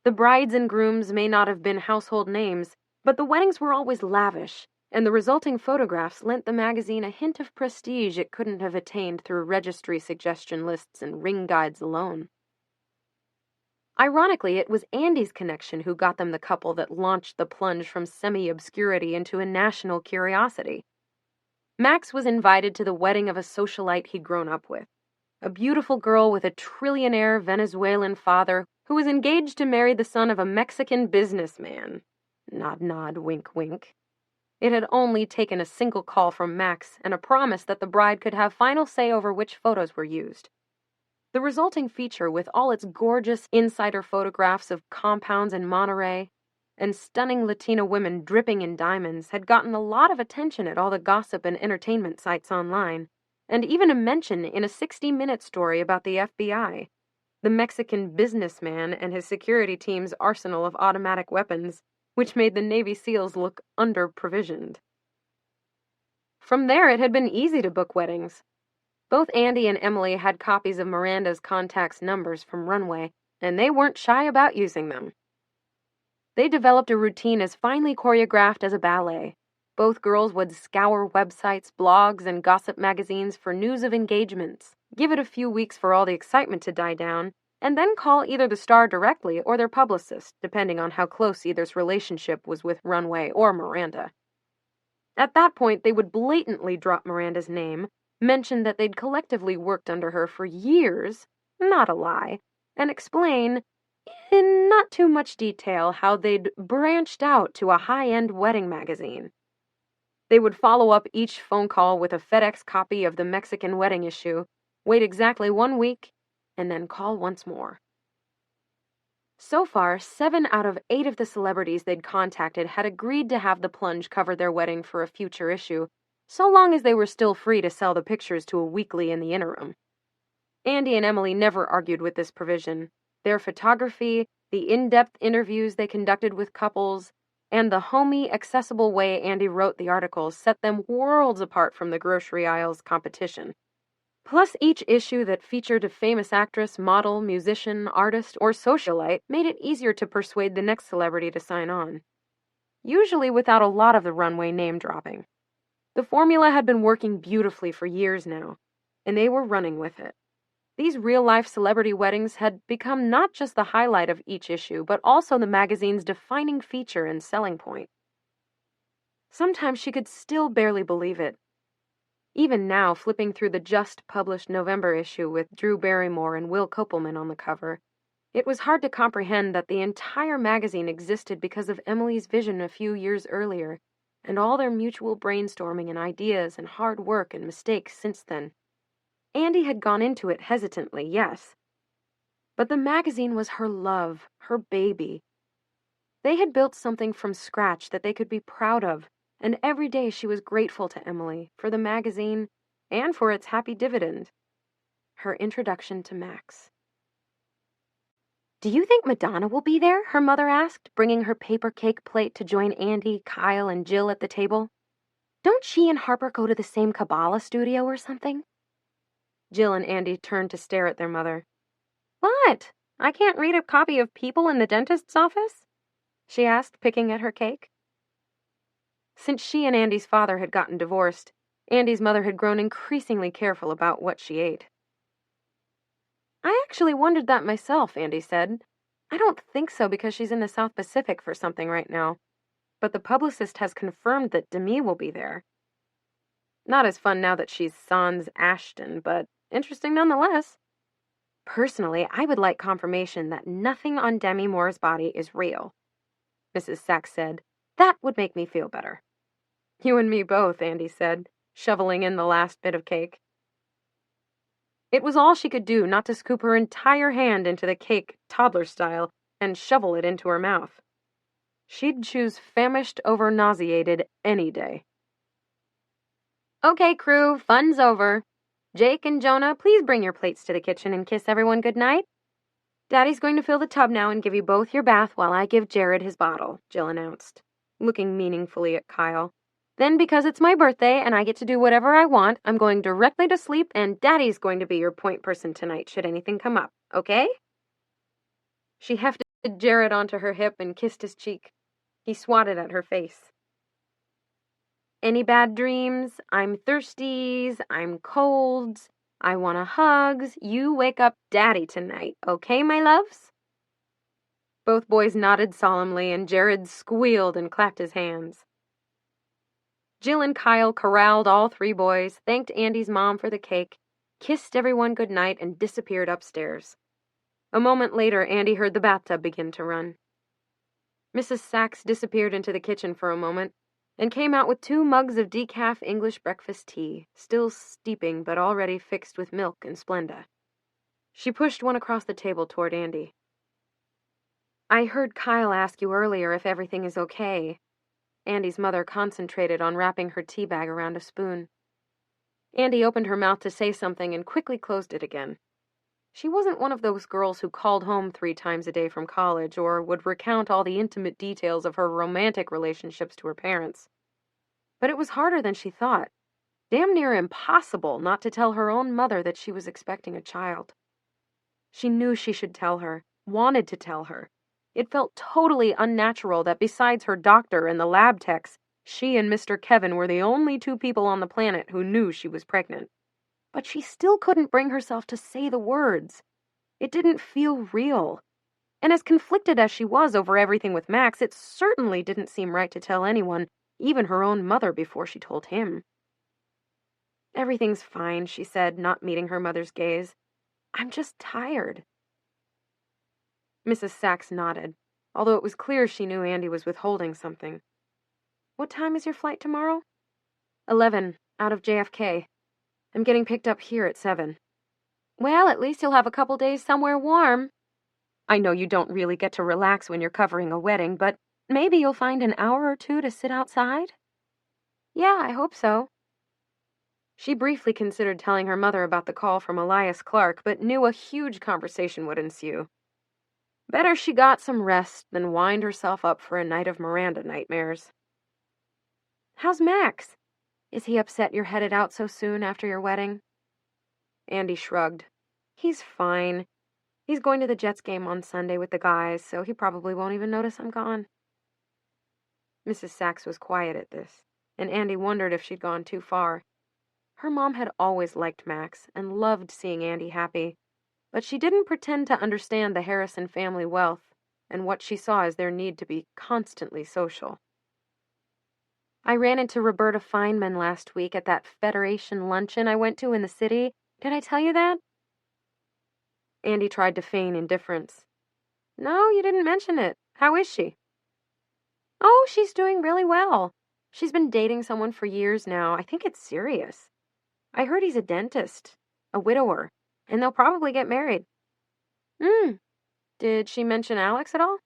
The brides and grooms may not have been household names, but the weddings were always lavish, and the resulting photographs lent the magazine a hint of prestige it couldn't have attained through registry suggestion lists and ring guides alone. Ironically, it was Andy's connection who got them the couple that launched the plunge from semi-obscurity into a national curiosity. Max was invited to the wedding of a socialite he'd grown up with, a beautiful girl with a trillionaire Venezuelan father who was engaged to marry the son of a Mexican businessman. Nod, nod, wink, wink. It had only taken a single call from Max and a promise that the bride could have final say over which photos were used. The resulting feature, with all its gorgeous insider photographs of compounds in Monterey and stunning Latina women dripping in diamonds, had gotten a lot of attention at all the gossip and entertainment sites online, and even a mention in a 60-minute story about the FBI, the Mexican businessman and his security team's arsenal of automatic weapons, which made the Navy SEALs look under-provisioned. From there, it had been easy to book weddings. Both Andy and Emily had copies of Miranda's contacts numbers from Runway, and they weren't shy about using them. They developed a routine as finely choreographed as a ballet. Both girls would scour websites, blogs, and gossip magazines for news of engagements, give it a few weeks for all the excitement to die down, and then call either the star directly or their publicist, depending on how close either's relationship was with Runway or Miranda. At that point, they would blatantly drop Miranda's name, mention that they'd collectively worked under her for years, not a lie, and explain, in not too much detail, how they'd branched out to a high-end wedding magazine. They would follow up each phone call with a FedEx copy of the Mexican wedding issue, wait exactly 1 week, and then call once more. So far, 7 out of 8 of the celebrities they'd contacted had agreed to have the plunge cover their wedding for a future issue, so long as they were still free to sell the pictures to a weekly in the interim. Andy and Emily never argued with this provision. Their photography, the in-depth interviews they conducted with couples, and the homey, accessible way Andy wrote the articles set them worlds apart from the grocery aisle's competition. Plus, each issue that featured a famous actress, model, musician, artist, or socialite made it easier to persuade the next celebrity to sign on, usually without a lot of the Runway name-dropping. The formula had been working beautifully for years now, and they were running with it. These real-life celebrity weddings had become not just the highlight of each issue, but also the magazine's defining feature and selling point. Sometimes she could still barely believe it. Even now, flipping through the just-published November issue with Drew Barrymore and Will Kopelman on the cover, it was hard to comprehend that the entire magazine existed because of Emily's vision a few years earlier, and all their mutual brainstorming and ideas and hard work and mistakes since then. Andy had gone into it hesitantly, yes, but the magazine was her love, her baby. They had built something from scratch that they could be proud of, and every day she was grateful to Emily for the magazine and for its happy dividend, her introduction to Max. "Do you think Madonna will be there?" her mother asked, bringing her paper cake plate to join Andy, Kyle, and Jill at the table. Don't she and Harper go to the same Kabbalah studio or something? Jill and Andy turned to stare at their mother. What? I can't read a copy of People in the dentist's office? She asked, picking at her cake. Since she and Andy's father had gotten divorced, Andy's mother had grown increasingly careful about what she ate. I actually wondered that myself, Andy said. I don't think so because she's in the South Pacific for something right now. But the publicist has confirmed that Demi will be there. Not as fun now that she's sans Ashton, but interesting nonetheless. Personally, I would like confirmation that nothing on Demi Moore's body is real. Mrs. Sachs said, That would make me feel better. You and me both, Andy said, shoveling in the last bit of cake. It was all she could do not to scoop her entire hand into the cake, toddler style, and shovel it into her mouth. She'd choose famished over nauseated any day. Okay, crew, fun's over. Jake and Jonah, please bring your plates to the kitchen and kiss everyone goodnight. Daddy's going to fill the tub now and give you both your bath while I give Jared his bottle, Jill announced, looking meaningfully at Kyle. Then, because it's my birthday and I get to do whatever I want, I'm going directly to sleep and Daddy's going to be your point person tonight should anything come up, okay? She hefted Jared onto her hip and kissed his cheek. He swatted at her face. Any bad dreams? I'm thirsties, I'm colds, I want hugs. You wake up Daddy tonight, okay, my loves? Both boys nodded solemnly and Jared squealed and clapped his hands. Jill and Kyle corralled all three boys, thanked Andy's mom for the cake, kissed everyone goodnight, and disappeared upstairs. A moment later, Andy heard the bathtub begin to run. Mrs. Sachs disappeared into the kitchen for a moment and came out with 2 mugs of decaf English breakfast tea, still steeping but already fixed with milk and Splenda. She pushed one across the table toward Andy. I heard Kyle ask you earlier if everything is okay. Andy's mother concentrated on wrapping her tea bag around a spoon. Andy opened her mouth to say something and quickly closed it again. She wasn't one of those girls who called home 3 times a day from college or would recount all the intimate details of her romantic relationships to her parents. But it was harder than she thought. Damn near impossible not to tell her own mother that she was expecting a child. She knew she should tell her, wanted to tell her. It felt totally unnatural that besides her doctor and the lab techs, she and Mr. Kevin were the only 2 people on the planet who knew she was pregnant. But she still couldn't bring herself to say the words. It didn't feel real. And as conflicted as she was over everything with Max, it certainly didn't seem right to tell anyone, even her own mother, before she told him. Everything's fine, she said, not meeting her mother's gaze. I'm just tired. Mrs. Sachs nodded, although it was clear she knew Andy was withholding something. What time is your flight tomorrow? 11, out of JFK. I'm getting picked up here at 7. Well, at least you'll have a couple days somewhere warm. I know you don't really get to relax when you're covering a wedding, but maybe you'll find an hour or 2 to sit outside? Yeah, I hope so. She briefly considered telling her mother about the call from Elias Clark, but knew a huge conversation would ensue. Better she got some rest than wind herself up for a night of Miranda nightmares. How's Max? Is he upset you're headed out so soon after your wedding? Andy shrugged. He's fine. He's going to the Jets game on Sunday with the guys, so he probably won't even notice I'm gone. Mrs. Sachs was quiet at this, and Andy wondered if she'd gone too far. Her mom had always liked Max and loved seeing Andy happy, but she didn't pretend to understand the Harrison family wealth and what she saw as their need to be constantly social. I ran into Roberta Feynman last week at that Federation luncheon I went to in the city. Did I tell you that? Andy tried to feign indifference. No, you didn't mention it. How is she? Oh, she's doing really well. She's been dating someone for years now. I think it's serious. I heard he's a dentist, a widower, and they'll probably get married. Did she mention Alex at all?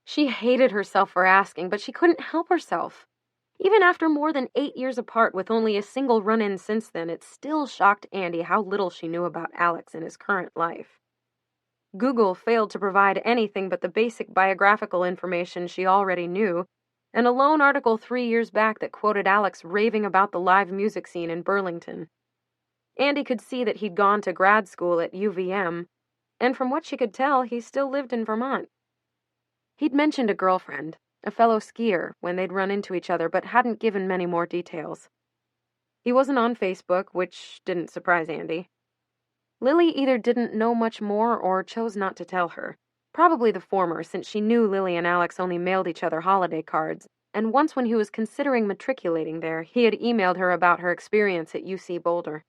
She hated herself for asking, but she couldn't help herself. Even after more than 8 years apart with only a single run-in since then, it still shocked Andy how little she knew about Alex in his current life. Google failed to provide anything but the basic biographical information she already knew, and a lone article 3 years back that quoted Alex raving about the live music scene in Burlington. Andy could see that he'd gone to grad school at UVM, and from what she could tell, he still lived in Vermont. He'd mentioned a girlfriend, a fellow skier, when they'd run into each other, but hadn't given many more details. He wasn't on Facebook, which didn't surprise Andy. Lily either didn't know much more or chose not to tell her. Probably the former, since she knew Lily and Alex only mailed each other holiday cards, and once when he was considering matriculating there, he had emailed her about her experience at UC Boulder.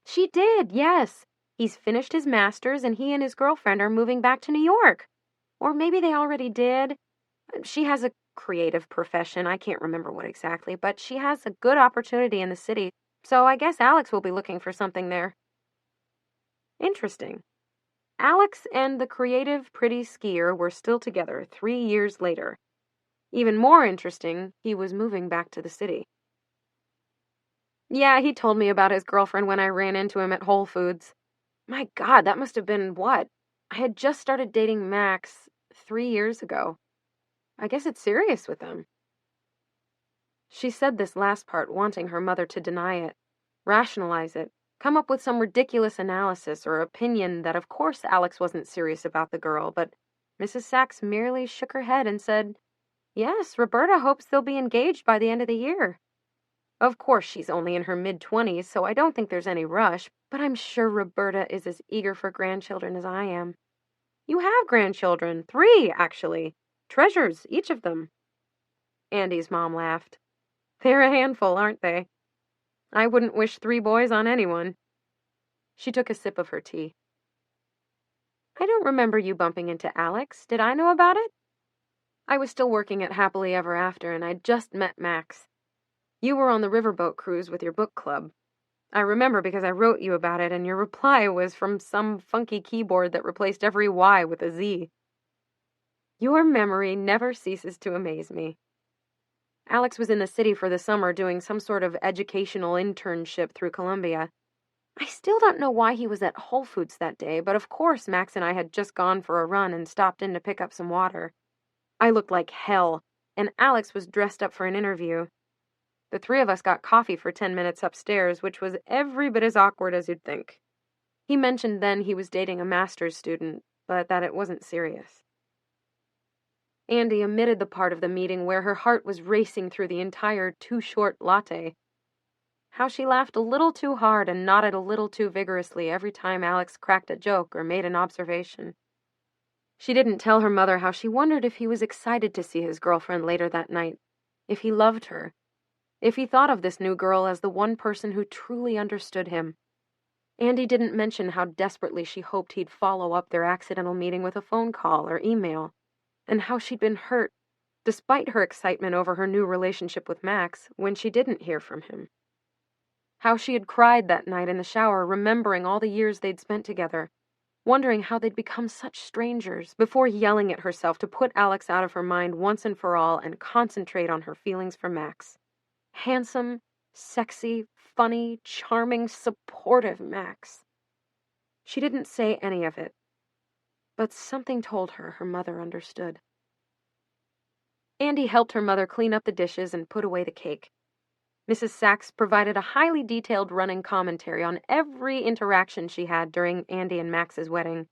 She did, yes. He's finished his master's and he and his girlfriend are moving back to New York. Or maybe they already did. She has a creative profession, I can't remember what exactly, but she has a good opportunity in the city, so I guess Alex will be looking for something there. Interesting. Alex and the creative, pretty skier were still together 3 years later. Even more interesting, he was moving back to the city. Yeah, he told me about his girlfriend when I ran into him at Whole Foods. My God, that must have been what? I had just started dating Max 3 years ago. I guess it's serious with them. She said this last part, wanting her mother to deny it, rationalize it, come up with some ridiculous analysis or opinion that of course Alex wasn't serious about the girl, but Mrs. Sachs merely shook her head and said, "Yes, Roberta hopes they'll be engaged by the end of the year. Of course she's only in her mid-20s, so I don't think there's any rush, but I'm sure Roberta is as eager for grandchildren as I am." "You have grandchildren, 3, actually. Treasures, each of them." Andy's mom laughed. "They're a handful, aren't they? I wouldn't wish 3 boys on anyone." She took a sip of her tea. "I don't remember you bumping into Alex. Did I know about it?" "I was still working at Happily Ever After, and I'd just met Max. You were on the riverboat cruise with your book club. I remember because I wrote you about it, and your reply was from some funky keyboard that replaced every Y with a Z. Your memory never ceases to amaze me." Alex was in the city for the summer doing some sort of educational internship through Columbia. I still don't know why he was at Whole Foods that day, but of course Max and I had just gone for a run and stopped in to pick up some water. I looked like hell, and Alex was dressed up for an interview. The 3 of us got coffee for 10 minutes upstairs, which was every bit as awkward as you'd think. He mentioned then he was dating a master's student, but that it wasn't serious. Andy omitted the part of the meeting where her heart was racing through the entire too short latte. How she laughed a little too hard and nodded a little too vigorously every time Alex cracked a joke or made an observation. She didn't tell her mother how she wondered if he was excited to see his girlfriend later that night, if he loved her, if he thought of this new girl as the one person who truly understood him. Andy didn't mention how desperately she hoped he'd follow up their accidental meeting with a phone call or email, and how she'd been hurt, despite her excitement over her new relationship with Max, when she didn't hear from him. How she had cried that night in the shower, remembering all the years they'd spent together, wondering how they'd become such strangers, before yelling at herself to put Alex out of her mind once and for all and concentrate on her feelings for Max. Handsome, sexy, funny, charming, supportive Max. She didn't say any of it, but something told her her mother understood. Andy helped her mother clean up the dishes and put away the cake. Mrs. Sachs provided a highly detailed running commentary on every interaction she had during Andy and Max's wedding.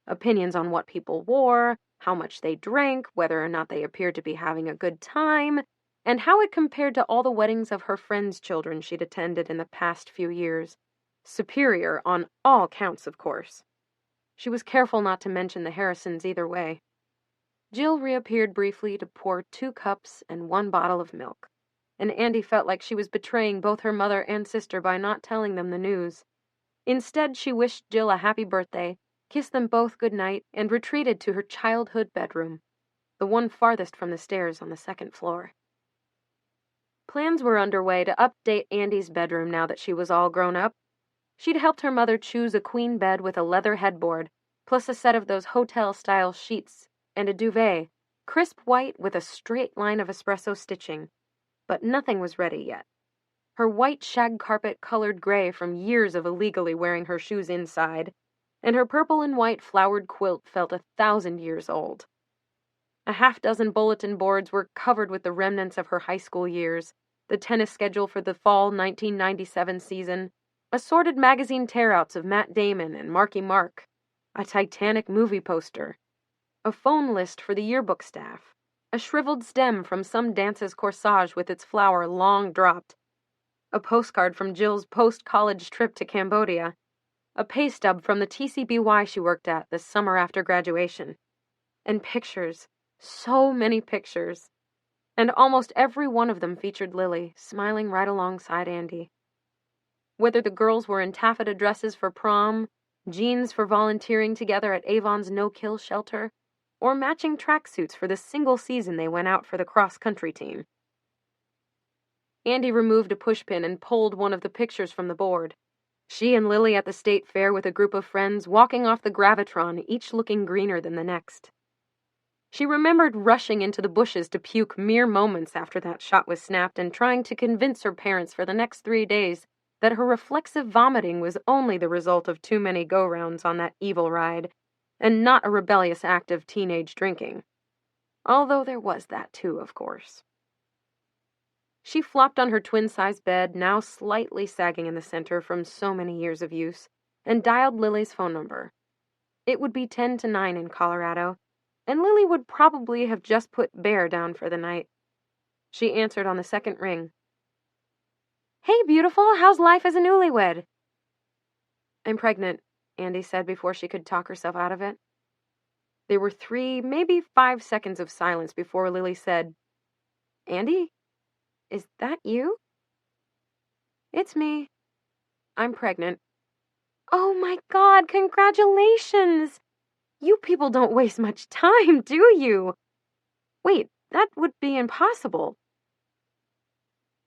Opinions on what people wore, how much they drank, whether or not they appeared to be having a good time, and how it compared to all the weddings of her friends' children she'd attended in the past few years. Superior on all counts, of course. She was careful not to mention the Harrisons either way. Jill reappeared briefly to pour 2 cups and 1 bottle of milk, and Andy felt like she was betraying both her mother and sister by not telling them the news. Instead, she wished Jill a happy birthday, kissed them both good night, and retreated to her childhood bedroom, the one farthest from the stairs on the 2nd floor. Plans were underway to update Andy's bedroom now that she was all grown up. She'd helped her mother choose a queen bed with a leather headboard, plus a set of those hotel-style sheets, and a duvet, crisp white with a straight line of espresso stitching. But nothing was ready yet. Her white shag carpet colored gray from years of illegally wearing her shoes inside, and her purple and white flowered quilt felt 1,000 years old. A half-dozen bulletin boards were covered with the remnants of her high school years, the tennis schedule for the fall 1997 season, assorted magazine tear-outs of Matt Damon and Marky Mark, a Titanic movie poster, a phone list for the yearbook staff, a shriveled stem from some dance's corsage with its flower long dropped, a postcard from Jill's post-college trip to Cambodia, a pay stub from the TCBY she worked at the summer after graduation, and pictures, so many pictures, and almost every one of them featured Lily, smiling right alongside Andy. Whether the girls were in taffeta dresses for prom, jeans for volunteering together at Avon's no-kill shelter, or matching tracksuits for the single season they went out for the cross-country team. Andy removed a pushpin and pulled one of the pictures from the board. She and Lily at the state fair with a group of friends walking off the gravitron, each looking greener than the next. She remembered rushing into the bushes to puke mere moments after that shot was snapped and trying to convince her parents for the next 3 days that her reflexive vomiting was only the result of too many go-rounds on that evil ride, and not a rebellious act of teenage drinking. Although there was that too, of course. She flopped on her twin-size bed, now slightly sagging in the center from so many years of use, and dialed Lily's phone number. It would be 10 to 9 in Colorado, and Lily would probably have just put Bear down for the night. She answered on the second ring. "Hey, beautiful, how's life as a newlywed?" "I'm pregnant," Andy said before she could talk herself out of it. There were 3, maybe 5 seconds of silence before Lily said, "Andy? Is that you?" "It's me. I'm pregnant." "Oh my God, congratulations! You people don't waste much time, do you? Wait, that would be impossible."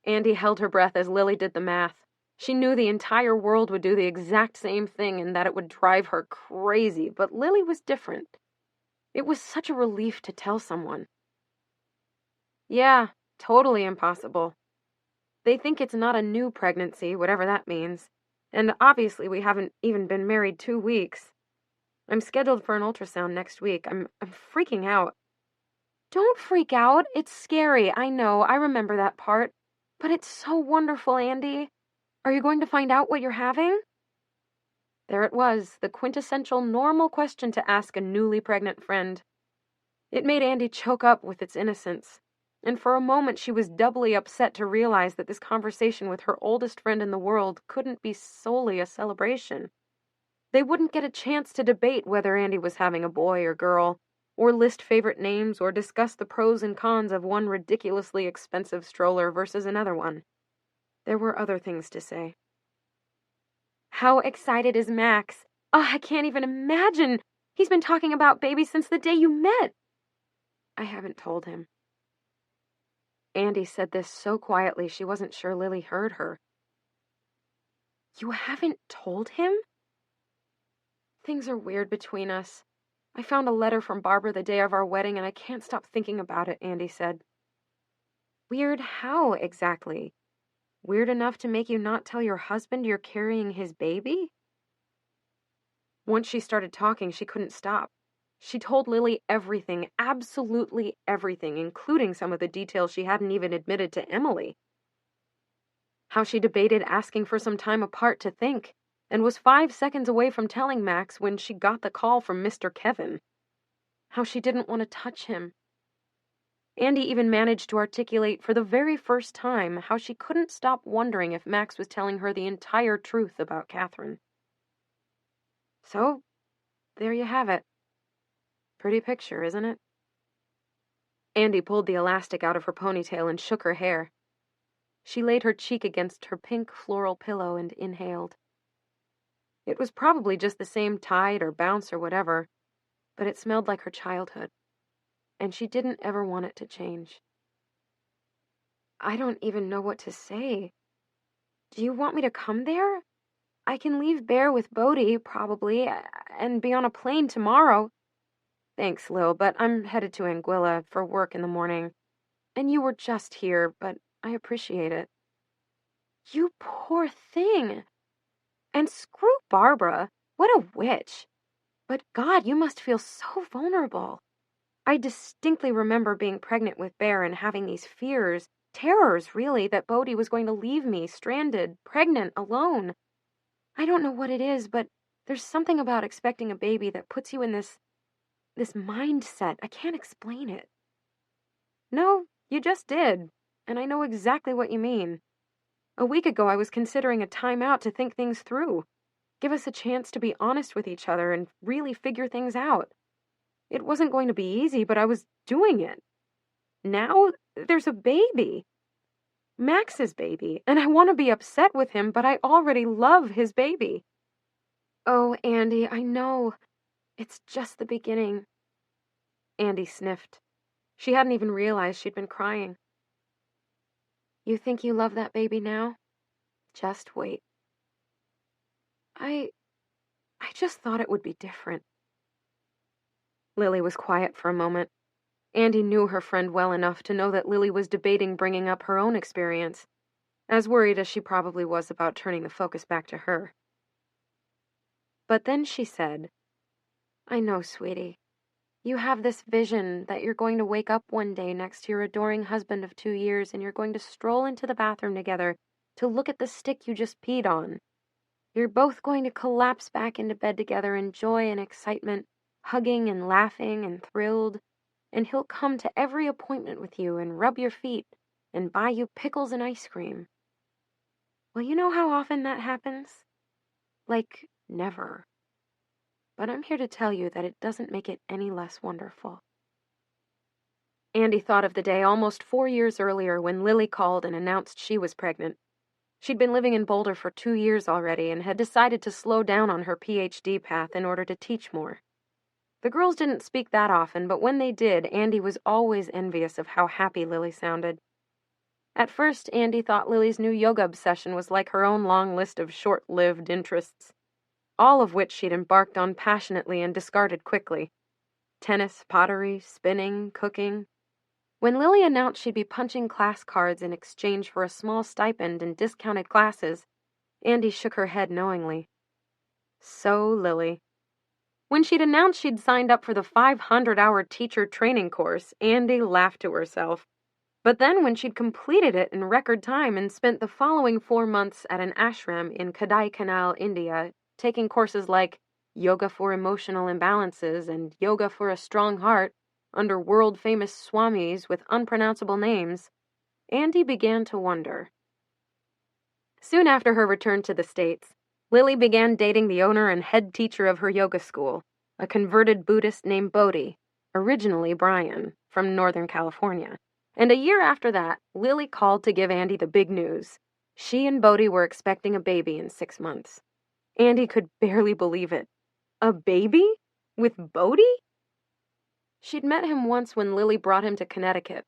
Andy held her breath as Lily did the math. She knew the entire world would do the exact same thing and that it would drive her crazy, but Lily was different. It was such a relief to tell someone. "Yeah, totally impossible. They think it's not a new pregnancy, whatever that means, and obviously we haven't even been married 2 weeks. I'm scheduled for an ultrasound next week. I'm freaking out." "Don't freak out. It's scary. I know. I remember that part. But it's so wonderful, Andy. Are you going to find out what you're having?" There it was, the quintessential normal question to ask a newly pregnant friend. It made Andy choke up with its innocence, and for a moment she was doubly upset to realize that this conversation with her oldest friend in the world couldn't be solely a celebration. They wouldn't get a chance to debate whether Andy was having a boy or girl, or list favorite names, or discuss the pros and cons of one ridiculously expensive stroller versus another one. There were other things to say. "How excited is Max? Oh, I can't even imagine. He's been talking about baby since the day you met." "I haven't told him." Andy said this so quietly she wasn't sure Lily heard her. "You haven't told him?" "Things are weird between us. I found a letter from Barbara the day of our wedding, and I can't stop thinking about it," Andy said. "Weird how, exactly? Weird enough to make you not tell your husband you're carrying his baby?" Once she started talking, she couldn't stop. She told Lily everything, absolutely everything, including some of the details she hadn't even admitted to Emily. How she debated asking for some time apart to think, and was 5 seconds away from telling Max when she got the call from Mr. Kevin. How she didn't want to touch him. Andy even managed to articulate for the very first time how she couldn't stop wondering if Max was telling her the entire truth about Catherine. So, there you have it. Pretty picture, isn't it? Andy pulled the elastic out of her ponytail and shook her hair. She laid her cheek against her pink floral pillow and inhaled. It was probably just the same tide or bounce or whatever, but it smelled like her childhood, and she didn't ever want it to change. "I don't even know what to say. Do you want me to come there? I can leave Bear with Bodhi, probably, and be on a plane tomorrow." "Thanks, Lil, but I'm headed to Anguilla for work in the morning. And you were just here, but I appreciate it." "You poor thing. And screw Barbara. What a witch. But God, you must feel so vulnerable." I distinctly remember being pregnant with Bear and having these fears, terrors really, that Bodhi was going to leave me, stranded, pregnant, alone. I don't know what it is, but there's something about expecting a baby that puts you in this mindset. I can't explain it. No, you just did, and I know exactly what you mean. A week ago, I was considering a timeout to think things through, give us a chance to be honest with each other and really figure things out. It wasn't going to be easy, but I was doing it. Now, there's a baby. Max's baby, and I want to be upset with him, but I already love his baby. Oh, Andy, I know. It's just the beginning. Andy sniffed. She hadn't even realized she'd been crying. You think you love that baby now? Just wait. I just thought it would be different. Lily was quiet for a moment. Andy knew her friend well enough to know that Lily was debating bringing up her own experience, as worried as she probably was about turning the focus back to her. But then she said, I know, sweetie. You have this vision that you're going to wake up one day next to your adoring husband of 2 years and you're going to stroll into the bathroom together to look at the stick you just peed on. You're both going to collapse back into bed together in joy and excitement, hugging and laughing and thrilled, and he'll come to every appointment with you and rub your feet and buy you pickles and ice cream. Well, you know how often that happens? Like, never. But I'm here to tell you that it doesn't make it any less wonderful. Andy thought of the day almost 4 years earlier when Lily called and announced she was pregnant. She'd been living in Boulder for 2 years already and had decided to slow down on her PhD path in order to teach more. The girls didn't speak that often, but when they did, Andy was always envious of how happy Lily sounded. At first, Andy thought Lily's new yoga obsession was like her own long list of short-lived interests, all of which she'd embarked on passionately and discarded quickly. Tennis, pottery, spinning, cooking. When Lily announced she'd be punching class cards in exchange for a small stipend and discounted classes, Andy shook her head knowingly. So Lily. When she'd announced she'd signed up for the 500-hour teacher training course, Andy laughed to herself. But then when she'd completed it in record time and spent the following 4 months at an ashram in Kodaikanal, India, taking courses like Yoga for Emotional Imbalances and Yoga for a Strong Heart under world-famous swamis with unpronounceable names, Andy began to wonder. Soon after her return to the States, Lily began dating the owner and head teacher of her yoga school, a converted Buddhist named Bodhi, originally Brian, from Northern California. And a year after that, Lily called to give Andy the big news. She and Bodhi were expecting a baby in 6 months. Andy could barely believe it. A baby? With Bodhi? She'd met him once when Lily brought him to Connecticut,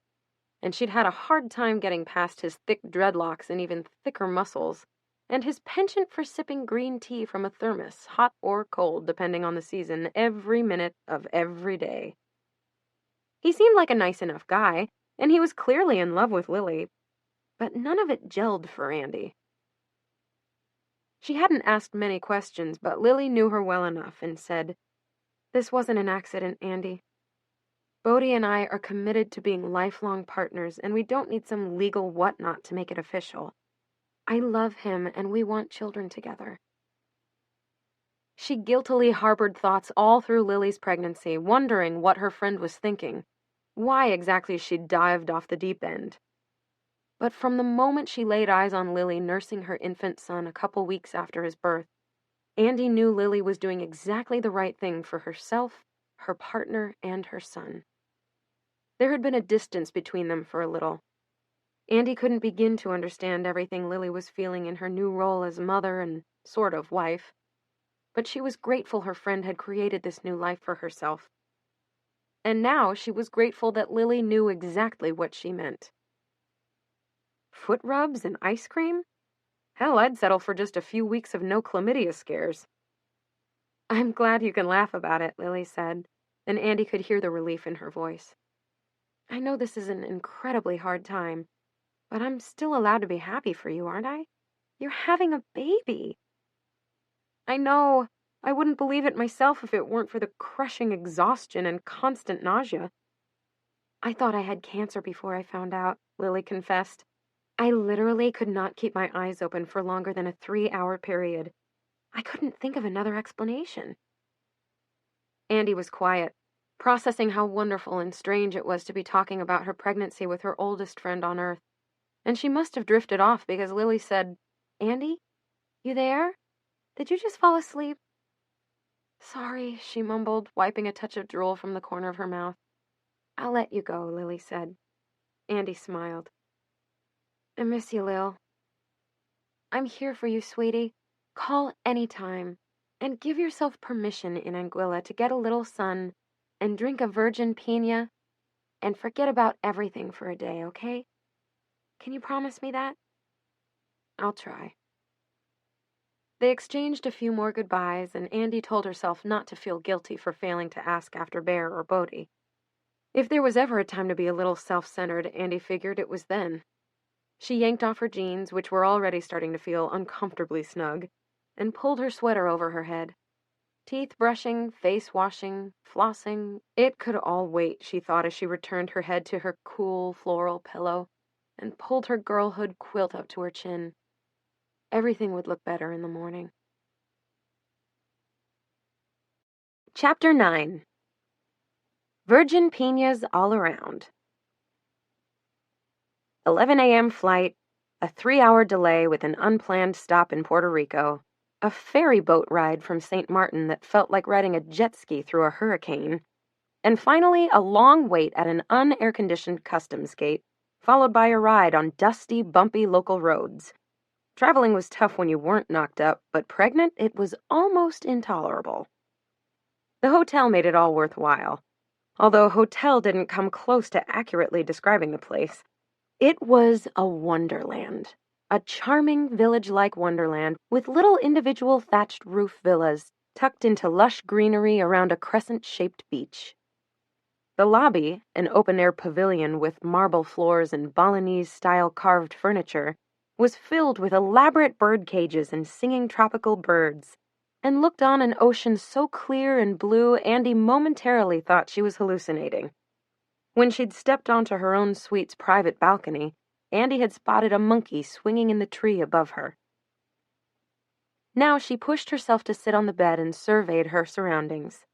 and she'd had a hard time getting past his thick dreadlocks and even thicker muscles, and his penchant for sipping green tea from a thermos, hot or cold, depending on the season, every minute of every day. He seemed like a nice enough guy, and he was clearly in love with Lily, but none of it gelled for Andy. She hadn't asked many questions, but Lily knew her well enough and said, This wasn't an accident, Andy. Bodhi and I are committed to being lifelong partners, and we don't need some legal whatnot to make it official. I love him, and we want children together. She guiltily harbored thoughts all through Lily's pregnancy, wondering what her friend was thinking, why exactly she'd dived off the deep end. But from the moment she laid eyes on Lily nursing her infant son a couple weeks after his birth, Andy knew Lily was doing exactly the right thing for herself, her partner, and her son. There had been a distance between them for a little. Andy couldn't begin to understand everything Lily was feeling in her new role as mother and sort of wife, but she was grateful her friend had created this new life for herself. And now she was grateful that Lily knew exactly what she meant. Foot rubs and ice cream? Hell, I'd settle for just a few weeks of no chlamydia scares. I'm glad you can laugh about it, Lily said, and Andy could hear the relief in her voice. I know this is an incredibly hard time, but I'm still allowed to be happy for you, aren't I? You're having a baby. I know. I wouldn't believe it myself if it weren't for the crushing exhaustion and constant nausea. I thought I had cancer before I found out, Lily confessed. I literally could not keep my eyes open for longer than a 3-hour period. I couldn't think of another explanation. Andy was quiet, processing how wonderful and strange it was to be talking about her pregnancy with her oldest friend on Earth. And she must have drifted off because Lily said, "Andy, you there? Did you just fall asleep?" "Sorry," she mumbled, wiping a touch of drool from the corner of her mouth. "I'll let you go," Lily said. Andy smiled. "I miss you, Lil." "I'm here for you, sweetie. Call anytime. And give yourself permission in Anguilla to get a little sun and drink a virgin piña and forget about everything for a day, okay? Can you promise me that?" "I'll try." They exchanged a few more goodbyes, and Andy told herself not to feel guilty for failing to ask after Bear or Bodhi. If there was ever a time to be a little self-centered, Andy figured it was then. She yanked off her jeans, which were already starting to feel uncomfortably snug, and pulled her sweater over her head. Teeth brushing, face washing, flossing, it could all wait, she thought as she returned her head to her cool floral pillow and pulled her girlhood quilt up to her chin. Everything would look better in the morning. Chapter 9. Virgin Piñas All Around. 11 a.m. flight, a 3-hour delay with an unplanned stop in Puerto Rico, a ferry boat ride from St. Martin that felt like riding a jet ski through a hurricane, and finally a long wait at an unair-conditioned customs gate, followed by a ride on dusty, bumpy local roads. Traveling was tough when you weren't knocked up, but pregnant, it was almost intolerable. The hotel made it all worthwhile, although hotel didn't come close to accurately describing the place. It was a wonderland, a charming village-like wonderland with little individual thatched roof villas tucked into lush greenery around a crescent-shaped beach. The lobby, an open-air pavilion with marble floors and Balinese-style carved furniture, was filled with elaborate bird cages and singing tropical birds, and looked on an ocean so clear and blue Andy momentarily thought she was hallucinating. When she'd stepped onto her own suite's private balcony, Andy had spotted a monkey swinging in the tree above her. Now she pushed herself to sit on the bed and surveyed her surroundings.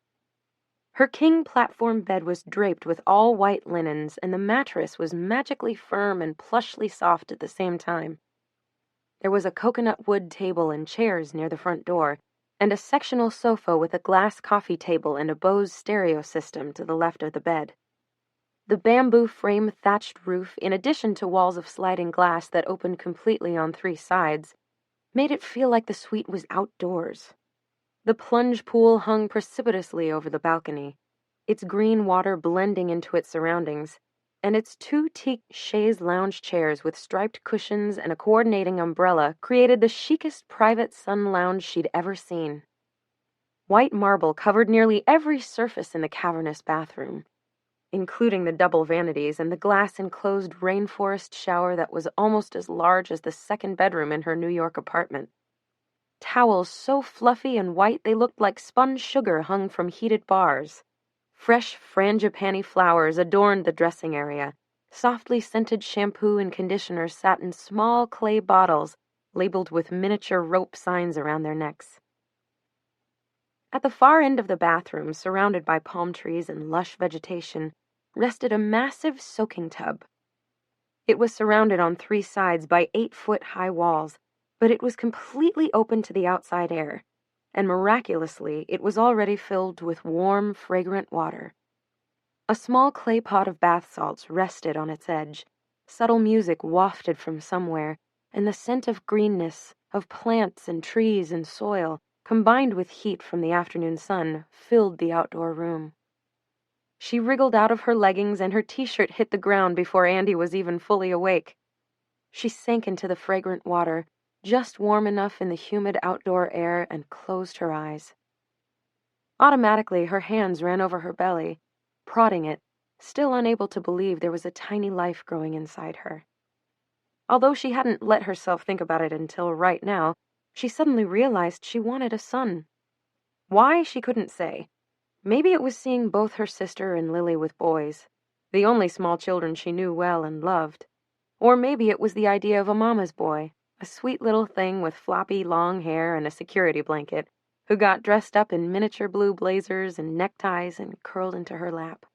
Her king platform bed was draped with all white linens, and the mattress was magically firm and plushly soft at the same time. There was a coconut wood table and chairs near the front door, and a sectional sofa with a glass coffee table and a Bose stereo system to the left of the bed. The bamboo frame thatched roof, in addition to walls of sliding glass that opened completely on 3 sides, made it feel like the suite was outdoors. The plunge pool hung precipitously over the balcony, its green water blending into its surroundings, and its 2 teak chaise lounge chairs with striped cushions and a coordinating umbrella created the chicest private sun lounge she'd ever seen. White marble covered nearly every surface in the cavernous bathroom, including the double vanities and the glass-enclosed rainforest shower that was almost as large as the second bedroom in her New York apartment. Towels so fluffy and white they looked like spun sugar hung from heated bars. Fresh frangipani flowers adorned the dressing area. Softly scented shampoo and conditioner sat in small clay bottles labeled with miniature rope signs around their necks. At the far end of the bathroom, surrounded by palm trees and lush vegetation, rested a massive soaking tub. It was surrounded on 3 sides by 8-foot-high walls, but it was completely open to the outside air, and miraculously it was already filled with warm, fragrant water. A small clay pot of bath salts rested on its edge. Subtle music wafted from somewhere, and the scent of greenness, of plants and trees and soil, combined with heat from the afternoon sun, filled the outdoor room. She wriggled out of her leggings and her t-shirt hit the ground before Andy was even fully awake. She sank into the fragrant water, just warm enough in the humid outdoor air, and closed her eyes. Automatically, her hands ran over her belly, prodding it, still unable to believe there was a tiny life growing inside her. Although she hadn't let herself think about it until right now, she suddenly realized she wanted a son. Why, she couldn't say. Maybe it was seeing both her sister and Lily with boys. the only small children she knew well and loved. Or maybe it was the idea of a mama's boy, a sweet little thing with floppy long hair and a security blanket, who got dressed up in miniature blue blazers and neckties and curled into her lap.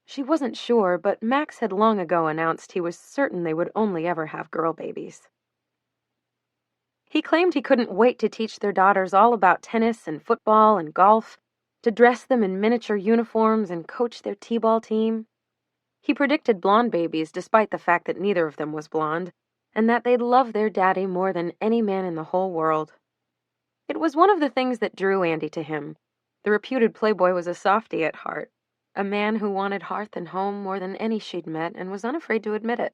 She wasn't sure, but Max had long ago announced he was certain they would only ever have girl babies. He claimed he couldn't wait to teach their daughters all about tennis and football and golf, to dress them in miniature uniforms and coach their t-ball team. He predicted blonde babies despite the fact that neither of them was blonde, and that they'd love their daddy more than any man in the whole world. It was one of the things that drew Andy to him. The reputed playboy was a softy at heart, a man who wanted hearth and home more than any she'd met and was unafraid to admit it.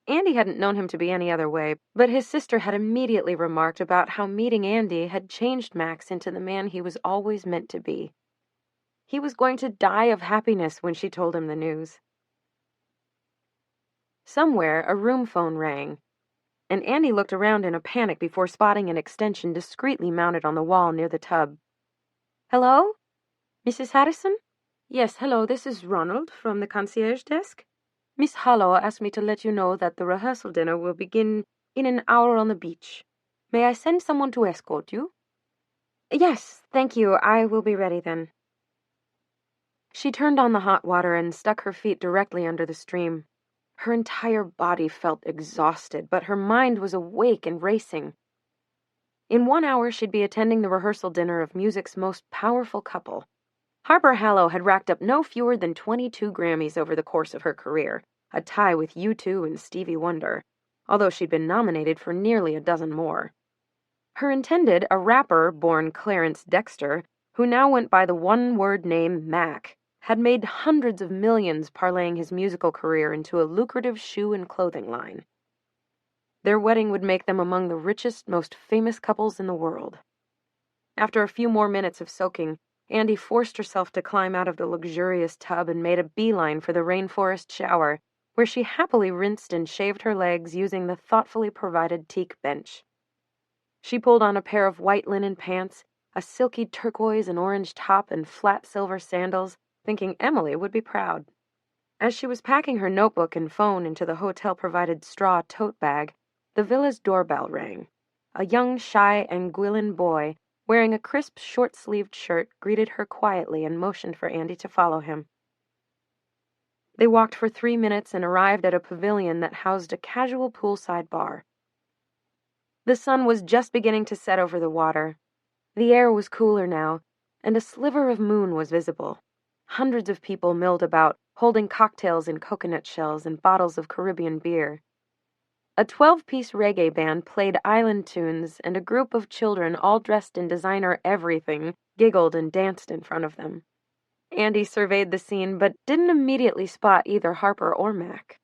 Andy hadn't known him to be any other way, but his sister had immediately remarked about how meeting Andy had changed Max into the man he was always meant to be. He was going to die of happiness when she told him the news. Somewhere, a room phone rang, and Andy looked around in a panic before spotting an extension discreetly mounted on the wall near the tub. "Hello? Mrs. Harrison? Yes, hello, this is Ronald from the concierge desk. Miss Hollow asked me to let you know that the rehearsal dinner will begin in an hour on the beach. May I send someone to escort you?" "Yes, thank you. I will be ready then." She turned on the hot water and stuck her feet directly under the stream. Her entire body felt exhausted, but her mind was awake and racing. In 1 hour, she'd be attending the rehearsal dinner of music's most powerful couple. Harper Hallow had racked up no fewer than 22 Grammys over the course of her career, a tie with U2 and Stevie Wonder, although she'd been nominated for nearly a dozen more. Her intended, a rapper born Clarence Dexter, who now went by the one-word name Mac, had made hundreds of millions parlaying his musical career into a lucrative shoe and clothing line. Their wedding would make them among the richest, most famous couples in the world. After a few more minutes of soaking, Andy forced herself to climb out of the luxurious tub and made a beeline for the rainforest shower, where she happily rinsed and shaved her legs using the thoughtfully provided teak bench. She pulled on a pair of white linen pants, a silky turquoise and orange top, and flat silver sandals, thinking Emily would be proud. As she was packing her notebook and phone into the hotel-provided straw tote bag, the villa's doorbell rang. A young, shy Anguillan boy, wearing a crisp, short-sleeved shirt, greeted her quietly and motioned for Andy to follow him. They walked for 3 minutes and arrived at a pavilion that housed a casual poolside bar. The sun was just beginning to set over the water. The air was cooler now, and a sliver of moon was visible. Hundreds of people milled about, holding cocktails in coconut shells and bottles of Caribbean beer. A 12-piece reggae band played island tunes, and a group of children, all dressed in designer everything, giggled and danced in front of them. Andy surveyed the scene, but didn't immediately spot either Harper or Mac.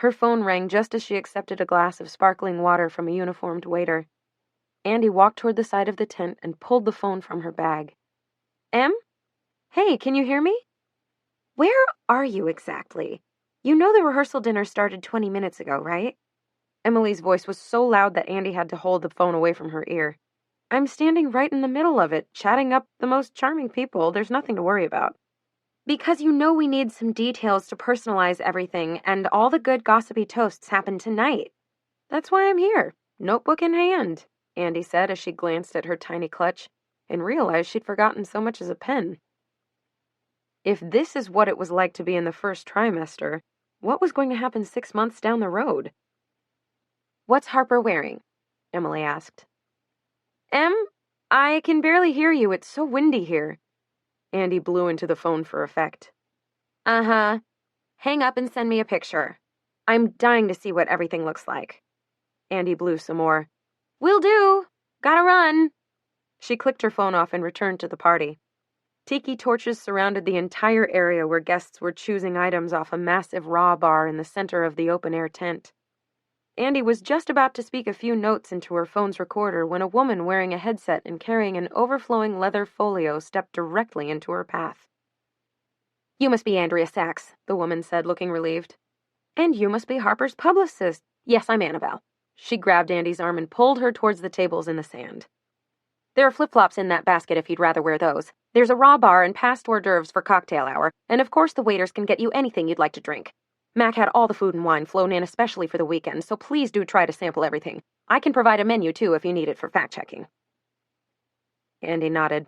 Her phone rang just as she accepted a glass of sparkling water from a uniformed waiter. Andy walked toward the side of the tent and pulled the phone from her bag. "Em? Hey, can you hear me? Where are you exactly? You know the rehearsal dinner started 20 minutes ago, right?" Emily's voice was so loud that Andy had to hold the phone away from her ear. "I'm standing right in the middle of it, chatting up the most charming people. There's nothing to worry about." "Because you know we need some details to personalize everything, and all the good gossipy toasts happen tonight. That's why I'm here, notebook in hand," Andy said as she glanced at her tiny clutch and realized she'd forgotten so much as a pen. If this is what it was like to be in the first trimester, what was going to happen 6 months down the road? "What's Harper wearing?" Emily asked. "Em, I can barely hear you. It's so windy here." Andy blew into the phone for effect. "Uh-huh. Hang up and send me a picture. I'm dying to see what everything looks like." Andy blew some more. "Will do. Gotta run." She clicked her phone off and returned to the party. Tiki torches surrounded the entire area where guests were choosing items off a massive raw bar in the center of the open-air tent. Andy was just about to speak a few notes into her phone's recorder when a woman wearing a headset and carrying an overflowing leather folio stepped directly into her path. "You must be Andrea Sachs," the woman said, looking relieved. "And you must be Harper's publicist." "Yes, I'm Annabelle." She grabbed Andy's arm and pulled her towards the tables in the sand. There are flip-flops in that basket if you'd rather wear those. There's a raw bar and past hors d'oeuvres for cocktail hour, and of course the waiters can get you anything you'd like to drink. Mac had all the food and wine flown in especially for the weekend, so please do try to sample everything. I can provide a menu, too, if you need it for fact-checking. Andy nodded.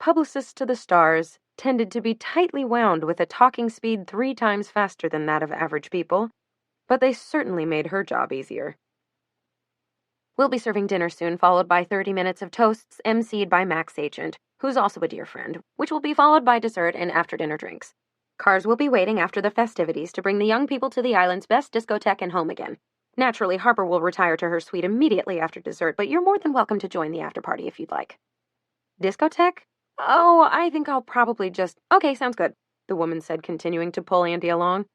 Publicists to the stars tended to be tightly wound with a talking speed 3 times faster than that of average people, but they certainly made her job easier. We'll be serving dinner soon, followed by 30 minutes of toasts, emceed by Mac's agent, who's also a dear friend, which will be followed by dessert and after-dinner drinks. Cars will be waiting after the festivities to bring the young people to the island's best discotheque and home again. Naturally, Harper will retire to her suite immediately after dessert, but you're more than welcome to join the after-party if you'd like. Discotheque? Oh, I think I'll probably just... Okay, sounds good, the woman said, continuing to pull Andy along.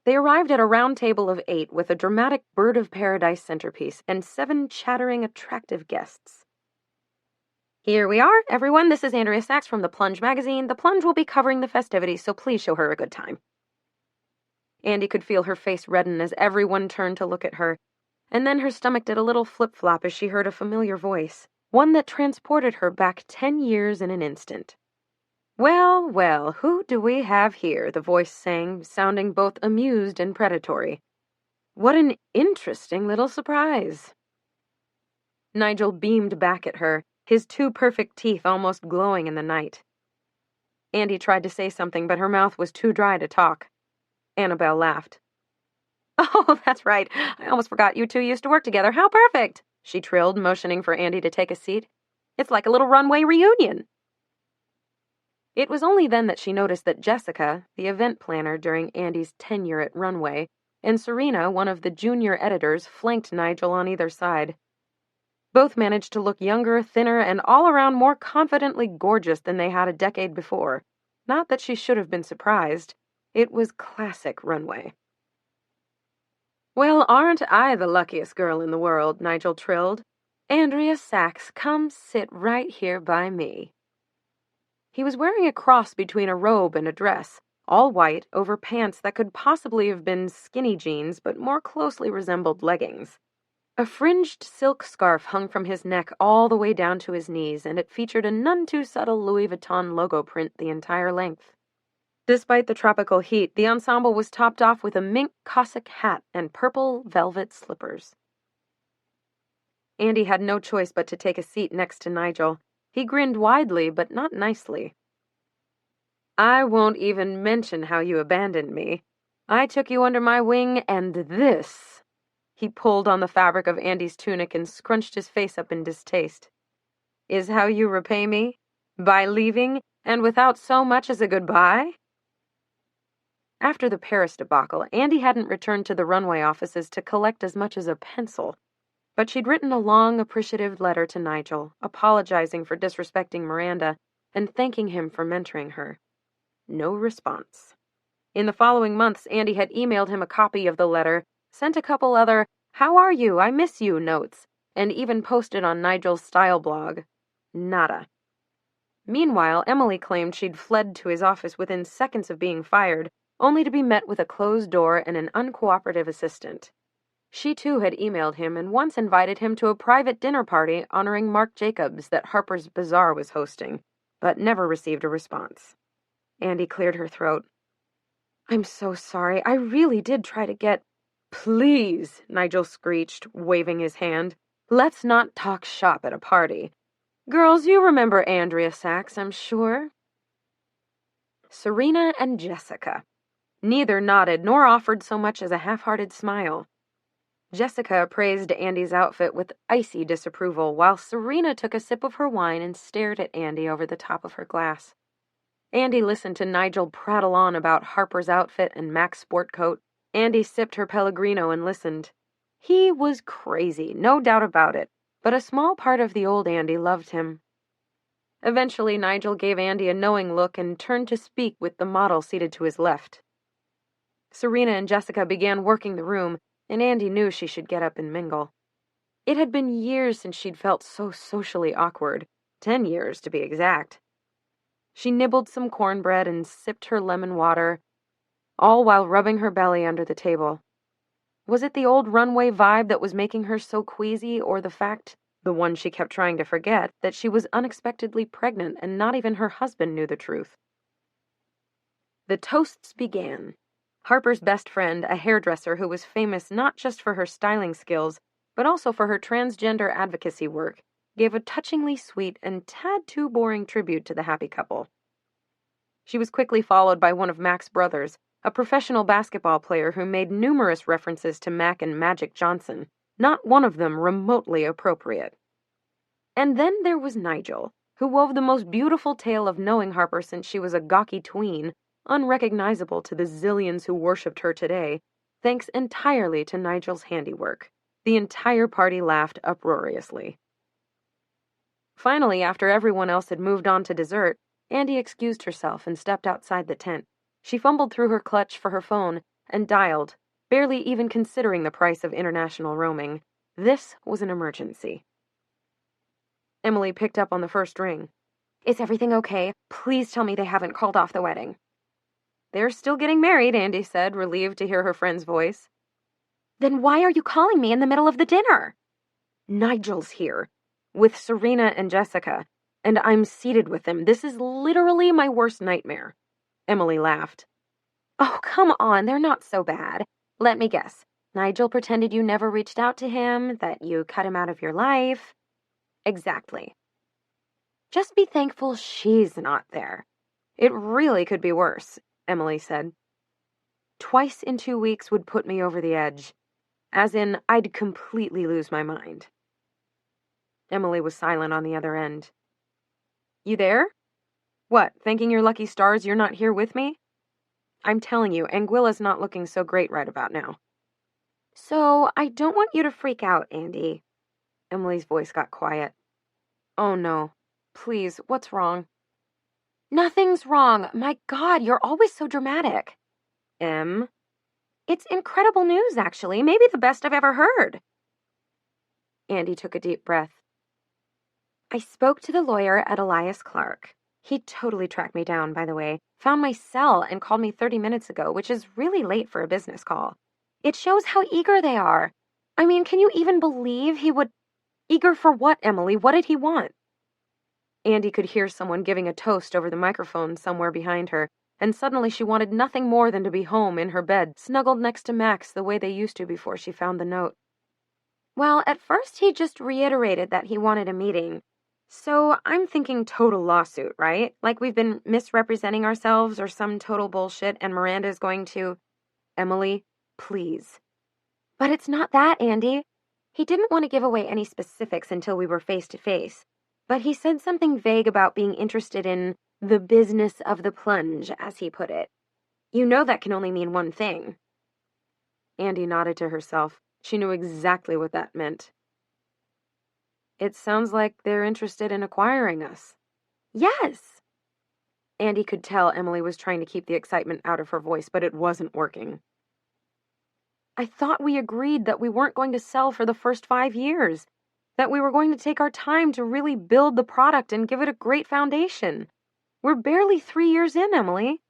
They arrived at a round table of 8 with a dramatic bird of paradise centerpiece and 7 chattering, attractive guests. Here we are, everyone. This is Andrea Sachs from The Plunge magazine. The Plunge will be covering the festivities, so please show her a good time. Andy could feel her face redden as everyone turned to look at her, and then her stomach did a little flip-flop as she heard a familiar voice, one that transported her back 10 years in an instant. Well, well, who do we have here? The voice sang, sounding both amused and predatory. What an interesting little surprise. Nigel beamed back at her, his 2 perfect teeth almost glowing in the night. Andy tried to say something, but her mouth was too dry to talk. Annabelle laughed. Oh, that's right. I almost forgot you 2 used to work together. How perfect, she trilled, motioning for Andy to take a seat. It's like a little runway reunion. It was only then that she noticed that Jessica, the event planner during Andy's tenure at Runway, and Serena, one of the junior editors, flanked Nigel on either side. Both managed to look younger, thinner, and all around more confidently gorgeous than they had a decade before. Not that she should have been surprised. It was classic Runway. Well, aren't I the luckiest girl in the world, Nigel trilled. Andrea Sachs, come sit right here by me. He was wearing a cross between a robe and a dress, all white, over pants that could possibly have been skinny jeans but more closely resembled leggings. A fringed silk scarf hung from his neck all the way down to his knees, and it featured a none-too-subtle Louis Vuitton logo print the entire length. Despite the tropical heat, the ensemble was topped off with a mink Cossack hat and purple velvet slippers. Andy had no choice but to take a seat next to Nigel. He grinned widely, but not nicely. I won't even mention how you abandoned me. I took you under my wing, and this... He pulled on the fabric of Andy's tunic and scrunched his face up in distaste. Is how you repay me? By leaving, and without so much as a goodbye? After the Paris debacle, Andy hadn't returned to the Runway offices to collect as much as a pencil. But she'd written a long, appreciative letter to Nigel, apologizing for disrespecting Miranda and thanking him for mentoring her. No response. In the following months, Andy had emailed him a copy of the letter, sent a couple other "How are you? I miss you" notes, and even posted on Nigel's style blog. Nada. Meanwhile, Emily claimed she'd fled to his office within seconds of being fired, only to be met with a closed door and an uncooperative assistant. She, too, had emailed him and once invited him to a private dinner party honoring Marc Jacobs that Harper's Bazaar was hosting, but never received a response. Andy cleared her throat. I'm so sorry. I really did try to get... Please, Nigel screeched, waving his hand. Let's not talk shop at a party. Girls, you remember Andrea Sachs, I'm sure. Serena and Jessica. Neither nodded nor offered so much as a half-hearted smile. Jessica praised Andy's outfit with icy disapproval, while Serena took a sip of her wine and stared at Andy over the top of her glass. Andy listened to Nigel prattle on about Harper's outfit and Mac's sport coat. Andy sipped her Pellegrino and listened. He was crazy, no doubt about it, but a small part of the old Andy loved him. Eventually, Nigel gave Andy a knowing look and turned to speak with the model seated to his left. Serena and Jessica began working the room, and Andy knew she should get up and mingle. It had been years since she'd felt so socially awkward, 10 years to be exact. She nibbled some cornbread and sipped her lemon water, all while rubbing her belly under the table. Was it the old Runway vibe that was making her so queasy, or the fact the one she kept trying to forget, that she was unexpectedly pregnant and not even her husband knew the truth. The toasts began. Harper's best friend, a hairdresser who was famous not just for her styling skills, but also for her transgender advocacy work, gave a touchingly sweet and tad too boring tribute to the happy couple. She was quickly followed by one of Mac's brothers, a professional basketball player who made numerous references to Mac and Magic Johnson, not one of them remotely appropriate. And then there was Nigel, who wove the most beautiful tale of knowing Harper since she was a gawky tween, unrecognizable to the zillions who worshipped her today, thanks entirely to Nigel's handiwork. The entire party laughed uproariously. Finally, after everyone else had moved on to dessert, Andy excused herself and stepped outside the tent. She fumbled through her clutch for her phone and dialed, barely even considering the price of international roaming. This was an emergency. Emily picked up on the first ring. "Is everything okay? Please tell me they haven't called off the wedding." "They're still getting married," Andy said, relieved to hear her friend's voice. "Then why are you calling me in the middle of the dinner?" "Nigel's here, with Serena and Jessica, and I'm seated with them. This is literally my worst nightmare." Emily laughed. "Oh, come on, they're not so bad. Let me guess. Nigel pretended you never reached out to him, that you cut him out of your life." "Exactly. Just be thankful she's not there. It really could be worse," Emily said. "Twice in 2 weeks would put me over the edge. As in, I'd completely lose my mind." Emily was silent on the other end. "You there? What, thanking your lucky stars you're not here with me? I'm telling you, Anguilla's not looking so great right about now." "So, I don't want you to freak out, Andy." Emily's voice got quiet. "Oh no. Please, what's wrong?" "Nothing's wrong. My God, you're always so dramatic." "Em?" "It's incredible news, actually. Maybe the best I've ever heard." Andy took a deep breath. "I spoke to the lawyer at Elias Clark. He totally tracked me down, by the way. Found my cell and called me 30 minutes ago, which is really late for a business call. It shows how eager they are. I mean, can you even believe he would... Eager for what, Emily? What did he want?" Andy could hear someone giving a toast over the microphone somewhere behind her, and suddenly she wanted nothing more than to be home in her bed, snuggled next to Max the way they used to before she found the note. "Well, at first he just reiterated that he wanted a meeting. So I'm thinking total lawsuit, right? Like we've been misrepresenting ourselves or some total bullshit and Miranda's going to..." "Emily, please." "But it's not that, Andy. He didn't want to give away any specifics until we were face to face. But he said something vague about being interested in the business of the plunge, as he put it. You know that can only mean one thing." Andy nodded to herself. She knew exactly what that meant. "It sounds like they're interested in acquiring us." "Yes." Andy could tell Emily was trying to keep the excitement out of her voice, but it wasn't working. "I thought we agreed that we weren't going to sell for the first 5 years, that we were going to take our time to really build the product and give it a great foundation. We're barely 3 years in, Emily."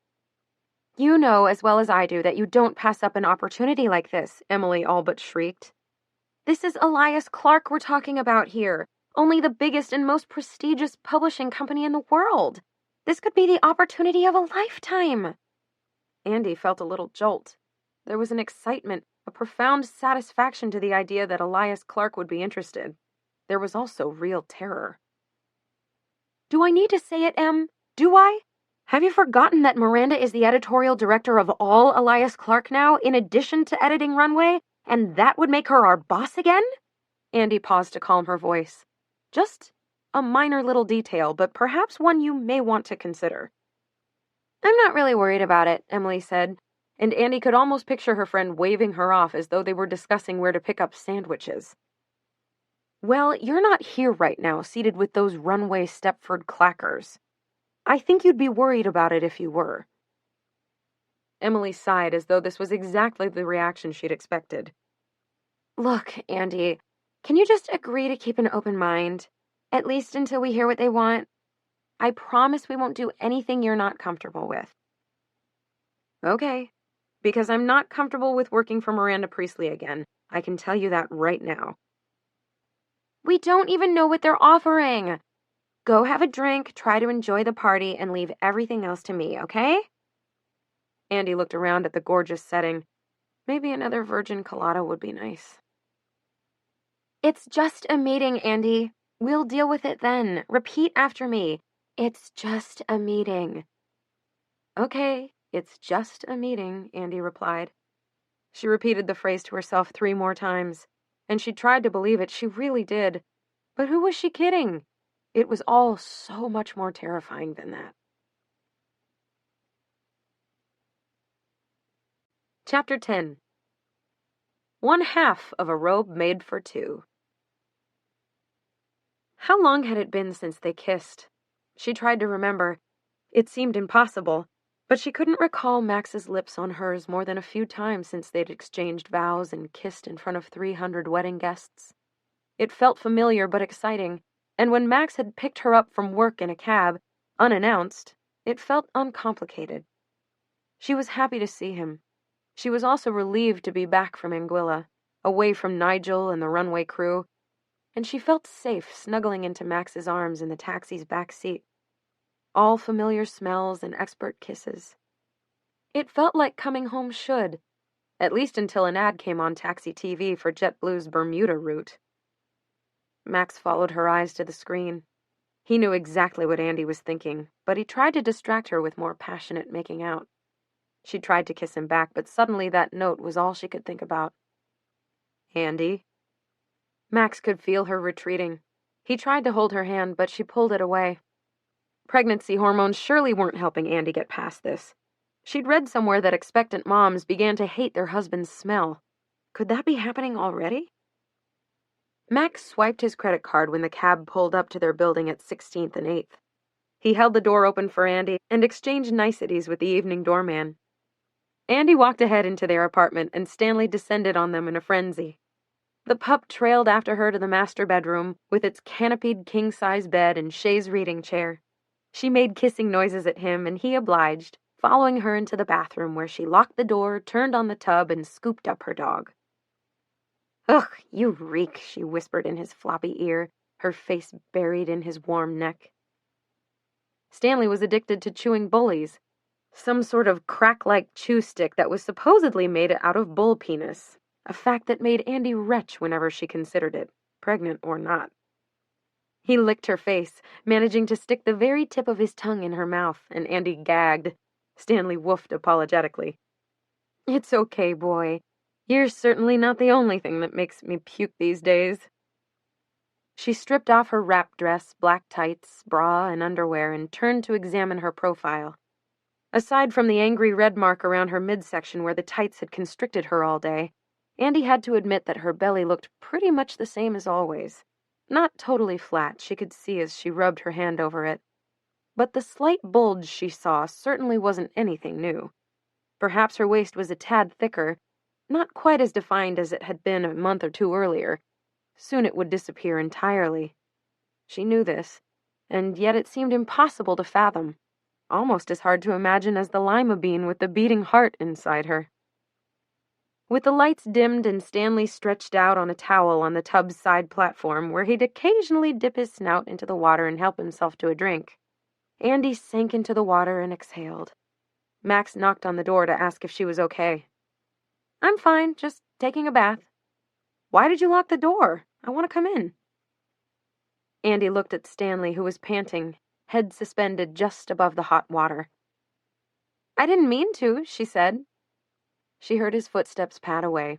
"You know as well as I do that you don't pass up an opportunity like this," Emily all but shrieked. "This is Elias Clark we're talking about here, only the biggest and most prestigious publishing company in the world. This could be the opportunity of a lifetime." Andy felt a little jolt. There was an excitement, a profound satisfaction to the idea that Elias Clark would be interested. There was also real terror. "Do I need to say it, Em? Do I? Have you forgotten that Miranda is the editorial director of all Elias Clark now, in addition to editing Runway, and that would make her our boss again?" Andy paused to calm her voice. "Just a minor little detail, but perhaps one you may want to consider." "I'm not really worried about it," Emily said, and Andy could almost picture her friend waving her off as though they were discussing where to pick up sandwiches. "Well, you're not here right now, seated with those Runway Stepford clackers. I think you'd be worried about it if you were." Emily sighed as though this was exactly the reaction she'd expected. "Look, Andy, can you just agree to keep an open mind, at least until we hear what they want? I promise we won't do anything you're not comfortable with." "Okay, because I'm not comfortable with working for Miranda Priestley again. I can tell you that right now." We don't even know what they're offering. Go have a drink, try to enjoy the party, and leave everything else to me, okay? Andy looked around at the gorgeous setting. Maybe another virgin colada would be nice. It's just a meeting, Andy. We'll deal with it then. Repeat after me. It's just a meeting. Okay, it's just a meeting, Andy replied. She repeated the phrase to herself 3 more times, and she tried to believe it. She really did. But who was she kidding? It was all so much more terrifying than that. Chapter 10. 1/2 of a robe made for 2. How long had it been since they kissed? She tried to remember. It seemed impossible, but she couldn't recall Max's lips on hers more than a few times since they'd exchanged vows and kissed in front of 300 wedding guests. It felt familiar but exciting, and when Max had picked her up from work in a cab, unannounced, it felt uncomplicated. She was happy to see him. She was also relieved to be back from Anguilla, away from Nigel and the runway crew, and she felt safe snuggling into Max's arms in the taxi's back seat. All familiar smells and expert kisses. It felt like coming home should, at least until an ad came on taxi TV for JetBlue's Bermuda route. Max followed her eyes to the screen. He knew exactly what Andy was thinking, but he tried to distract her with more passionate making out. She tried to kiss him back, but suddenly that note was all she could think about. Andy? Max could feel her retreating. He tried to hold her hand, but she pulled it away. Pregnancy hormones surely weren't helping Andy get past this. She'd read somewhere that expectant moms began to hate their husband's smell. Could that be happening already? Max swiped his credit card when the cab pulled up to their building at 16th and 8th. He held the door open for Andy and exchanged niceties with the evening doorman. Andy walked ahead into their apartment, and Stanley descended on them in a frenzy. The pup trailed after her to the master bedroom, with its canopied king-size bed and chaise reading chair. She made kissing noises at him, and he obliged, following her into the bathroom, where she locked the door, turned on the tub, and scooped up her dog. "Ugh, you reek," she whispered in his floppy ear, her face buried in his warm neck. Stanley was addicted to chewing bullies, some sort of crack-like chew stick that was supposedly made out of bull penis, a fact that made Andy retch whenever she considered it, pregnant or not. He licked her face, managing to stick the very tip of his tongue in her mouth, and Andy gagged. Stanley woofed apologetically. "It's okay, boy. You're certainly not the only thing that makes me puke these days." She stripped off her wrap dress, black tights, bra, and underwear, and turned to examine her profile. Aside from the angry red mark around her midsection where the tights had constricted her all day, Andy had to admit that her belly looked pretty much the same as always. Not totally flat, she could see as she rubbed her hand over it. But the slight bulge she saw certainly wasn't anything new. Perhaps her waist was a tad thicker, not quite as defined as it had been a month or 2 earlier. Soon it would disappear entirely. She knew this, and yet it seemed impossible to fathom. Almost as hard to imagine as the lima bean with the beating heart inside her. With the lights dimmed and Stanley stretched out on a towel on the tub's side platform, where he'd occasionally dip his snout into the water and help himself to a drink, Andy sank into the water and exhaled. Max knocked on the door to ask if she was okay. "I'm fine, just taking a bath." "Why did you lock the door? I want to come in." Andy looked at Stanley, who was panting, head suspended just above the hot water. "I didn't mean to," she said. She heard his footsteps pad away.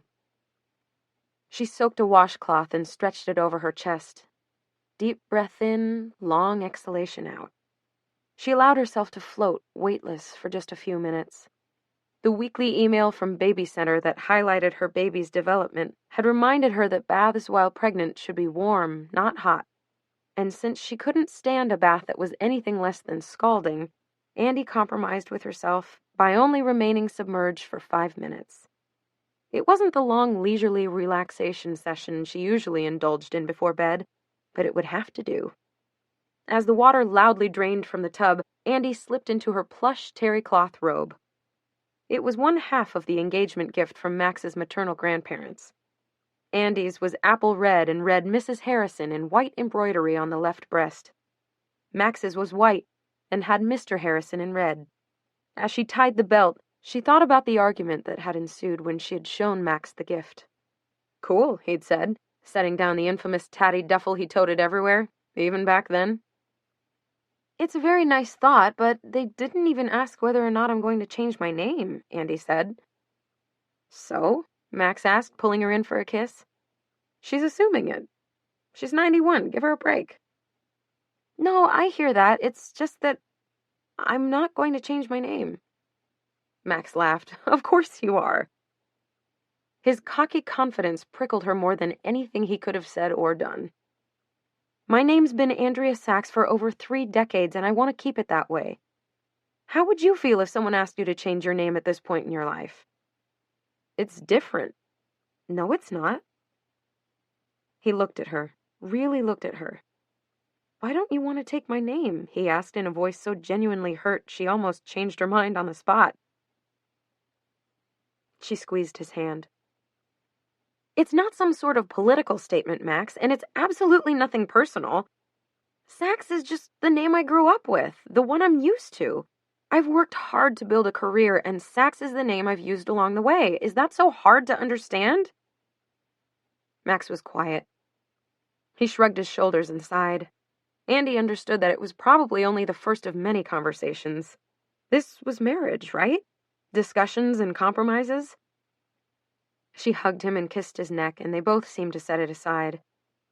She soaked a washcloth and stretched it over her chest. Deep breath in, long exhalation out. She allowed herself to float, weightless, for just a few minutes. The weekly email from Baby Center that highlighted her baby's development had reminded her that baths while pregnant should be warm, not hot. And since she couldn't stand a bath that was anything less than scalding, Andy compromised with herself by only remaining submerged for 5 minutes. It wasn't the long, leisurely relaxation session she usually indulged in before bed, but it would have to do. As the water loudly drained from the tub, Andy slipped into her plush terry cloth robe. It was 1/2 of the engagement gift from Max's maternal grandparents. Andy's was apple red and read Mrs. Harrison in white embroidery on the left breast. Max's was white and had Mr. Harrison in red. As she tied the belt, she thought about the argument that had ensued when she had shown Max the gift. "Cool," he'd said, setting down the infamous tatty duffel he toted everywhere, even back then. "It's a very nice thought, but they didn't even ask whether or not I'm going to change my name," Andy said. "So?" Max asked, pulling her in for a kiss. "She's assuming it. She's 91. Give her a break." "No, I hear that. It's just that I'm not going to change my name." Max laughed. "Of course you are." His cocky confidence prickled her more than anything he could have said or done. "My name's been Andrea Sachs for over 3 decades, and I want to keep it that way. How would you feel if someone asked you to change your name at this point in your life?" "It's different." "No, it's not." He looked at her, really looked at her. "Why don't you want to take my name?" he asked in a voice so genuinely hurt she almost changed her mind on the spot. She squeezed his hand. "It's not some sort of political statement, Max, and it's absolutely nothing personal. Sachs is just the name I grew up with, the one I'm used to. I've worked hard to build a career, and Sachs is the name I've used along the way. Is that so hard to understand?" Max was quiet. He shrugged his shoulders and sighed. Andy understood that it was probably only the first of many conversations. This was marriage, right? Discussions and compromises. She hugged him and kissed his neck, and they both seemed to set it aside.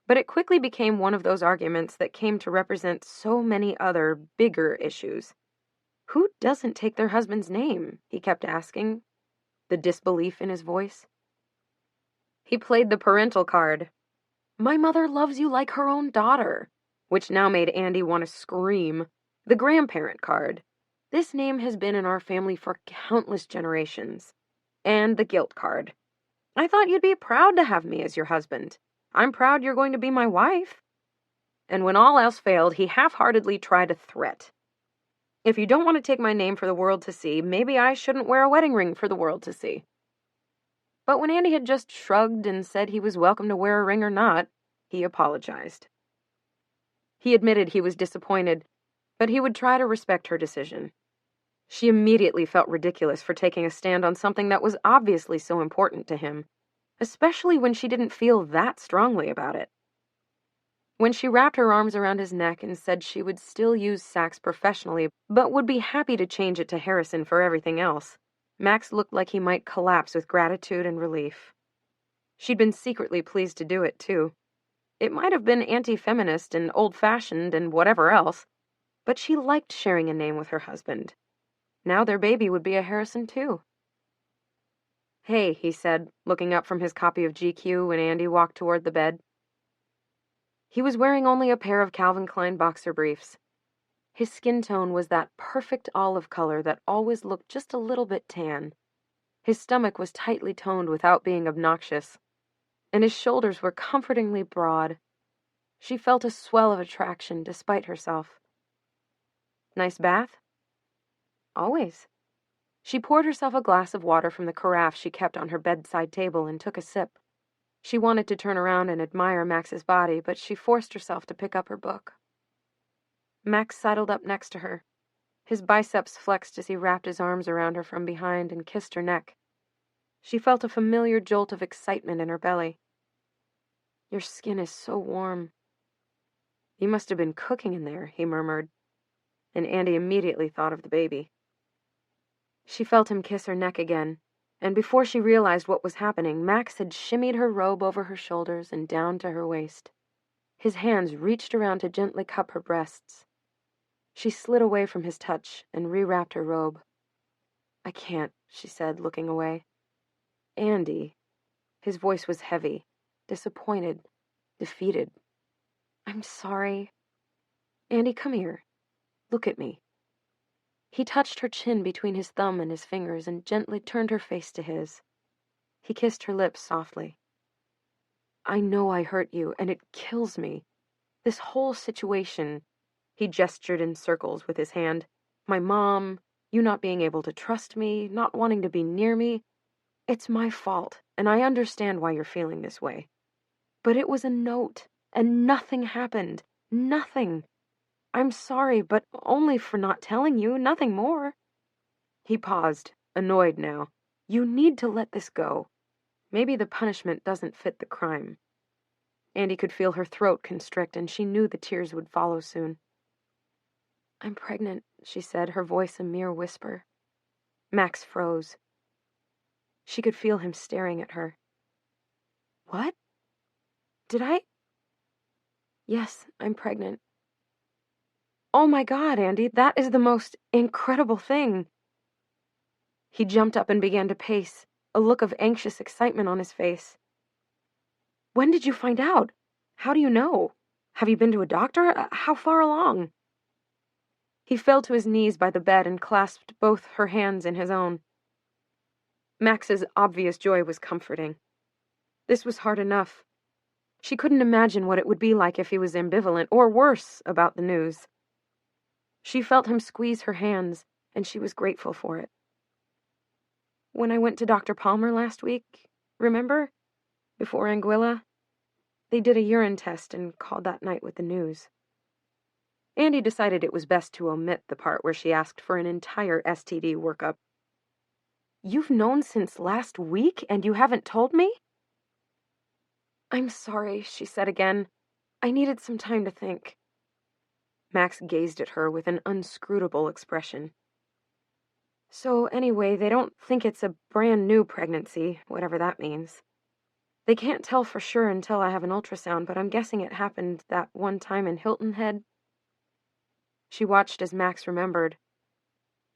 But it quickly became one of those arguments that came to represent so many other, bigger issues. Who doesn't take their husband's name? He kept asking, the disbelief in his voice. He played the parental card. "My mother loves you like her own daughter," which now made Andy want to scream. The grandparent card. "This name has been in our family for countless generations." And the guilt card. "I thought you'd be proud to have me as your husband. I'm proud you're going to be my wife." And when all else failed, he half-heartedly tried a threat. "If you don't want to take my name for the world to see, maybe I shouldn't wear a wedding ring for the world to see." But when Andy had just shrugged and said he was welcome to wear a ring or not, he apologized. He admitted he was disappointed, but he would try to respect her decision. She immediately felt ridiculous for taking a stand on something that was obviously so important to him, especially when she didn't feel that strongly about it. When she wrapped her arms around his neck and said she would still use Sachs professionally, but would be happy to change it to Harrison for everything else, Max looked like he might collapse with gratitude and relief. She'd been secretly pleased to do it, too. It might have been anti-feminist and old-fashioned and whatever else, but she liked sharing a name with her husband. Now their baby would be a Harrison, too. "Hey," he said, looking up from his copy of GQ when Andy walked toward the bed. He was wearing only a pair of Calvin Klein boxer briefs. His skin tone was that perfect olive color that always looked just a little bit tan. His stomach was tightly toned without being obnoxious, and his shoulders were comfortingly broad. She felt a swell of attraction despite herself. "Nice bath?" "Always." She poured herself a glass of water from the carafe she kept on her bedside table and took a sip. She wanted to turn around and admire Max's body, but she forced herself to pick up her book. Max sidled up next to her. His biceps flexed as he wrapped his arms around her from behind and kissed her neck. She felt a familiar jolt of excitement in her belly. "Your skin is so warm." "You must have been cooking in there," he murmured, and Andy immediately thought of the baby. She felt him kiss her neck again, and before she realized what was happening, Max had shimmied her robe over her shoulders and down to her waist. His hands reached around to gently cup her breasts. She slid away from his touch and rewrapped her robe. "I can't," she said, looking away. "Andy." His voice was heavy, disappointed, defeated. "I'm sorry." "Andy, come here. Look at me." He touched her chin between his thumb and his fingers and gently turned her face to his. He kissed her lips softly. "I know I hurt you, and it kills me. This whole situation," he gestured in circles with his hand. "My mom, you not being able to trust me, not wanting to be near me. It's my fault, and I understand why you're feeling this way. But it was a note, and nothing happened. Nothing. I'm sorry, but only for not telling you, nothing more." He paused, annoyed now. "You need to let this go. Maybe the punishment doesn't fit the crime." Andy could feel her throat constrict, and she knew the tears would follow soon. "I'm pregnant," she said, her voice a mere whisper. Max froze. She could feel him staring at her. "What? Did I?" "Yes, I'm pregnant." "Oh my God, Andy, that is the most incredible thing." He jumped up and began to pace, a look of anxious excitement on his face. "When did you find out? How do you know? Have you been to a doctor? How far along?" He fell to his knees by the bed and clasped both her hands in his own. Max's obvious joy was comforting. This was hard enough. She couldn't imagine what it would be like if he was ambivalent, or worse, about the news. She felt him squeeze her hands, and she was grateful for it. "When I went to Dr. Palmer last week, remember? Before Anguilla? They did a urine test and called that night with the news." Andy decided it was best to omit the part where she asked for an entire STD workup. "You've known since last week, and you haven't told me?" "I'm sorry," she said again. "I needed some time to think." Max gazed at her with an inscrutable expression. "So anyway, they don't think it's a brand new pregnancy, whatever that means. They can't tell for sure until I have an ultrasound, but I'm guessing it happened that one time in Hilton Head." She watched as Max remembered.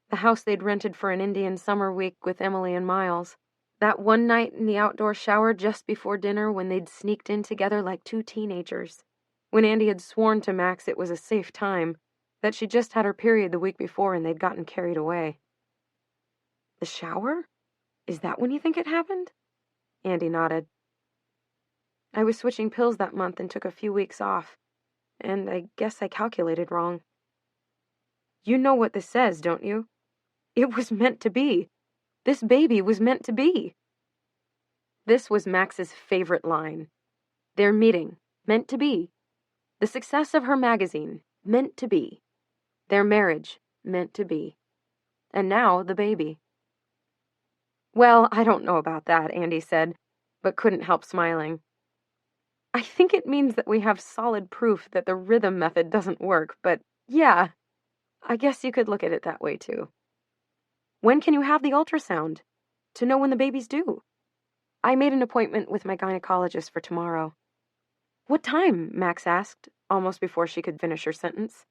The house they'd rented for an Indian summer week with Emily and Miles. That one night in the outdoor shower just before dinner when they'd sneaked in together like two teenagers. When Andy had sworn to Max it was a safe time, that she'd just had her period the week before and they'd gotten carried away. "The shower? Is that when you think it happened?" Andy nodded. "I was switching pills that month and took a few weeks off, and I guess I calculated wrong." "You know what this says, don't you? It was meant to be. This baby was meant to be." This was Max's favorite line. Their meeting, meant to be. The success of her magazine, meant to be. Their marriage, meant to be. And now the baby. "Well, I don't know about that," Andy said, but couldn't help smiling. "I think it means that we have solid proof that the rhythm method doesn't work, but yeah, I guess you could look at it that way too." "When can you have the ultrasound? To know when the baby's due?" "I made an appointment with my gynecologist for tomorrow." "What time?" Max asked, almost before she could finish her sentence.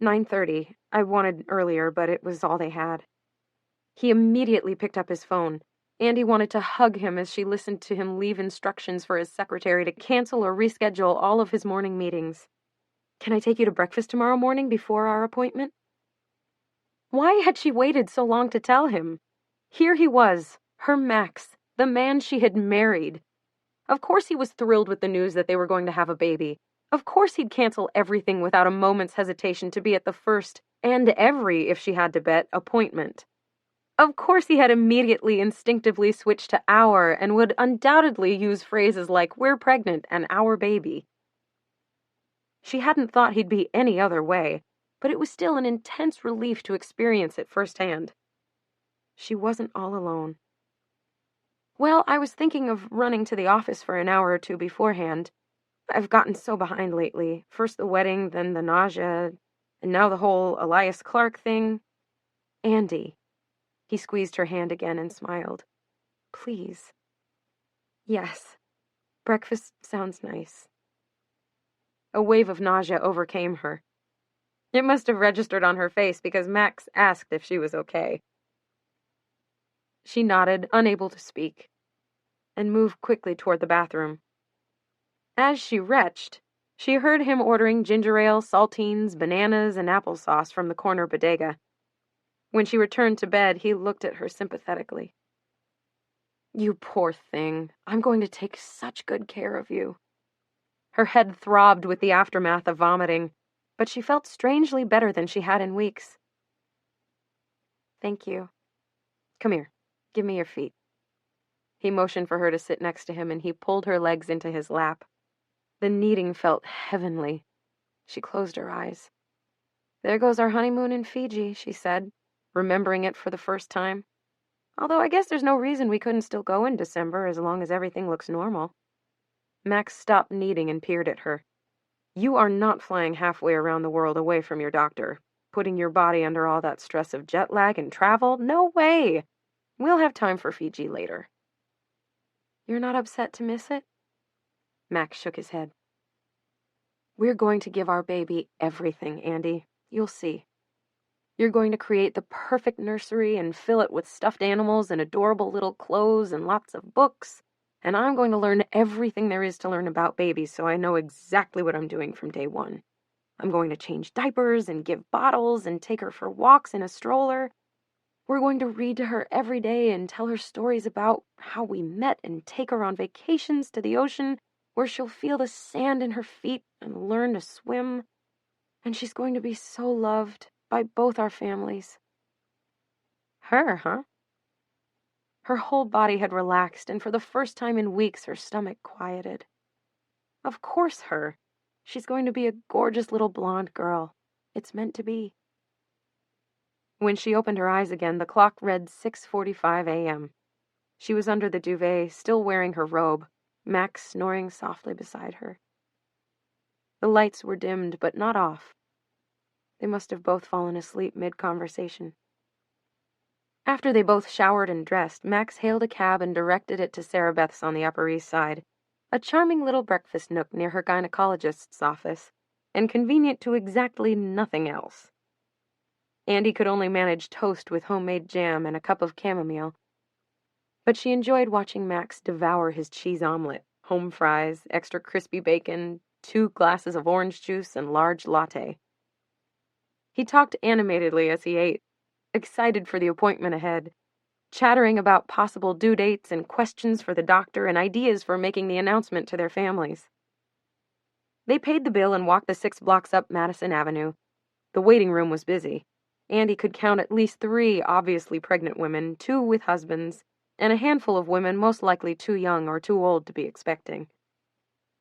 9:30. I wanted earlier, but it was all they had." He immediately picked up his phone. Andy wanted to hug him as she listened to him leave instructions for his secretary to cancel or reschedule all of his morning meetings. "Can I take you to breakfast tomorrow morning before our appointment?" Why had she waited so long to tell him? Here he was, her Max, the man she had married. Of course he was thrilled with the news that they were going to have a baby. Of course he'd cancel everything without a moment's hesitation to be at the first, and every, if she had to bet, appointment. Of course he had immediately instinctively switched to our and would undoubtedly use phrases like "we're pregnant" and "our baby." She hadn't thought he'd be any other way, but it was still an intense relief to experience it firsthand. She wasn't all alone. "Well, I was thinking of running to the office for an hour or two beforehand. I've gotten so behind lately. First the wedding, then the nausea, and now the whole Elias Clark thing." "Andy." He squeezed her hand again and smiled. "Please." "Yes. Breakfast sounds nice." A wave of nausea overcame her. It must have registered on her face because Max asked if she was okay. She nodded, unable to speak, and moved quickly toward the bathroom. As she retched, she heard him ordering ginger ale, saltines, bananas, and applesauce from the corner bodega. When she returned to bed, he looked at her sympathetically. "You poor thing. I'm going to take such good care of you." Her head throbbed with the aftermath of vomiting, but she felt strangely better than she had in weeks. "Thank you. Come here. Give me your feet." He motioned for her to sit next to him, and he pulled her legs into his lap. The kneading felt heavenly. She closed her eyes. "There goes our honeymoon in Fiji," she said, remembering it for the first time. "Although I guess there's no reason we couldn't still go in December as long as everything looks normal." Max stopped kneading and peered at her. "You are not flying halfway around the world away from your doctor, putting your body under all that stress of jet lag and travel. No way! We'll have time for Fiji later." "You're not upset to miss it?" Max shook his head. "We're going to give our baby everything, Andy. You'll see. You're going to create the perfect nursery and fill it with stuffed animals and adorable little clothes and lots of books. And I'm going to learn everything there is to learn about babies so I know exactly what I'm doing from day one. I'm going to change diapers and give bottles and take her for walks in a stroller. We're going to read to her every day and tell her stories about how we met and take her on vacations to the ocean where she'll feel the sand in her feet and learn to swim. And she's going to be so loved by both our families." Her, huh? Her whole body had relaxed, and for the first time in weeks her stomach quieted. Of course her. She's going to be a gorgeous little blonde girl. It's meant to be. When she opened her eyes again, the clock read 6:45 a.m. She was under the duvet, still wearing her robe, Max snoring softly beside her. The lights were dimmed, but not off. They must have both fallen asleep mid-conversation. After they both showered and dressed, Max hailed a cab and directed it to Sarah Beth's on the Upper East Side, a charming little breakfast nook near her gynecologist's office, and convenient to exactly nothing else. Andy could only manage toast with homemade jam and a cup of chamomile, but she enjoyed watching Max devour his cheese omelet, home fries, extra crispy bacon, 2 glasses of orange juice, and large latte. He talked animatedly as he ate, excited for the appointment ahead, chattering about possible due dates and questions for the doctor and ideas for making the announcement to their families. They paid the bill and walked the 6 blocks up Madison Avenue. The waiting room was busy. Andy could count at least 3 obviously pregnant women, 2 with husbands, and a handful of women most likely too young or too old to be expecting.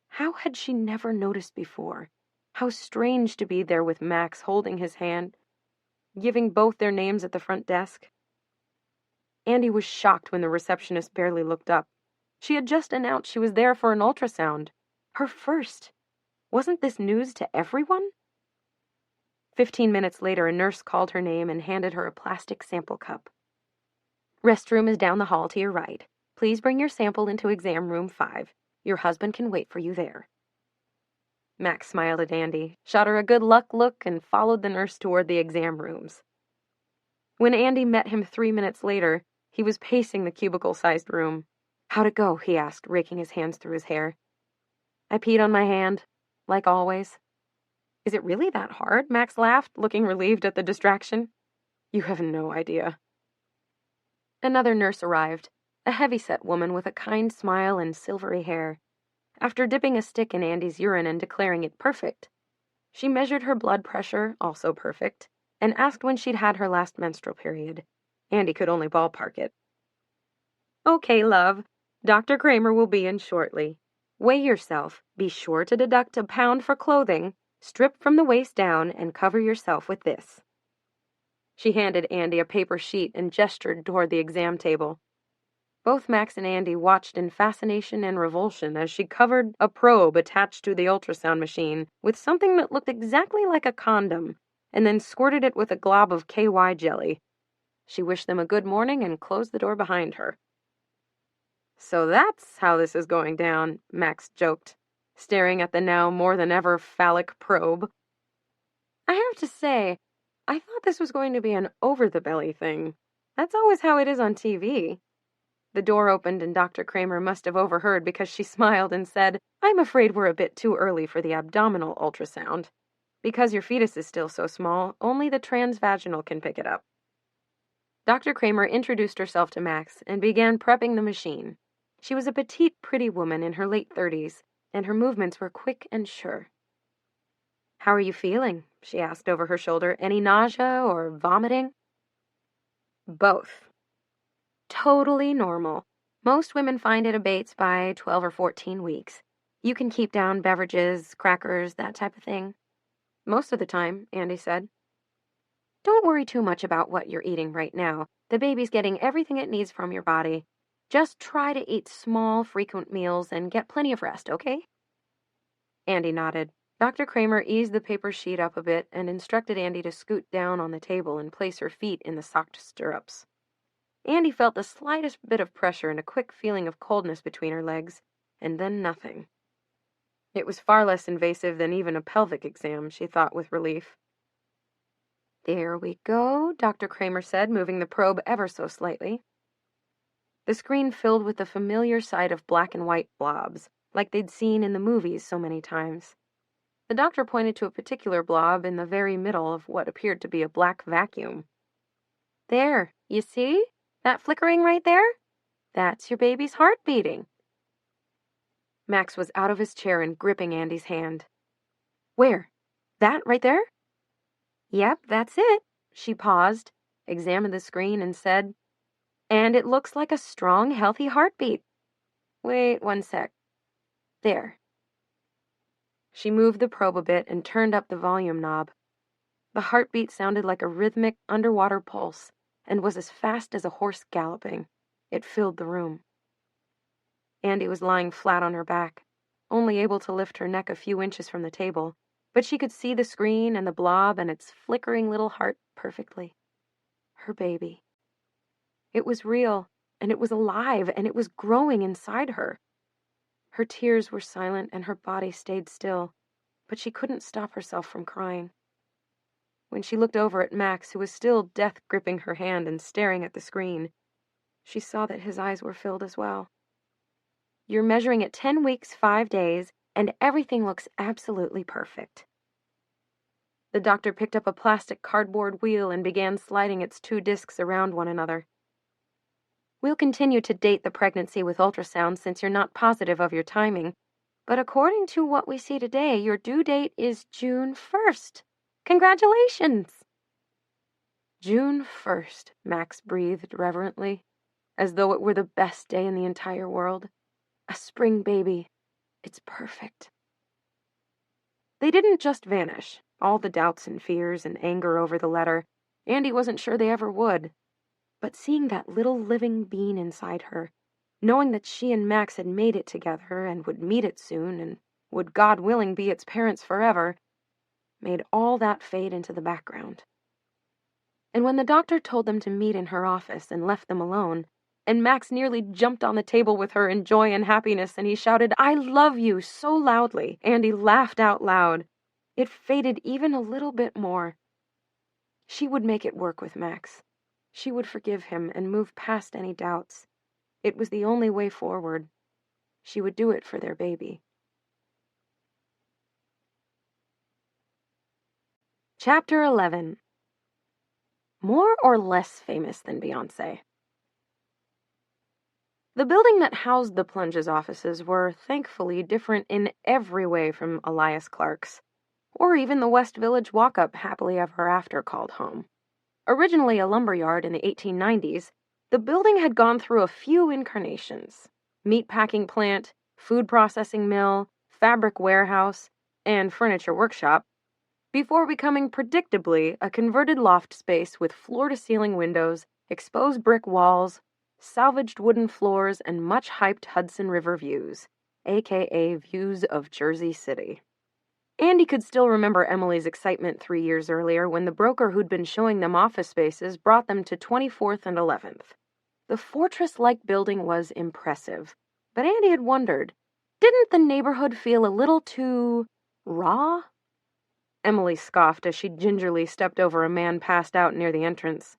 How had she never noticed before? How strange to be there with Max holding his hand, giving both their names at the front desk. Andy was shocked when the receptionist barely looked up. She had just announced she was there for an ultrasound. Her first. Wasn't this news to everyone? 15 minutes later, a nurse called her name and handed her a plastic sample cup. "Restroom is down the hall to your right. Please bring your sample into exam room 5. Your husband can wait for you there." Max smiled at Andy, shot her a good luck look, and followed the nurse toward the exam rooms. When Andy met him 3 minutes later, he was pacing the cubicle-sized room. "How'd it go?" he asked, raking his hands through his hair. "I peed on my hand, like always." "Is it really that hard?" Max laughed, looking relieved at the distraction. "You have no idea." Another nurse arrived, a heavy-set woman with a kind smile and silvery hair. After dipping a stick in Andy's urine and declaring it perfect, she measured her blood pressure, also perfect, and asked when she'd had her last menstrual period. Andy could only ballpark it. "Okay, love. Dr. Kramer will be in shortly. Weigh yourself. Be sure to deduct a pound for clothing. Strip from the waist down and cover yourself with this." She handed Andy a paper sheet and gestured toward the exam table. Both Max and Andy watched in fascination and revulsion as she covered a probe attached to the ultrasound machine with something that looked exactly like a condom, and then squirted it with a glob of KY jelly. She wished them a good morning and closed the door behind her. "So that's how this is going down," Max joked, staring at the now more than ever phallic probe. "I have to say, I thought this was going to be an over-the-belly thing. That's always how it is on TV." The door opened and Dr. Kramer must have overheard because she smiled and said, "I'm afraid we're a bit too early for the abdominal ultrasound. Because your fetus is still so small, only the transvaginal can pick it up." Dr. Kramer introduced herself to Max and began prepping the machine. She was a petite, pretty woman in her late 30s, and her movements were quick and sure. "How are you feeling?" she asked over her shoulder. "Any nausea or vomiting?" "Both. Totally normal. Most women find it abates by 12 or 14 weeks. You can keep down beverages, crackers, that type of thing. Most of the time, Andy said. Don't worry too much about what you're eating right now. The baby's getting everything it needs from your body. Just try to eat small, frequent meals and get plenty of rest, okay? Andy nodded. Dr. Kramer eased the paper sheet up a bit and instructed Andy to scoot down on the table and place her feet in the socked stirrups. Andy felt the slightest bit of pressure and a quick feeling of coldness between her legs, and then nothing. It was far less invasive than even a pelvic exam, she thought with relief. There we go, Dr. Kramer said, moving the probe ever so slightly. The screen filled with the familiar sight of black and white blobs, like they'd seen in the movies so many times. The doctor pointed to a particular blob in the very middle of what appeared to be a black vacuum. There, you see? That flickering right there? That's your baby's heart beating. Max was out of his chair and gripping Andy's hand. Where? That right there? Yep, that's it. She paused, examined the screen, and said, and it looks like a strong, healthy heartbeat. Wait 1 sec. There. She moved the probe a bit and turned up the volume knob. The heartbeat sounded like a rhythmic underwater pulse and was as fast as a horse galloping. It filled the room. Andy was lying flat on her back, only able to lift her neck a few inches from the table, but she could see the screen and the blob and its flickering little heart perfectly. Her baby. It was real, and it was alive, and it was growing inside her. Her tears were silent and her body stayed still, but she couldn't stop herself from crying. When she looked over at Max, who was still death-gripping her hand and staring at the screen, she saw that his eyes were filled as well. You're measuring at 10 weeks, 5 days, and everything looks absolutely perfect. The doctor picked up a plastic cardboard wheel and began sliding its 2 discs around one another. We'll continue to date the pregnancy with ultrasound since you're not positive of your timing, but according to what we see today, your due date is June 1st. Congratulations! June 1st, Max breathed reverently, as though it were the best day in the entire world. A spring baby. It's perfect. They didn't just vanish, all the doubts and fears and anger over the letter. Andy wasn't sure they ever would. But seeing that little living being inside her, knowing that she and Max had made it together and would meet it soon and would, God willing, be its parents forever, made all that fade into the background. And when the doctor told them to meet in her office and left them alone, and Max nearly jumped on the table with her in joy and happiness, and he shouted, "I love you," so loudly, Andy laughed out loud. It faded even a little bit more. She would make it work with Max. She would forgive him and move past any doubts. It was the only way forward. She would do it for their baby. Chapter 11. More or less famous than Beyoncé. The building that housed the Plunge's offices were, thankfully, different in every way from Elias Clark's, or even the West Village walk-up Happily Ever After called home. Originally a lumberyard in the 1890s, the building had gone through a few incarnations: meatpacking plant, food processing mill, fabric warehouse, and furniture workshop, before becoming predictably a converted loft space with floor-to-ceiling windows, exposed brick walls, salvaged wooden floors, and much-hyped Hudson River views, aka views of Jersey City. Andy could still remember Emily's excitement 3 years earlier when the broker who'd been showing them office spaces brought them to 24th and 11th. The fortress-like building was impressive, but Andy had wondered, didn't the neighborhood feel a little too raw? Emily scoffed as she gingerly stepped over a man passed out near the entrance.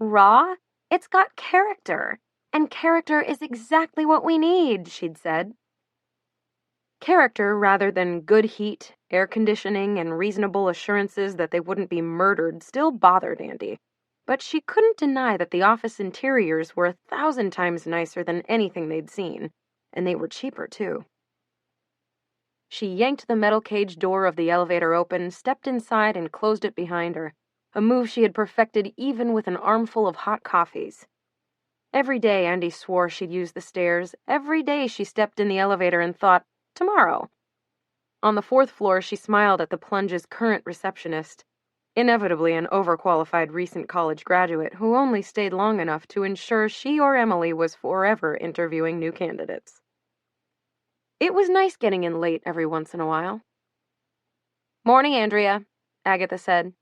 Raw? It's got character, and character is exactly what we need, she'd said. Character rather than good heat, air conditioning, and reasonable assurances that they wouldn't be murdered still bothered Andy, but she couldn't deny that the office interiors were 1,000 times nicer than anything they'd seen, and they were cheaper, too. She yanked the metal cage door of the elevator open, stepped inside, and closed it behind her, a move she had perfected even with an armful of hot coffees. Every day Andy swore she'd use the stairs. Every day she stepped in the elevator and thought, tomorrow. On the 4th floor, she smiled at the plunge's current receptionist, inevitably an overqualified recent college graduate who only stayed long enough to ensure she or Emily was forever interviewing new candidates. It was nice getting in late every once in a while. "Morning, Andrea," Agatha said.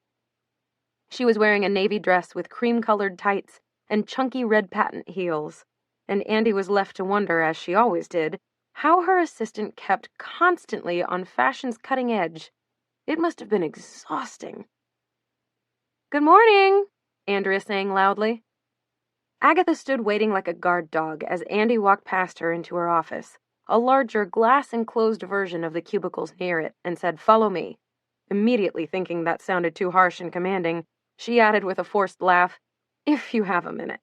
She was wearing a navy dress with cream-colored tights and chunky red patent heels, and Andy was left to wonder, as she always did, how her assistant kept constantly on fashion's cutting edge. It must have been exhausting. "Good morning," Andrea sang loudly. Agatha stood waiting like a guard dog as Andy walked past her into her office, a larger glass-enclosed version of the cubicles near it, and said, "Follow me." Immediately thinking that sounded too harsh and commanding, she added with a forced laugh, "If you have a minute."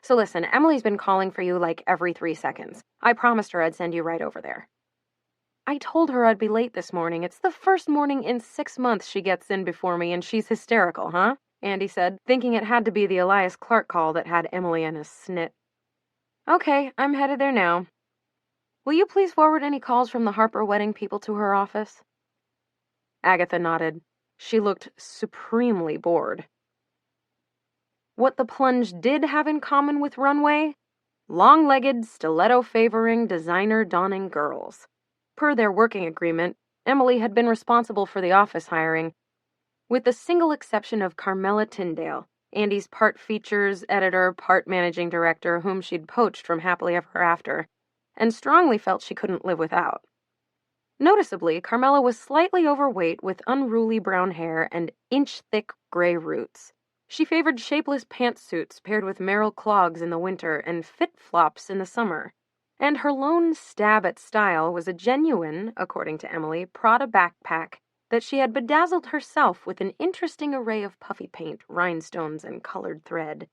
"So listen, Emily's been calling for you like every 3 seconds. I promised her I'd send you right over there." "I told her I'd be late this morning. It's the first morning in 6 months she gets in before me, and she's hysterical, huh?" Andy said, thinking it had to be the Elias Clark call that had Emily in a snit. "Okay, I'm headed there now. Will you please forward any calls from the Harper wedding people to her office?" Agatha nodded. She looked supremely bored. What the plunge did have in common with Runway? Long-legged, stiletto-favoring, designer-donning girls. Per their working agreement, Emily had been responsible for the office hiring, with the single exception of Carmela Tyndale, Andy's part features editor, part managing director, whom she'd poached from Happily Ever After, and strongly felt she couldn't live without. Noticeably, Carmela was slightly overweight with unruly brown hair and inch-thick gray roots. She favored shapeless pantsuits paired with Merrill clogs in the winter and fit-flops in the summer. And her lone stab at style was a genuine, according to Emily, Prada backpack that she had bedazzled herself with an interesting array of puffy paint, rhinestones, and colored thread.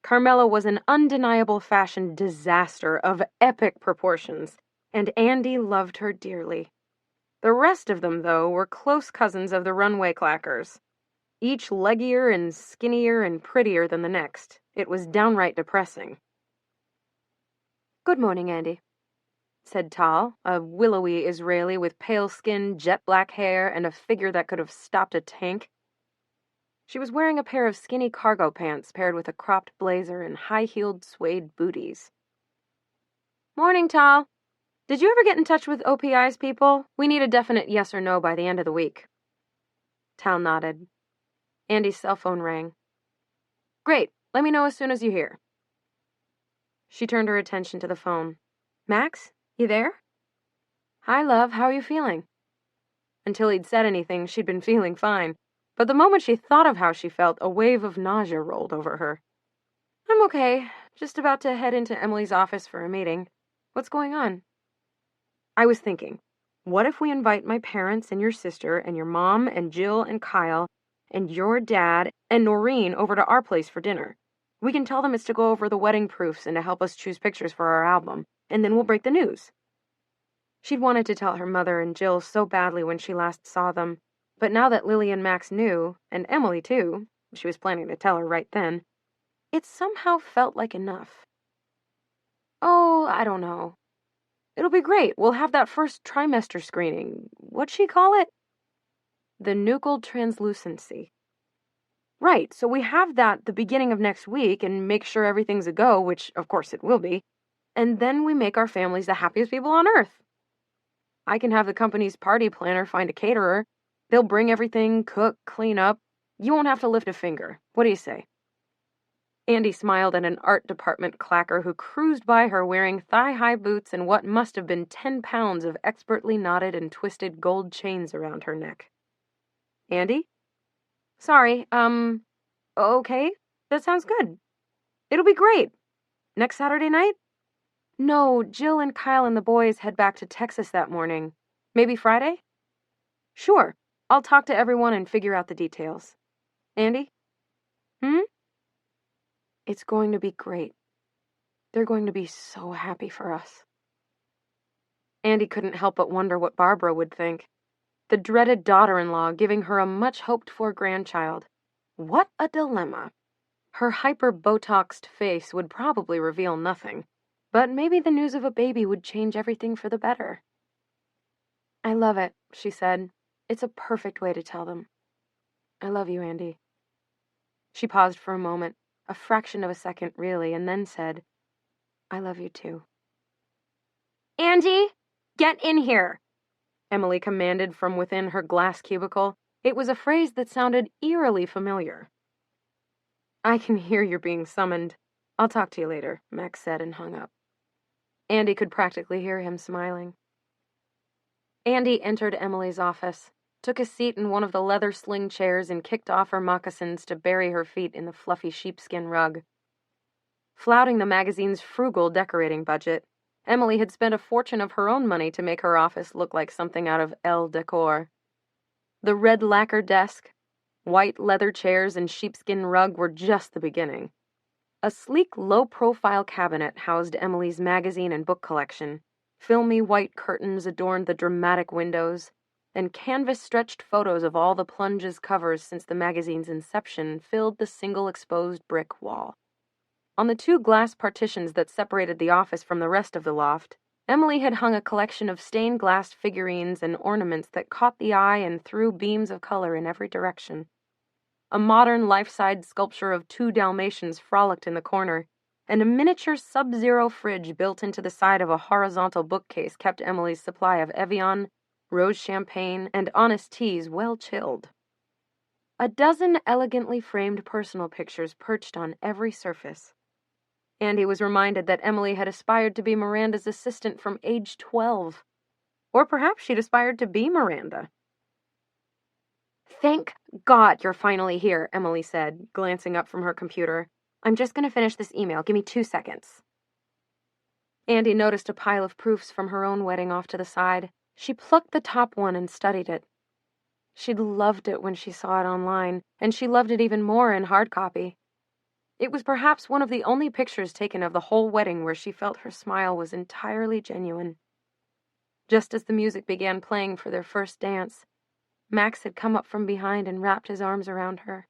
Carmela was an undeniable fashion disaster of epic proportions, and Andy loved her dearly. The rest of them, though, were close cousins of the Runway clackers, each leggier and skinnier and prettier than the next. It was downright depressing. "Good morning, Andy," said Tal, a willowy Israeli with pale skin, jet-black hair, and a figure that could have stopped a tank. She was wearing a pair of skinny cargo pants paired with a cropped blazer and high-heeled suede booties. "Morning, Tal. Did you ever get in touch with OPI's people? We need a definite yes or no by the end of the week." Tal nodded. Andy's cell phone rang. "Great. Let me know as soon as you hear." She turned her attention to the phone. "Max, you there?" "Hi, love. How are you feeling?" Until he'd said anything, she'd been feeling fine. But the moment she thought of how she felt, a wave of nausea rolled over her. "I'm okay. Just about to head into Emily's office for a meeting. What's going on?" "I was thinking, what if we invite my parents and your sister and your mom and Jill and Kyle and your dad and Noreen over to our place for dinner? We can tell them it's to go over the wedding proofs and to help us choose pictures for our album, and then we'll break the news." She'd wanted to tell her mother and Jill so badly when she last saw them, but now that Lily and Max knew, and Emily too, she was planning to tell her right then, it somehow felt like enough. "Oh, I don't know. It'll be great. We'll have that first trimester screening. What'd she call it? The nuchal translucency. Right, so we have that the beginning of next week and make sure everything's a go, which of course it will be, and then we make our families the happiest people on earth. I can have the company's party planner find a caterer. They'll bring everything, cook, clean up. You won't have to lift a finger. What do you say?" Andy smiled at an art department clacker who cruised by her wearing thigh-high boots and what must have been 10 pounds of expertly knotted and twisted gold chains around her neck. "Andy? Sorry, okay, that sounds good. It'll be great. Next Saturday night?" "No, Jill and Kyle and the boys head back to Texas that morning. Maybe Friday?" "Sure. I'll talk to everyone and figure out the details." "Andy?" "It's going to be great. They're going to be so happy for us." Andy couldn't help but wonder what Barbara would think. The dreaded daughter-in-law giving her a much-hoped-for grandchild. What a dilemma. Her hyper-Botoxed face would probably reveal nothing, but maybe the news of a baby would change everything for the better. "I love it," she said. "It's a perfect way to tell them. I love you, Andy." She paused for a moment, a fraction of a second, really, and then said, "I love you too." "Andy, get in here," Emily commanded from within her glass cubicle. It was a phrase that sounded eerily familiar. "I can hear you're being summoned. I'll talk to you later," Max said and hung up. Andy could practically hear him smiling. Andy entered Emily's office, took a seat in one of the leather sling chairs, and kicked off her moccasins to bury her feet in the fluffy sheepskin rug. Flouting the magazine's frugal decorating budget, Emily had spent a fortune of her own money to make her office look like something out of Elle Decor. The red lacquer desk, white leather chairs, and sheepskin rug were just the beginning. A sleek, low-profile cabinet housed Emily's magazine and book collection. Filmy white curtains adorned the dramatic windows, and canvas-stretched photos of all the Plunge's covers since the magazine's inception filled the single exposed brick wall. On the two glass partitions that separated the office from the rest of the loft, Emily had hung a collection of stained glass figurines and ornaments that caught the eye and threw beams of color in every direction. A modern life-size sculpture of two Dalmatians frolicked in the corner, and a miniature sub-zero fridge built into the side of a horizontal bookcase kept Emily's supply of Evian, rose champagne, and honest teas well chilled. A dozen elegantly framed personal pictures perched on every surface. Andy was reminded that Emily had aspired to be Miranda's assistant from age 12. Or perhaps she'd aspired to be Miranda. "Thank God you're finally here," Emily said, glancing up from her computer. "I'm just going to finish this email. Give me 2 seconds." Andy noticed a pile of proofs from her own wedding off to the side. She plucked the top one and studied it. She'd loved it when she saw it online, and she loved it even more in hard copy. It was perhaps one of the only pictures taken of the whole wedding where she felt her smile was entirely genuine. Just as the music began playing for their first dance, Max had come up from behind and wrapped his arms around her.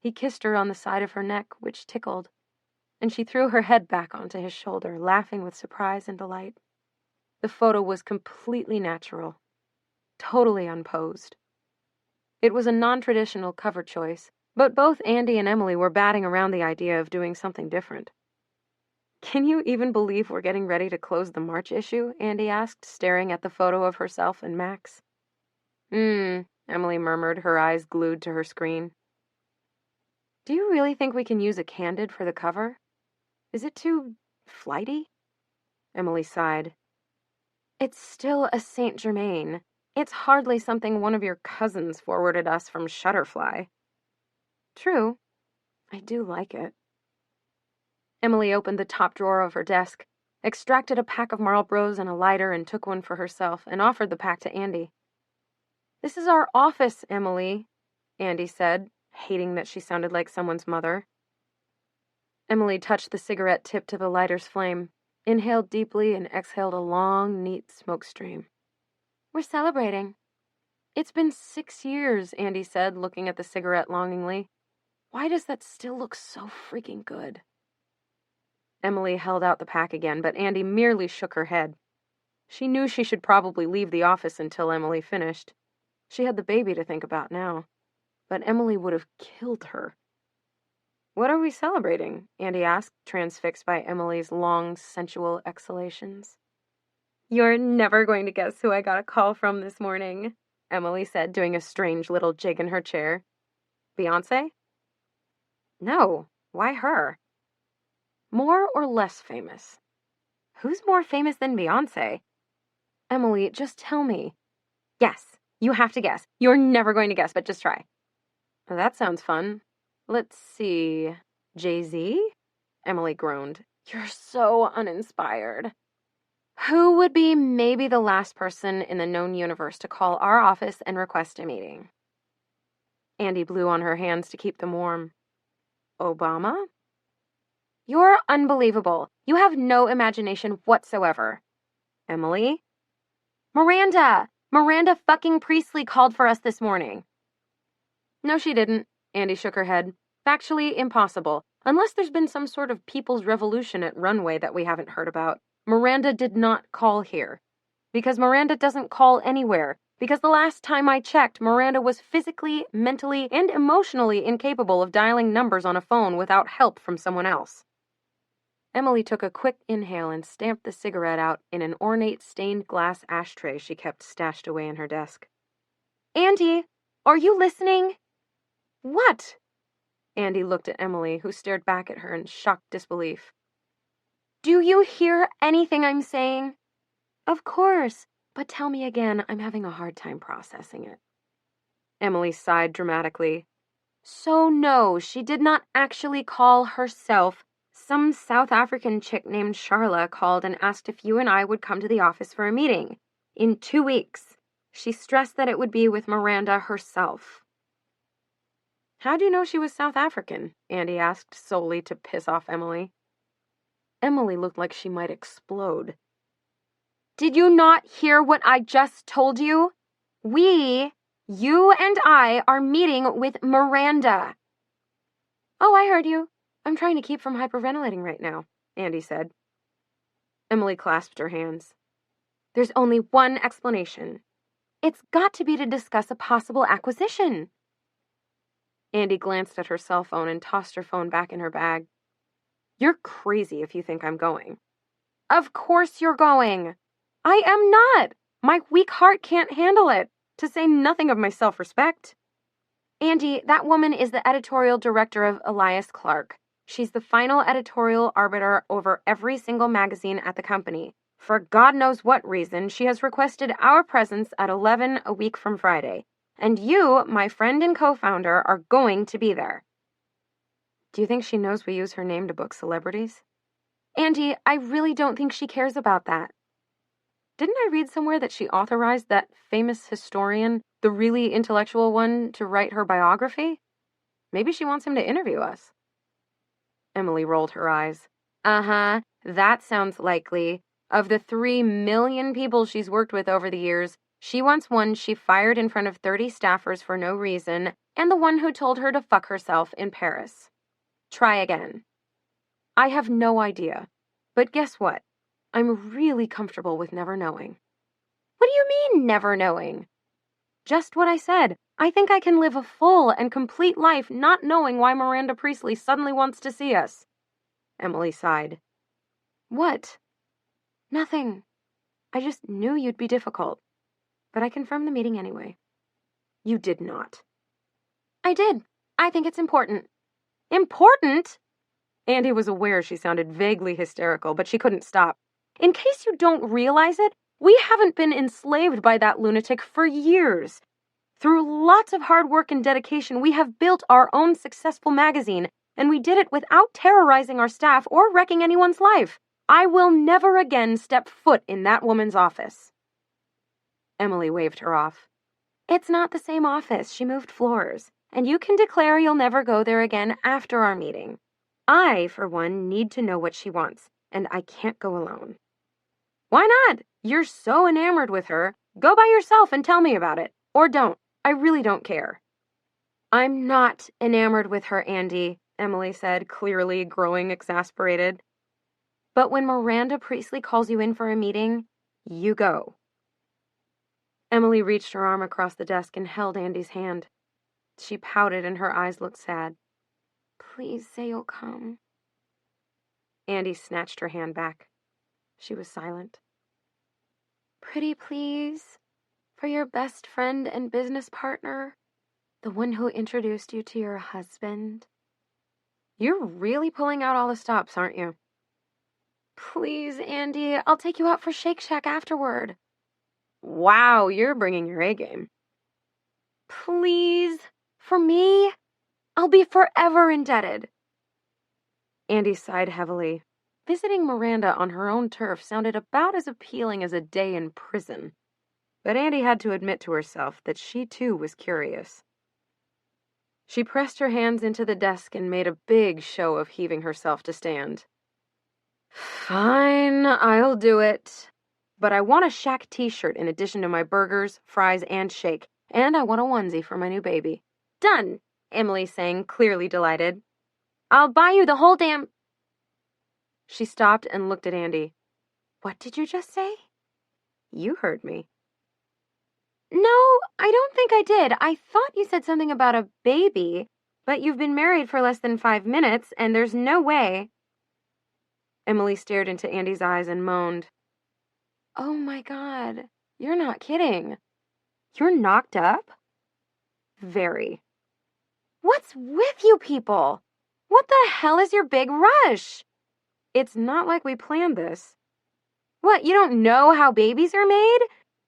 He kissed her on the side of her neck, which tickled, and she threw her head back onto his shoulder, laughing with surprise and delight. The photo was completely natural, totally unposed. It was a non-traditional cover choice, but both Andy and Emily were batting around the idea of doing something different. "Can you even believe we're getting ready to close the March issue?" Andy asked, staring at the photo of herself and Max. Emily murmured, her eyes glued to her screen. "Do you really think we can use a candid for the cover? Is it too flighty?" Emily sighed. "It's still a Saint Germain. It's hardly something one of your cousins forwarded us from Shutterfly." "True. I do like it." Emily opened the top drawer of her desk, extracted a pack of Marlboros and a lighter, and took one for herself, and offered the pack to Andy. "This is our office, Emily," Andy said, hating that she sounded like someone's mother. Emily touched the cigarette tip to the lighter's flame, inhaled deeply, and exhaled a long, neat smoke stream. "We're celebrating." "It's been 6 years," Andy said, looking at the cigarette longingly. "Why does that still look so freaking good?" Emily held out the pack again, but Andy merely shook her head. She knew she should probably leave the office until Emily finished. She had the baby to think about now, but Emily would have killed her. "What are we celebrating?" Andy asked, transfixed by Emily's long, sensual exhalations. "You're never going to guess who I got a call from this morning," Emily said, doing a strange little jig in her chair. "Beyoncé?" "No. Why her?" "More or less famous?" "Who's more famous than Beyoncé?" "Emily, just tell me." "Guess. You have to guess. You're never going to guess, but just try." "That sounds fun. Let's see. Jay-Z?" Emily groaned. "You're so uninspired." "Who would be maybe the last person in the known universe to call our office and request a meeting?" Andy blew on her hands to keep them warm. "Obama?" "You're unbelievable. You have no imagination whatsoever." "Emily?" "Miranda! Miranda fucking Priestley called for us this morning." "No, she didn't." Andy shook her head. factually impossible. Unless there's been some sort of people's revolution at Runway that we haven't heard about. Miranda did not call here. Because Miranda doesn't call anywhere. Because the last time I checked, Miranda was physically, mentally, and emotionally incapable of dialing numbers on a phone without help from someone else. Emily took a quick inhale and stamped the cigarette out in an ornate stained glass ashtray she kept stashed away in her desk. Andy, are you listening? What? Andy looked at Emily, who stared back at her in shocked disbelief. Do you hear anything I'm saying? Of course, but tell me again. I'm having a hard time processing it. Emily sighed dramatically. So no, she did not actually call herself. Some South African chick named Charla called and asked if you and I would come to the office for a meeting. In 2 weeks. She stressed that it would be with Miranda herself. How do you know she was South African? Andy asked, solely to piss off Emily. Emily looked like she might explode. Did you not hear what I just told you? You and I are meeting with Miranda. Oh, I heard you. I'm trying to keep from hyperventilating right now, Andy said. Emily clasped her hands. There's only one explanation. It's got to be to discuss a possible acquisition. Andy glanced at her cell phone and tossed her phone back in her bag. You're crazy if you think I'm going. Of course you're going. I am not. My weak heart can't handle it, to say nothing of my self-respect. Andy, that woman is the editorial director of Elias Clark. She's the final editorial arbiter over every single magazine at the company. For God knows what reason, she has requested our presence at 11 a week from Friday. And you, my friend and co-founder, are going to be there. Do you think she knows we use her name to book celebrities? Andy, I really don't think she cares about that. Didn't I read somewhere that she authorized that famous historian, the really intellectual one, to write her biography? Maybe she wants him to interview us. Emily rolled her eyes. Uh-huh, that sounds likely. Of the 3 million people she's worked with over the years, she wants one she fired in front of 30 staffers for no reason, and the one who told her to fuck herself in Paris. Try again. I have no idea. But guess what? I'm really comfortable with never knowing. What do you mean, never knowing? Just what I said. I think I can live a full and complete life not knowing why Miranda Priestley suddenly wants to see us. Emily sighed. What? Nothing. I just knew you'd be difficult. But I confirmed the meeting anyway. You did not. I did. I think it's important. Important? Andy was aware she sounded vaguely hysterical, but she couldn't stop. In case you don't realize it, we haven't been enslaved by that lunatic for years. Through lots of hard work and dedication, we have built our own successful magazine, and we did it without terrorizing our staff or wrecking anyone's life. I will never again step foot in that woman's office. Emily waved her off. It's not the same office. She moved floors, and you can declare you'll never go there again after our meeting. I, for one, need to know what she wants, and I can't go alone. Why not? You're so enamored with her. Go by yourself and tell me about it. Or don't. I really don't care. I'm not enamored with her, Andy, Emily said, clearly growing exasperated. But when Miranda Priestley calls you in for a meeting, you go. Emily reached her arm across the desk and held Andy's hand. She pouted and her eyes looked sad. Please say you'll come. Andy snatched her hand back. She was silent. Pretty please, for your best friend and business partner, the one who introduced you to your husband. You're really pulling out all the stops, aren't you? Please, Andy, I'll take you out for Shake Shack afterward. Wow, you're bringing your A game. Please, for me, I'll be forever indebted. Andy sighed heavily. Visiting Miranda on her own turf sounded about as appealing as a day in prison. But Andy had to admit to herself that she too was curious. She pressed her hands into the desk and made a big show of heaving herself to stand. Fine, I'll do it. But I want a Shack t-shirt in addition to my burgers, fries, and shake. And I want a onesie for my new baby. Done! Emily sang, clearly delighted. I'll buy you the whole damn... She stopped and looked at Andy. What did you just say? You heard me. No, I don't think I did. I thought you said something about a baby, but you've been married for less than 5 minutes, and there's no way... Emily stared into Andy's eyes and moaned. Oh my God, you're not kidding. You're knocked up? Very. What's with you people? What the hell is your big rush? It's not like we planned this. What, you don't know how babies are made?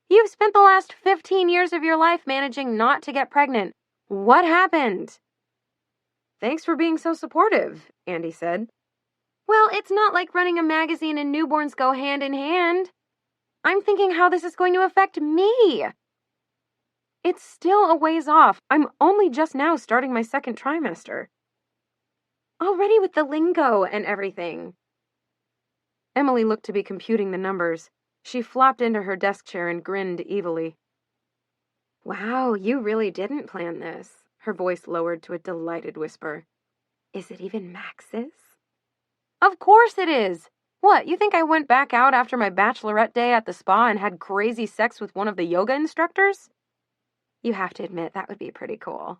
You've spent the last 15 years of your life managing not to get pregnant. What happened? Thanks for being so supportive, Andy said. Well, it's not like running a magazine and newborns go hand in hand. I'm thinking how this is going to affect me. It's still a ways off. I'm only just now starting my 2nd trimester. Already with the lingo and everything. Emily looked to be computing the numbers. She flopped into her desk chair and grinned evilly. Wow, you really didn't plan this. Her voice lowered to a delighted whisper. Is it even Max's? Of course it is. What, you think I went back out after my bachelorette day at the spa and had crazy sex with one of the yoga instructors? You have to admit that would be pretty cool.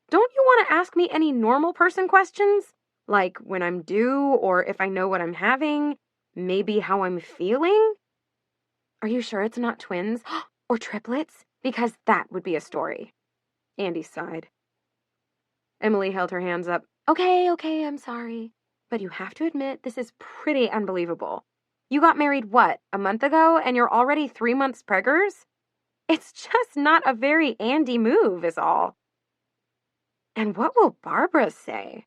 Don't you want to ask me any normal person questions? Like when I'm due, or if I know what I'm having, maybe how I'm feeling? Are you sure it's not twins? Or triplets? Because that would be a story. Andy sighed. Emily held her hands up. Okay, I'm sorry. But you have to admit, this is pretty unbelievable. You got married, what, a month ago, and you're already 3 months preggers? It's just not a very Andy move, is all. And what will Barbara say?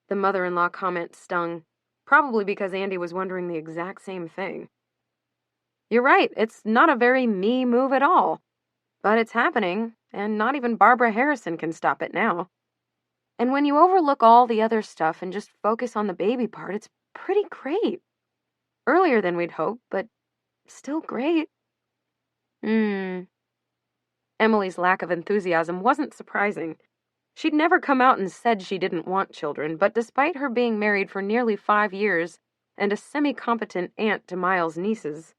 The mother-in-law comment stung, probably because Andy was wondering the exact same thing. You're right, it's not a very me move at all. But it's happening, and not even Barbara Harrison can stop it now. And when you overlook all the other stuff and just focus on the baby part, it's pretty great. Earlier than we'd hoped, but still great. Emily's lack of enthusiasm wasn't surprising. She'd never come out and said she didn't want children, but despite her being married for nearly 5 years and a semi-competent aunt to Miles' nieces,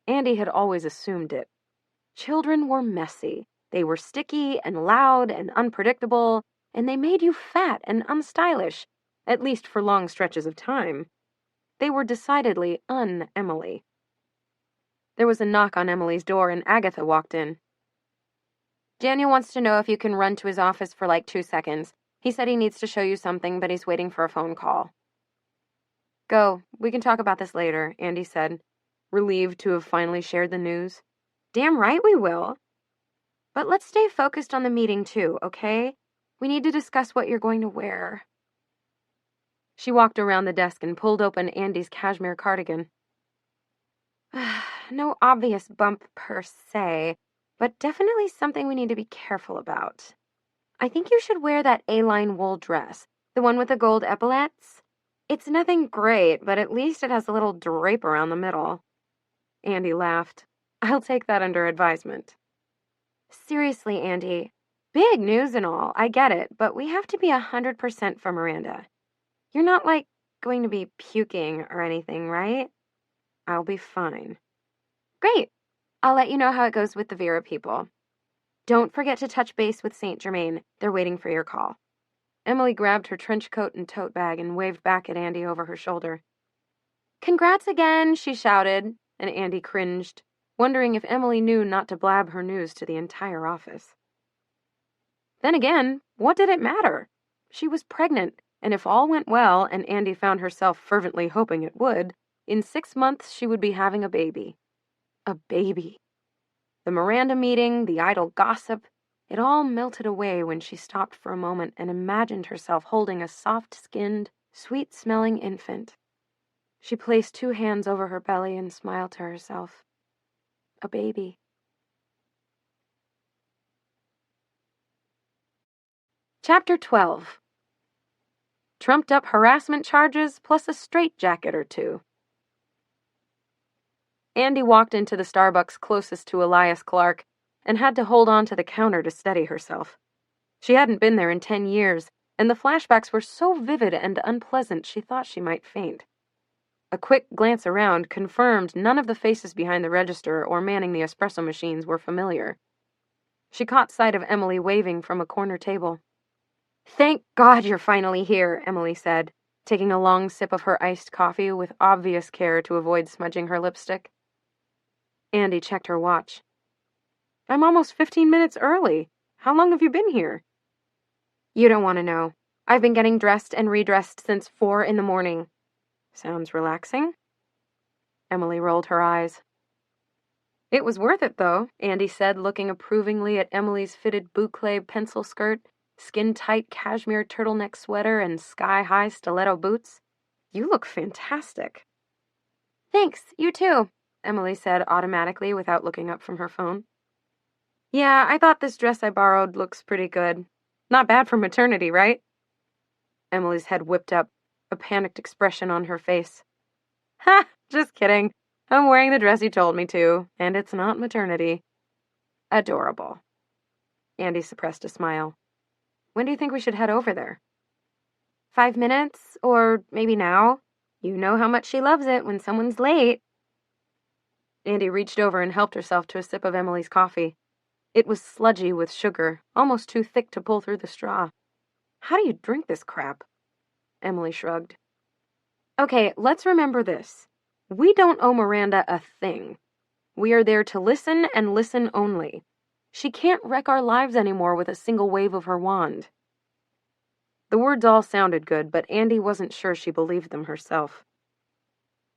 Andy had always assumed it. Children were messy. They were sticky and loud and unpredictable, and they made you fat and unstylish, at least for long stretches of time. They were decidedly un-Emily. There was a knock on Emily's door, and Agatha walked in. Daniel wants to know if you can run to his office for like 2 seconds. He said he needs to show you something, but he's waiting for a phone call. Go. We can talk about this later, Andy said, relieved to have finally shared the news. Damn right we will. But let's stay focused on the meeting too, okay? We need to discuss what you're going to wear. She walked around the desk and pulled open Andy's cashmere cardigan. No obvious bump per se, but definitely something we need to be careful about. I think you should wear that A-line wool dress, the one with the gold epaulets. It's nothing great, but at least it has a little drape around the middle. Andy laughed. I'll take that under advisement. Seriously, Andy, big news and all, I get it, but we have to be 100% for Miranda. You're not, like, going to be puking or anything, right? I'll be fine. Great. I'll let you know how it goes with the Vera people. Don't forget to touch base with St. Germain. They're waiting for your call. Emily grabbed her trench coat and tote bag and waved back at Andy over her shoulder. Congrats again, she shouted, and Andy cringed, wondering if Emily knew not to blab her news to the entire office. Then again, what did it matter? She was pregnant, and if all went well, and Andy found herself fervently hoping it would, in 6 months she would be having a baby. A baby. The Miranda meeting, the idle gossip, it all melted away when she stopped for a moment and imagined herself holding a soft-skinned, sweet-smelling infant. She placed 2 hands over her belly and smiled to herself. A baby. Chapter 12. Trumped-up harassment charges plus a straitjacket or 2. Andy walked into the Starbucks closest to Elias Clark and had to hold on to the counter to steady herself. She hadn't been there in 10 years, and the flashbacks were so vivid and unpleasant she thought she might faint. A quick glance around confirmed none of the faces behind the register or manning the espresso machines were familiar. She caught sight of Emily waving from a corner table. "Thank God you're finally here," Emily said, taking a long sip of her iced coffee with obvious care to avoid smudging her lipstick. Andy checked her watch. "I'm almost 15 minutes early. How long have you been here?" "You don't want to know. I've been getting dressed and redressed since 4 in the morning. Sounds relaxing?" Emily rolled her eyes. "It was worth it, though," Andy said, looking approvingly at Emily's fitted boucle pencil skirt, skin-tight cashmere turtleneck sweater, and sky-high stiletto boots. "You look fantastic." "Thanks, you too," Emily said automatically without looking up from her phone. "Yeah, I thought this dress I borrowed looks pretty good. Not bad for maternity, right?" Emily's head whipped up, a panicked expression on her face. "Ha! Just kidding. I'm wearing the dress you told me to, and it's not maternity." "Adorable." Andy suppressed a smile. "When do you think we should head over there?" 5 minutes, or maybe now. You know how much she loves it when someone's late." Andy reached over and helped herself to a sip of Emily's coffee. It was sludgy with sugar, almost too thick to pull through the straw. "How do you drink this crap?" Emily shrugged. "Okay, let's remember this. We don't owe Miranda a thing. We are there to listen and listen only. She can't wreck our lives anymore with a single wave of her wand." The words all sounded good, but Andy wasn't sure she believed them herself.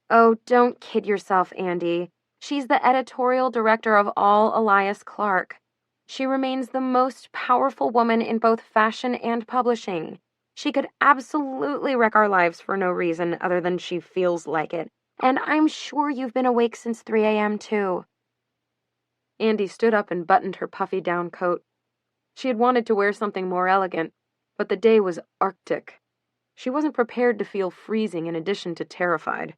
"Oh, don't kid yourself, Andy. She's the editorial director of all Elias Clark. She remains the most powerful woman in both fashion and publishing. She could absolutely wreck our lives for no reason other than she feels like it. And I'm sure you've been awake since 3 a.m. too." Andy stood up and buttoned her puffy down coat. She had wanted to wear something more elegant, but the day was arctic. She wasn't prepared to feel freezing in addition to terrified.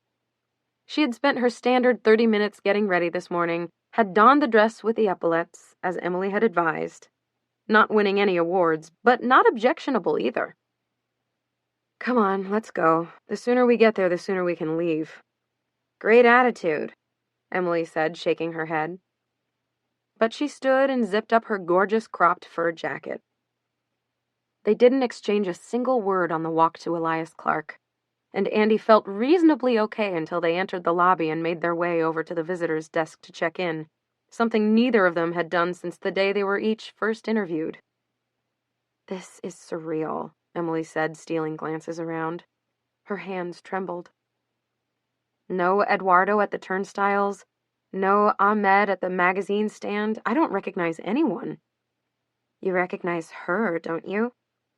She had spent her standard 30 minutes getting ready this morning, had donned the dress with the epaulets, as Emily had advised. Not winning any awards, but not objectionable either. "Come on, let's go. The sooner we get there, the sooner we can leave." "Great attitude," Emily said, shaking her head. But she stood and zipped up her gorgeous cropped fur jacket. They didn't exchange a single word on the walk to Elias Clark, and Andy felt reasonably okay until they entered the lobby and made their way over to the visitor's desk to check in, something neither of them had done since the day they were each first interviewed. "This is surreal," Emily said, stealing glances around. Her hands trembled. No Eduardo at the turnstiles, no Ahmed at the magazine stand. I don't recognize anyone. "You recognize her, don't you?"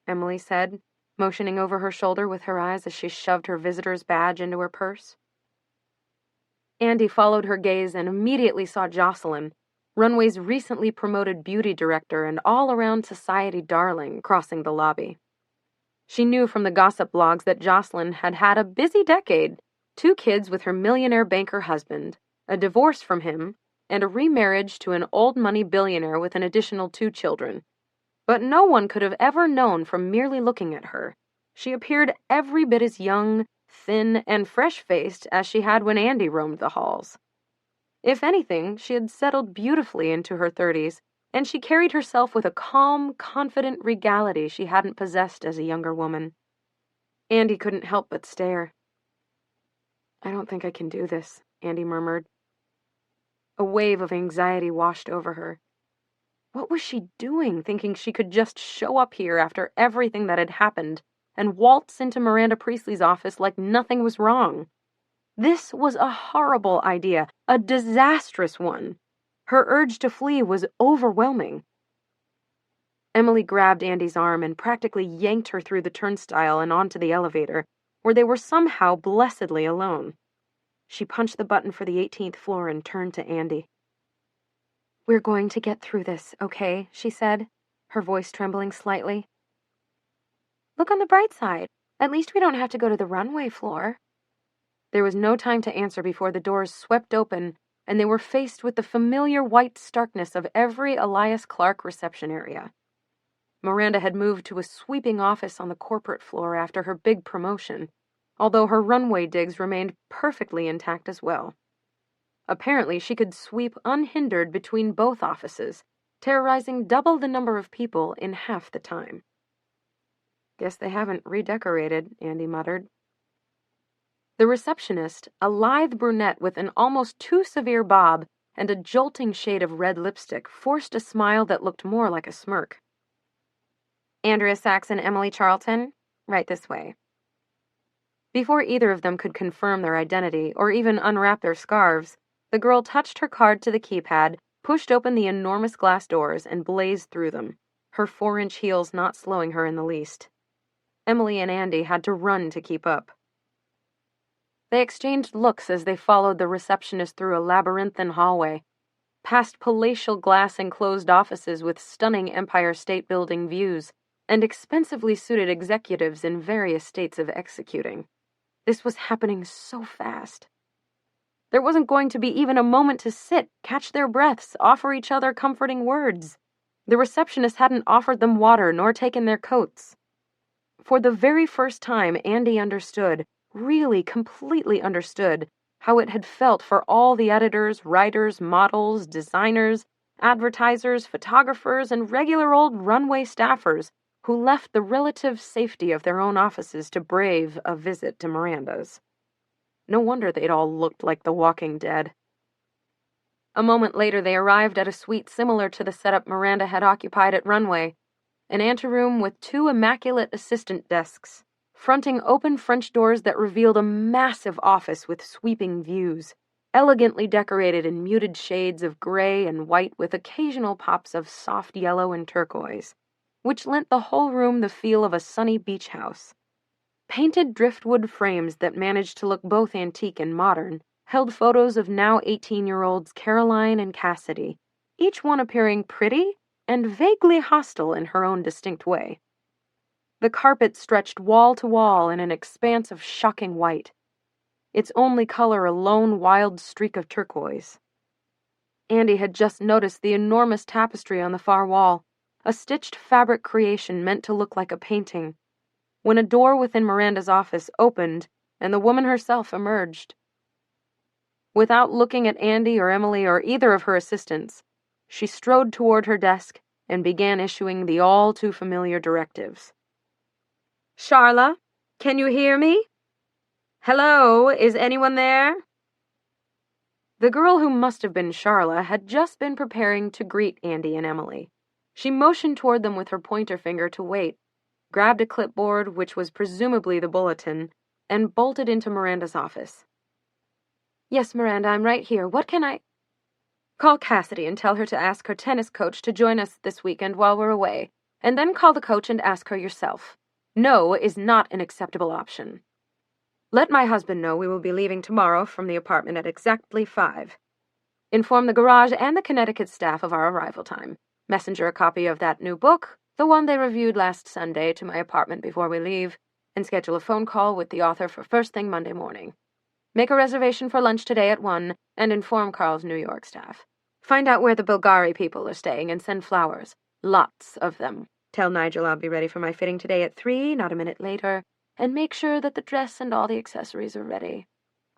Emily said, motioning over her shoulder with her eyes as she shoved her visitor's badge into her purse. Andy followed her gaze and immediately saw Jocelyn, Runway's recently promoted beauty director and all-around society darling, crossing the lobby. She knew from the gossip blogs that Jocelyn had had a busy decade, 2 kids with her millionaire banker husband, a divorce from him, and a remarriage to an old-money billionaire with an additional 2 children. But no one could have ever known from merely looking at her. She appeared every bit as young, thin, and fresh-faced as she had when Andy roamed the halls. If anything, she had settled beautifully into her 30s, and she carried herself with a calm, confident regality she hadn't possessed as a younger woman. Andy couldn't help but stare. "I don't think I can do this," Andy murmured. A wave of anxiety washed over her. What was she doing, thinking she could just show up here after everything that had happened and waltz into Miranda Priestley's office like nothing was wrong? This was a horrible idea, a disastrous one. Her urge to flee was overwhelming. Emily grabbed Andy's arm and practically yanked her through the turnstile and onto the elevator, where they were somehow blessedly alone. She punched the button for the 18th floor and turned to Andy. "We're going to get through this, okay?" she said, her voice trembling slightly. "Look on the bright side. At least we don't have to go to the runway floor." There was no time to answer before the doors swept open, and they were faced with the familiar white starkness of every Elias Clark reception area. Miranda had moved to a sweeping office on the corporate floor after her big promotion, although her runway digs remained perfectly intact as well. Apparently, she could sweep unhindered between both offices, terrorizing double the number of people in half the time. Guess they haven't redecorated, Andy muttered. The receptionist, a lithe brunette with an almost too severe bob and a jolting shade of red lipstick, forced a smile that looked more like a smirk. Andrea Sachs and Emily Charlton, right this way. Before either of them could confirm their identity or even unwrap their scarves, the girl touched her card to the keypad, pushed open the enormous glass doors, and blazed through them, her 4-inch heels not slowing her in the least. Emily and Andy had to run to keep up. They exchanged looks as they followed the receptionist through a labyrinthine hallway, past palatial glass-enclosed offices with stunning Empire State Building views, and expensively suited executives in various states of executing. This was happening so fast. There wasn't going to be even a moment to sit, catch their breaths, offer each other comforting words. The receptionist hadn't offered them water nor taken their coats. For the very first time, Andy understood, really completely understood, how it had felt for all the editors, writers, models, designers, advertisers, photographers, and regular old runway staffers who left the relative safety of their own offices to brave a visit to Miranda's. No wonder they'd all looked like the Walking Dead. A moment later, they arrived at a suite similar to the setup Miranda had occupied at Runway, an anteroom with 2 immaculate assistant desks, fronting open French doors that revealed a massive office with sweeping views, elegantly decorated in muted shades of gray and white with occasional pops of soft yellow and turquoise, which lent the whole room the feel of a sunny beach house. Painted driftwood frames that managed to look both antique and modern held photos of now 18-year-olds Caroline and Cassidy, each one appearing pretty and vaguely hostile in her own distinct way. The carpet stretched wall to wall in an expanse of shocking white, its only color a lone wild streak of turquoise. Andy had just noticed the enormous tapestry on the far wall, a stitched fabric creation meant to look like a painting, when a door within Miranda's office opened and the woman herself emerged. Without looking at Andy or Emily or either of her assistants, she strode toward her desk and began issuing the all-too-familiar directives. "Charla, can you hear me? Hello, is anyone there?" The girl who must have been Charla had just been preparing to greet Andy and Emily. She motioned toward them with her pointer finger to wait, grabbed a clipboard, which was presumably the bulletin, and bolted into Miranda's office. "Yes, Miranda, I'm right here. What can I—" "Call Cassidy and tell her to ask her tennis coach to join us this weekend while we're away, and then call the coach and ask her yourself. No is not an acceptable option. Let my husband know we will be leaving tomorrow from the apartment at exactly 5. Inform the garage and the Connecticut staff of our arrival time. Messenger a copy of that new book, the one they reviewed last Sunday, to my apartment before we leave, and schedule a phone call with the author for first thing Monday morning. Make a reservation for lunch today at 1, and inform Carl's New York staff. Find out where the Bulgari people are staying and send flowers. Lots of them. Tell Nigel I'll be ready for my fitting today at 3, not a minute later, and make sure that the dress and all the accessories are ready.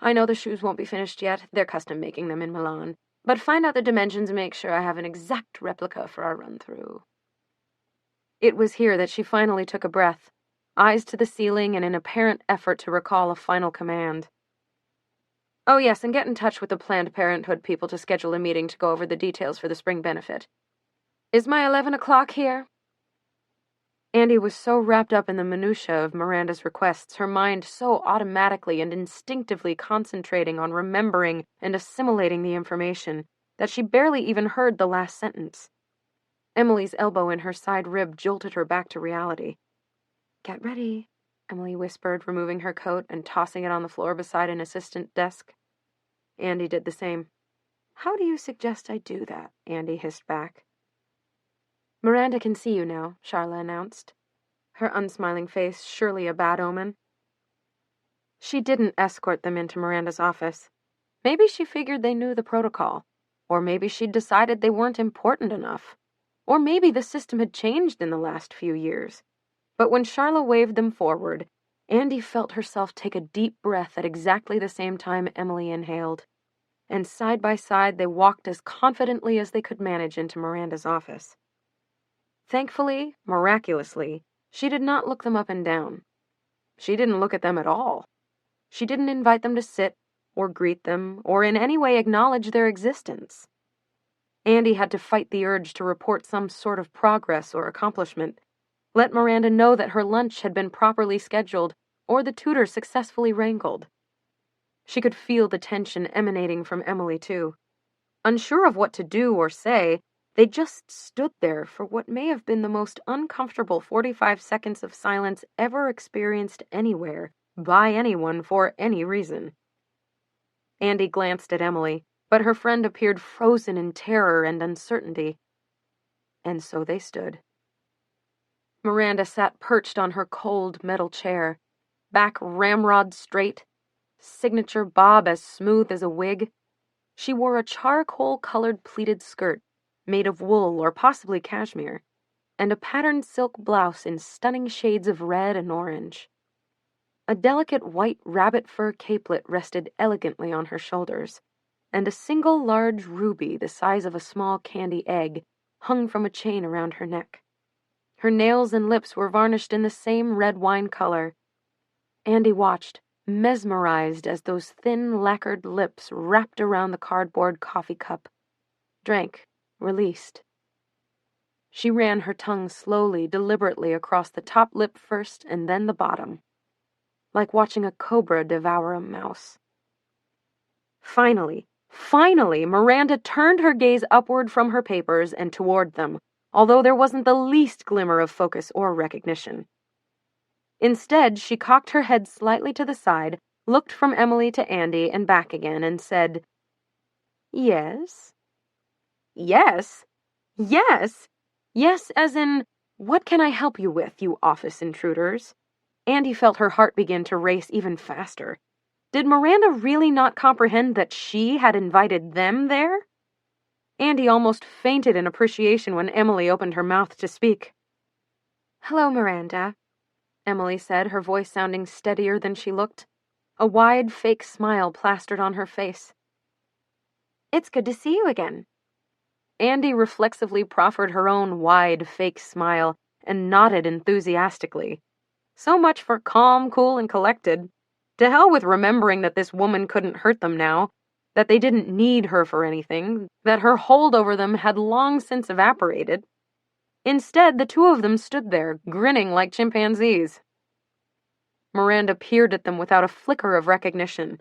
I know the shoes won't be finished yet. They're custom making them in Milan. But find out the dimensions and make sure I have an exact replica for our run-through." It was here that she finally took a breath, eyes to the ceiling in an apparent effort to recall a final command. "Oh, yes, and get in touch with the Planned Parenthood people to schedule a meeting to go over the details for the spring benefit. Is my 11 o'clock here?" Andy was so wrapped up in the minutiae of Miranda's requests, her mind so automatically and instinctively concentrating on remembering and assimilating the information, that she barely even heard the last sentence. Emily's elbow in her side rib jolted her back to reality. "Get ready," Emily whispered, removing her coat and tossing it on the floor beside an assistant desk. Andy did the same. "How do you suggest I do that?" Andy hissed back. "Miranda can see you now," Charla announced, her unsmiling face surely a bad omen. She didn't escort them into Miranda's office. Maybe she figured they knew the protocol, or maybe she'd decided they weren't important enough. Or maybe the system had changed in the last few years. But when Charla waved them forward, Andy felt herself take a deep breath at exactly the same time Emily inhaled, and side by side they walked as confidently as they could manage into Miranda's office. Thankfully, miraculously, she did not look them up and down. She didn't look at them at all. She didn't invite them to sit, or greet them, or in any way acknowledge their existence. Andy had to fight the urge to report some sort of progress or accomplishment, let Miranda know that her lunch had been properly scheduled or the tutor successfully wrangled. She could feel the tension emanating from Emily, too. Unsure of what to do or say, they just stood there for what may have been the most uncomfortable 45 seconds of silence ever experienced anywhere, by anyone, for any reason. Andy glanced at Emily, but her friend appeared frozen in terror and uncertainty. And so they stood. Miranda sat perched on her cold metal chair, back ramrod straight, signature bob as smooth as a wig. She wore a charcoal-colored pleated skirt made of wool or possibly cashmere, and a patterned silk blouse in stunning shades of red and orange. A delicate white rabbit fur capelet rested elegantly on her shoulders, and a single large ruby the size of a small candy egg hung from a chain around her neck. Her nails and lips were varnished in the same red wine color. Andy watched, mesmerized as those thin, lacquered lips wrapped around the cardboard coffee cup. Drank, released. She ran her tongue slowly, deliberately across the top lip first and then the bottom, like watching a cobra devour a mouse. Finally, Miranda turned her gaze upward from her papers and toward them, although there wasn't the least glimmer of focus or recognition. Instead, she cocked her head slightly to the side, looked from Emily to Andy and back again, and said, "Yes." "Yes? Yes? Yes, as in, what can I help you with, you office intruders?" Andy felt her heart begin to race even faster. Did Miranda really not comprehend that she had invited them there? Andy almost fainted in appreciation when Emily opened her mouth to speak. "Hello, Miranda," Emily said, her voice sounding steadier than she looked. A wide, fake smile plastered on her face. "It's good to see you again." Andy reflexively proffered her own wide, fake smile and nodded enthusiastically. So much for calm, cool, and collected. To hell with remembering that this woman couldn't hurt them now, that they didn't need her for anything, that her hold over them had long since evaporated. Instead, the two of them stood there, grinning like chimpanzees. Miranda peered at them without a flicker of recognition,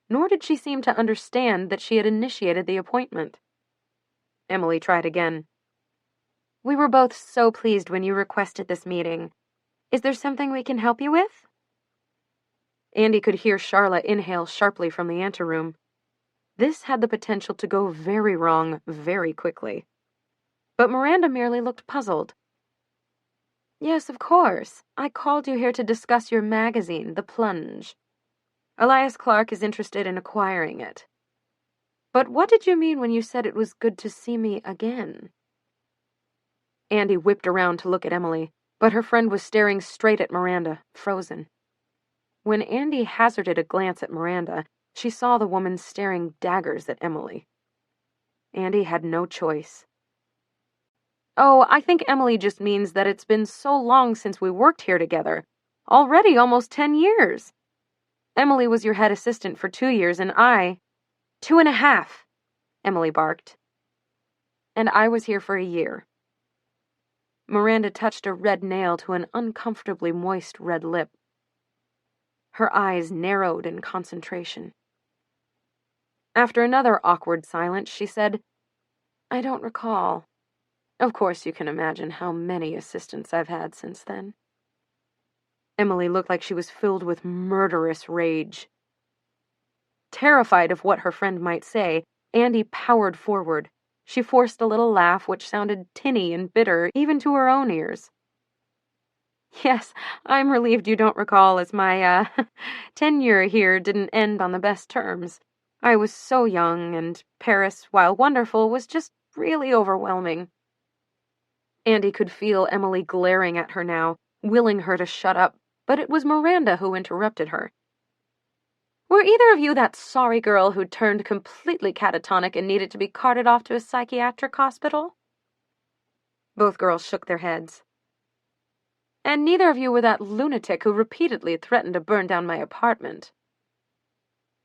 nor did she seem to understand that she had initiated the appointment. Emily tried again. "We were both so pleased when you requested this meeting. Is there something we can help you with?" Andy could hear Charla inhale sharply from the anteroom. This had the potential to go very wrong very quickly. But Miranda merely looked puzzled. "Yes, of course. I called you here to discuss your magazine, The Plunge. Elias Clark is interested in acquiring it. But what did you mean when you said it was good to see me again?" Andy whipped around to look at Emily, but her friend was staring straight at Miranda, frozen. When Andy hazarded a glance at Miranda, she saw the woman staring daggers at Emily. Andy had no choice. "Oh, I think Emily just means that it's been so long since we worked here together. Already almost 10 years. Emily was your head assistant for 2 years, and I... 2.5, Emily barked. And I was here for a year." Miranda touched a red nail to an uncomfortably moist red lip. Her eyes narrowed in concentration. After another awkward silence, she said, "I don't recall. Of course you can imagine how many assistants I've had since then." Emily looked like she was filled with murderous rage. Terrified of what her friend might say, Andy powered forward. She forced a little laugh which sounded tinny and bitter even to her own ears. "Yes, I'm relieved you don't recall, as my, tenure here didn't end on the best terms. I was so young, and Paris, while wonderful, was just really overwhelming." Andy could feel Emily glaring at her now, willing her to shut up, but it was Miranda who interrupted her. Were either of you that sorry girl who turned completely catatonic and needed to be carted off to a psychiatric hospital? Both girls shook their heads. And neither of you were that lunatic who repeatedly threatened to burn down my apartment.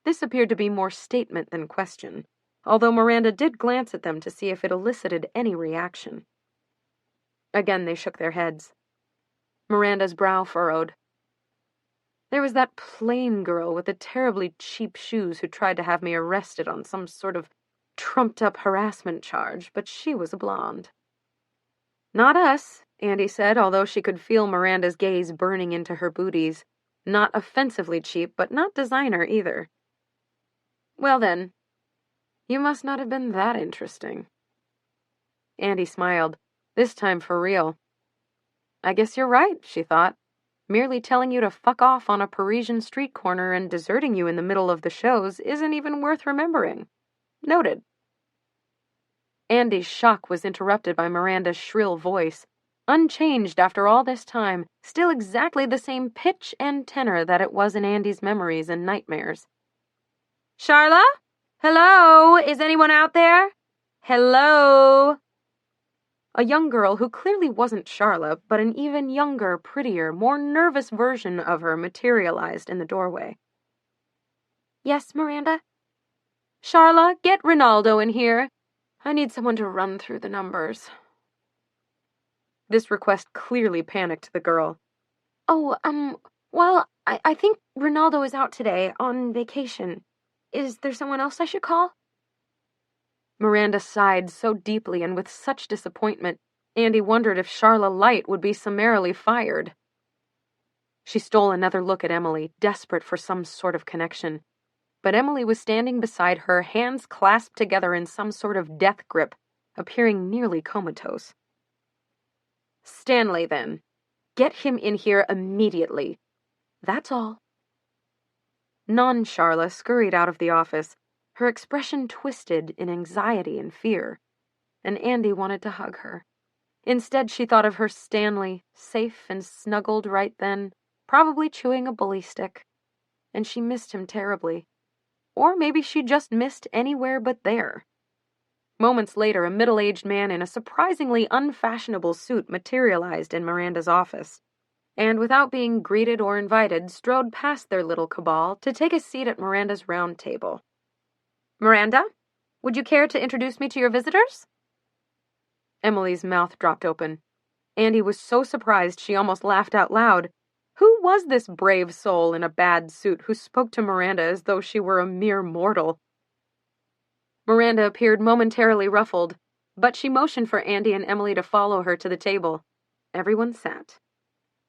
This appeared to be more statement than question, although Miranda did glance at them to see if it elicited any reaction. Again they shook their heads. Miranda's brow furrowed. There was that plain girl with the terribly cheap shoes who tried to have me arrested on some sort of trumped-up harassment charge, but she was a blonde. Not us, Andy said, although she could feel Miranda's gaze burning into her booties. Not offensively cheap, but not designer either. Well then, you must not have been that interesting. Andy smiled, this time for real. I guess you're right, she thought. Merely telling you to fuck off on a Parisian street corner and deserting you in the middle of the shows isn't even worth remembering. Noted. Andy's shock was interrupted by Miranda's shrill voice, unchanged after all this time, still exactly the same pitch and tenor that it was in Andy's memories and nightmares. Charla? Hello? Is anyone out there? Hello? A young girl who clearly wasn't Charla, but an even younger, prettier, more nervous version of her materialized in the doorway. Yes, Miranda? Charla, get Ronaldo in here. I need someone to run through the numbers. This request clearly panicked the girl. Oh, well, I think Ronaldo is out today, on vacation. Is there someone else I should call? Miranda sighed so deeply and with such disappointment, Andy wondered if Charla Light would be summarily fired. She stole another look at Emily, desperate for some sort of connection. But Emily was standing beside her, hands clasped together in some sort of death grip, appearing nearly comatose. Stanley, then. Get him in here immediately. That's all. Non-Charla scurried out of the office, her expression twisted in anxiety and fear, and Andy wanted to hug her. Instead, she thought of her Stanley, safe and snuggled right then, probably chewing a bully stick, and she missed him terribly. Or maybe she just missed anywhere but there. Moments later, a middle-aged man in a surprisingly unfashionable suit materialized in Miranda's office, and without being greeted or invited, strode past their little cabal to take a seat at Miranda's round table. Miranda, would you care to introduce me to your visitors? Emily's mouth dropped open. Andy was so surprised she almost laughed out loud. Who was this brave soul in a bad suit who spoke to Miranda as though she were a mere mortal? Miranda appeared momentarily ruffled, but she motioned for Andy and Emily to follow her to the table. Everyone sat.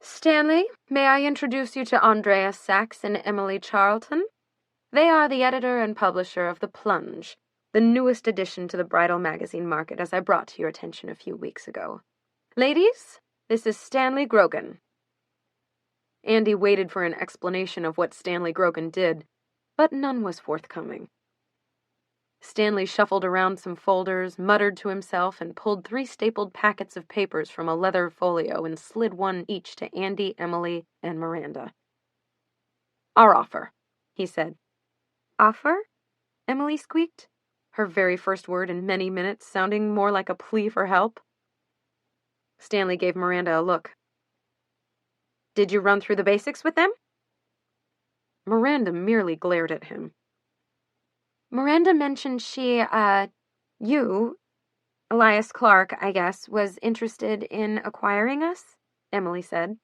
Stanley, may I introduce you to Andrea Sachs and Emily Charlton? They are the editor and publisher of The Plunge, the newest addition to the bridal magazine market, as I brought to your attention a few weeks ago. Ladies, this is Stanley Grogan. Andy waited for an explanation of what Stanley Grogan did, but none was forthcoming. Stanley shuffled around some folders, muttered to himself, and pulled 3 stapled packets of papers from a leather folio and slid one each to Andy, Emily, and Miranda. Our offer, he said. Offer? Emily squeaked, her very first word in many minutes sounding more like a plea for help. Stanley gave Miranda a look. Did you run through the basics with them? Miranda merely glared at him. Miranda mentioned you, Elias Clark, I guess, was interested in acquiring us, Emily said.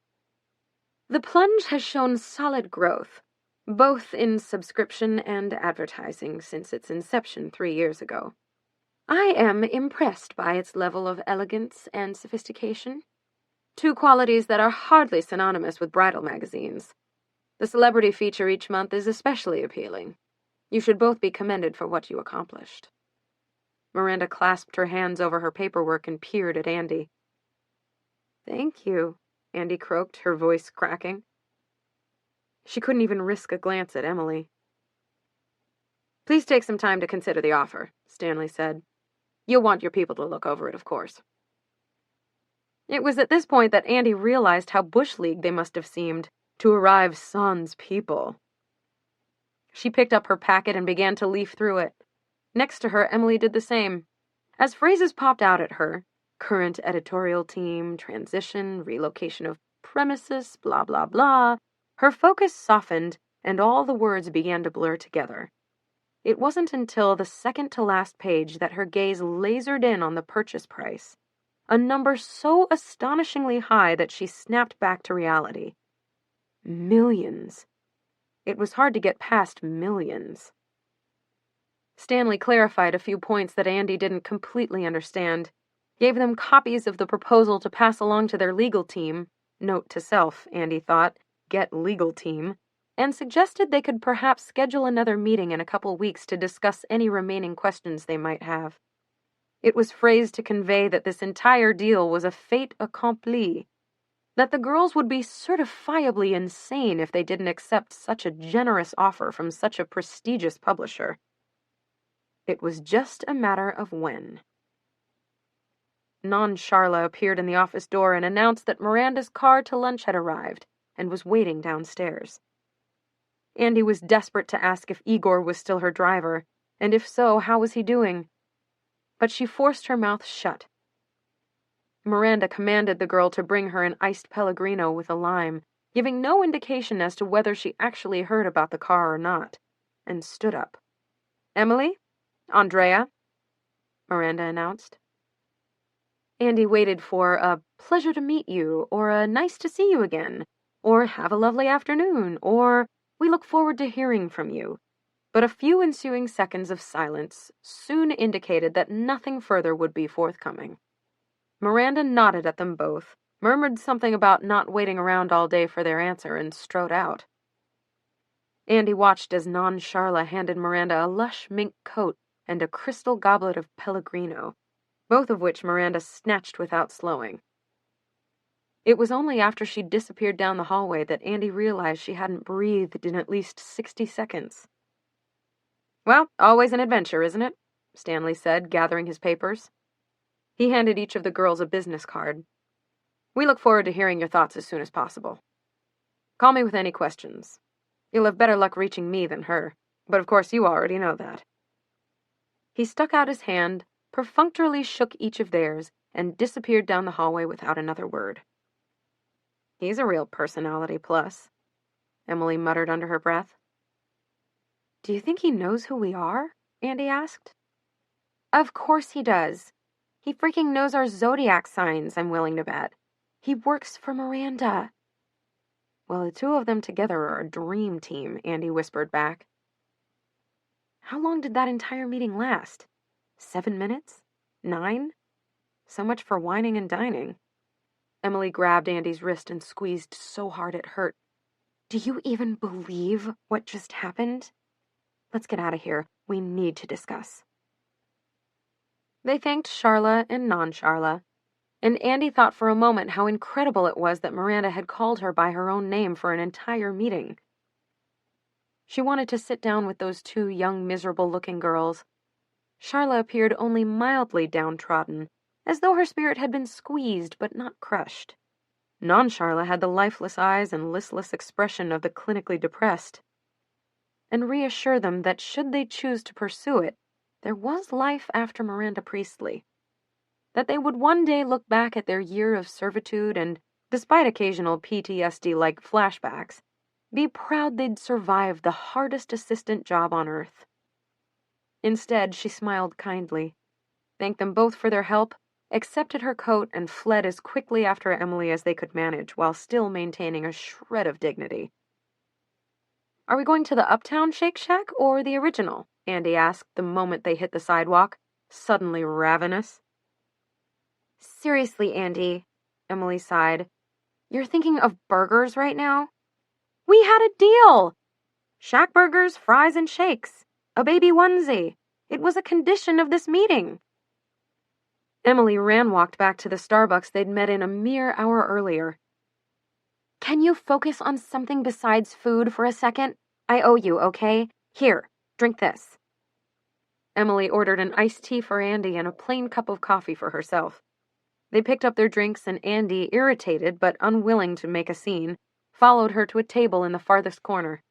The Plunge has shown solid growth, both in subscription and advertising since its inception 3 years ago. I am impressed by its level of elegance and sophistication, 2 qualities that are hardly synonymous with bridal magazines. The celebrity feature each month is especially appealing. You should both be commended for what you accomplished. Miranda clasped her hands over her paperwork and peered at Andy. Thank you, Andy croaked, her voice cracking. She couldn't even risk a glance at Emily. Please take some time to consider the offer, Stanley said. You'll want your people to look over it, of course. It was at this point that Andy realized how bush league they must have seemed to arrive sans people. She picked up her packet and began to leaf through it. Next to her, Emily did the same. As phrases popped out at her, current editorial team, transition, relocation of premises, blah, blah, blah, her focus softened and all the words began to blur together. It wasn't until the second-to-last page that her gaze lasered in on the purchase price, a number so astonishingly high that she snapped back to reality. Millions. It was hard to get past millions. Stanley clarified a few points that Andy didn't completely understand, gave them copies of the proposal to pass along to their legal team, note to self, Andy thought, get legal team, and suggested they could perhaps schedule another meeting in a couple weeks to discuss any remaining questions they might have. It was phrased to convey that this entire deal was a fait accompli, that the girls would be certifiably insane if they didn't accept such a generous offer from such a prestigious publisher. It was just a matter of when. Non-Charla appeared in the office door and announced that Miranda's car to lunch had arrived and was waiting downstairs. Andy was desperate to ask if Igor was still her driver, and if so, how was he doing? But she forced her mouth shut. Miranda commanded the girl to bring her an iced Pellegrino with a lime, giving no indication as to whether she actually heard about the car or not, and stood up. "Emily? Andrea?" Miranda announced. Andy waited for a "pleasure to meet you," or a "nice to see you again," or "have a lovely afternoon," or "we look forward to hearing from you," but a few ensuing seconds of silence soon indicated that nothing further would be forthcoming. Miranda nodded at them both, murmured something about not waiting around all day for their answer, and strode out. Andy watched as Non-Charla handed Miranda a lush mink coat and a crystal goblet of Pellegrino, both of which Miranda snatched without slowing. It was only after she disappeared down the hallway that Andy realized she hadn't breathed in at least 60 seconds. "Well, always an adventure, isn't it?" Stanley said, gathering his papers. He handed each of the girls a business card. "We look forward to hearing your thoughts as soon as possible. Call me with any questions. You'll have better luck reaching me than her, but of course you already know that." He stuck out his hand, perfunctorily shook each of theirs, and disappeared down the hallway without another word. "He's a real personality plus," Emily muttered under her breath. "Do you think he knows who we are?" Andy asked. "Of course he does. He freaking knows our zodiac signs, I'm willing to bet. He works for Miranda." "Well, the two of them together are a dream team," Andy whispered back. How long did that entire meeting last? 7 minutes? 9? So much for whining and dining. Emily grabbed Andy's wrist and squeezed so hard it hurt. "Do you even believe what just happened? Let's get out of here. We need to discuss." They thanked Charla and Non-Charla, and Andy thought for a moment how incredible it was that Miranda had called her by her own name for an entire meeting. She wanted to sit down with those two young, miserable-looking girls. Charla appeared only mildly downtrodden, as though her spirit had been squeezed but not crushed. Non-Charla had the lifeless eyes and listless expression of the clinically depressed. And reassure them that should they choose to pursue it, there was life after Miranda Priestley. That they would one day look back at their year of servitude and, despite occasional PTSD-like flashbacks, be proud they'd survived the hardest assistant job on earth. Instead, she smiled kindly, thanked them both for their help, accepted her coat, and fled as quickly after Emily as they could manage, while still maintaining a shred of dignity. "Are we going to the Uptown Shake Shack or the original?" Andy asked the moment they hit the sidewalk, suddenly ravenous. "Seriously, Andy," Emily sighed, "you're thinking of burgers right now? We had a deal! Shack burgers, fries, and shakes. A baby onesie. It was a condition of this meeting." Emily walked back to the Starbucks they'd met in a mere hour earlier. "Can you focus on something besides food for a second? I owe you, okay? Here, drink this." Emily ordered an iced tea for Andy and a plain cup of coffee for herself. They picked up their drinks, and Andy, irritated but unwilling to make a scene, followed her to a table in the farthest corner.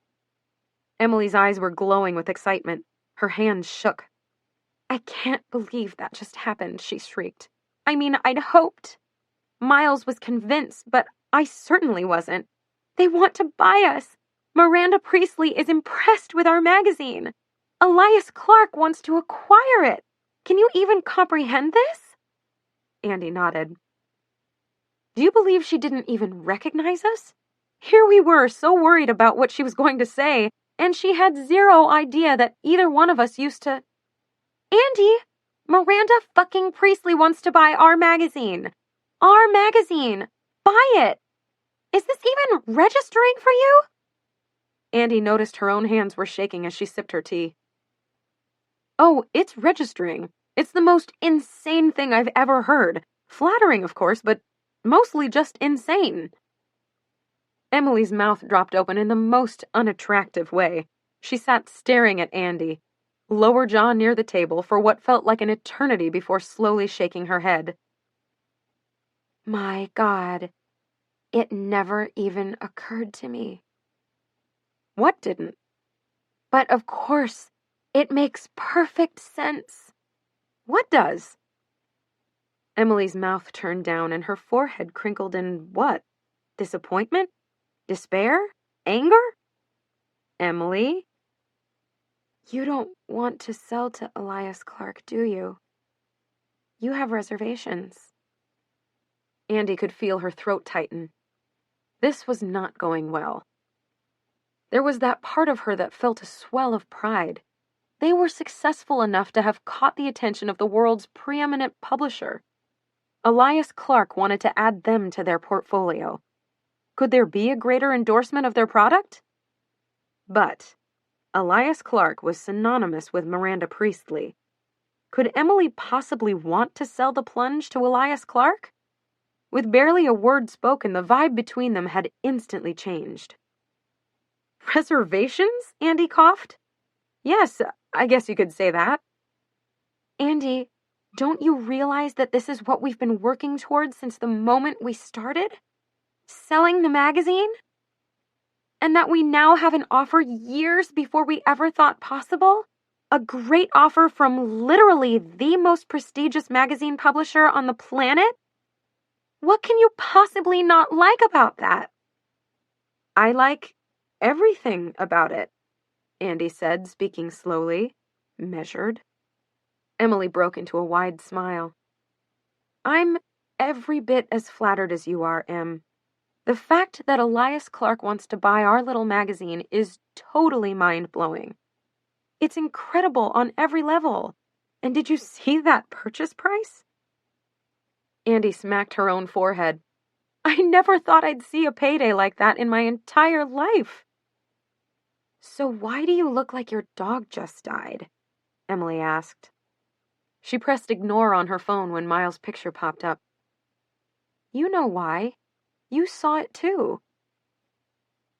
Emily's eyes were glowing with excitement. Her hands shook. "I can't believe that just happened," she shrieked. "I mean, I'd hoped. Miles was convinced, but I certainly wasn't. They want to buy us. Miranda Priestley is impressed with our magazine. Elias Clark wants to acquire it. Can you even comprehend this?" Andy nodded. "Do you believe she didn't even recognize us? Here we were, so worried about what she was going to say, and she had zero idea that either one of us used to—" "Andy, Miranda fucking Priestley wants to buy our magazine. Our magazine. Buy it. Is this even registering for you?" Andy noticed her own hands were shaking as she sipped her tea. "Oh, it's registering. It's the most insane thing I've ever heard. Flattering, of course, but mostly just insane." Emily's mouth dropped open in the most unattractive way. She sat staring at Andy, lower jaw near the table, for what felt like an eternity before slowly shaking her head. "My God, it never even occurred to me." "What didn't?" "But of course, it makes perfect sense." "What does?" Emily's mouth turned down and her forehead crinkled in what? Disappointment? Despair? Anger? "Emily?" "You don't want to sell to Elias Clark, do you? You have reservations." Andy could feel her throat tighten. This was not going well. There was that part of her that felt a swell of pride. They were successful enough to have caught the attention of the world's preeminent publisher. Elias Clark wanted to add them to their portfolio. Could there be a greater endorsement of their product? But Elias Clark was synonymous with Miranda Priestley. Could Emily possibly want to sell the plunge to Elias Clark? With barely a word spoken, the vibe between them had instantly changed. "Reservations?" Andy coughed. "Yes, I guess you could say that." "Andy, don't you realize that this is what we've been working towards since the moment we started? Selling the magazine? And that we now have an offer years before we ever thought possible? A great offer from literally the most prestigious magazine publisher on the planet? What can you possibly not like about that?" "I like everything about it," Andy said, speaking slowly, measured. Emily broke into a wide smile. "I'm every bit as flattered as you are, Em. The fact that Elias Clark wants to buy our little magazine is totally mind-blowing. It's incredible on every level. And did you see that purchase price?" Andy smacked her own forehead. "I never thought I'd see a payday like that in my entire life." "So why do you look like your dog just died?" Emily asked. She pressed ignore on her phone when Miles' picture popped up. "You know why. You saw it too."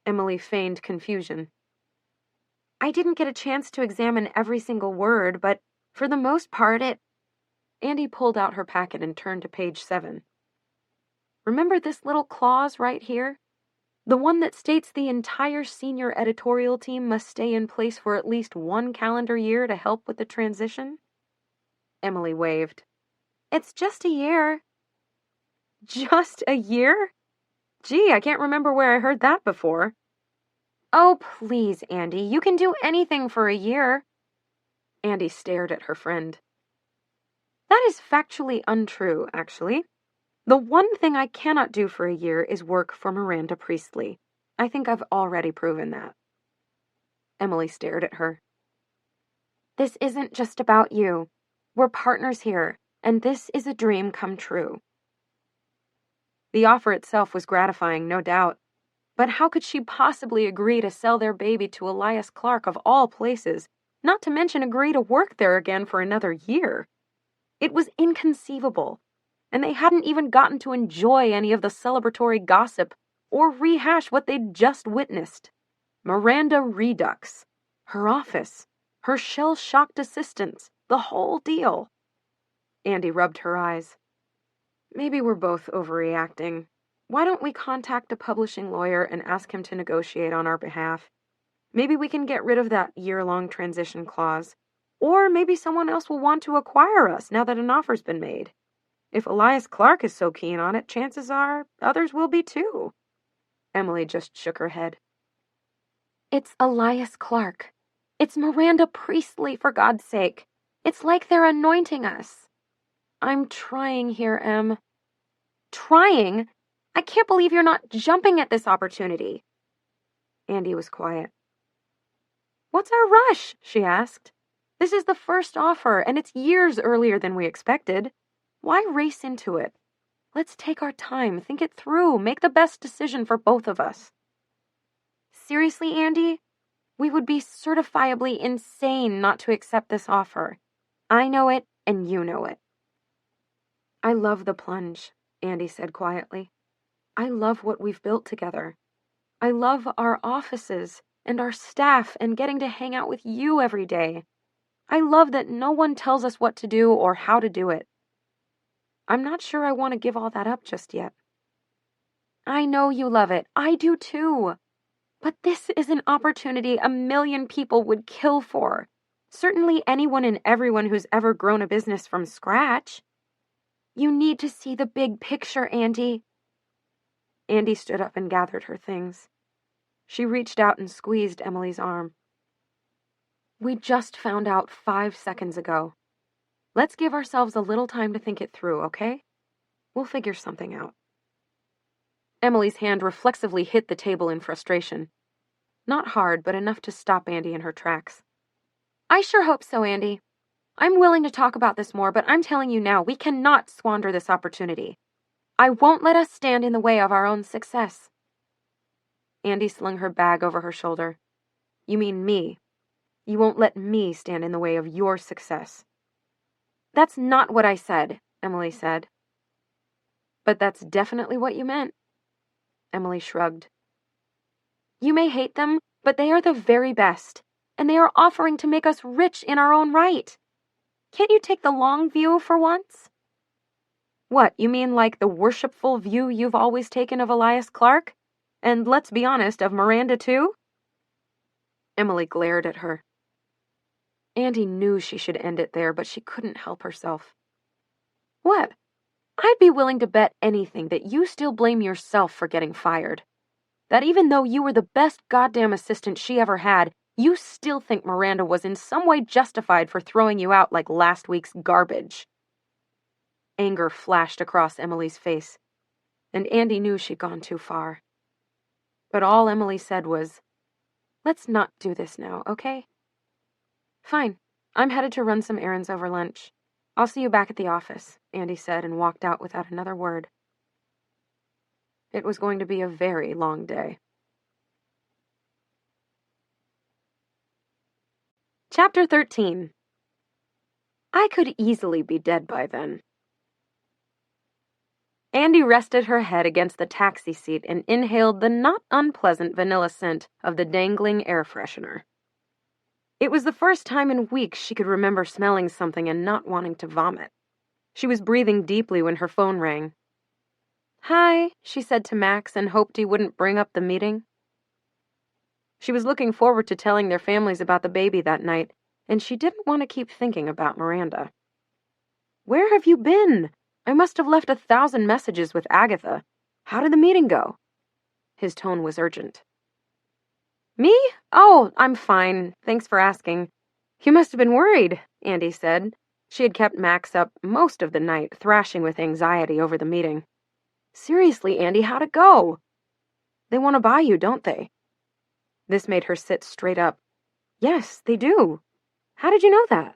Emily feigned confusion. "I didn't get a chance to examine every single word, but for the most part it—" Andy pulled out her packet and turned to page 7. "Remember this little clause right here? The one that states the entire senior editorial team must stay in place for at least 1 calendar year to help with the transition?" Emily waved. "It's just a year." "Just a year? Gee, I can't remember where I heard that before." "Oh, please, Andy, you can do anything for a year." Andy stared at her friend. "That is factually untrue, actually. The one thing I cannot do for a year is work for Miranda Priestley. I think I've already proven that." Emily stared at her. "This isn't just about you. We're partners here, and this is a dream come true." The offer itself was gratifying, no doubt. But how could she possibly agree to sell their baby to Elias Clark of all places, not to mention agree to work there again for another year? It was inconceivable, and they hadn't even gotten to enjoy any of the celebratory gossip or rehash what they'd just witnessed. Miranda Redux, her office, her shell-shocked assistants, the whole deal. Andy rubbed her eyes. Maybe we're both overreacting. Why don't we contact a publishing lawyer and ask him to negotiate on our behalf? Maybe we can get rid of that year-long transition clause. Or maybe someone else will want to acquire us now that an offer's been made. If Elias Clark is so keen on it, chances are others will be too. Emily just shook her head. It's Elias Clark. It's Miranda Priestley, for God's sake. It's like they're anointing us. I'm trying here, Em. Trying? I can't believe you're not jumping at this opportunity. Andy was quiet. What's our rush? She asked. This is the first offer, and it's years earlier than we expected. Why race into it? Let's take our time, think it through, make the best decision for both of us. Seriously, Andy? We would be certifiably insane not to accept this offer. I know it, and you know it. I love the plunge, Andy said quietly. I love what we've built together. I love our offices and our staff and getting to hang out with you every day. I love that no one tells us what to do or how to do it. I'm not sure I want to give all that up just yet. I know you love it. I do too. But this is an opportunity a million people would kill for. Certainly anyone and everyone who's ever grown a business from scratch. You need to see the big picture, Andy. Andy stood up and gathered her things. She reached out and squeezed Emily's arm. We just found out 5 seconds ago. Let's give ourselves a little time to think it through, okay? We'll figure something out. Emily's hand reflexively hit the table in frustration. Not hard, but enough to stop Andy in her tracks. I sure hope so, Andy. I'm willing to talk about this more, but I'm telling you now, we cannot squander this opportunity. I won't let us stand in the way of our own success. Andy slung her bag over her shoulder. You mean me. You won't let me stand in the way of your success. That's not what I said, Emily said. But that's definitely what you meant. Emily shrugged. You may hate them, but they are the very best, and they are offering to make us rich in our own right. Can't you take the long view for once? What, you mean like the worshipful view you've always taken of Elias Clark? And let's be honest, of Miranda too? Emily glared at her. Andy knew she should end it there, but she couldn't help herself. What? I'd be willing to bet anything that you still blame yourself for getting fired. That even though you were the best goddamn assistant she ever had, you still think Miranda was in some way justified for throwing you out like last week's garbage. Anger flashed across Emily's face, and Andy knew she'd gone too far. But all Emily said was, let's not do this now, okay? Fine. I'm headed to run some errands over lunch. I'll see you back at the office, Andy said and walked out without another word. It was going to be a very long day. Chapter 13. I could easily be dead by then. Andy rested her head against the taxi seat and inhaled the not unpleasant vanilla scent of the dangling air freshener. It was the first time in weeks she could remember smelling something and not wanting to vomit. She was breathing deeply when her phone rang. Hi, she said to Max and hoped he wouldn't bring up the meeting. She was looking forward to telling their families about the baby that night, and she didn't want to keep thinking about Miranda. Where have you been? I must have left 1,000 messages with Agatha. How did the meeting go? His tone was urgent. Me? Oh, I'm fine. Thanks for asking. You must have been worried, Andy said. She had kept Max up most of the night, thrashing with anxiety over the meeting. Seriously, Andy, how'd it go? They want to buy you, don't they? This made her sit straight up. Yes, they do. How did you know that?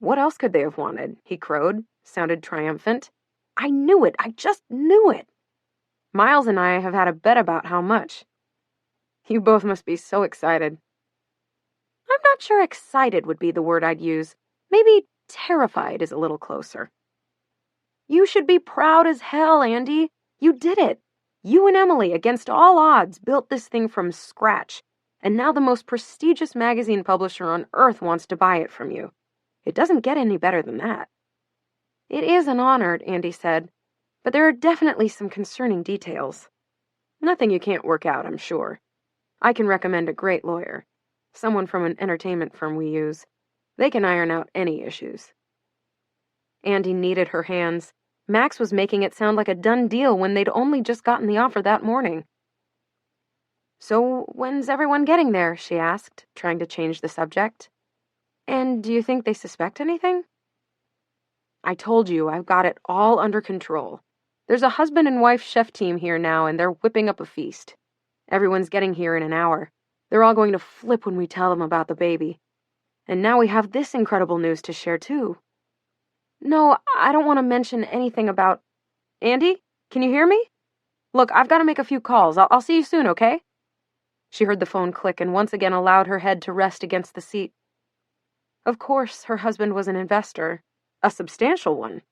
What else could they have wanted? He crowed, sounded triumphant. I knew it. I just knew it. Miles and I have had a bet about how much. You both must be so excited. I'm not sure excited would be the word I'd use. Maybe terrified is a little closer. You should be proud as hell, Andy. You did it. You and Emily, against all odds, built this thing from scratch, and now the most prestigious magazine publisher on earth wants to buy it from you. It doesn't get any better than that. It is an honor, Andy said. But there are definitely some concerning details. Nothing you can't work out, I'm sure. I can recommend a great lawyer, someone from an entertainment firm we use. They can iron out any issues. Andy kneaded her hands. Max was making it sound like a done deal when they'd only just gotten the offer that morning. "So, when's everyone getting there?" she asked, trying to change the subject. "And do you think they suspect anything?" "I told you, I've got it all under control. There's a husband and wife chef team here now, and they're whipping up a feast. Everyone's getting here in an hour. They're all going to flip when we tell them about the baby. And now we have this incredible news to share, too. No, I don't want to mention anything about... Andy, can you hear me? Look, I've got to make a few calls. I'll see you soon, okay?" She heard the phone click and once again allowed her head to rest against the seat. Of course, her husband was an investor, a substantial one.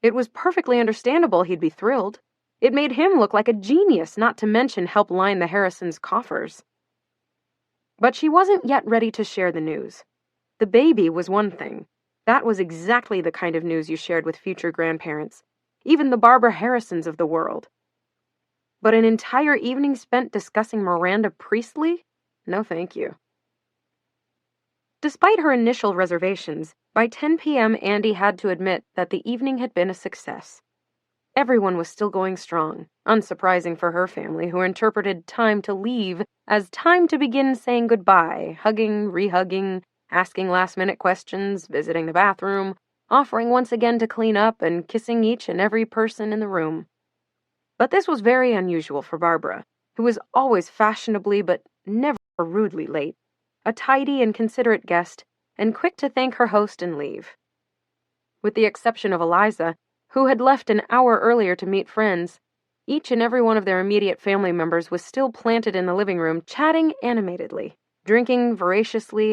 It was perfectly understandable he'd be thrilled. It made him look like a genius, not to mention help line the Harrisons' coffers. But she wasn't yet ready to share the news. The baby was one thing. That was exactly the kind of news you shared with future grandparents, even the Barbara Harrisons of the world. But an entire evening spent discussing Miranda Priestley? No, thank you. Despite her initial reservations, by 10 p.m. Andy had to admit that the evening had been a success. Everyone was still going strong, unsurprising for her family, who interpreted time to leave as time to begin saying goodbye, hugging, rehugging, asking last-minute questions, visiting the bathroom, offering once again to clean up, and kissing each and every person in the room. But this was very unusual for Barbara, who was always fashionably but never rudely late, a tidy and considerate guest, and quick to thank her host and leave. With the exception of Eliza, who had left an hour earlier to meet friends, each and every one of their immediate family members was still planted in the living room, chatting animatedly, drinking voraciously,